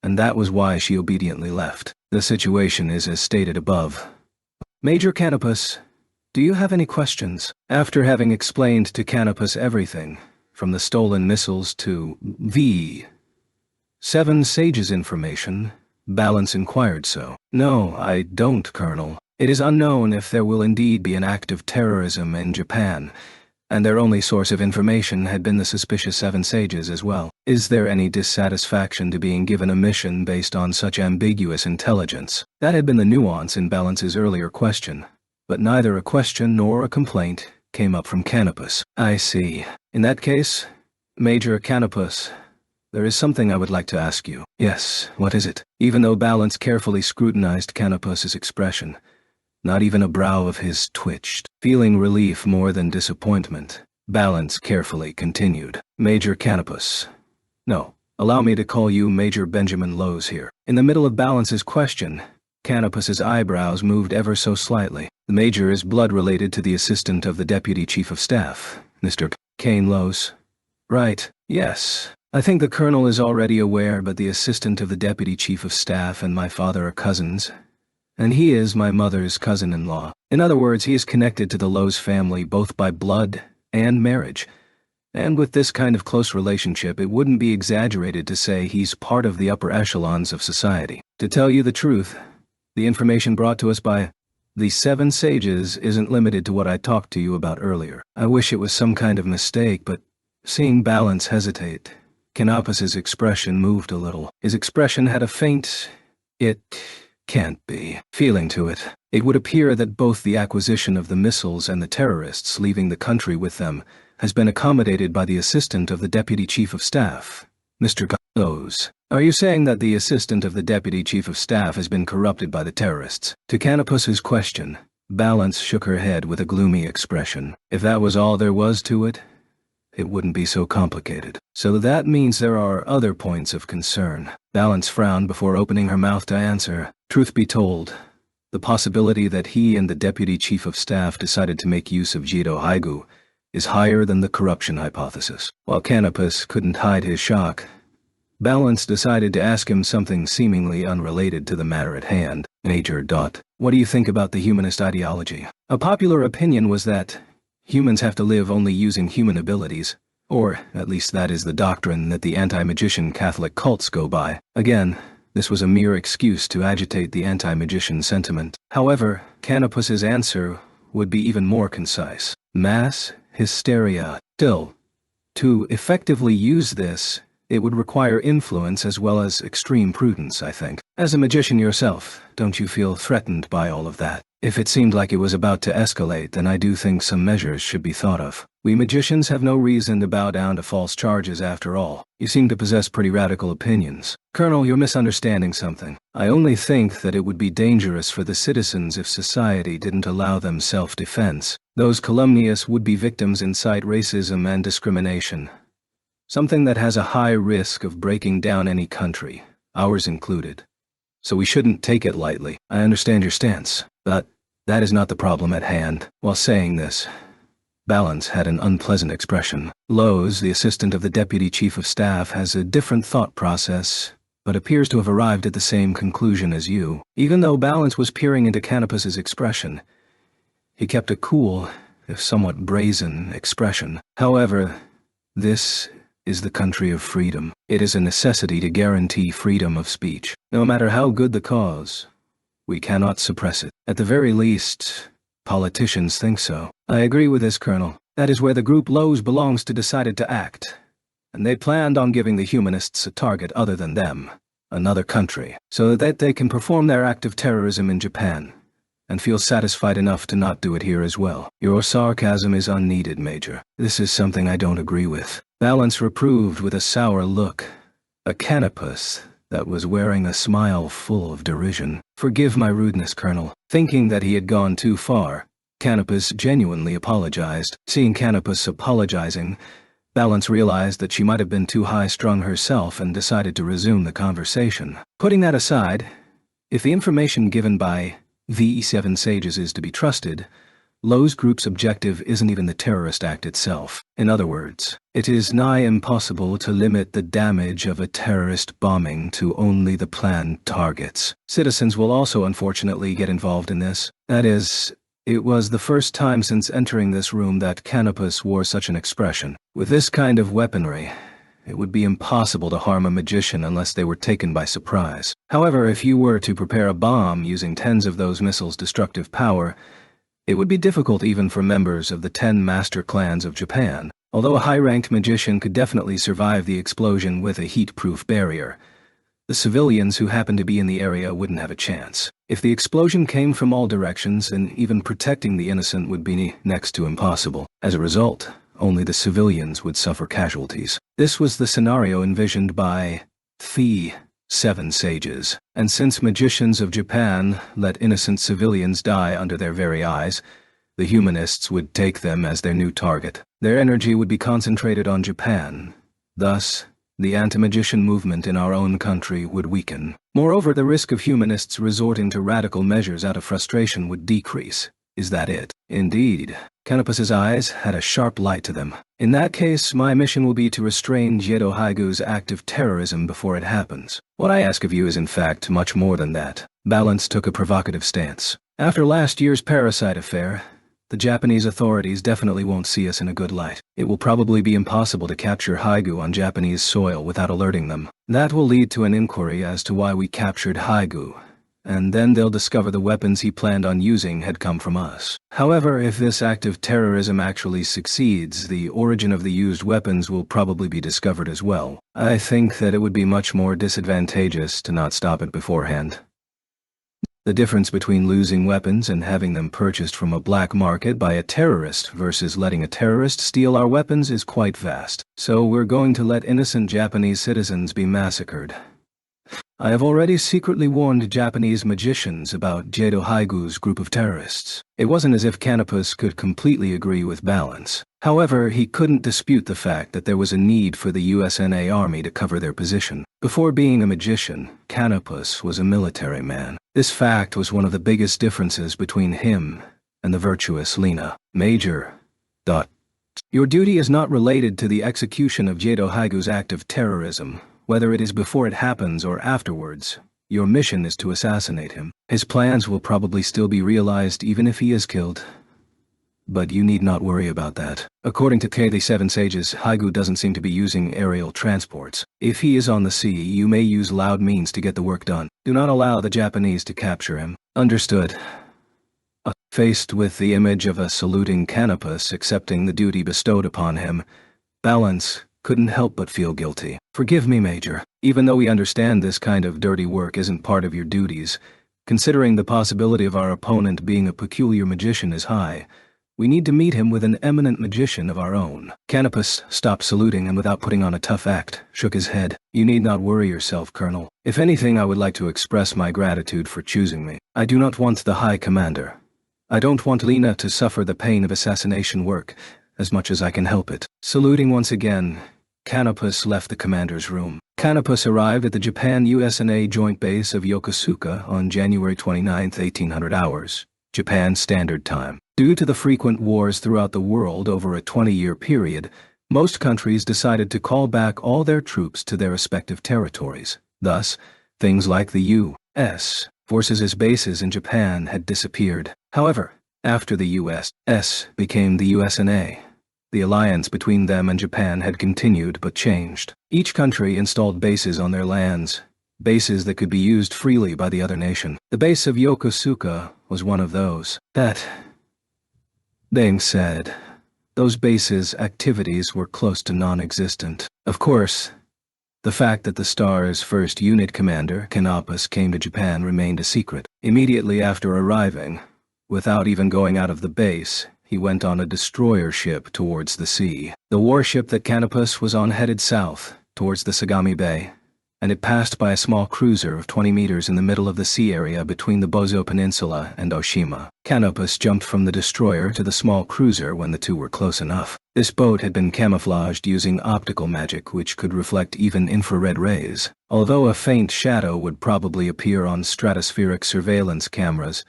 And that was why she obediently left. The situation is as stated above. Major Canopus, do you have any questions? After having explained to Canopus everything, from the stolen missiles to the 7 Sages information, Balance inquired so. No, I don't, Colonel. It is unknown if there will indeed be an act of terrorism in Japan, and their only source of information had been the suspicious Seven Sages as well. Is there any dissatisfaction to being given a mission based on such ambiguous intelligence? That had been the nuance in Balance's earlier question, but neither a question nor a complaint came up from Canopus. I see. In that case, Major Canopus, there is something I would like to ask you. Yes, what is it? Even though Balance carefully scrutinized Canopus's expression, not even a brow of his twitched. Feeling relief more than disappointment, Balance carefully continued. Major Canopus. No, allow me to call you Major Benjamin Lowes here. In the middle of Balance's question, Canopus's eyebrows moved ever so slightly. The Major is blood-related to the assistant of the Deputy Chief of Staff, Mr. Kane Lowes. Right, yes. I think the Colonel is already aware, but the assistant of the Deputy Chief of Staff and my father are cousins, and he is my mother's cousin-in-law. In other words, he is connected to the Lowes family both by blood and marriage. And with this kind of close relationship, it wouldn't be exaggerated to say he's part of the upper echelons of society. To tell you the truth, the information brought to us by the Seven Sages isn't limited to what I talked to you about earlier. I wish it was some kind of mistake, but seeing Balance hesitate, Canopus's expression moved a little. His expression had a faint, "It can't be" feeling to it. It would appear that both the acquisition of the missiles and the terrorists leaving the country with them has been accommodated by the assistant of the Deputy Chief of Staff, Mr. Lowes. Are you saying that the assistant of the Deputy Chief of Staff has been corrupted by the terrorists? To Canopus's question, Balance shook her head with a gloomy expression. If that was all there was to it, it wouldn't be so complicated. So that means there are other points of concern. Balance frowned before opening her mouth to answer. Truth be told, the possibility that he and the Deputy Chief of Staff decided to make use of Jido Haigu is higher than the corruption hypothesis. While Canopus couldn't hide his shock, Balance decided to ask him something seemingly unrelated to the matter at hand. Major. What do you think about the humanist ideology? A popular opinion was that humans have to live only using human abilities, or at least that is the doctrine that the anti-magician Catholic cults go by. Again, this was a mere excuse to agitate the anti-magician sentiment. However, Canopus's answer would be even more concise. Mass hysteria. Still, to effectively use this, it would require influence as well as extreme prudence, I think. As a magician yourself, don't you feel threatened by all of that? If it seemed like it was about to escalate, then I do think some measures should be thought of. We magicians have no reason to bow down to false charges after all. You seem to possess pretty radical opinions. Colonel, you're misunderstanding something. I only think that it would be dangerous for the citizens if society didn't allow them self-defense. Those calumnious would-be victims incite racism and discrimination, something that has a high risk of breaking down any country, ours included. So we shouldn't take it lightly. I understand your stance, but that is not the problem at hand. While saying this, Balance had an unpleasant expression. Lowes, the assistant of the Deputy Chief of Staff, has a different thought process, but appears to have arrived at the same conclusion as you. Even though Balance was peering into Canopus's expression, he kept a cool, if somewhat brazen, expression. However, this is the country of freedom. It is a necessity to guarantee freedom of speech. No matter how good the cause, we cannot suppress it. At the very least, politicians think so. I agree with this, Colonel. That is where the group Lowes belongs to decided to act. And they planned on giving the humanists a target other than them, another country, so that they can perform their act of terrorism in Japan, and feel satisfied enough to not do it here as well. Your sarcasm is unneeded, Major. This is something I don't agree with. Balance reproved with a sour look. A Canopus that was wearing a smile full of derision. Forgive my rudeness, Colonel. Thinking that he had gone too far, Canopus genuinely apologized. Seeing Canopus apologizing, Balance realized that she might have been too high-strung herself and decided to resume the conversation. Putting that aside, if the information given by the Seven Sages is to be trusted, Lowes Group's objective isn't even the terrorist act itself. In other words, it is nigh impossible to limit the damage of a terrorist bombing to only the planned targets. Citizens will also unfortunately get involved in this. That is, it was the first time since entering this room that Canopus wore such an expression. With this kind of weaponry, it would be impossible to harm a magician unless they were taken by surprise. However, if you were to prepare a bomb using tens of those missiles' destructive power, It would be difficult even for members of the 10 master clans of Japan, although a high-ranked magician could definitely survive the explosion with a heat-proof barrier. The civilians who happened to be in the area wouldn't have a chance. If the explosion came from all directions, then even protecting the innocent would be next to impossible. As a result, only the civilians would suffer casualties. This was the scenario envisioned by the 7 sages. And since magicians of Japan let innocent civilians die under their very eyes, the humanists would take them as their new target. Their energy would be concentrated on Japan. Thus, the anti-magician movement in our own country would weaken. Moreover, the risk of humanists resorting to radical measures out of frustration would decrease. Is that it? Indeed. Canopus's eyes had a sharp light to them. In that case, my mission will be to restrain Jiedo Haigu's act of terrorism before it happens. What I ask of you is in fact much more than that. Balance took a provocative stance. After last year's parasite affair, the Japanese authorities definitely won't see us in a good light. It will probably be impossible to capture Haigu on Japanese soil without alerting them. That will lead to an inquiry as to why we captured Haigu, and then they'll discover the weapons he planned on using had come from us. However, if this act of terrorism actually succeeds, the origin of the used weapons will probably be discovered as well. I think that it would be much more disadvantageous to not stop it beforehand. The difference between losing weapons and having them purchased from a black market by a terrorist versus letting a terrorist steal our weapons is quite vast. So we're going to let innocent Japanese citizens be massacred. I have already secretly warned Japanese magicians about Jiedo Haigu's group of terrorists. It wasn't as if Canopus could completely agree with Balance. However, he couldn't dispute the fact that there was a need for the USNA Army to cover their position. Before being a magician, Canopus was a military man. This fact was one of the biggest differences between him and the virtuous Lena. Major. Your duty is not related to the execution of Jiedo Haigu's act of terrorism. Whether it is before it happens or afterwards, your mission is to assassinate him. His plans will probably still be realized even if he is killed. But you need not worry about that. According to the 7 sages, Haigu doesn't seem to be using aerial transports. If he is on the sea, you may use loud means to get the work done. Do not allow the Japanese to capture him. Understood. Faced with the image of a saluting Canopus accepting the duty bestowed upon him, Balance couldn't help but feel guilty. Forgive me, Major. Even though we understand this kind of dirty work isn't part of your duties, considering the possibility of our opponent being a peculiar magician is high, we need to meet him with an eminent magician of our own. Canopus stopped saluting and without putting on a tough act, shook his head. You need not worry yourself, Colonel. If anything, I would like to express my gratitude for choosing me. I do not want the High Commander. I don't want Lena to suffer the pain of assassination work, as much as I can help it. Saluting once again, Canopus left the commander's room. Canopus arrived at the Japan-USNA joint base of Yokosuka on January 29, 1800 hours, Japan Standard Time. Due to the frequent wars throughout the world over a 20-year period, most countries decided to call back all their troops to their respective territories. Thus, things like the U.S. forces' bases in Japan had disappeared. However, after the U.S. became the USNA, the alliance between them and Japan had continued but changed. Each country installed bases on their lands, bases that could be used freely by the other nation. The base of Yokosuka was one of those. That being said, those bases' activities were close to non-existent. Of course, the fact that the Star's first unit commander, Canopus, came to Japan remained a secret. Immediately after arriving, without even going out of the base, he went on a destroyer ship towards the sea. The warship that Canopus was on headed south, towards the Sagami Bay, and it passed by a small cruiser of 20 meters in the middle of the sea area between the Bozo Peninsula and Oshima. Canopus jumped from the destroyer to the small cruiser when the two were close enough. This boat had been camouflaged using optical magic which could reflect even infrared rays. Although a faint shadow would probably appear on stratospheric surveillance cameras,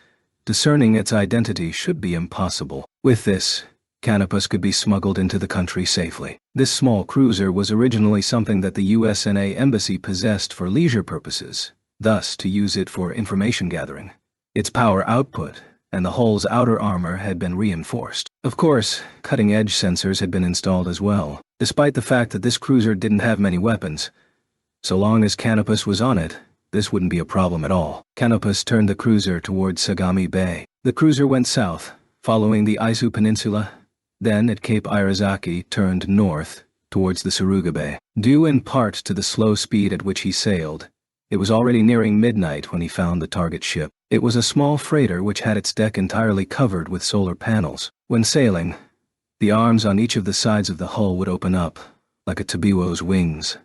discerning its identity should be impossible. With this, Canopus could be smuggled into the country safely. This small cruiser was originally something that the USNA embassy possessed for leisure purposes, thus to use it for information gathering. Its power output and the hull's outer armor had been reinforced. Of course, cutting-edge sensors had been installed as well. Despite the fact that this cruiser didn't have many weapons, so long as Canopus was on it, this wouldn't be a problem at all. Canopus turned the cruiser towards Sagami Bay. The cruiser went south, following the Izu Peninsula, then at Cape Irizaki turned north towards the Suruga Bay. Due in part to the slow speed at which he sailed, it was already nearing midnight when he found the target ship. It was a small freighter which had its deck entirely covered with solar panels. When sailing, the arms on each of the sides of the hull would open up, like a tabiwo's wings,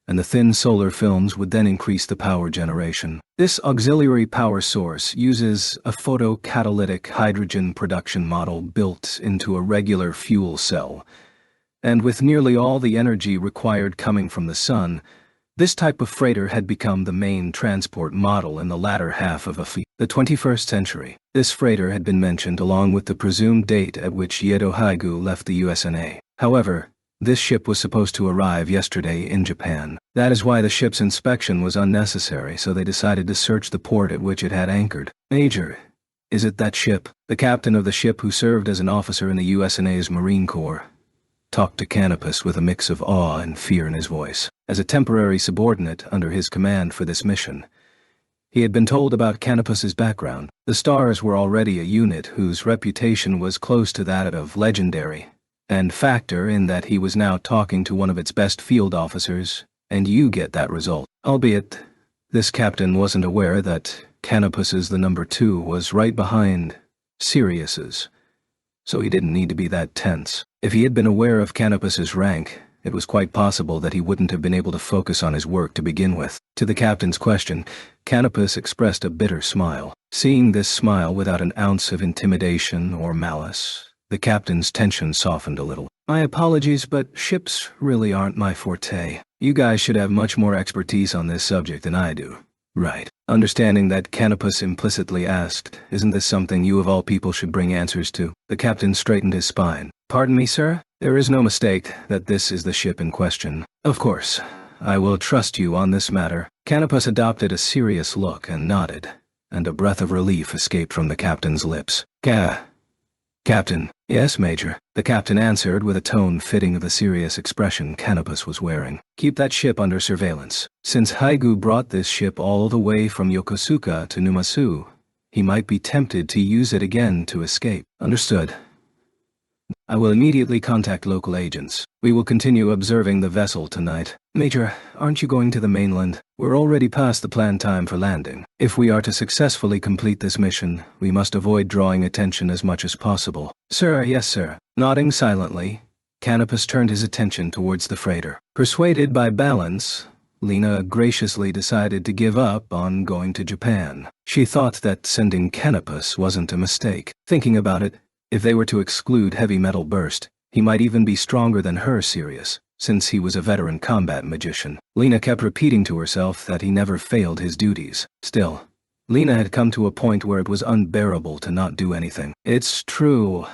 and the thin solar films would then increase the power generation. This auxiliary power source uses a photocatalytic hydrogen production model built into a regular fuel cell, and with nearly all the energy required coming from the sun, this type of freighter had become the main transport model in the latter half of the 21st century. This freighter had been mentioned along with the presumed date at which Yedo Haigu left the USNA. However, this ship was supposed to arrive yesterday in Japan. That is why the ship's inspection was unnecessary, so they decided to search the port at which it had anchored. Major, is it that ship? The captain of the ship, who served as an officer in the USNA's Marine Corps, talked to Canopus with a mix of awe and fear in his voice. As a temporary subordinate under his command for this mission, he had been told about Canopus's background. The Stars were already a unit whose reputation was close to that of legendary, and factor in that he was now talking to one of its best field officers, and you get that result. Albeit, this captain wasn't aware that Canopus's the number 2 was right behind Sirius's, so he didn't need to be that tense. If he had been aware of Canopus's rank, it was quite possible that he wouldn't have been able to focus on his work to begin with. To the captain's question, Canopus expressed a bitter smile. Seeing this smile without an ounce of intimidation or malice, the captain's tension softened a little. My apologies, but ships really aren't my forte. You guys should have much more expertise on this subject than I do. Right. Understanding that Canopus implicitly asked, isn't this something you of all people should bring answers to? The captain straightened his spine. Pardon me, sir? There is no mistake that this is the ship in question. Of course, I will trust you on this matter. Canopus adopted a serious look and nodded, and a breath of relief escaped from the captain's lips. Captain. Yes, Major. The captain answered with a tone fitting of the serious expression Canopus was wearing. Keep that ship under surveillance. Since Haigu brought this ship all the way from Yokosuka to Numasu, he might be tempted to use it again to escape. Understood. I will immediately contact local agents. We will continue observing the vessel tonight. Major, aren't you going to the mainland? We're already past the planned time for landing. If we are to successfully complete this mission, we must avoid drawing attention as much as possible. Sir, yes, sir. Nodding silently, Canopus turned his attention towards the freighter. Persuaded by balance, Lena graciously decided to give up on going to Japan. She thought that sending Canopus wasn't a mistake. Thinking about it, if they were to exclude Heavy Metal Burst, he might even be stronger than her Sirius, since he was a veteran combat magician. Lena kept repeating to herself that he never failed his duties. Still, Lena had come to a point where it was unbearable to not do anything. It's true.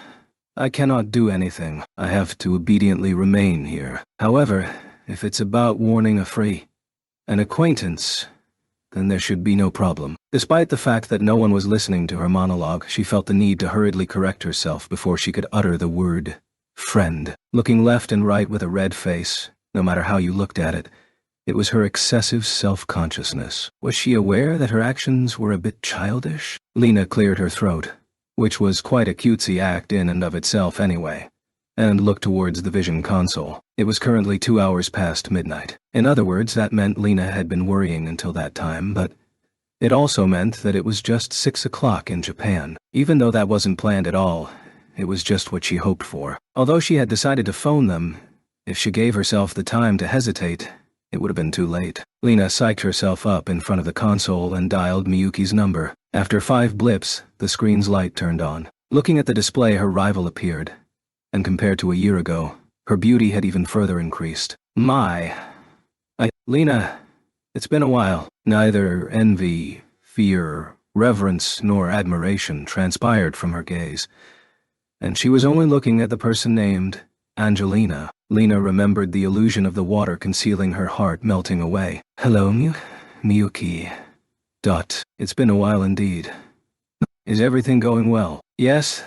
I cannot do anything. I have to obediently remain here. However, if it's about warning an acquaintance, then there should be no problem. Despite the fact that no one was listening to her monologue, she felt the need to hurriedly correct herself before she could utter the word friend. Looking left and right with a red face, no matter how you looked at it, it was her excessive self-consciousness. Was she aware that her actions were a bit childish? Lena cleared her throat, which was quite a cutesy act in and of itself anyway, and looked towards the vision console. It was currently 2 hours past midnight. In other words, that meant Lena had been worrying until that time, but it also meant that it was just 6 o'clock in Japan. Even though that wasn't planned at all, it was just what she hoped for. Although she had decided to phone them, if she gave herself the time to hesitate, it would have been too late. Lena psyched herself up in front of the console and dialed Miyuki's number. After 5 blips, the screen's light turned on. Looking at the display, her rival appeared, and compared to a year ago, her beauty had even further increased. Lena, it's been a while. Neither envy, fear, reverence, nor admiration transpired from her gaze, and she was only looking at the person named Angelina. Lena remembered the illusion of the water concealing her heart melting away. Hello, Miyuki. It's been a while indeed. Is everything going well? Yes,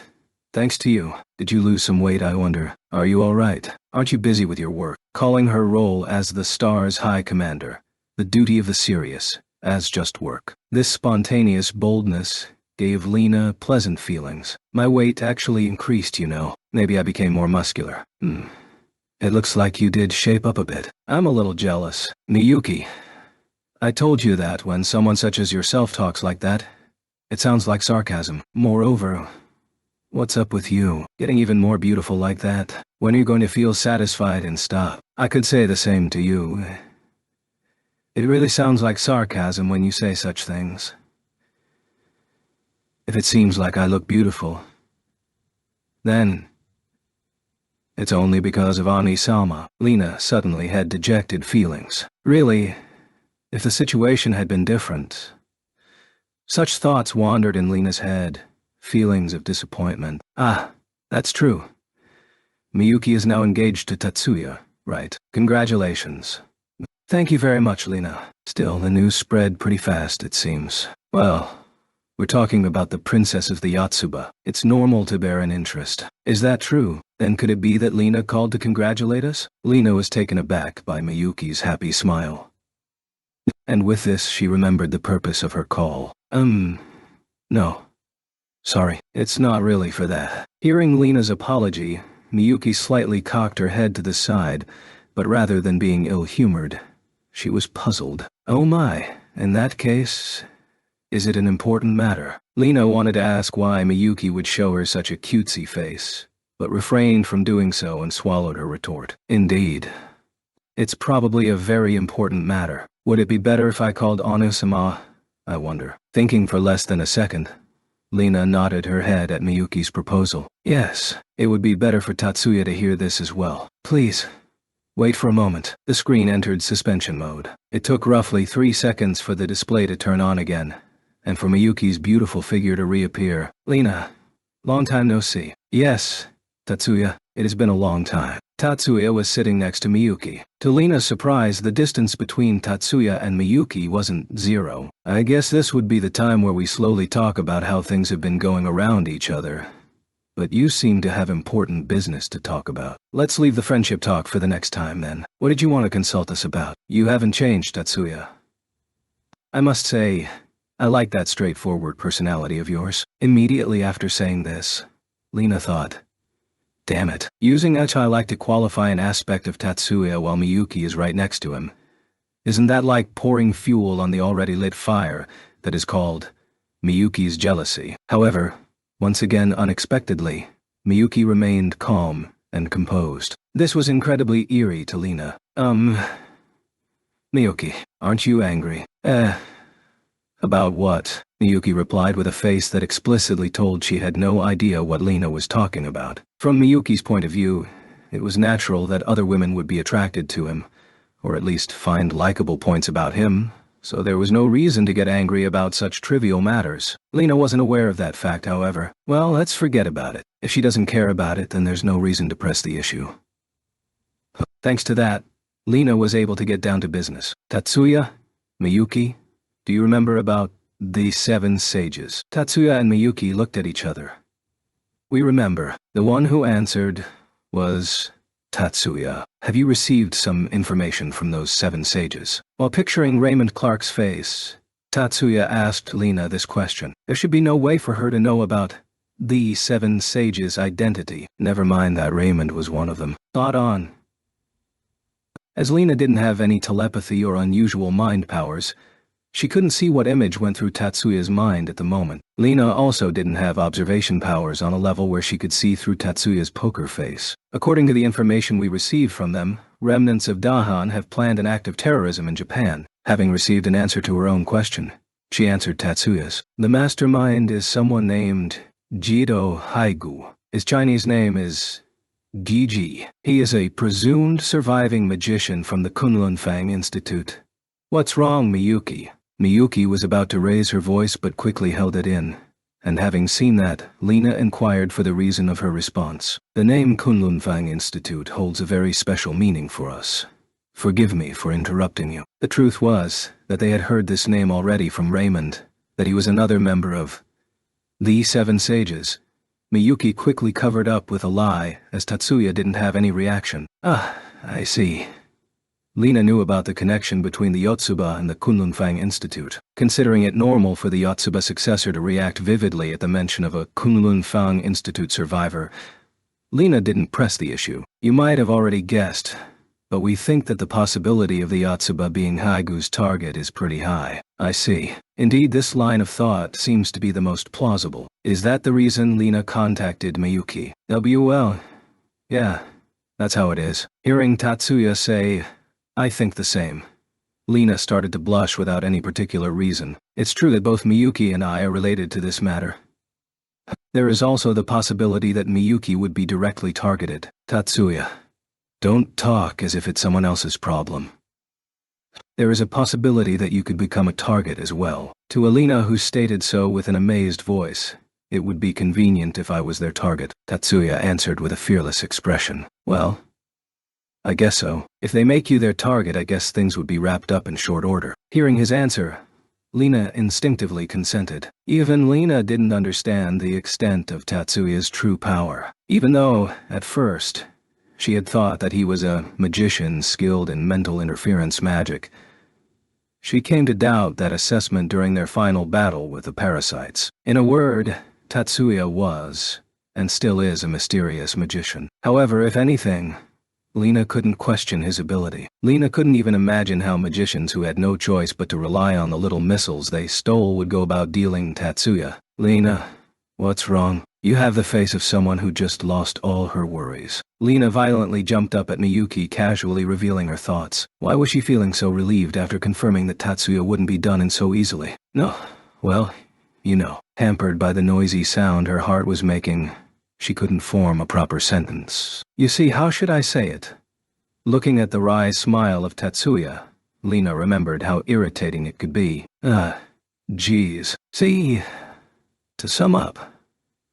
thanks to you. Did you lose some weight, I wonder? Are you all right? Aren't you busy with your work? Calling her role as the Star's High Commander, the duty of the Sirius, as just work. This spontaneous boldness gave Lena pleasant feelings. My weight actually increased, you know. Maybe I became more muscular. It looks like you did shape up a bit. I'm a little jealous. Miyuki, I told you that when someone such as yourself talks like that, it sounds like sarcasm. Moreover, what's up with you? Getting even more beautiful like that? When are you going to feel satisfied and stop? I could say the same to you. It really sounds like sarcasm when you say such things. If it seems like I look beautiful, then it's only because of Ani-sama. Lena suddenly had dejected feelings. Really, if the situation had been different. Such thoughts wandered in Lena's head, feelings of disappointment. Ah, that's true. Miyuki is now engaged to Tatsuya, right? Congratulations. Thank you very much, Lena. Still, the news spread pretty fast, it seems. Well, we're talking about the princess of the Yotsuba. It's normal to bear an interest. Is that true? Then could it be that Lena called to congratulate us? Lena was taken aback by Miyuki's happy smile. And with this, she remembered the purpose of her call. No. Sorry, it's not really for that. Hearing Lena's apology, Miyuki slightly cocked her head to the side, but rather than being ill-humored, she was puzzled. Oh my, in that case, is it an important matter? Lena wanted to ask why Miyuki would show her such a cutesy face, but refrained from doing so and swallowed her retort. Indeed. It's probably a very important matter. Would it be better if I called Anu-sama? I wonder. Thinking for less than a second, Lena nodded her head at Miyuki's proposal. Yes, it would be better for Tatsuya to hear this as well. Please, wait for a moment. The screen entered suspension mode. It took roughly 3 seconds for the display to turn on again, and for Miyuki's beautiful figure to reappear. Lena, long time no see. Yes, Tatsuya, it has been a long time. Tatsuya was sitting next to Miyuki. To Lena's surprise, the distance between Tatsuya and Miyuki wasn't 0. I guess this would be the time where we slowly talk about how things have been going around each other. But you seem to have important business to talk about. Let's leave the friendship talk for the next time then. What did you want to consult us about? You haven't changed, Tatsuya. I must say, I like that straightforward personality of yours. Immediately after saying this, Lena thought, damn it. Using I like to qualify an aspect of Tatsuya while Miyuki is right next to him. Isn't that like pouring fuel on the already lit fire that is called Miyuki's jealousy? However, once again unexpectedly, Miyuki remained calm and composed. This was incredibly eerie to Lena. Miyuki, aren't you angry? About what? Miyuki replied with a face that explicitly told she had no idea what Lena was talking about. From Miyuki's point of view, it was natural that other women would be attracted to him, or at least find likable points about him, so there was no reason to get angry about such trivial matters. Lena wasn't aware of that fact, however. Well, let's forget about it. If she doesn't care about it, then there's no reason to press the issue. Thanks to that, Lena was able to get down to business. Tatsuya? Miyuki? Do you remember about the 7 sages? Tatsuya and Miyuki looked at each other. We remember. The one who answered was Tatsuya. Have you received some information from those 7 sages? While picturing Raymond Clark's face, Tatsuya asked Lena this question. There should be no way for her to know about the 7 sages' identity. Never mind that Raymond was one of them. Thought on. As Lena didn't have any telepathy or unusual mind powers, she couldn't see what image went through Tatsuya's mind at the moment. Lena also didn't have observation powers on a level where she could see through Tatsuya's poker face. According to the information we received from them, remnants of Dahan have planned an act of terrorism in Japan. Having received an answer to her own question, she answered Tatsuya's. The mastermind is someone named Jido Haigu. His Chinese name is Gigi. He is a presumed surviving magician from the Kunlunfang Institute. What's wrong, Miyuki? Miyuki was about to raise her voice but quickly held it in, and having seen that, Lena inquired for the reason of her response. The name Kunlunfang Institute holds a very special meaning for us. Forgive me for interrupting you. The truth was that they had heard this name already from Raymond, that he was another member of the 7 sages. Miyuki quickly covered up with a lie as Tatsuya didn't have any reaction. Ah, I see. Lena knew about the connection between the Yotsuba and the Kunlunfang Institute. Considering it normal for the Yotsuba successor to react vividly at the mention of a Kunlunfang Institute survivor, Lena didn't press the issue. You might have already guessed, but we think that the possibility of the Yotsuba being Haigu's target is pretty high. I see. Indeed, this line of thought seems to be the most plausible. Is that the reason Lena contacted Miyuki? WL. Yeah, that's how it is. Hearing Tatsuya say, I think the same, Lena started to blush without any particular reason. It's true that both Miyuki and I are related to this matter. There is also the possibility that Miyuki would be directly targeted. Tatsuya, don't talk as if it's someone else's problem. There is a possibility that you could become a target as well. To Alina, who stated so with an amazed voice, it would be convenient if I was their target, Tatsuya answered with a fearless expression. Well, I guess so. If they make you their target, I guess things would be wrapped up in short order. Hearing his answer, Lena instinctively consented. Even Lena didn't understand the extent of Tatsuya's true power, even though, at first, she had thought that he was a magician skilled in mental interference magic. She came to doubt that assessment during their final battle with the parasites. In a word, Tatsuya was, and still is, a mysterious magician. However, if anything, Lena couldn't question his ability. Lena couldn't even imagine how magicians who had no choice but to rely on the little missiles they stole would go about dealing Tatsuya. Lena, what's wrong? You have the face of someone who just lost all her worries. Lena violently jumped up at Miyuki, casually revealing her thoughts. Why was she feeling so relieved after confirming that Tatsuya wouldn't be done in so easily? No, well, you know. Hampered by the noisy sound her heart was making, she couldn't form a proper sentence. You see, how should I say it? Looking at the wry smile of Tatsuya, Lena remembered how irritating it could be. Geez. See, to sum up,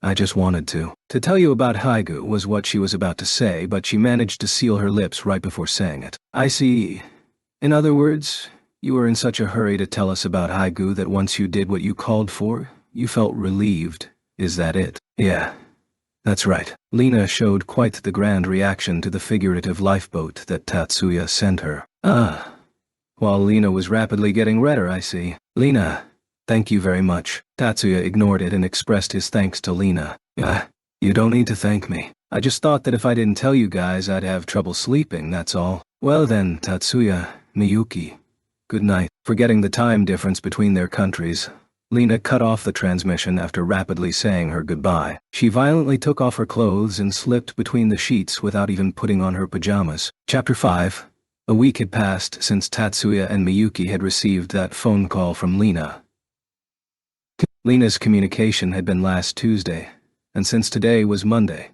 I just wanted to tell you about Haigu was what she was about to say, but she managed to seal her lips right before saying it. I see. In other words, you were in such a hurry to tell us about Haigu that once you did what you called for, you felt relieved. Is that it? Yeah. That's right. Lena showed quite the grand reaction to the figurative lifeboat that Tatsuya sent her. While Lena was rapidly getting redder, I see. Lena, thank you very much. Tatsuya ignored it and expressed his thanks to Lena. You don't need to thank me. I just thought that if I didn't tell you guys, I'd have trouble sleeping, that's all. Well then, Tatsuya, Miyuki, good night. Forgetting the time difference between their countries, Lena cut off the transmission after rapidly saying her goodbye. She violently took off her clothes and slipped between the sheets without even putting on her pajamas. Chapter 5. A week had passed since Tatsuya and Miyuki had received that phone call from Lena. Lena's communication had been last Tuesday, and since today was Monday,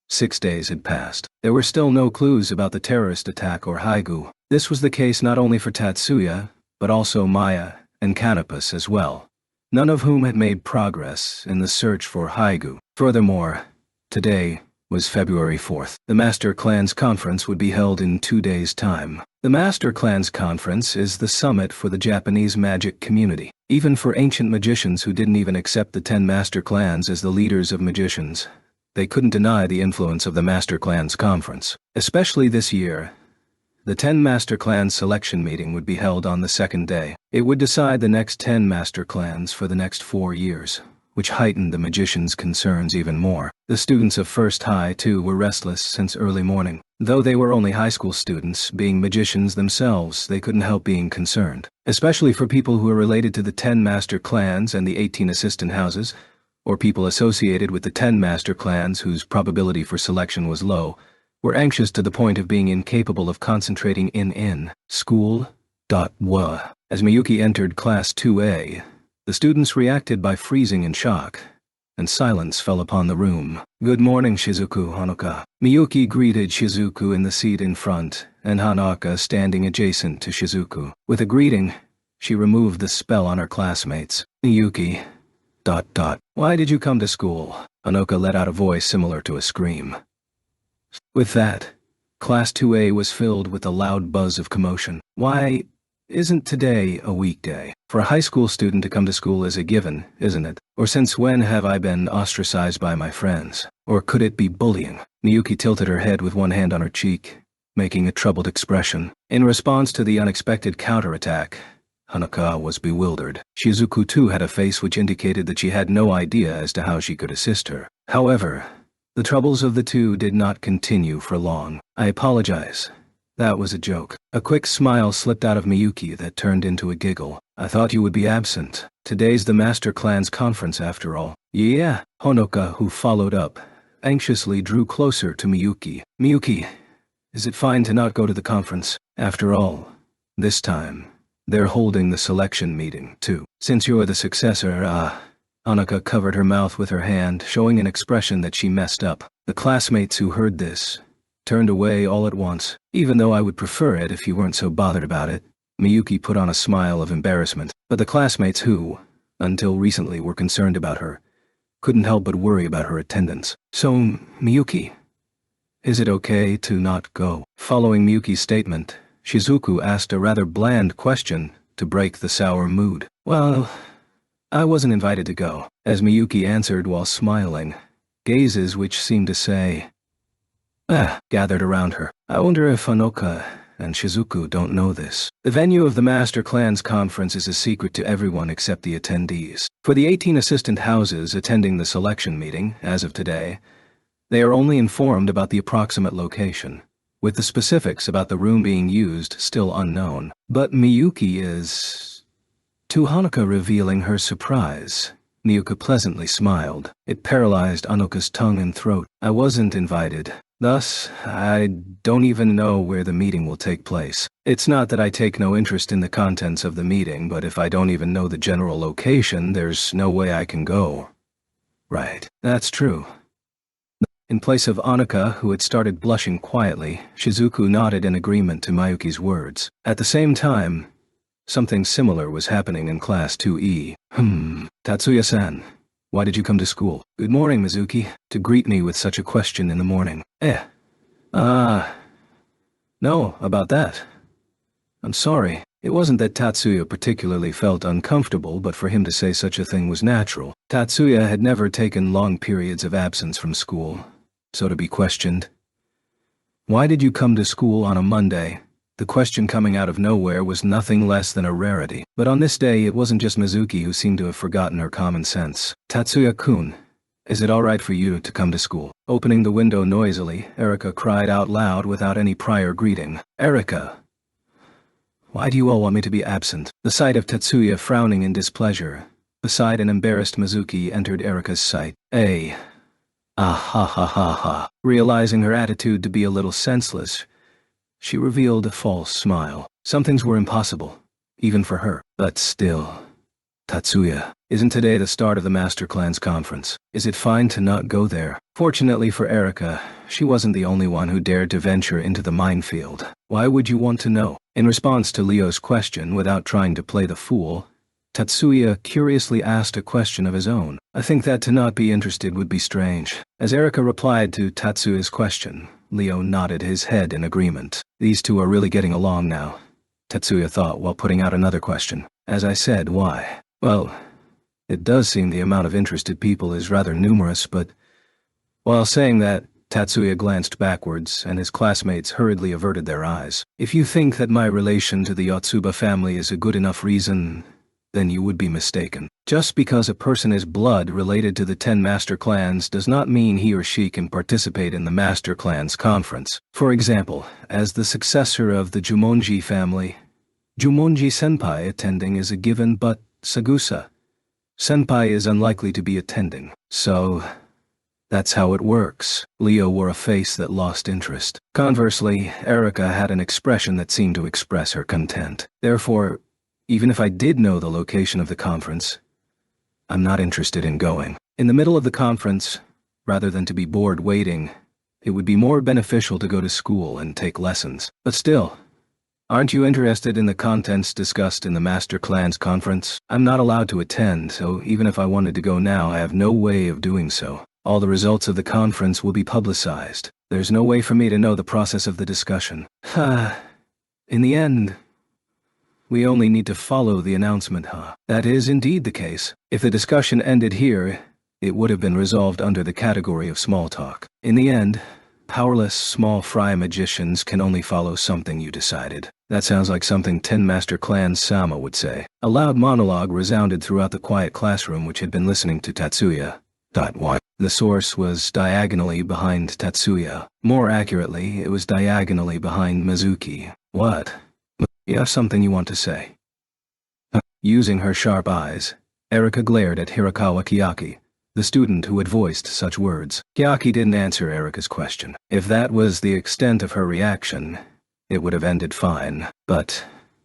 6 days had passed. There were still no clues about the terrorist attack or Haigu. This was the case not only for Tatsuya, but also Maya and Canopus as well, none of whom had made progress in the search for Haigu. Furthermore, today was February 4th. The Master Clans Conference would be held in 2 days' time. The Master Clans Conference is the summit for the Japanese magic community. Even for ancient magicians who didn't even accept the 10 Master Clans as the leaders of magicians, they couldn't deny the influence of the Master Clans Conference. Especially this year, the 10 Master Clans selection meeting would be held on the second day. It would decide the next 10 Master Clans for the next 4 years, which heightened the magicians' concerns even more. The students of First High, too, were restless since early morning. Though they were only high school students, being magicians themselves, they couldn't help being concerned. Especially for people who are related to the 10 Master Clans and the 18 assistant houses, or people associated with the 10 Master Clans whose probability for selection was low, were anxious to the point of being incapable of concentrating in school. As Miyuki entered Class 2A, the students reacted by freezing in shock, and silence fell upon the room. Good morning, Shizuku, Hanaka. Miyuki greeted Shizuku in the seat in front, and Hanaka standing adjacent to Shizuku. With a greeting, she removed the spell on her classmates. Miyuki, Why did you come to school? Hanaka let out a voice similar to a scream. With that, Class 2A was filled with a loud buzz of commotion. Why isn't today a weekday? For a high school student to come to school is a given, isn't it? Or since when have I been ostracized by my friends? Or could it be bullying? Miyuki tilted her head with one hand on her cheek, making a troubled expression. In response to the unexpected counterattack, Hanuka was bewildered. Shizuku too had a face which indicated that she had no idea as to how she could assist her. However, the troubles of the two did not continue for long. I apologize. That was a joke. A quick smile slipped out of Miyuki that turned into a giggle. I thought you would be absent. Today's the Master Clan's conference after all. Yeah, Honoka, who followed up, anxiously drew closer to Miyuki. Miyuki, is it fine to not go to the conference? After all, this time, they're holding the selection meeting, too. Since you're the successor, Honoka covered her mouth with her hand, showing an expression that she messed up. The classmates who heard this turned away all at once. Even though I would prefer it if you weren't so bothered about it, Miyuki put on a smile of embarrassment. But the classmates who, until recently, were concerned about her, couldn't help but worry about her attendance. So, Miyuki, is it okay to not go? Following Miyuki's statement, Shizuku asked a rather bland question to break the sour mood. Well, I wasn't invited to go, as Miyuki answered while smiling. Gazes which seemed to say, gathered around her. I wonder if Honoka and Shizuku don't know this. The venue of the Master Clan's conference is a secret to everyone except the attendees. For the 18 assistant houses attending the selection meeting, as of today, they are only informed about the approximate location, with the specifics about the room being used still unknown. But Miyuki is... To Honoka revealing her surprise, Miyuki pleasantly smiled. It paralyzed Honoka's tongue and throat. I wasn't invited. Thus, I don't even know where the meeting will take place. It's not that I take no interest in the contents of the meeting, but if I don't even know the general location, there's no way I can go. Right, that's true. In place of Honoka, who had started blushing quietly, Shizuku nodded in agreement to Miyuki's words. At the same time, something similar was happening in Class 2E. Tatsuya-san, why did you come to school? Good morning, Mizuki. To greet me with such a question in the morning. No, about that. I'm sorry. It wasn't that Tatsuya particularly felt uncomfortable, but for him to say such a thing was natural. Tatsuya had never taken long periods of absence from school, so to be questioned. Why did you come to school on a Monday? The question coming out of nowhere was nothing less than a rarity. But on this day, it wasn't just Mizuki who seemed to have forgotten her common sense. Tatsuya-kun, is it all right for you to come to school? Opening the window noisily, Erika cried out loud without any prior greeting. Erika! Why do you all want me to be absent? The sight of Tatsuya frowning in displeasure, beside an embarrassed Mizuki, entered Erika's sight. Ha. Realizing her attitude to be a little senseless, she revealed a false smile. Some things were impossible, even for her. But still, Tatsuya, isn't today the start of the Master Clan's conference? Is it fine to not go there? Fortunately for Erika, she wasn't the only one who dared to venture into the minefield. Why would you want to know? In response to Leo's question, without trying to play the fool, Tatsuya curiously asked a question of his own. I think that to not be interested would be strange. As Erika replied to Tatsuya's question, Leo nodded his head in agreement. These two are really getting along now, Tatsuya thought while putting out another question. As I said, why? Well, it does seem the amount of interested people is rather numerous, but... While saying that, Tatsuya glanced backwards, and his classmates hurriedly averted their eyes. If you think that my relation to the Yotsuba family is a good enough reason, then you would be mistaken. Just because a person is blood related to the 10 Master Clans does not mean he or she can participate in the Master Clans conference. For example, as the successor of the Jumonji family, Jumonji Senpai attending is a given, but Sagusa Senpai is unlikely to be attending. So, that's how it works. Leo wore a face that lost interest. Conversely, Erika had an expression that seemed to express her content. Therefore, even if I did know the location of the conference, I'm not interested in going. In the middle of the conference, rather than to be bored waiting, it would be more beneficial to go to school and take lessons. But still, aren't you interested in the contents discussed in the Master Clan's conference? I'm not allowed to attend, so even if I wanted to go now, I have no way of doing so. All the results of the conference will be publicized. There's no way for me to know the process of the discussion. In the end, we only need to follow the announcement, That is indeed the case. If the discussion ended here, it would have been resolved under the category of small talk. In the end, Powerless, small fry magicians can only follow something you decided. That sounds like something Ten Master Clan's Sama would say. A loud monologue resounded throughout the quiet classroom which had been listening to Tatsuya. Why? The source was diagonally behind Tatsuya. More accurately, it was diagonally behind Mizuki. What? You have something you want to say? Using her sharp eyes, Erika glared at Hirakawa Kiyaki, the student who had voiced such words. Kiyaki didn't answer Erika's question. If that was the extent of her reaction, it would have ended fine. But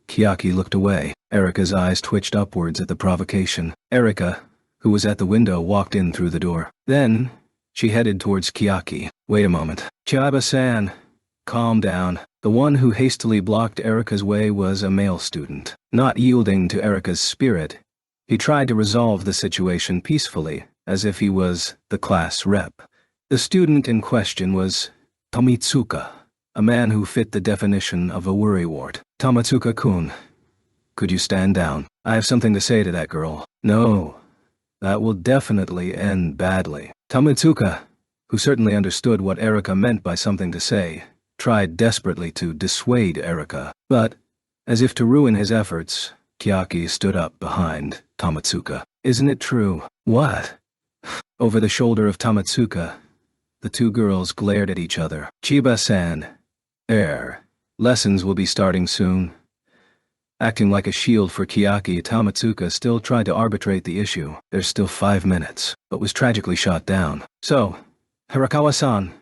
Kiyaki looked away. Erika's eyes twitched upwards at the provocation. Erika, who was at the window, walked in through the door. Then, she headed towards Kiyaki. Wait a moment. Chiba-san. Calm down. The one who hastily blocked Erika's way was a male student. Not yielding to Erika's spirit, he tried to resolve the situation peacefully, as if he was the class rep. The student in question was Tomitsuka, a man who fit the definition of a worrywart. Tomitsuka-kun, could you stand down? I have something to say to that girl. No, that will definitely end badly. Tomitsuka, who certainly understood what Erika meant by something to say, tried desperately to dissuade Erika, but, as if to ruin his efforts, Kiyaki stood up behind Tomitsuka. Isn't it true? What? Over the shoulder of Tomitsuka, the two girls glared at each other. Chiba-san. Lessons will be starting soon. Acting like a shield for Kiyaki, Tomitsuka still tried to arbitrate the issue. There's still 5 minutes, but was tragically shot down. So, Hirakawa-san,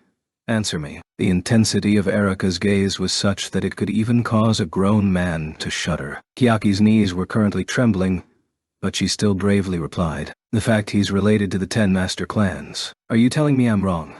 answer me. The intensity of Erika's gaze was such that it could even cause a grown man to shudder. Kiyaki's knees were currently trembling, but she still bravely replied, the fact he's related to the 10 master clans. Are you telling me I'm wrong?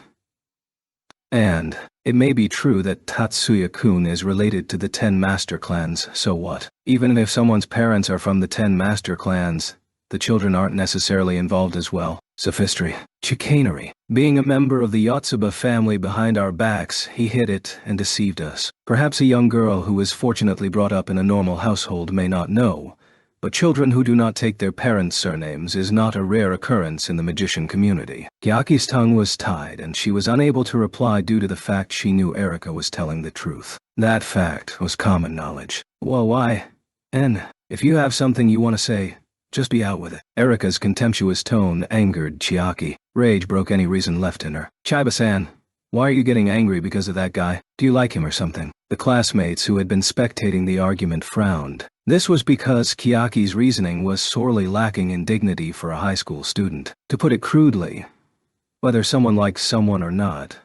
And, it may be true that Tatsuya-kun is related to the 10 master clans, so what? Even if someone's parents are from the 10 master clans, the children aren't necessarily involved as well. Sophistry. Chicanery. Being a member of the Yotsuba family behind our backs, he hid it and deceived us. Perhaps a young girl who was fortunately brought up in a normal household may not know, but children who do not take their parents' surnames is not a rare occurrence in the magician community. Kiyaki's tongue was tied and she was unable to reply due to the fact she knew Erika was telling the truth. That fact was common knowledge. Well, why? And, if you have something you want to say, just be out with it. Erika's contemptuous tone angered Chiaki. Rage broke any reason left in her. Chiba-san, why are you getting angry because of that guy? Do you like him or something? The classmates who had been spectating the argument frowned. This was because Kiyaki's reasoning was sorely lacking in dignity for a high school student. To put it crudely, whether someone likes someone or not,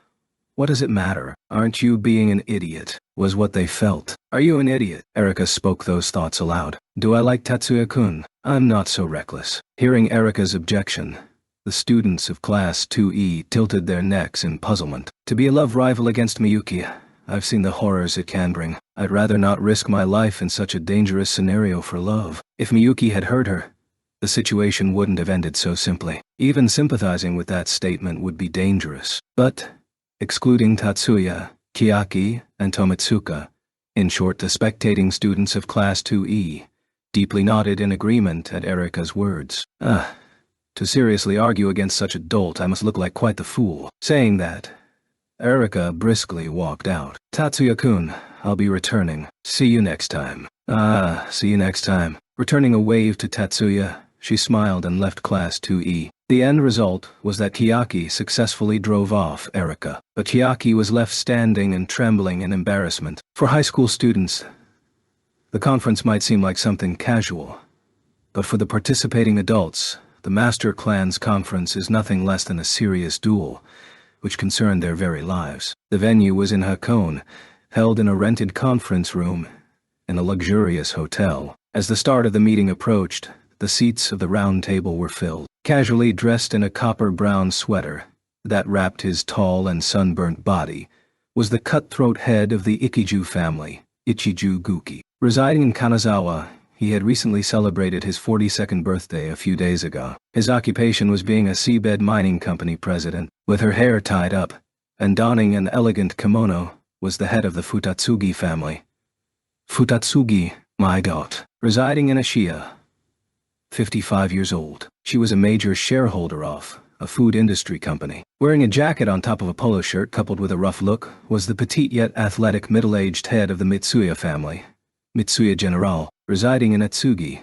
what does it matter? Aren't you being an idiot? Was what they felt. Are you an idiot? Erika spoke those thoughts aloud. Do I like Tatsuya-kun? I'm not so reckless. Hearing Erika's objection, the students of Class 2E tilted their necks in puzzlement. To be a love rival against Miyuki, I've seen the horrors it can bring. I'd rather not risk my life in such a dangerous scenario for love. If Miyuki had hurt her, the situation wouldn't have ended so simply. Even sympathizing with that statement would be dangerous. But, excluding Tatsuya, Kiyaki, and Tomitsuka, in short the spectating students of Class 2E, deeply nodded in agreement at Erika's words. To seriously argue against such a dolt I must look like quite the fool. Saying that, Erika briskly walked out. Tatsuya-kun, I'll be returning. See you next time. See you next time. Returning a wave to Tatsuya, she smiled and left Class 2E. The end result was that Kiyaki successfully drove off Erika, but Kiyaki was left standing and trembling in embarrassment. For high school students, the conference might seem like something casual, but for the participating adults, the Master Clan's conference is nothing less than a serious duel, which concerned their very lives. The venue was in Hakone, held in a rented conference room in a luxurious hotel. As the start of the meeting approached, the seats of the round table were filled. Casually dressed in a copper-brown sweater that wrapped his tall and sunburnt body was the cutthroat head of the Ikiju family, Ichiju Guki. Residing in Kanazawa, he had recently celebrated his 42nd birthday a few days ago. His occupation was being a seabed mining company president. With her hair tied up and donning an elegant kimono was the head of the Futatsugi family. Futatsugi, my daughter, residing in Ashiya, 55 years old. She was a major shareholder of a food industry company. Wearing a jacket on top of a polo shirt coupled with a rough look was the petite yet athletic middle-aged head of the Mitsuya family, Mitsuya General, residing in Atsugi,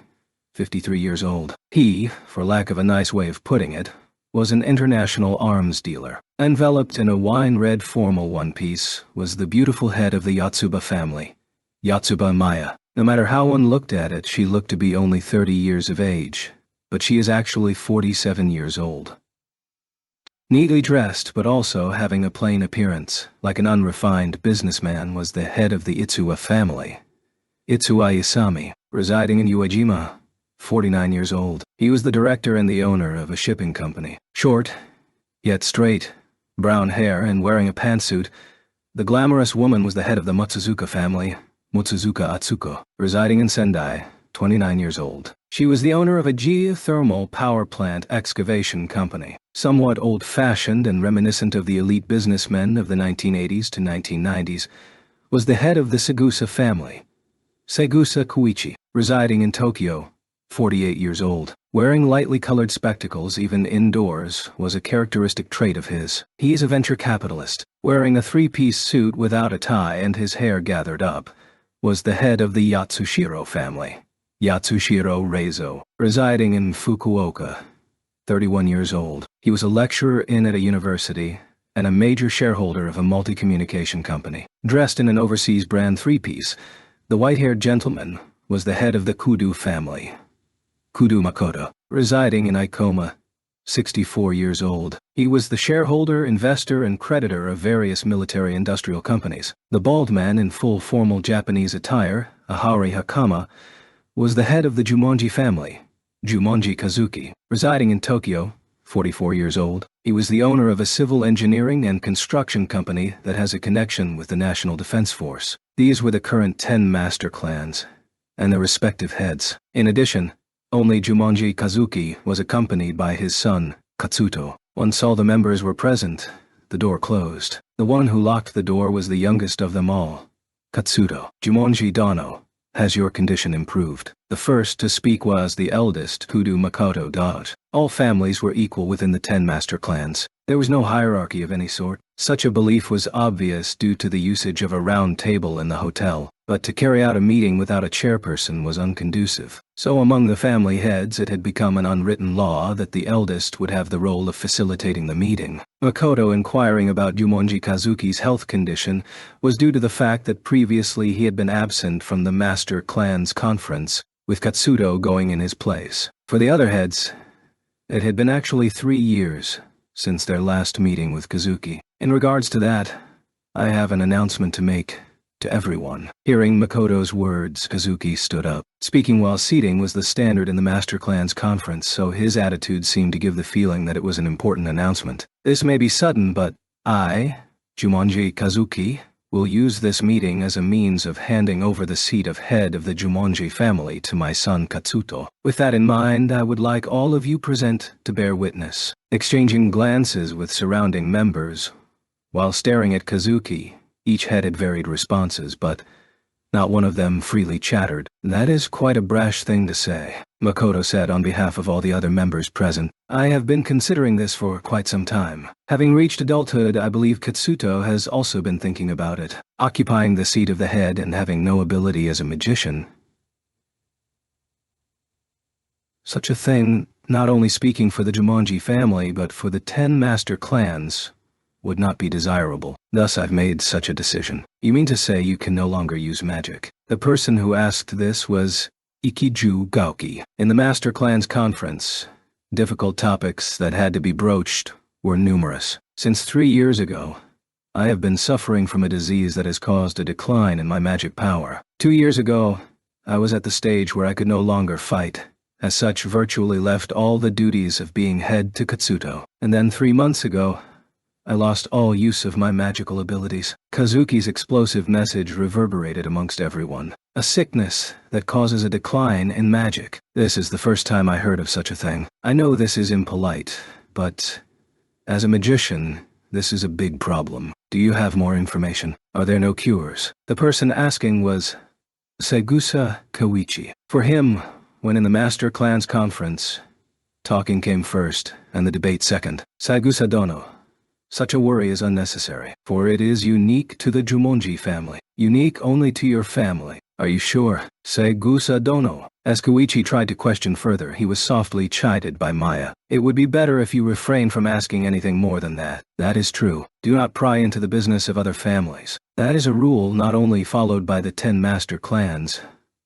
53 years old. He, for lack of a nice way of putting it, was an international arms dealer. Enveloped in a wine-red formal one-piece was the beautiful head of the Yatsuba family, Yatsuba Maya. No matter how one looked at it, she looked to be only 30 years of age, but she is actually 47 years old. Neatly dressed, but also having a plain appearance, like an unrefined businessman, was the head of the Itsuwa family, Itsuwa Isami, residing in Uejima, 49 years old. He was the director and the owner of a shipping company. Short, yet straight, brown hair and wearing a pantsuit, the glamorous woman was the head of the Mutsuzuka family, Mutsuzuka Atsuko, residing in Sendai, 29 years old. She was the owner of a geothermal power plant excavation company. Somewhat old-fashioned and reminiscent of the elite businessmen of the 1980s to 1990s, was the head of the Segusa family, Segusa Koichi, residing in Tokyo, 48 years old. Wearing lightly colored spectacles even indoors was a characteristic trait of his. He is a venture capitalist. Wearing a three-piece suit without a tie and his hair gathered up, was the head of the Yatsushiro family, Yatsushiro Reizo, residing in Fukuoka, 31 years old. He was a lecturer at a university and a major shareholder of a multi-communication company. Dressed in an overseas brand three-piece, the white-haired gentleman was the head of the Kudo family, Kudo Makoto, residing in Ikoma, 64 years old. He was the shareholder, investor, and creditor of various military-industrial companies. The bald man in full formal Japanese attire, Ahari Hakama, was the head of the Jumonji family, Jumonji Kazuki, residing in Tokyo, 44 years old. He was the owner of a civil engineering and construction company that has a connection with the National Defense Force. These were the current 10 master clans and their respective heads. In addition, only Jumonji Kazuki was accompanied by his son, Katsuto. Once all the members were present, the door closed. The one who locked the door was the youngest of them all, Katsuto. Jumonji Dono, has your condition improved? The first to speak was the eldest, Kudo Makoto Dot. All families were equal within the 10 master clans. There was no hierarchy of any sort. Such a belief was obvious due to the usage of a round table in the hotel, but to carry out a meeting without a chairperson was unconducive. So among the family heads it had become an unwritten law that the eldest would have the role of facilitating the meeting. Makoto inquiring about Jumonji Kazuki's health condition was due to the fact that previously he had been absent from the Master Clan's conference, with Katsuto going in his place. For the other heads, it had been actually 3 years since their last meeting with Kazuki. In regards to that, I have an announcement to make to everyone. Hearing Makoto's words, Kazuki stood up. Speaking while seating was the standard in the Master Clan's conference, so his attitude seemed to give the feeling that it was an important announcement. This may be sudden, but I, Jumonji Kazuki, will use this meeting as a means of handing over the seat of head of the Jumonji family to my son Katsuto. With that in mind, I would like all of you present to bear witness. Exchanging glances with surrounding members, while staring at Kazuki, each head had varied responses, but not one of them freely chattered. That is quite a brash thing to say, Makoto said on behalf of all the other members present. I have been considering this for quite some time. Having reached adulthood, I believe Katsuto has also been thinking about it. Occupying the seat of the head and having no ability as a magician. Such a thing, not only speaking for the Jumonji family but for the 10 master clans, would not be desirable. Thus I've made such a decision. You mean to say you can no longer use magic? The person who asked this was Ikiju Gauki. In the Master Clan's conference, difficult topics that had to be broached were numerous. Since 3 years ago, I have been suffering from a disease that has caused a decline in my magic power. 2 years ago, I was at the stage where I could no longer fight. As such, virtually left all the duties of being head to Katsuto. And then 3 months ago, I lost all use of my magical abilities. Kazuki's explosive message reverberated amongst everyone. A sickness that causes a decline in magic. This is the first time I heard of such a thing. I know this is impolite, but as a magician, this is a big problem. Do you have more information? Are there no cures? The person asking was Segusa Koichi. For him, when in the Master Clan's conference, Talking came first, and the debate second. Saigusa Dono. Such a worry is unnecessary, for it is unique to the Jumonji family. Unique only to your family. Are you sure? Saigusa Dono. As Koichi tried to question further, he was softly chided by Maya. It would be better if you refrain from asking anything more than that. That is true. Do not pry into the business of other families. That is a rule not only followed by the 10 master clans,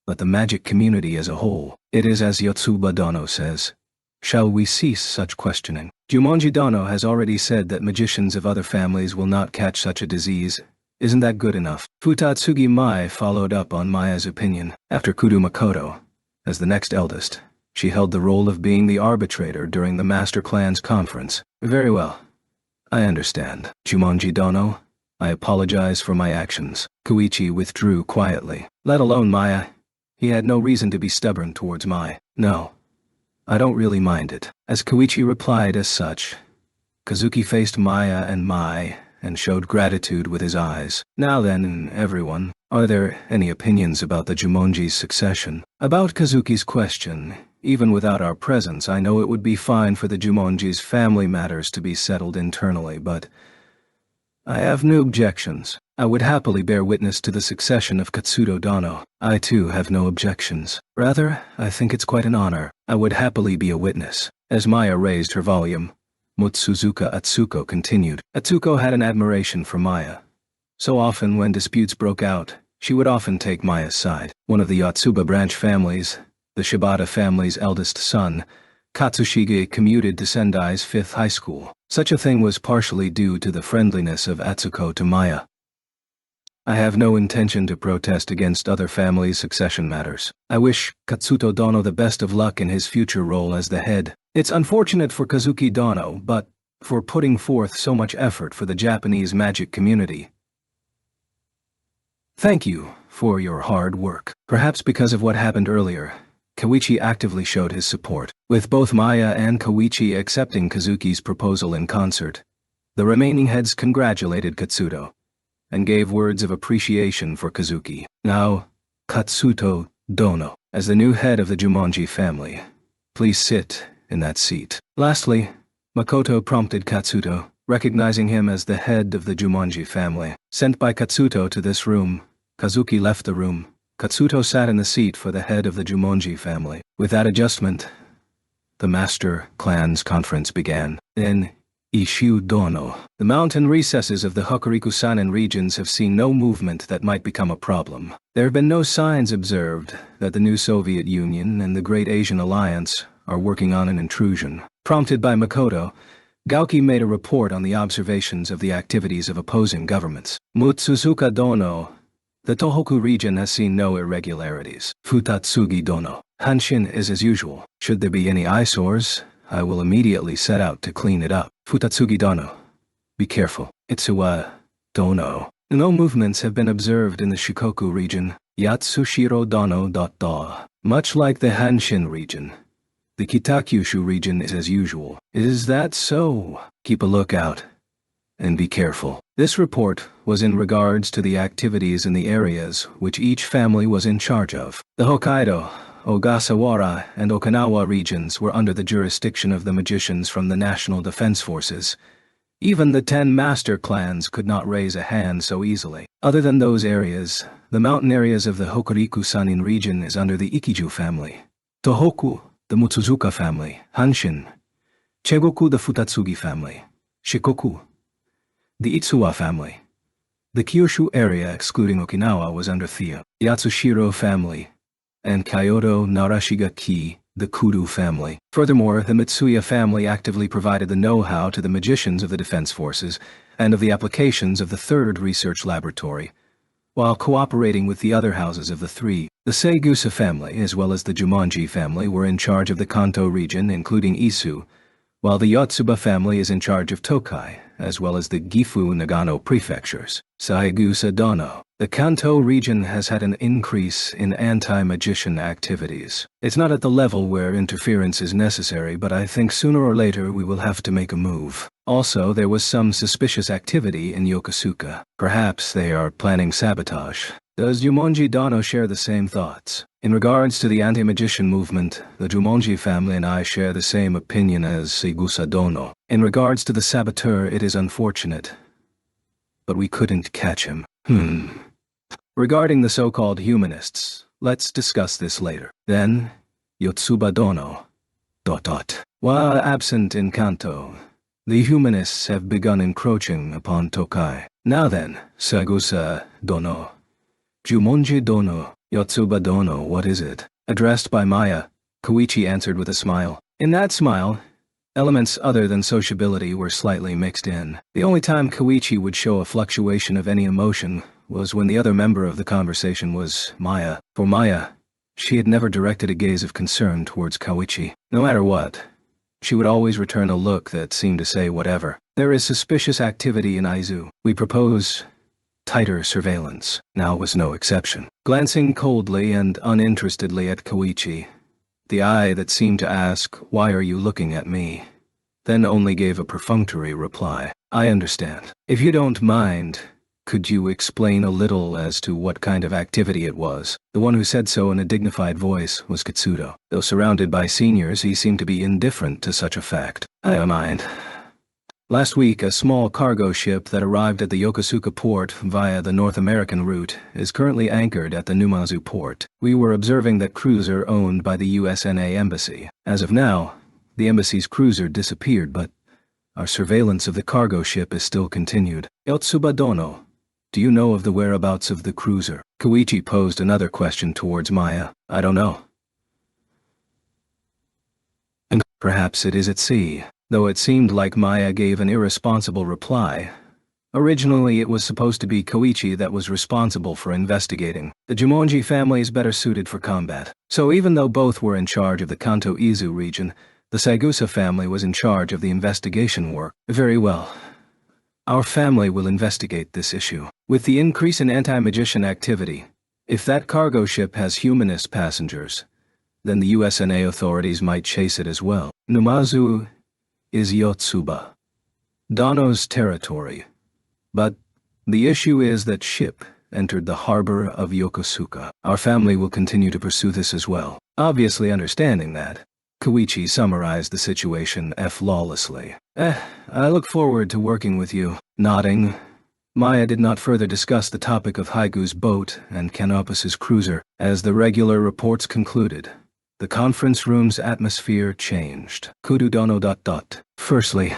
but the magic community as a whole. It is as Yotsuba Dono says. Shall we cease such questioning? Jumonji Dono has already said that magicians of other families will not catch such a disease. Isn't that good enough? Futatsugi Mai followed up on Maya's opinion. After Kudo Makoto, as the next eldest, she held the role of being the arbitrator during the Master Clan's conference. Very well. I understand. Jumonji Dono, I apologize for my actions. Koichi withdrew quietly. Let alone Maya. He had no reason to be stubborn towards Mai. No. I don't really mind it. As Koichi replied as such, Kazuki faced Maya and Mai and showed gratitude with his eyes. Now then, everyone, are there any opinions about the Jumonji's succession? About Kazuki's question, even without our presence, I know it would be fine for the Jumonji's family matters to be settled internally, but I have no objections. I would happily bear witness to the succession of Katsudo Dono. I too have no objections. Rather, I think it's quite an honor. I would happily be a witness. As Maya raised her volume, Mutsuzuka Atsuko continued. Atsuko had an admiration for Maya. So often when disputes broke out, she would often take Maya's side. One of the Yotsuba branch families, the Shibata family's eldest son, Katsushige commuted to Sendai's 5th high school. Such a thing was partially due to the friendliness of Atsuko to Maya. I have no intention to protest against other families' succession matters. I wish Katsuto Dono the best of luck in his future role as the head. It's unfortunate for Kazuki Dono, but for putting forth so much effort for the Japanese magic community. Thank you for your hard work. Perhaps because of what happened earlier, Koichi actively showed his support. With both Maya and Koichi accepting Kazuki's proposal in concert, the remaining heads congratulated Katsudo and gave words of appreciation for Kazuki. Now, Katsuto Dono, as the new head of the Jumonji family, please sit in that seat. Lastly, Makoto prompted Katsuto, recognizing him as the head of the Jumonji family. Sent by Katsuto to this room, Kazuki left the room. Katsuto sat in the seat for the head of the Jumonji family. With that adjustment, the Master Clan's conference began. In Ishu Dono, the mountain recesses of the Hokuriku-sanen regions have seen no movement that might become a problem. There have been no signs observed that the new Soviet Union and the Great Asian Alliance are working on an intrusion. Prompted by Makoto, Gauki made a report on the observations of the activities of opposing governments. Mutsuzuka Dono, the Tohoku region has seen no irregularities. Futatsugi Dono, Hanshin is as usual. Should there be any eyesores, I will immediately set out to clean it up. Futatsugi Dono, be careful. Itsuwa Dono, no movements have been observed in the Shikoku region. Yatsushiro Dono. Much like the Hanshin region, the Kitakyushu region is as usual. Is that so? Keep a lookout and be careful. This report was in regards to the activities in the areas which each family was in charge of. The Hokkaido, Ogasawara, and Okinawa regions were under the jurisdiction of the magicians from the National Defense Forces. Even the 10 master clans could not raise a hand so easily. Other than those areas, the mountain areas of the Hokuriku-sanin region is under the Ikiju family. Tohoku, the Mutsuzuka family. Hanshin, Chegoku, the Futatsugi family. Shikoku, the Itsuwa family. The Kyushu area excluding Okinawa was under the Yatsushiro family, and Kyoto Narashigaki, the Kudu family. Furthermore, the Mitsuya family actively provided the know-how to the magicians of the defense forces and of the applications of the 3rd research laboratory, while cooperating with the other houses of the 3. The Saigusa family, as well as the Jumonji family, were in charge of the Kanto region, including Isu, while the Yotsuba family is in charge of Tokai, as well as the Gifu Nagano prefectures. Saigusa Dono. The Kanto region has had an increase in anti-magician activities. It's not at the level where interference is necessary, but I think sooner or later we will have to make a move. Also, there was some suspicious activity in Yokosuka. Perhaps they are planning sabotage. Does Jumonji Dono share the same thoughts? In regards to the anti-magician movement, the Jumonji family and I share the same opinion as Saigusa Dono. In regards to the saboteur, it is unfortunate, but we couldn't catch him. Regarding the so-called humanists, let's discuss this later. Then, Yotsuba Dono. ... While absent in Kanto, the humanists have begun encroaching upon Tokai. Now then, Saigusa Dono. Jumonji Dono, Yotsuba Dono, what is it? Addressed by Maya, Koichi answered with a smile. In that smile, elements other than sociability were slightly mixed in. The only time Koichi would show a fluctuation of any emotion was when the other member of the conversation was Maya. For Maya, she had never directed a gaze of concern towards Koichi. No matter what, she would always return a look that seemed to say whatever. There is suspicious activity in Aizu. We propose tighter surveillance. Now was no exception. Glancing coldly and uninterestedly at Koichi, the eye that seemed to ask, "Why are you looking at me?" then only gave a perfunctory reply. I understand. If you don't mind, could you explain a little as to what kind of activity it was? The one who said so in a dignified voice was Kitsudo. Though surrounded by seniors, he seemed to be indifferent to such a fact. I don't mind. Last week, a small cargo ship that arrived at the Yokosuka port via the North American route is currently anchored at the Numazu port. We were observing that cruiser owned by the USNA Embassy. As of now, the embassy's cruiser disappeared, but our surveillance of the cargo ship is still continued. Yotsuba Dono, do you know of the whereabouts of the cruiser? Koichi posed another question towards Maya. I don't know. And perhaps it is at sea. Though it seemed like Maya gave an irresponsible reply. Originally, it was supposed to be Koichi that was responsible for investigating. The Jumonji family is better suited for combat. So even though both were in charge of the Kanto-Izu region, the Saigusa family was in charge of the investigation work. Very well. Our family will investigate this issue. With the increase in anti-magician activity, if that cargo ship has humanist passengers, then the USNA authorities might chase it as well. Numazu is Yotsuba Dono's territory, but the issue is that ship entered the harbor of Yokosuka. Our family will continue to pursue this as well. Obviously understanding that, Koichi summarized the situation flawlessly. I look forward to working with you. Nodding, Maya did not further discuss the topic of Haigu's boat and Canopus's cruiser. As the regular reports concluded, the conference room's atmosphere changed. Kudu Dono ... Firstly,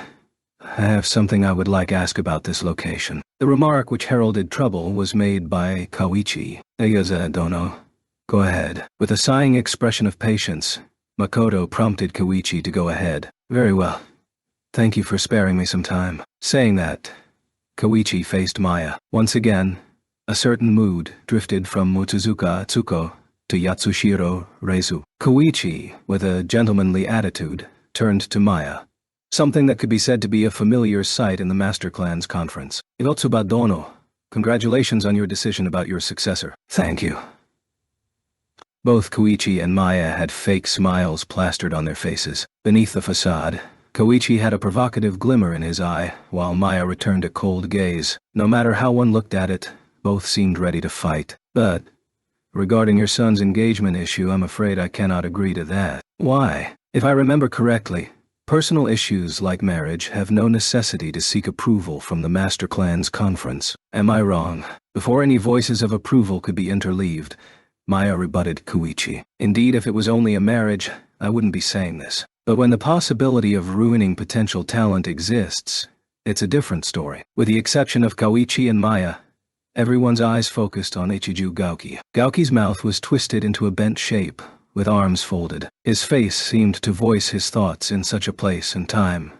I have something I would like to ask about this location. The remark which heralded trouble was made by Koichi. Egaza Dono. Go ahead. With a sighing expression of patience, Makoto prompted Koichi to go ahead. Very well. Thank you for sparing me some time. Saying that, Koichi faced Maya. Once again, a certain mood drifted from Mutsuzuka Atsuko to Yatsushiro Reizu. Koichi, with a gentlemanly attitude, turned to Maya. Something that could be said to be a familiar sight in the Master Clan's conference. Yotsuba Dono, congratulations on your decision about your successor. Thank you. Both Koichi and Maya had fake smiles plastered on their faces. Beneath the facade, Koichi had a provocative glimmer in his eye, while Maya returned a cold gaze. No matter how one looked at it, both seemed ready to fight. But regarding your son's engagement issue, I'm afraid I cannot agree to that. Why? If I remember correctly, personal issues like marriage have no necessity to seek approval from the Master Clan's conference. Am I wrong? Before any voices of approval could be interleaved, Maya rebutted Koichi. Indeed, if it was only a marriage, I wouldn't be saying this. But when the possibility of ruining potential talent exists, it's a different story. With the exception of Koichi and Maya, everyone's eyes focused on Ichiju Gauki. Gauki's mouth was twisted into a bent shape, with arms folded. His face seemed to voice his thoughts in such a place and time.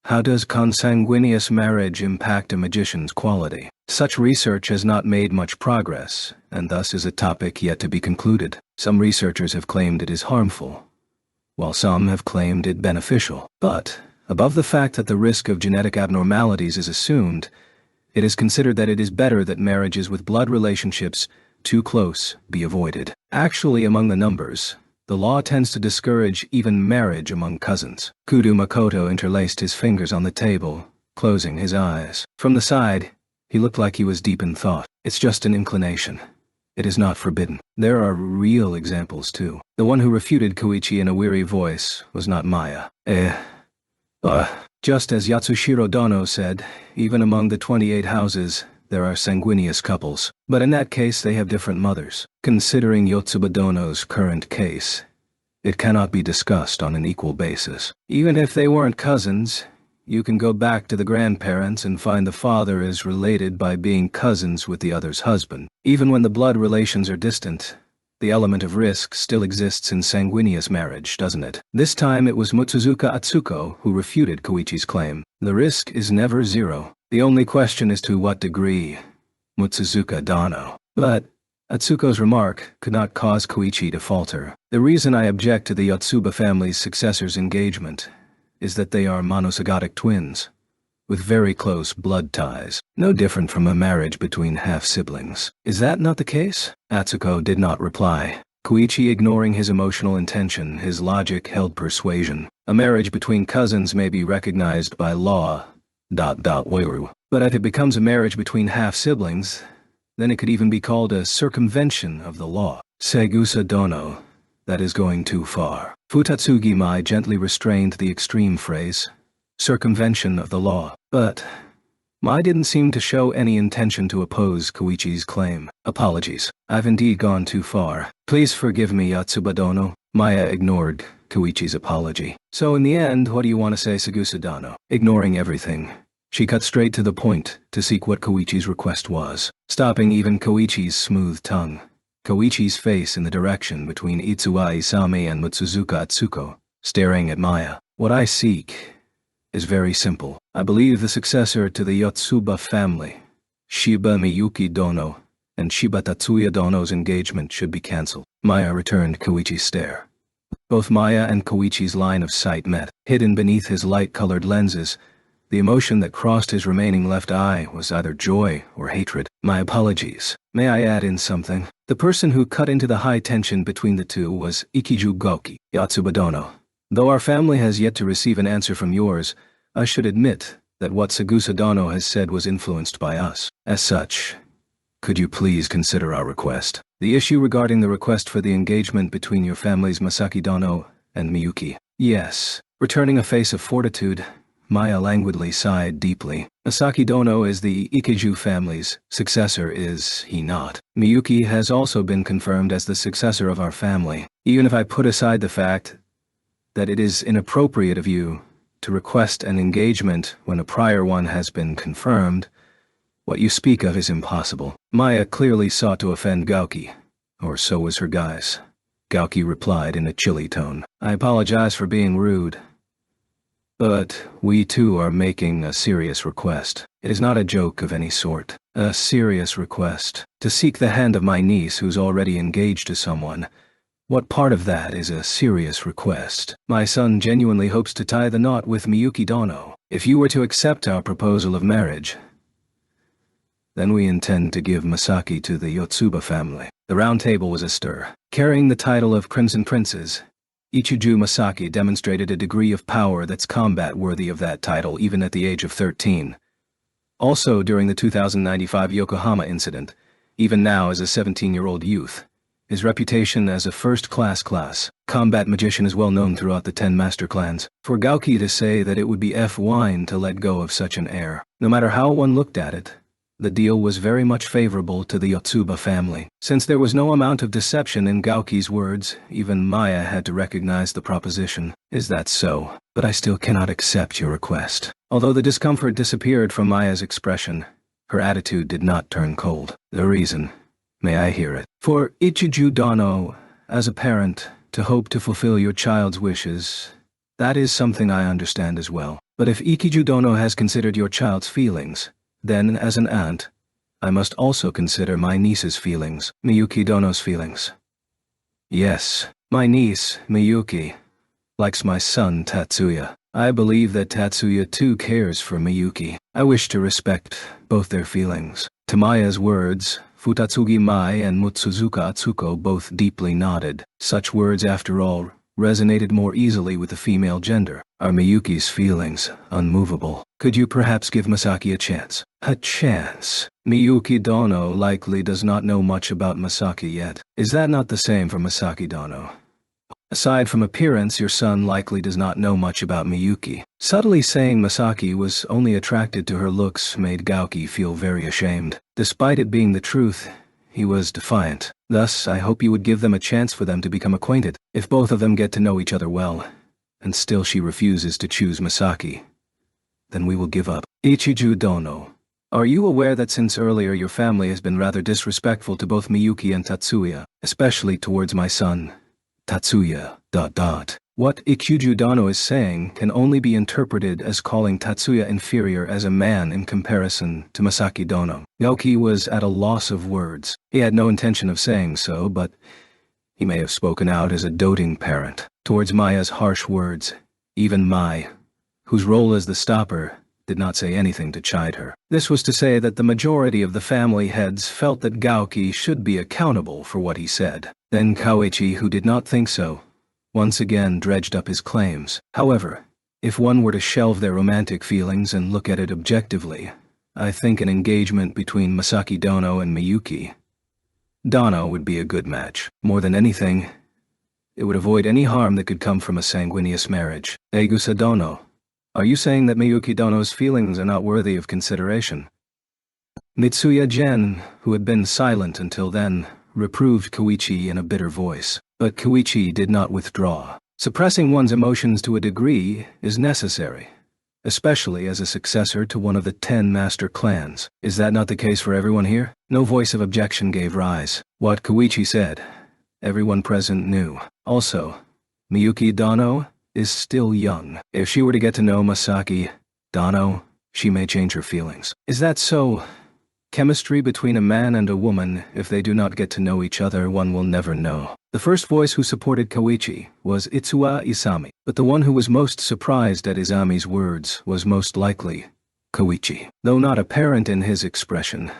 How does consanguineous marriage impact a magician's quality? Such research has not made much progress, and thus is a topic yet to be concluded. Some researchers have claimed it is harmful, while some have claimed it beneficial. But, above the fact that the risk of genetic abnormalities is assumed, it is considered that it is better that marriages with blood relationships too close be avoided. Actually, among the numbers, the law tends to discourage even marriage among cousins. Kudu Makoto interlaced his fingers on the table, closing his eyes. From the side, He looked like he was deep in thought. It's just an inclination. It is not forbidden. There are real examples too. The one who refuted Koichi in a weary voice was not Maya. Just as Yatsushiro Dono said, even among the 28 houses, there are sanguineous couples. But in that case they have different mothers. Considering Yotsuba Dono's current case, it cannot be discussed on an equal basis. Even if they weren't cousins, you can go back to the grandparents and find the father is related by being cousins with the other's husband. Even when the blood relations are distant, the element of risk still exists in sanguineous marriage, doesn't it? This time it was Mutsuzuka Atsuko who refuted Koichi's claim. The risk is never zero. The only question is to what degree. Mutsuzuka Dono. But Atsuko's remark could not cause Koichi to falter. The reason I object to the Yotsuba family's successor's engagement is that they are monozygotic twins, with very close blood ties, no different from a marriage between half-siblings. Is that not the case? Atsuko did not reply. Koichi ignoring his emotional intention, his logic held persuasion. A marriage between cousins may be recognized by law, but if it becomes a marriage between half-siblings, then it could even be called a circumvention of the law. Segusa Dono. That is going too far. Futatsugi Mai gently restrained the extreme phrase, circumvention of the law. But Mai didn't seem to show any intention to oppose Koichi's claim. Apologies. I've indeed gone too far. Please forgive me, Yotsuba Dono. Maya ignored Koichi's apology. So in the end, what do you want to say, Segusa Dono? Ignoring everything, she cut straight to the point to seek what Koichi's request was, stopping even Koichi's smooth tongue. Koichi's face in the direction between Itsuwa Isami and Mutsuzuka Atsuko, staring at Maya. What I seek is very simple. I believe the successor to the Yotsuba family, Shiba Miyuki Dono, and Shiba Tatsuya Dono's engagement should be cancelled. Maya returned Koichi's stare. Both Maya and Koichi's line of sight met. Hidden beneath his light-colored lenses, the emotion that crossed his remaining left eye was either joy or hatred. My apologies. May I add in something? The person who cut into the high tension between the two was Ikiju Goki, Yotsuba Dono. Though our family has yet to receive an answer from yours, I should admit that what Segusa Dono has said was influenced by us. As such, could you please consider our request? The issue regarding the request for the engagement between your families Masaki Dono and Miyuki. Yes. Returning a face of fortitude, Maya languidly sighed deeply. Masaki Dono is the Ikiju family's successor, is he not? Miyuki has also been confirmed as the successor of our family. Even if I put aside the fact that it is inappropriate of you to request an engagement when a prior one has been confirmed, what you speak of is impossible. Maya clearly sought to offend Gauki, or so was her guise. Gauki replied in a chilly tone. I apologize for being rude, but we too are making a serious request. It is not a joke of any sort. A serious request. To seek the hand of my niece who's already engaged to someone. What part of that is a serious request? My son genuinely hopes to tie the knot with Miyuki Dono. If you were to accept our proposal of marriage, then we intend to give Masaki to the Yotsuba family. The round table was astir. Carrying the title of Crimson Princes, Ichiju Masaki demonstrated a degree of power that's combat-worthy of that title even at the age of 13. Also during the 2095 Yokohama incident, even now as a 17-year-old youth, his reputation as a first-class combat magician is well known throughout the 10 master clans. For Gauki to say that it would be F-wine to let go of such an heir, no matter how one looked at it, the deal was very much favorable to the Yotsuba family. Since there was no amount of deception in Gauki's words, even Maya had to recognize the proposition. Is that so? But I still cannot accept your request. Although the discomfort disappeared from Maya's expression, her attitude did not turn cold. The reason? May I hear it? For Ichiju Dono, as a parent, to hope to fulfill your child's wishes, that is something I understand as well. But if Ikiju Dono has considered your child's feelings, then, as an aunt, I must also consider my niece's feelings, Miyuki Dono's feelings. Yes, my niece, Miyuki, likes my son Tatsuya. I believe that Tatsuya too cares for Miyuki. I wish to respect both their feelings. To Maya's words, Futatsugi Mai and Mutsuzuka Atsuko both deeply nodded. Such words, after all, resonated more easily with the female gender. Are Miyuki's feelings unmovable? Could you perhaps give Masaki a chance? A chance? Miyuki Dono likely does not know much about Masaki yet. Is that not the same for Masaki Dono? Aside from appearance, your son likely does not know much about Miyuki. Subtly saying Masaki was only attracted to her looks made Gauki feel very ashamed. Despite it being the truth, he was defiant. Thus, I hope you would give them a chance for them to become acquainted. If both of them get to know each other well, and still she refuses to choose Masaki, then we will give up. Ichiju Dono, are you aware that since earlier your family has been rather disrespectful to both Miyuki and Tatsuya, especially towards my son, Tatsuya, ... What Ichiju Dono is saying can only be interpreted as calling Tatsuya inferior as a man in comparison to Masaki Dono. Gauki was at a loss of words. He had no intention of saying so, but he may have spoken out as a doting parent. Towards Maya's harsh words, even Mai, whose role as the stopper, did not say anything to chide her. This was to say that the majority of the family heads felt that Gauki should be accountable for what he said. Then Koichi, who did not think so, once again dredged up his claims. However, if one were to shelve their romantic feelings and look at it objectively, I think an engagement between Masaki Dono and Miyuki Dono would be a good match. More than anything, it would avoid any harm that could come from a sanguineous marriage. Egusa Dono, are you saying that Miyuki Dono's feelings are not worthy of consideration? Mitsuya Gen, who had been silent until then, reproved Koichi in a bitter voice. But Koichi did not withdraw. Suppressing one's emotions to a degree is necessary, especially as a successor to one of the 10 master clans. Is that not the case for everyone here? No voice of objection gave rise. What Koichi said, everyone present knew. Also, Miyuki Dono is still young. If she were to get to know Masaki Dono, she may change her feelings. Is that so? Chemistry between a man and a woman, if they do not get to know each other, one will never know. The first voice who supported Koichi was Itsuwa Isami, but the one who was most surprised at Isami's words was most likely Koichi. Though not apparent in his expression,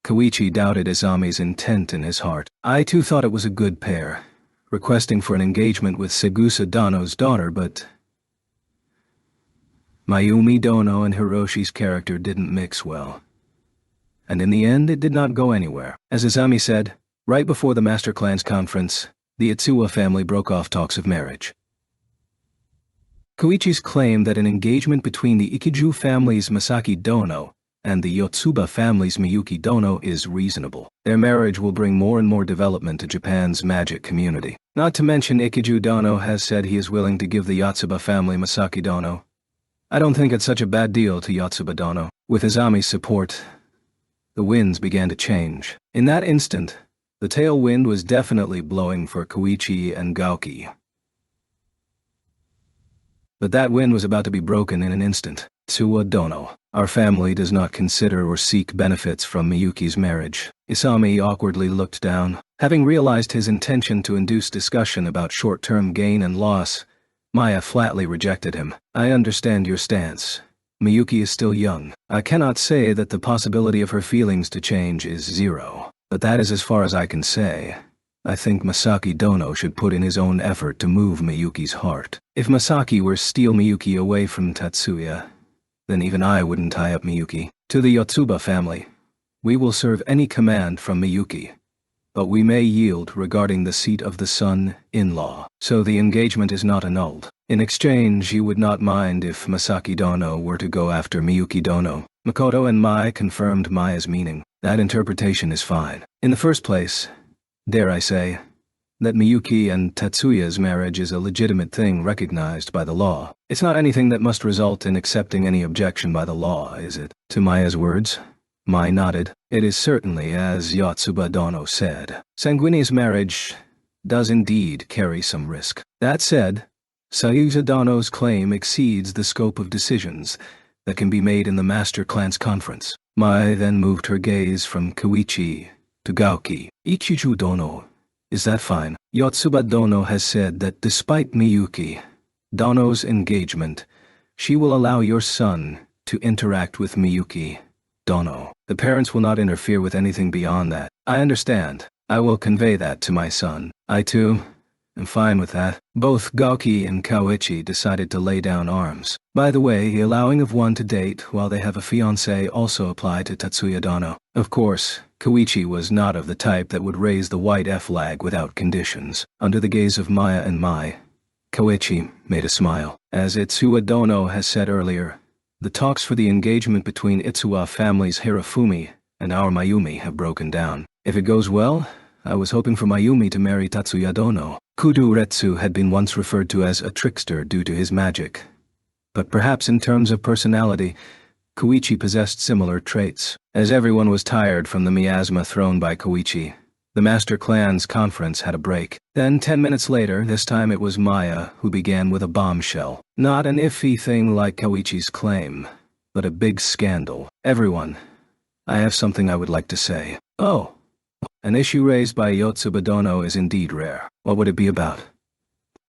Koichi doubted Isami's intent in his heart. I too thought it was a good pair, requesting for an engagement with Segusa Dono's daughter, but Mayumi Dono and Hiroshi's character didn't mix well. And in the end, it did not go anywhere. As Izami said, right before the Master Clan's conference, the Itsuwa family broke off talks of marriage. Koichi's claim that an engagement between the Ikiju family's Masaki Dono and the Yotsuba family's Miyuki Dono is reasonable. Their marriage will bring more and more development to Japan's magic community. Not to mention Ikiju Dono has said he is willing to give the Yotsuba family Masaki Dono. I don't think it's such a bad deal to Yotsuba Dono. With Izami's support, the winds began to change. In that instant, the tailwind was definitely blowing for Koichi and Gauki. But that wind was about to be broken in an instant. Tsuwa Dono, our family does not consider or seek benefits from Miyuki's marriage. Isami awkwardly looked down. Having realized his intention to induce discussion about short-term gain and loss, Maya flatly rejected him. I understand your stance. Miyuki is still young. I cannot say that the possibility of her feelings to change is zero, but that is as far as I can say. I think Masaki Dono should put in his own effort to move Miyuki's heart. If Masaki were to steal Miyuki away from Tatsuya, then even I wouldn't tie up Miyuki. To the Yotsuba family, we will serve any command from Miyuki, but we may yield regarding the seat of the son-in-law, so the engagement is not annulled. In exchange, you would not mind if Masaki Dono were to go after Miyuki Dono. Makoto and Mai confirmed Maya's meaning. That interpretation is fine. In the first place, dare I say, that Miyuki and Tatsuya's marriage is a legitimate thing recognized by the law. It's not anything that must result in accepting any objection by the law, is it? To Maya's words, Mai nodded. It is certainly as Yotsuba Dono said. Sanguineous marriage does indeed carry some risk. That said, Sayuza Dono's claim exceeds the scope of decisions that can be made in the Master Clan's conference. Mai then moved her gaze from Koichi to Gauki. Ichiju Dono, is that fine? Yotsuba Dono has said that despite Miyuki Dono's engagement, she will allow your son to interact with Miyuki Dono. The parents will not interfere with anything beyond that. I understand. I will convey that to my son. I too I'm fine with that. Both Gauki and Koichi decided to lay down arms. By the way, the allowing of one to date while they have a fiancé also applied to Tatsuya Dono. Of course, Koichi was not of the type that would raise the white flag without conditions. Under the gaze of Maya and Mai, Koichi made a smile. As Itsuwa Dono has said earlier, the talks for the engagement between Itsuwa family's Hirofumi and our Mayumi have broken down. If it goes well, I was hoping for Mayumi to marry Tatsuya Dono. Kudo-retsu had been once referred to as a trickster due to his magic. But perhaps in terms of personality, Koichi possessed similar traits. As everyone was tired from the miasma thrown by Koichi, the Master Clan's conference had a break. Then 10 minutes later, this time it was Maya who began with a bombshell. Not an iffy thing like Koichi's claim, but a big scandal. Everyone, I have something I would like to say. Oh. An issue raised by Yotsuba Dono is indeed rare. What would it be about?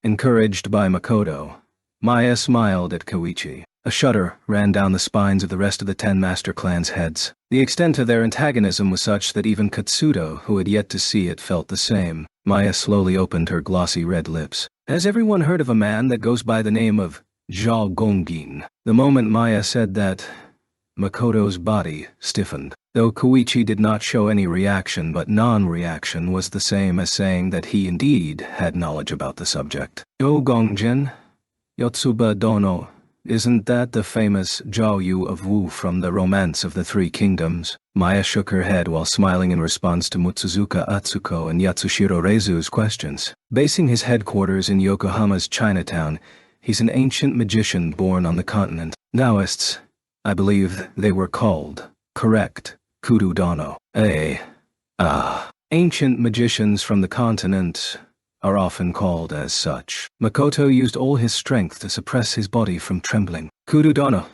Encouraged by Makoto, Maya smiled at Koichi. A shudder ran down the spines of the rest of the 10 Master Clan's heads. The extent of their antagonism was such that even Katsudo, who had yet to see it, felt the same. Maya slowly opened her glossy red lips. Has everyone heard of a man that goes by the name of Zhao Gongjin? The moment Maya said that, Makoto's body stiffened. Though Koichi did not show any reaction, but non-reaction was the same as saying that he indeed had knowledge about the subject. Zhao Gongjin? Yotsuba Dono, isn't that the famous Zhao Yu of Wu from the Romance of the Three Kingdoms? Maya shook her head while smiling in response to Mutsuzuka Atsuko and Yatsushiro Reizu's questions. Basing his headquarters in Yokohama's Chinatown, he's an ancient magician born on the continent. Taoists, I believe they were called. Correct. Kudo Dono. Ancient magicians from the continent are often called as such. Makoto used all his strength to suppress his body from trembling. Kudo Dono,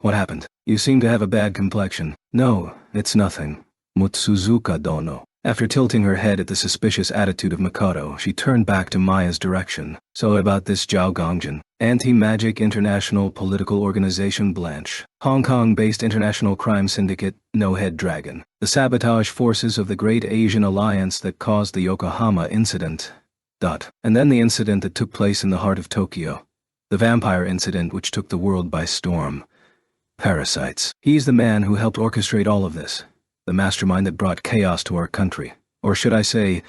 what happened? You seem to have a bad complexion. No, it's nothing. Mutsuzuka Dono. After tilting her head at the suspicious attitude of Makoto, she turned back to Maya's direction. So about this Zhao Gongjin. Anti-Magic International Political Organization Blanche. Hong Kong-based international crime syndicate, No Head Dragon. The sabotage forces of the Great Asian Alliance that caused the Yokohama incident. And then the incident that took place in the heart of Tokyo. The vampire incident which took the world by storm. Parasites. He's the man who helped orchestrate all of this. The mastermind that brought chaos to our country. Or should I say,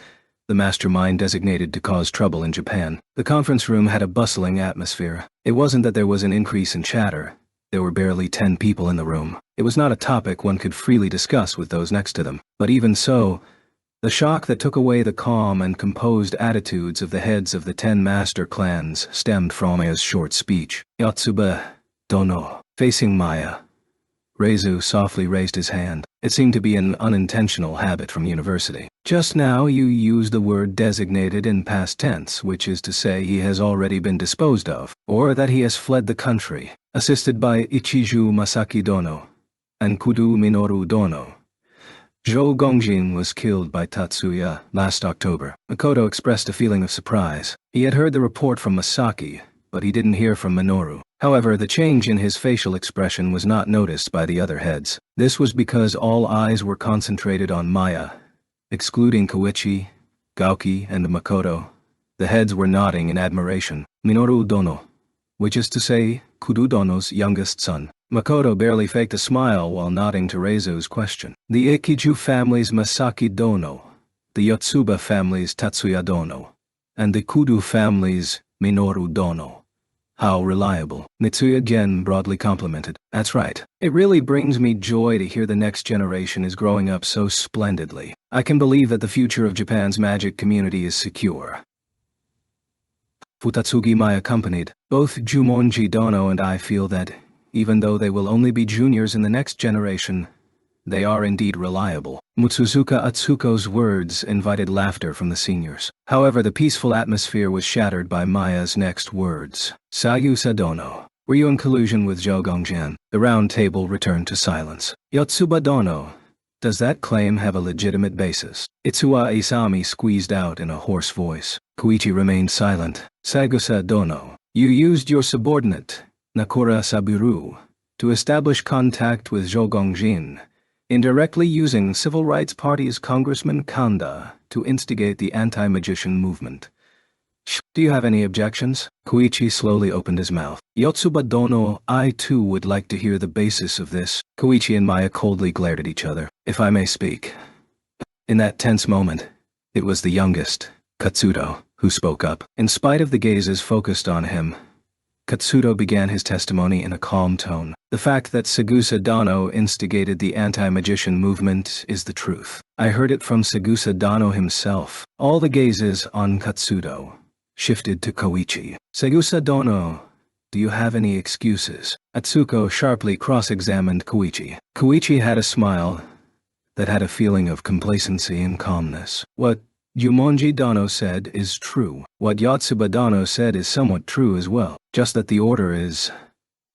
the mastermind designated to cause trouble in Japan. The conference room had a bustling atmosphere. It wasn't that there was an increase in chatter. There were barely 10 people in the room. It was not a topic one could freely discuss with those next to them. But even so, the shock that took away the calm and composed attitudes of the heads of the 10 Master Clans stemmed from Maya's short speech. Yotsuba Dono. Facing Maya, Reizu softly raised his hand. It seemed to be an unintentional habit from university. Just now you used the word designated in past tense, which is to say he has already been disposed of, or that he has fled the country, assisted by Ichiju Masaki Dono and Kudo Minoru Dono. Zhou Gongjin was killed by Tatsuya last October. Makoto expressed a feeling of surprise. He had heard the report from Masaki, but he didn't hear from Minoru. However, the change in his facial expression was not noticed by the other heads. This was because all eyes were concentrated on Maya. Excluding Koichi, Gauki, and Makoto, the heads were nodding in admiration. Minoru Dono, which is to say, Kudo Dono's youngest son. Makoto barely faked a smile while nodding to Reizu's question. The Ikiju family's Masaki Dono, the Yotsuba family's Tatsuya Dono, and the Kudo family's Minoru Dono. How reliable. Mitsuya Gen broadly complimented. That's right. It really brings me joy to hear the next generation is growing up so splendidly. I can believe that the future of Japan's magic community is secure. Futatsugi Mai accompanied. Both Jumonji Dono and I feel that, even though they will only be juniors in the next generation, they are indeed reliable. Mutsuzuka Atsuko's words invited laughter from the seniors. However, the peaceful atmosphere was shattered by Maya's next words. Sayusa Dono, were you in collusion with Zhou Gongjin? The round table returned to silence. Yotsuba Dono, does that claim have a legitimate basis? Itsuwa Isami squeezed out in a hoarse voice. Koichi remained silent. Sayusa Dono, you used your subordinate, Nakura Saburo, to establish contact with Zhou Gongjin, indirectly using Civil Rights Party's Congressman Kanda to instigate the anti-magician movement. Do you have any objections? Koichi slowly opened his mouth. Yotsuba dono, I too would like to hear the basis of this. Koichi and Maya coldly glared at each other. If I may speak. In that tense moment, it was the youngest, Katsuto, who spoke up. In spite of the gazes focused on him, Katsuto began his testimony in a calm tone. The fact that Sagusa Dano instigated the anti-magician movement is the truth. I heard it from Sagusa Dano himself. All the gazes on Katsuto shifted to Koichi. Sagusa Dano, do you have any excuses? Atsuko sharply cross-examined Koichi. Koichi had a smile that had a feeling of complacency and calmness. What Jumonji Dano said is true. What Yotsuba Dano said is somewhat true as well, just that the order is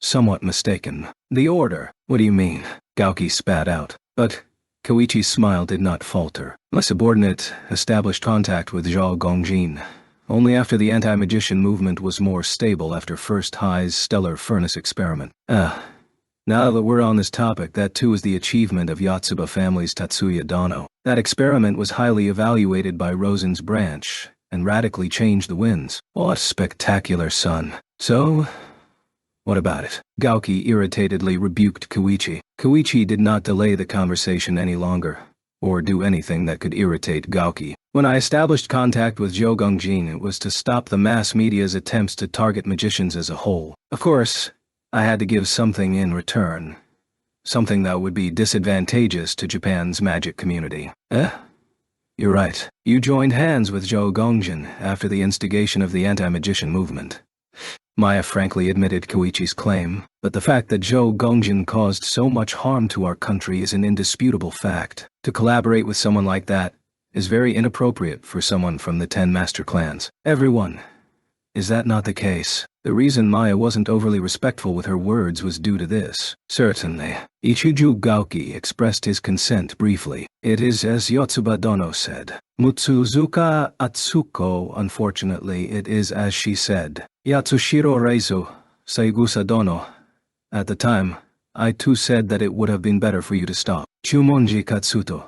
somewhat mistaken. The order? What do you mean? Gauki spat out. But Koichi's smile did not falter. My subordinate established contact with Zhao Gongjin only after the anti-magician movement was more stable after First High's stellar furnace experiment. Now that we're on this topic, that too is the achievement of Yotsuba family's Tatsuya Dano. That experiment was highly evaluated by Rosen's branch and radically changed the winds. What spectacular, son. So, what about it? Gauki irritatedly rebuked Koichi. Koichi did not delay the conversation any longer, or do anything that could irritate Gauki. When I established contact with Zhou Gongjin, it was to stop the mass media's attempts to target magicians as a whole. Of course, I had to give something in return. Something that would be disadvantageous to Japan's magic community. You're right. You joined hands with Zhou Gongjin after the instigation of the anti-magician movement. Maya frankly admitted Koichi's claim, but the fact that Zhou Gongjin caused so much harm to our country is an indisputable fact. To collaborate with someone like that is very inappropriate for someone from the 10 master clans. Everyone. Is that not the case? The reason Maya wasn't overly respectful with her words was due to this. Certainly. Ichiju Gauki expressed his consent briefly. It is as Yotsuba Dono said. Mutsuzuka Atsuko, unfortunately, it is as she said. Yatsushiro Reizo, Saigusa Dono. At the time, I too said that it would have been better for you to stop. Chumonji Katsuto.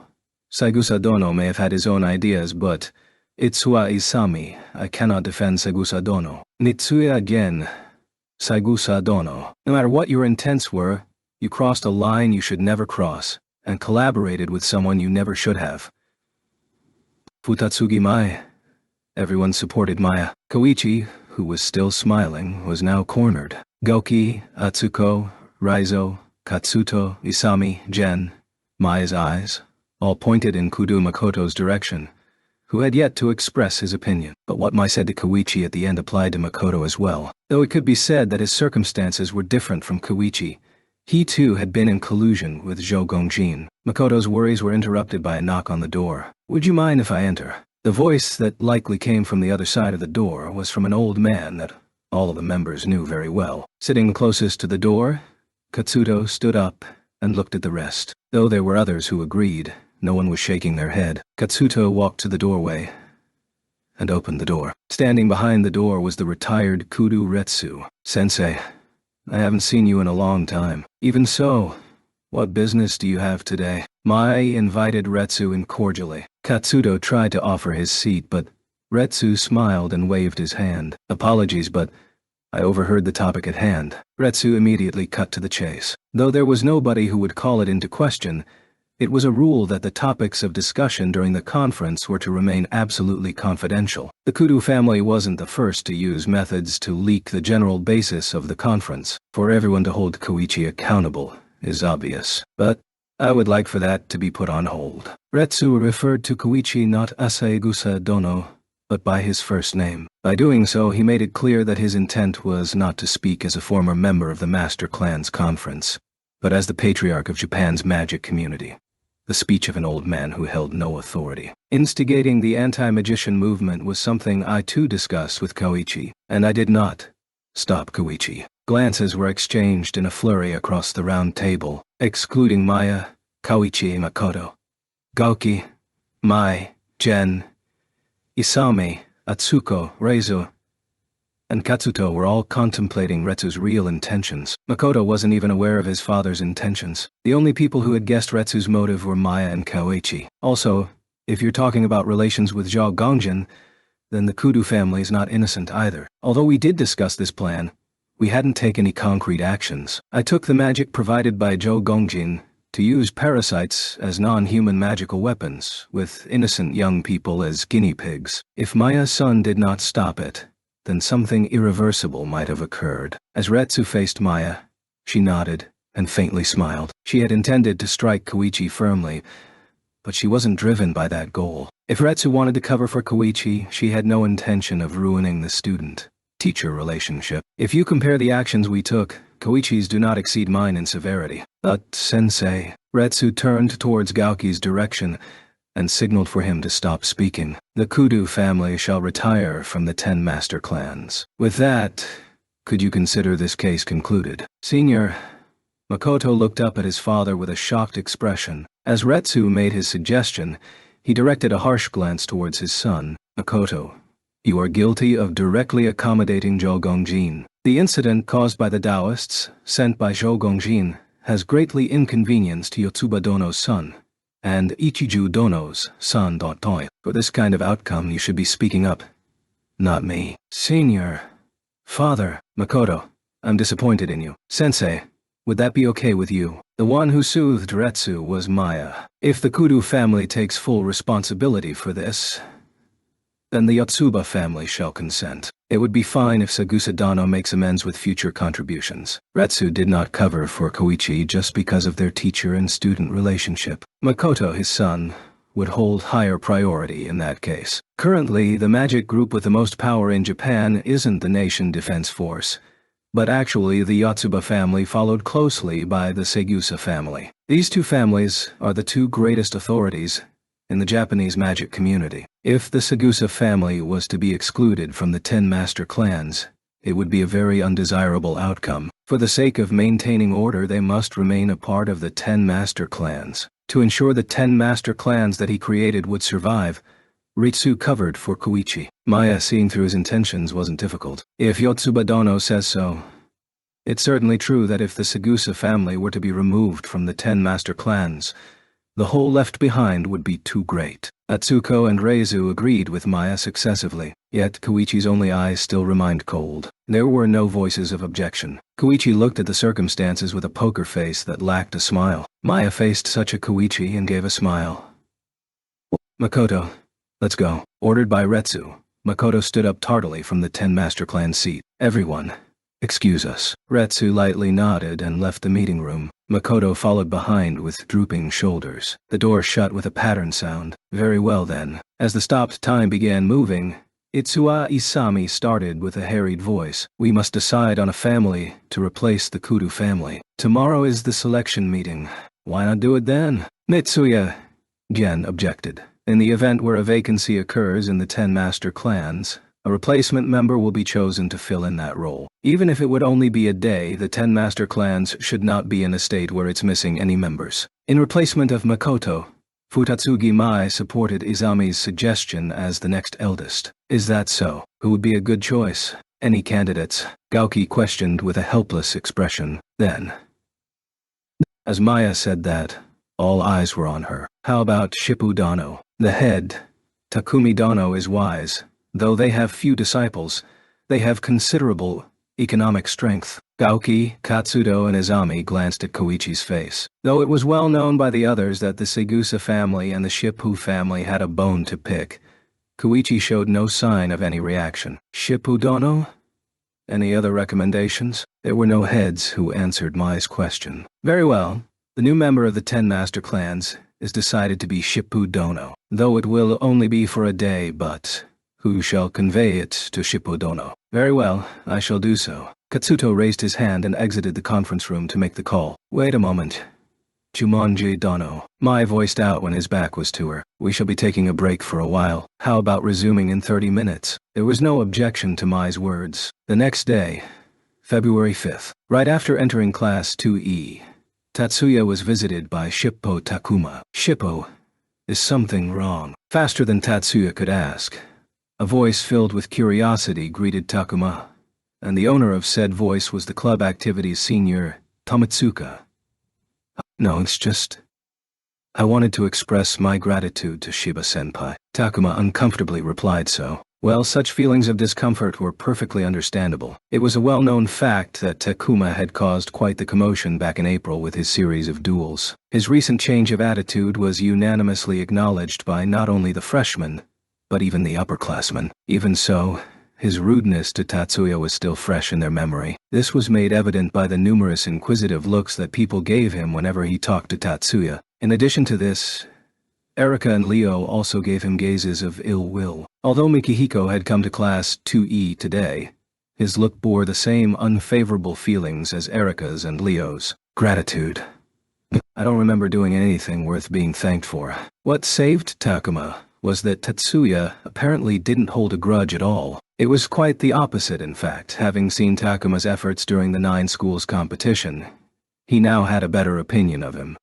Saigusa Dono may have had his own ideas, but Itsuwa Isami, I cannot defend Saigusa Dono. Nitsuya again. Saigusa Dono. No matter what your intents were, you crossed a line you should never cross, and collaborated with someone you never should have. Futatsugi Mai. Everyone supported Maya. Koichi, who was still smiling, was now cornered. Gauki, Atsuko, Raizo, Katsuto, Isami, Gen. Maya's eyes all pointed in Kudo Makoto's direction, who had yet to express his opinion. But what Mai said to Koichi at the end applied to Makoto as well. Though it could be said that his circumstances were different from Koichi, he too had been in collusion with Zhou Gongjin. Makoto's worries were interrupted by a knock on the door. Would you mind if I enter? The voice that likely came from the other side of the door was from an old man that all of the members knew very well. Sitting closest to the door, Katsuto stood up and looked at the rest. Though there were others who agreed, no one was shaking their head. Katsuto walked to the doorway and opened the door. Standing behind the door was the retired Kudo Retsu. Sensei, I haven't seen you in a long time. Even so, what business do you have today? Mai invited Retsu in cordially. Katsuto tried to offer his seat, but Retsu smiled and waved his hand. Apologies, but I overheard the topic at hand. Retsu immediately cut to the chase. Though there was nobody who would call it into question, it was a rule that the topics of discussion during the conference were to remain absolutely confidential. The Kudo family wasn't the first to use methods to leak the general basis of the conference. For everyone to hold Koichi accountable is obvious, but I would like for that to be put on hold. Retsu referred to Koichi not as Saigusa Dono, but by his first name. By doing so, he made it clear that his intent was not to speak as a former member of the Master Clan's conference, but as the patriarch of Japan's magic community. The speech of an old man who held no authority. Instigating the anti-magician movement was something I too discussed with Koichi, and I did not stop Koichi. Glances were exchanged in a flurry across the round table, excluding Maya, Koichi, Makoto. Gauki, Mai, Gen, Isami, Atsuko, Reizo, and Katsuto were all contemplating Retsu's real intentions. Makoto wasn't even aware of his father's intentions. The only people who had guessed Retsu's motive were Maya and Koichi. Also, if you're talking about relations with Zhao Gongjin, then the Kudu family is not innocent either. Although we did discuss this plan, we hadn't taken any concrete actions. I took the magic provided by Zhou Gongjin to use parasites as non-human magical weapons, with innocent young people as guinea pigs. If Maya's son did not stop it, then something irreversible might have occurred. As Retsu faced Maya, she nodded and faintly smiled. She had intended to strike Koichi firmly, but she wasn't driven by that goal. If Retsu wanted to cover for Koichi, she had no intention of ruining the student-teacher relationship. If you compare the actions we took, Koichi's do not exceed mine in severity. But, sensei, Retsu turned towards Gaoki's direction and signaled for him to stop speaking. The Kudu family shall retire from the 10 master clans. With that, could you consider this case concluded? Senior, Makoto looked up at his father with a shocked expression. As Retsu made his suggestion, he directed a harsh glance towards his son. Makoto, you are guilty of directly accommodating Zhou Gongjin. The incident caused by the Taoists, sent by Zhou Gongjin, has greatly inconvenienced Yotsuba Dono's son, and Ichiju Dono's son. For this kind of outcome, you should be speaking up, not me. Senior, Father, Makoto, I'm disappointed in you. Sensei, would that be okay with you? The one who soothed Retsu was Maya. If the Kudu family takes full responsibility for this, then the Yotsuba family shall consent. It would be fine if Sagusa Dano makes amends with future contributions. Retsu did not cover for Koichi just because of their teacher and student relationship. Makoto, his son, would hold higher priority in that case. Currently, the magic group with the most power in Japan isn't the Nation Defense Force, but actually the Yotsuba family followed closely by the Sagusa family. These two families are the two greatest authorities in the Japanese magic community. If the Sagusa family was to be excluded from the 10 master clans, it would be a very undesirable outcome. For the sake of maintaining order, they must remain a part of the 10 master clans. To ensure the 10 master clans that he created would survive, Ritsu covered for Koichi. Maya, seeing through his intentions, wasn't difficult. If Yotsuba Dono says so, it's certainly true that if the Sagusa family were to be removed from the 10 master clans, the hole left behind would be too great. Atsuko and Reizu agreed with Maya successively, yet Koichi's only eyes still remained cold. There were no voices of objection. Koichi looked at the circumstances with a poker face that lacked a smile. Maya faced such a Koichi and gave a smile. Makoto, let's go. Ordered by Retsu, Makoto stood up tardily from the 10 master clan seat. Everyone, excuse us. Retsu lightly nodded and left the meeting room. Makoto followed behind with drooping shoulders. The door shut with a pattern sound. Very well then. As the stopped time began moving, Itsuwa Isami started with a harried voice. We must decide on a family to replace the Kudu family. Tomorrow is the selection meeting. Why not do it then? Mitsuya, Gen objected. In the event where a vacancy occurs in the 10 master clans, a replacement member will be chosen to fill in that role. Even if it would only be a day, the 10 master clans should not be in a state where it's missing any members. In replacement of Makoto, Futatsugi Mai supported Izami's suggestion as the next eldest. Is that so? Who would be a good choice? Any candidates? Gaoki questioned with a helpless expression. Then, as Maya said that, all eyes were on her. How about Shippu Dano? The head, Takumi Dano, is wise. Though they have few disciples, they have considerable economic strength. Gaoki, Katsudo, and Izami glanced at Koichi's face. Though it was well known by the others that the Sagusa family and the Shippu family had a bone to pick, Koichi showed no sign of any reaction. Shippu Dono? Any other recommendations? There were no heads who answered Mai's question. Very well. The new member of the 10 master clans is decided to be Shippu Dono, though it will only be for a day, but who shall convey it to Shippu Dono? Very well, I shall do so. Katsuto raised his hand and exited the conference room to make the call. Wait a moment. Jumonji Dono. Mai voiced out when his back was to her. We shall be taking a break for a while. How about resuming in 30 minutes? There was no objection to Mai's words. The next day, February 5th, right after entering Class 2E, Tatsuya was visited by Shippo Takuma. Shippo, is something wrong? Faster than Tatsuya could ask, a voice filled with curiosity greeted Takuma, and the owner of said voice was the club activities senior, Tomitsuka. No, it's just, I wanted to express my gratitude to Shiba-senpai. Takuma uncomfortably replied so. Well, such feelings of discomfort were perfectly understandable. It was a well-known fact that Takuma had caused quite the commotion back in April with his series of duels. His recent change of attitude was unanimously acknowledged by not only the freshmen, but even the upperclassmen. Even so, his rudeness to Tatsuya was still fresh in their memory. This was made evident by the numerous inquisitive looks that people gave him whenever he talked to Tatsuya. In addition to this, Erika and Leo also gave him gazes of ill will. Although Mikihiko had come to class 2E today, his look bore the same unfavorable feelings as Erika's and Leo's. Gratitude. I don't remember doing anything worth being thanked for. What saved Takuma was that Tatsuya apparently didn't hold a grudge at all. It was quite the opposite, in fact. Having seen Takuma's efforts during the 9 schools competition, he now had a better opinion of him.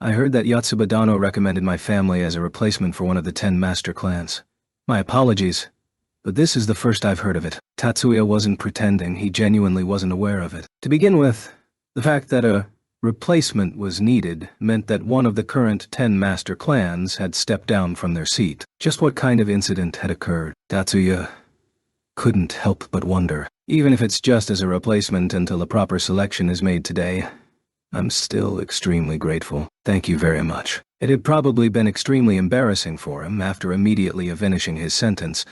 I heard that Yotsuba Dano recommended my family as a replacement for one of the 10 master clans. My apologies, but this is the first I've heard of it. Tatsuya wasn't pretending, he genuinely wasn't aware of it. To begin with, the fact that a replacement was needed meant that one of the current 10 master clans had stepped down from their seat. Just what kind of incident had occurred? Tatsuya couldn't help but wonder. Even if it's just as a replacement until a proper selection is made today, I'm still extremely grateful. Thank you very much. It had probably been extremely embarrassing for him after immediately finishing his sentence.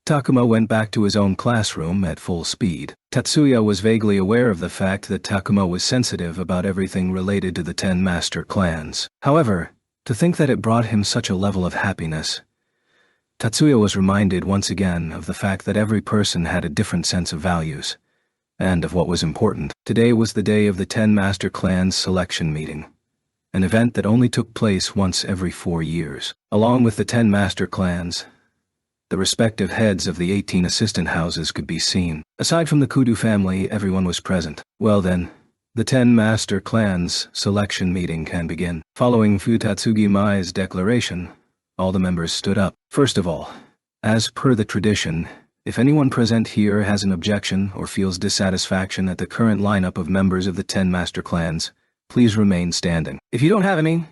Takuma went back to his own classroom at full speed. Tatsuya was vaguely aware of the fact that Takuma was sensitive about everything related to the 10 master clans. However, to think that it brought him such a level of happiness. Tatsuya was reminded once again of the fact that every person had a different sense of values, and of what was important. Today was the day of the 10 master clans selection meeting, an event that only took place once every 4 years. Along with the 10 master clans, the respective heads of the 18 assistant houses could be seen. Aside from the Kudu family, everyone was present. Well then, the 10 master clans selection meeting can begin. Following Futatsugi Mai's declaration, all the members stood up. First of all, as per the tradition, if anyone present here has an objection or feels dissatisfaction at the current lineup of members of the 10 master clans, please remain standing. If you don't have any,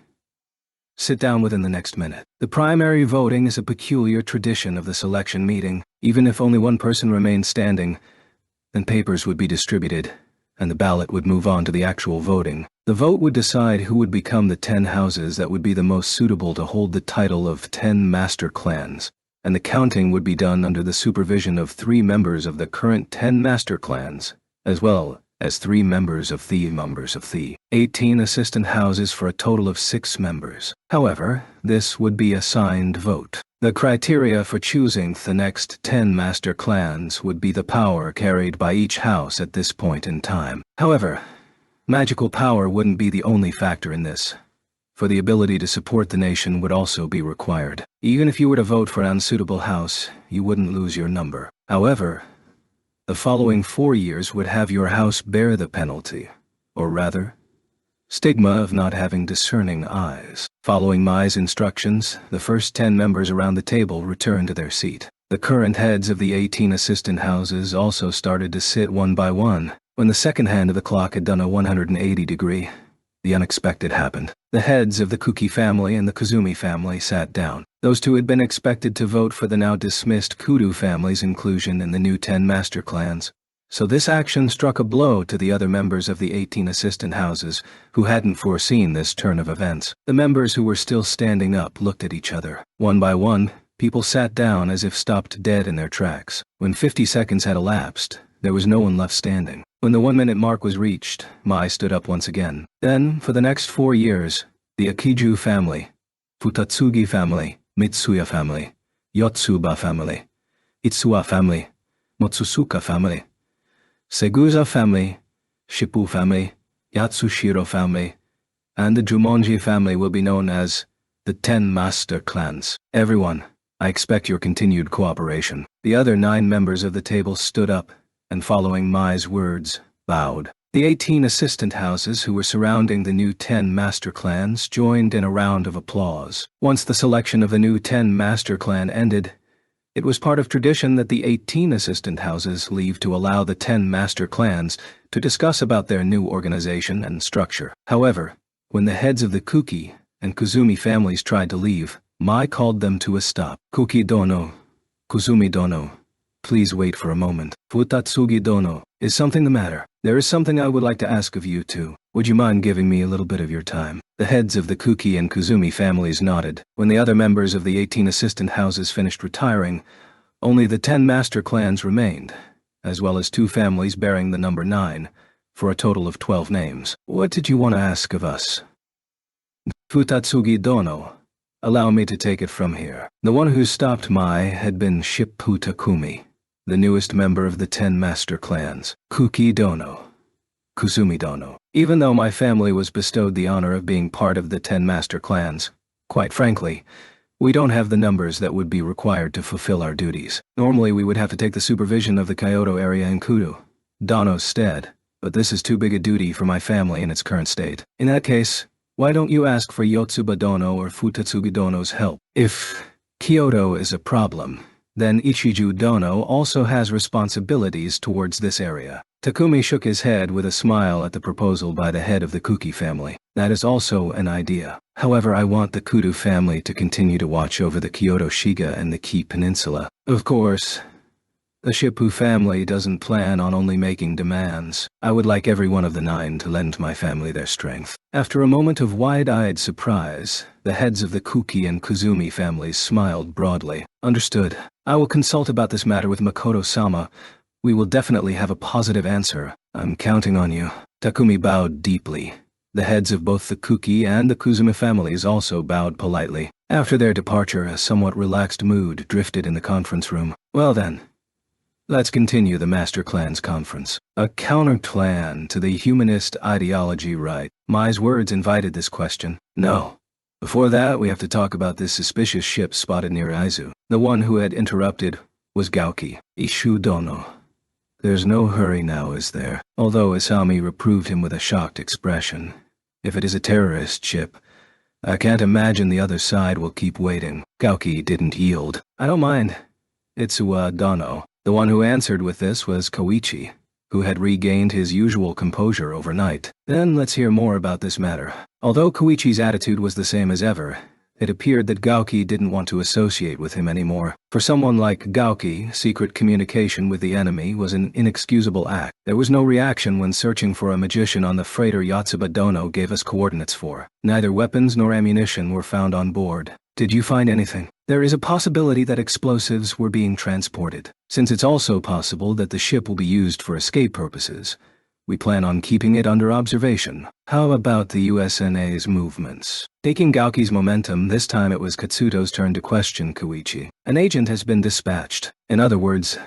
sit down within the next minute. The primary voting is a peculiar tradition of the selection meeting. Even if only one person remained standing, then papers would be distributed, and the ballot would move on to the actual voting. The vote would decide who would become the 10 houses that would be the most suitable to hold the title of 10 master clans, and the counting would be done under the supervision of 3 members of the current 10 master clans, as well as 3 members of the 18 assistant houses for a total of 6 members. However, this would be a signed vote. The criteria for choosing the next 10 master clans would be the power carried by each house at this point in time. However, magical power wouldn't be the only factor in this, for the ability to support the nation would also be required. Even if you were to vote for an unsuitable house, you wouldn't lose your number. However, the following 4 years would have your house bear the penalty, or rather, stigma of not having discerning eyes. Following Mai's instructions, the first 10 members around the table returned to their seat. The current heads of the 18 assistant houses also started to sit one by one. When the second hand of the clock had done a 180-degree, the unexpected happened. The heads of the Kuki family and the Kazumi family sat down. Those two had been expected to vote for the now dismissed Kudu family's inclusion in the new 10 master clans. So this action struck a blow to the other members of the 18 assistant houses who hadn't foreseen this turn of events. The members who were still standing up looked at each other. One by one, people sat down as if stopped dead in their tracks. When 50 seconds had elapsed, there was no one left standing. When the 1-minute mark was reached, Mai stood up once again. Then, for the next 4 years, the Akiju family, Futatsugi family, Mitsuya family, Yotsuba family, Itsuwa family, Motsusuka family, Seguza family, Shippu family, Yatsushiro family, and the Jumonji family will be known as the 10 master clans. Everyone, I expect your continued cooperation. The other 9 members of the table stood up, and following Mai's words, bowed. The 18 assistant houses who were surrounding the new 10 master clans joined in a round of applause. Once the selection of the new 10 master clan ended, it was part of tradition that the 18 assistant houses leave to allow the 10 master clans to discuss about their new organization and structure. However, when the heads of the Kuki and Kazumi families tried to leave, Mai called them to a stop. Kuki Dono, Kusumi Dono. Please wait for a moment. Futatsugi Dono. Is something the matter? There is something I would like to ask of you two. Would you mind giving me a little bit of your time? The heads of the Kuki and Kuzumi families nodded. When the other members of the 18 assistant houses finished retiring, only the 10 master clans remained, as well as 2 families bearing the number 9, for a total of 12 names. What did you want to ask of us? Futatsugi Dono. Allow me to take it from here. The one who stopped Mai had been Shippu Takumi, the newest member of the 10 master clans. Kuki Dono. Kusumi Dono. Even though my family was bestowed the honor of being part of the 10 master clans, quite frankly, we don't have the numbers that would be required to fulfill our duties. Normally we would have to take the supervision of the Kyoto area in Kudu, Dono's stead, but this is too big a duty for my family in its current state. In that case, why don't you ask for Yotsuba Dono or Futatsugi Dono's help? If Kyoto is a problem, then Ichiju Dono also has responsibilities towards this area. Takumi shook his head with a smile at the proposal by the head of the Kuki family. That is also an idea. However, I want the Kudu family to continue to watch over the Kyoto Shiga and the Ki Peninsula. Of course, the Shippu family doesn't plan on only making demands. I would like every one of the 9 to lend my family their strength. After a moment of wide-eyed surprise, the heads of the Kuki and Kuzumi families smiled broadly. Understood. I will consult about this matter with Makoto-sama. We will definitely have a positive answer. I'm counting on you. Takumi bowed deeply. The heads of both the Kuki and the Kuzumi families also bowed politely. After their departure, a somewhat relaxed mood drifted in the conference room. Well then, let's continue the Master Clan's conference. A counter-clan to the humanist ideology, right? Mai's words invited this question. No. Before that, we have to talk about this suspicious ship spotted near Aizu. The one who had interrupted was Gauki, Ishu Dono. There's no hurry now, is there? Although Isami reproved him with a shocked expression. If it is a terrorist ship, I can't imagine the other side will keep waiting. Gauki didn't yield. I don't mind. Itsuwa Dono. The one who answered with this was Koichi, who had regained his usual composure overnight. Then let's hear more about this matter. Although Koichi's attitude was the same as ever, it appeared that Gauki didn't want to associate with him anymore. For someone like Gauki, secret communication with the enemy was an inexcusable act. There was no reaction when searching for a magician on the freighter Yotsuba Dono gave us coordinates for. Neither weapons nor ammunition were found on board. Did you find anything? There is a possibility that explosives were being transported. Since it's also possible that the ship will be used for escape purposes, we plan on keeping it under observation. How about the USNA's movements? Taking Gauki's momentum, this time it was Katsuto's turn to question Koichi. An agent has been dispatched. In other words,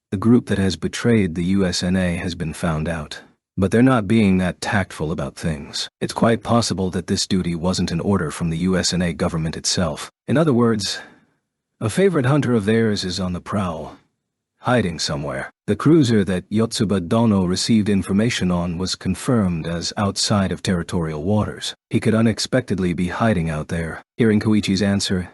the group that has betrayed the USNA has been found out. But they're not being that tactful about things. It's quite possible that this duty wasn't an order from the USNA government itself. In other words, a favorite hunter of theirs is on the prowl, hiding somewhere. The cruiser that Yotsuba Dono received information on was confirmed as outside of territorial waters. He could unexpectedly be hiding out there. Hearing Koichi's answer,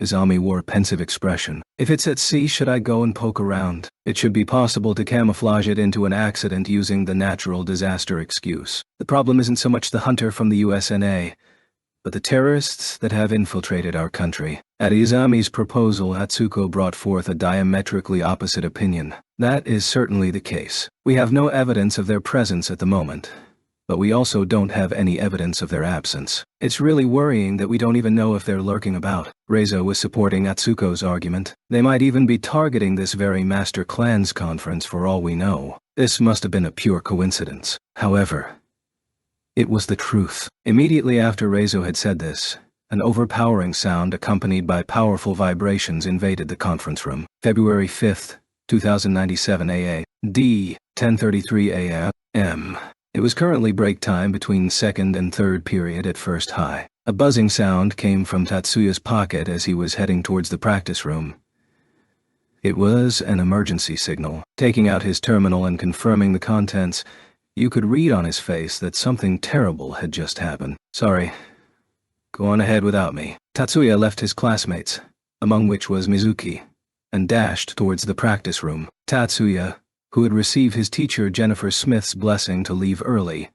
Izami wore a pensive expression. If it's at sea, should I go and poke around? It should be possible to camouflage it into an accident using the natural disaster excuse. The problem isn't so much the hunter from the USNA, but the terrorists that have infiltrated our country. At Izami's proposal, Atsuko brought forth a diametrically opposite opinion. That is certainly the case. We have no evidence of their presence at the moment, but we also don't have any evidence of their absence. It's really worrying that we don't even know if they're lurking about. Reizo was supporting Atsuko's argument. They might even be targeting this very Master Clans conference for all we know. This must have been a pure coincidence. However, it was the truth. Immediately after Reizo had said this, an overpowering sound accompanied by powerful vibrations invaded the conference room. February 5th, 2097 AA, D, 10:33 AM. It was currently break time between second and third period at first high. A buzzing sound came from Tatsuya's pocket as he was heading towards the practice room. It was an emergency signal. Taking out his terminal and confirming the contents, you could read on his face that something terrible had just happened. Sorry. Go on ahead without me. Tatsuya left his classmates, among which was Mizuki, and dashed towards the practice room. Tatsuya, who had received his teacher Jennifer Smith's blessing to leave early,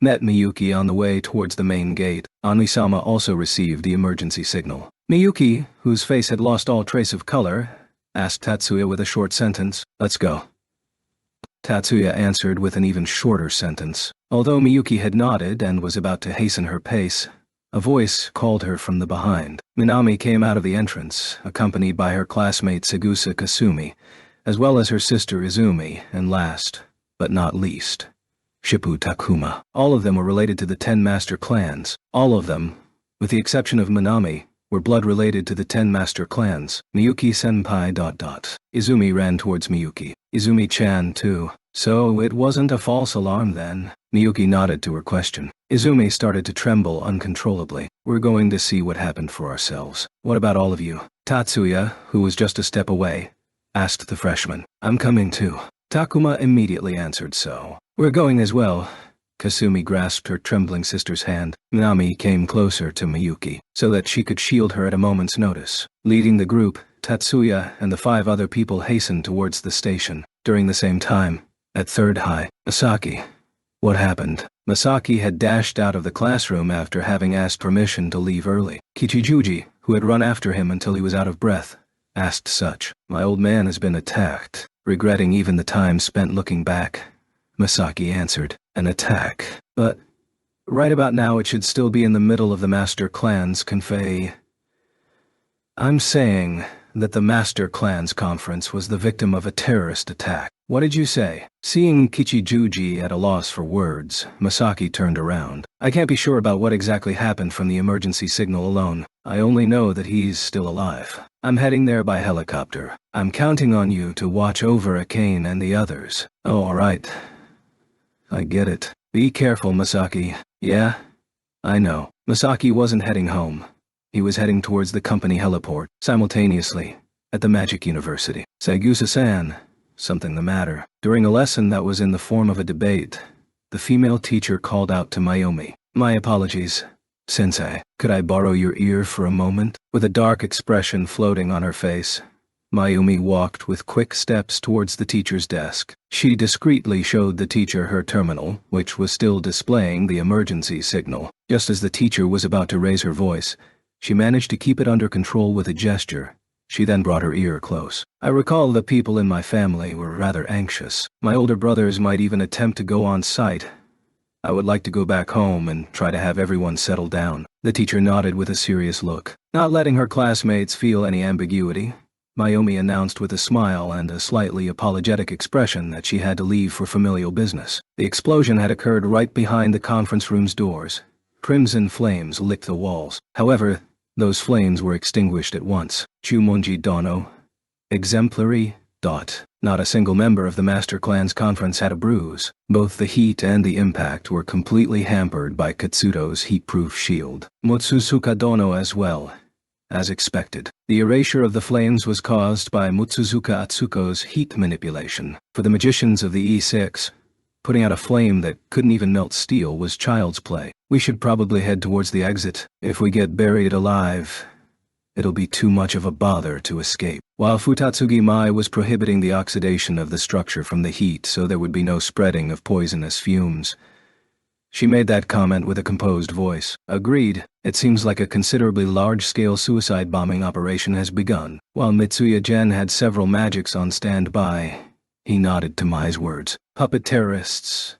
met Miyuki on the way towards the main gate. Anmi-sama also received the emergency signal. Miyuki, whose face had lost all trace of color, asked Tatsuya with a short sentence. Let's go. Tatsuya answered with an even shorter sentence. Although Miyuki had nodded and was about to hasten her pace, a voice called her from the behind. Minami came out of the entrance, accompanied by her classmate Sagusa Kasumi, as well as her sister Izumi, and last, but not least, Shippu Takuma. All of them were related to the 10 master clans. All of them, with the exception of Minami, were blood related to the 10 master clans. Miyuki-senpai ... Izumi ran towards Miyuki. Izumi-chan too. So it wasn't a false alarm then? Miyuki nodded to her question. Izumi started to tremble uncontrollably. We're going to see what happened for ourselves. What about all of you? Tatsuya, who was just a step away, asked the freshman. I'm coming too. Takuma immediately answered so. We're going as well. Kasumi grasped her trembling sister's hand. Minami came closer to Miyuki, so that she could shield her at a moment's notice. Leading the group, Tatsuya and the 5 other people hastened towards the station. During the same time, at third high, Masaki. What happened? Masaki had dashed out of the classroom after having asked permission to leave early. Kichijuji, who had run after him until he was out of breath, asked such. My old man has been attacked. Regretting even the time spent looking back, Masaki answered. An attack. But right about now it should still be in the middle of the Master Clans Confei. I'm saying that the Master Clans Conference was the victim of a terrorist attack. What did you say? Seeing Kichijuji at a loss for words, Masaki turned around. I can't be sure about what exactly happened from the emergency signal alone. I only know that he's still alive. I'm heading there by helicopter. I'm counting on you to watch over Akane and the others. Oh, all right. I get it. Be careful, Masaki. Yeah? I know. Masaki wasn't heading home. He was heading towards the company heliport, simultaneously, at the Magic University. Sagusa-san, something the matter. During a lesson that was in the form of a debate, the female teacher called out to Mayumi. My apologies, Sensei. Could I borrow your ear for a moment? With a dark expression floating on her face, Mayumi walked with quick steps towards the teacher's desk. She discreetly showed the teacher her terminal, which was still displaying the emergency signal. Just as the teacher was about to raise her voice, she managed to keep it under control with a gesture. She then brought her ear close. I recall the people in my family were rather anxious. My older brothers might even attempt to go on site. I would like to go back home and try to have everyone settle down. The teacher nodded with a serious look. Not letting her classmates feel any ambiguity, Mayumi announced with a smile and a slightly apologetic expression that she had to leave for familial business. The explosion had occurred right behind the conference room's doors. Crimson flames licked the walls. However, those flames were extinguished at once. Chumonji Dono. Exemplary. Not a single member of the Master Clan's conference had a bruise. Both the heat and the impact were completely hampered by Katsuto's heat-proof shield. Mutsuzuka Dono as well. As expected, the erasure of the flames was caused by Mutsuzuka Atsuko's heat manipulation. For the magicians of the E6, putting out a flame that couldn't even melt steel was child's play. We should probably head towards the exit. If we get buried alive, it'll be too much of a bother to escape. While Futatsugi Mai was prohibiting the oxidation of the structure from the heat so there would be no spreading of poisonous fumes, she made that comment with a composed voice. Agreed. It seems like a considerably large-scale suicide bombing operation has begun. While Mitsuya Gen had several magics on standby, he nodded to Mai's words. Puppet terrorists.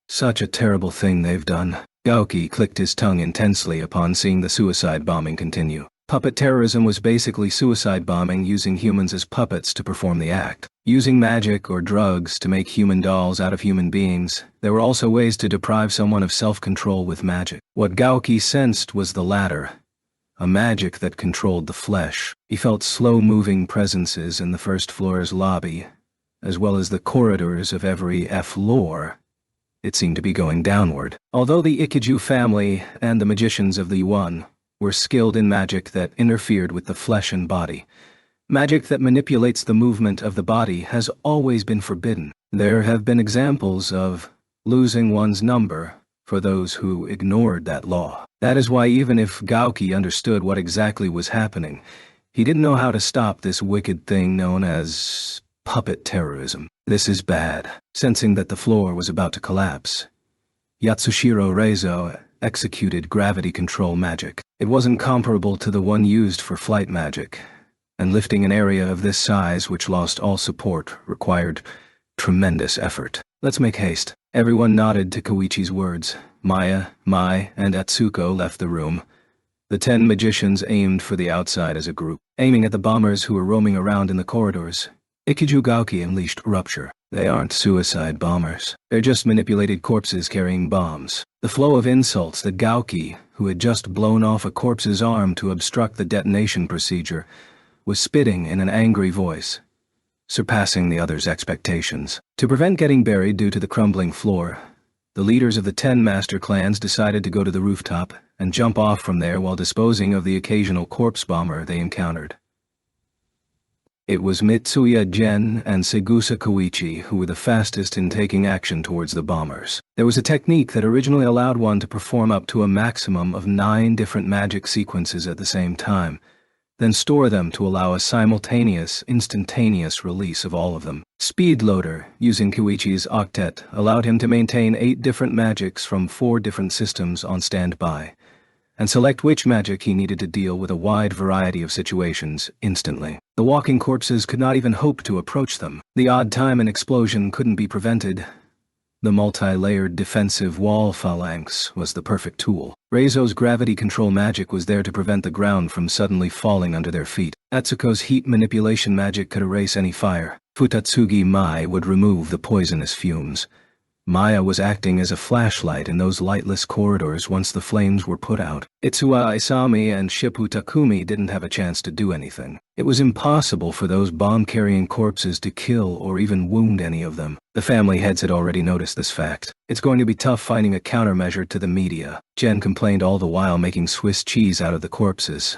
Such a terrible thing they've done. Gaoki clicked his tongue intensely upon seeing the suicide bombing continue. Puppet terrorism was basically suicide bombing using humans as puppets to perform the act. Using magic or drugs to make human dolls out of human beings, there were also ways to deprive someone of self-control with magic. What Gaoki sensed was the latter, a magic that controlled the flesh. He felt slow-moving presences in the first floor's lobby, as well as the corridors of every floor. It seemed to be going downward. Although the Ikiju family and the magicians of the Yuan were skilled in magic that interfered with the flesh and body, magic that manipulates the movement of the body has always been forbidden. There have been examples of losing one's number for those who ignored that law. That is why even if Gaoki understood what exactly was happening, he didn't know how to stop this wicked thing known as puppet terrorism. This is bad. Sensing that the floor was about to collapse, Yatsushiro Reizo executed gravity control magic. It wasn't comparable to the one used for flight magic, and lifting an area of this size which lost all support required tremendous effort. Let's make haste. Everyone nodded to Koichi's words. Maya, Mai, and Atsuko left the room. The 10 magicians aimed for the outside as a group, aiming at the bombers who were roaming around in the corridors. Ikiju Gauki unleashed Rupture. They aren't suicide bombers. They're just manipulated corpses carrying bombs. The flow of insults that Gauki, who had just blown off a corpse's arm to obstruct the detonation procedure, was spitting in an angry voice, surpassing the others' expectations. To prevent getting buried due to the crumbling floor, the leaders of the 10 master clans decided to go to the rooftop and jump off from there while disposing of the occasional corpse bomber they encountered. It was Mitsuya Gen and Segusa Koichi who were the fastest in taking action towards the bombers. There was a technique that originally allowed one to perform up to a maximum of 9 different magic sequences at the same time, then store them to allow a simultaneous, instantaneous release of all of them. Speed Loader, using Koichi's octet, allowed him to maintain 8 different magics from 4 different systems on standby, and select which magic he needed to deal with a wide variety of situations instantly. The walking corpses could not even hope to approach them. The odd time an explosion couldn't be prevented. The multi-layered defensive wall phalanx was the perfect tool. Reizo's gravity control magic was there to prevent the ground from suddenly falling under their feet. Atsuko's heat manipulation magic could erase any fire. Futatsugi Mai would remove the poisonous fumes. Maya was acting as a flashlight in those lightless corridors once the flames were put out. Itsuwa Isami and Shippu Takumi didn't have a chance to do anything. It was impossible for those bomb-carrying corpses to kill or even wound any of them. The family heads had already noticed this fact. It's going to be tough finding a countermeasure to the media. Jen complained all the while making Swiss cheese out of the corpses.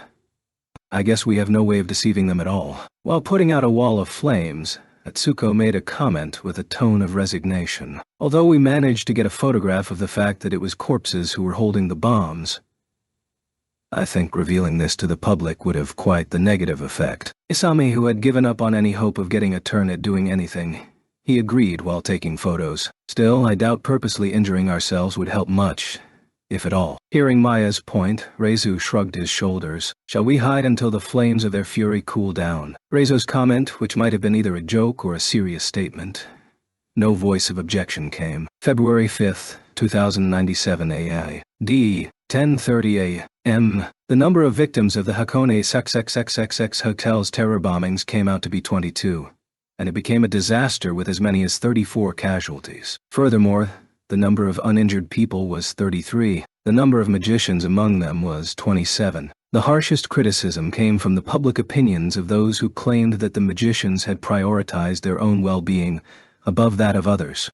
I guess we have no way of deceiving them at all. While putting out a wall of flames, Atsuko made a comment with a tone of resignation. Although we managed to get a photograph of the fact that it was corpses who were holding the bombs, I think revealing this to the public would have quite the negative effect. Isami, who had given up on any hope of getting a turn at doing anything, he agreed while taking photos. Still, I doubt purposely injuring ourselves would help much, if at all. Hearing Maya's point, Reizo shrugged his shoulders. Shall we hide until the flames of their fury cool down? Reizo's comment, which might have been either a joke or a serious statement. No voice of objection came. February 5th, 2097 AI. D. 10:30 a.m. The number of victims of the Hakone XXXXX Hotel's terror bombings came out to be 22, and it became a disaster with as many as 34 casualties. Furthermore, the number of uninjured people was 33. The number of magicians among them was 27. The harshest criticism came from the public opinions of those who claimed that the magicians had prioritized their own well-being above that of others.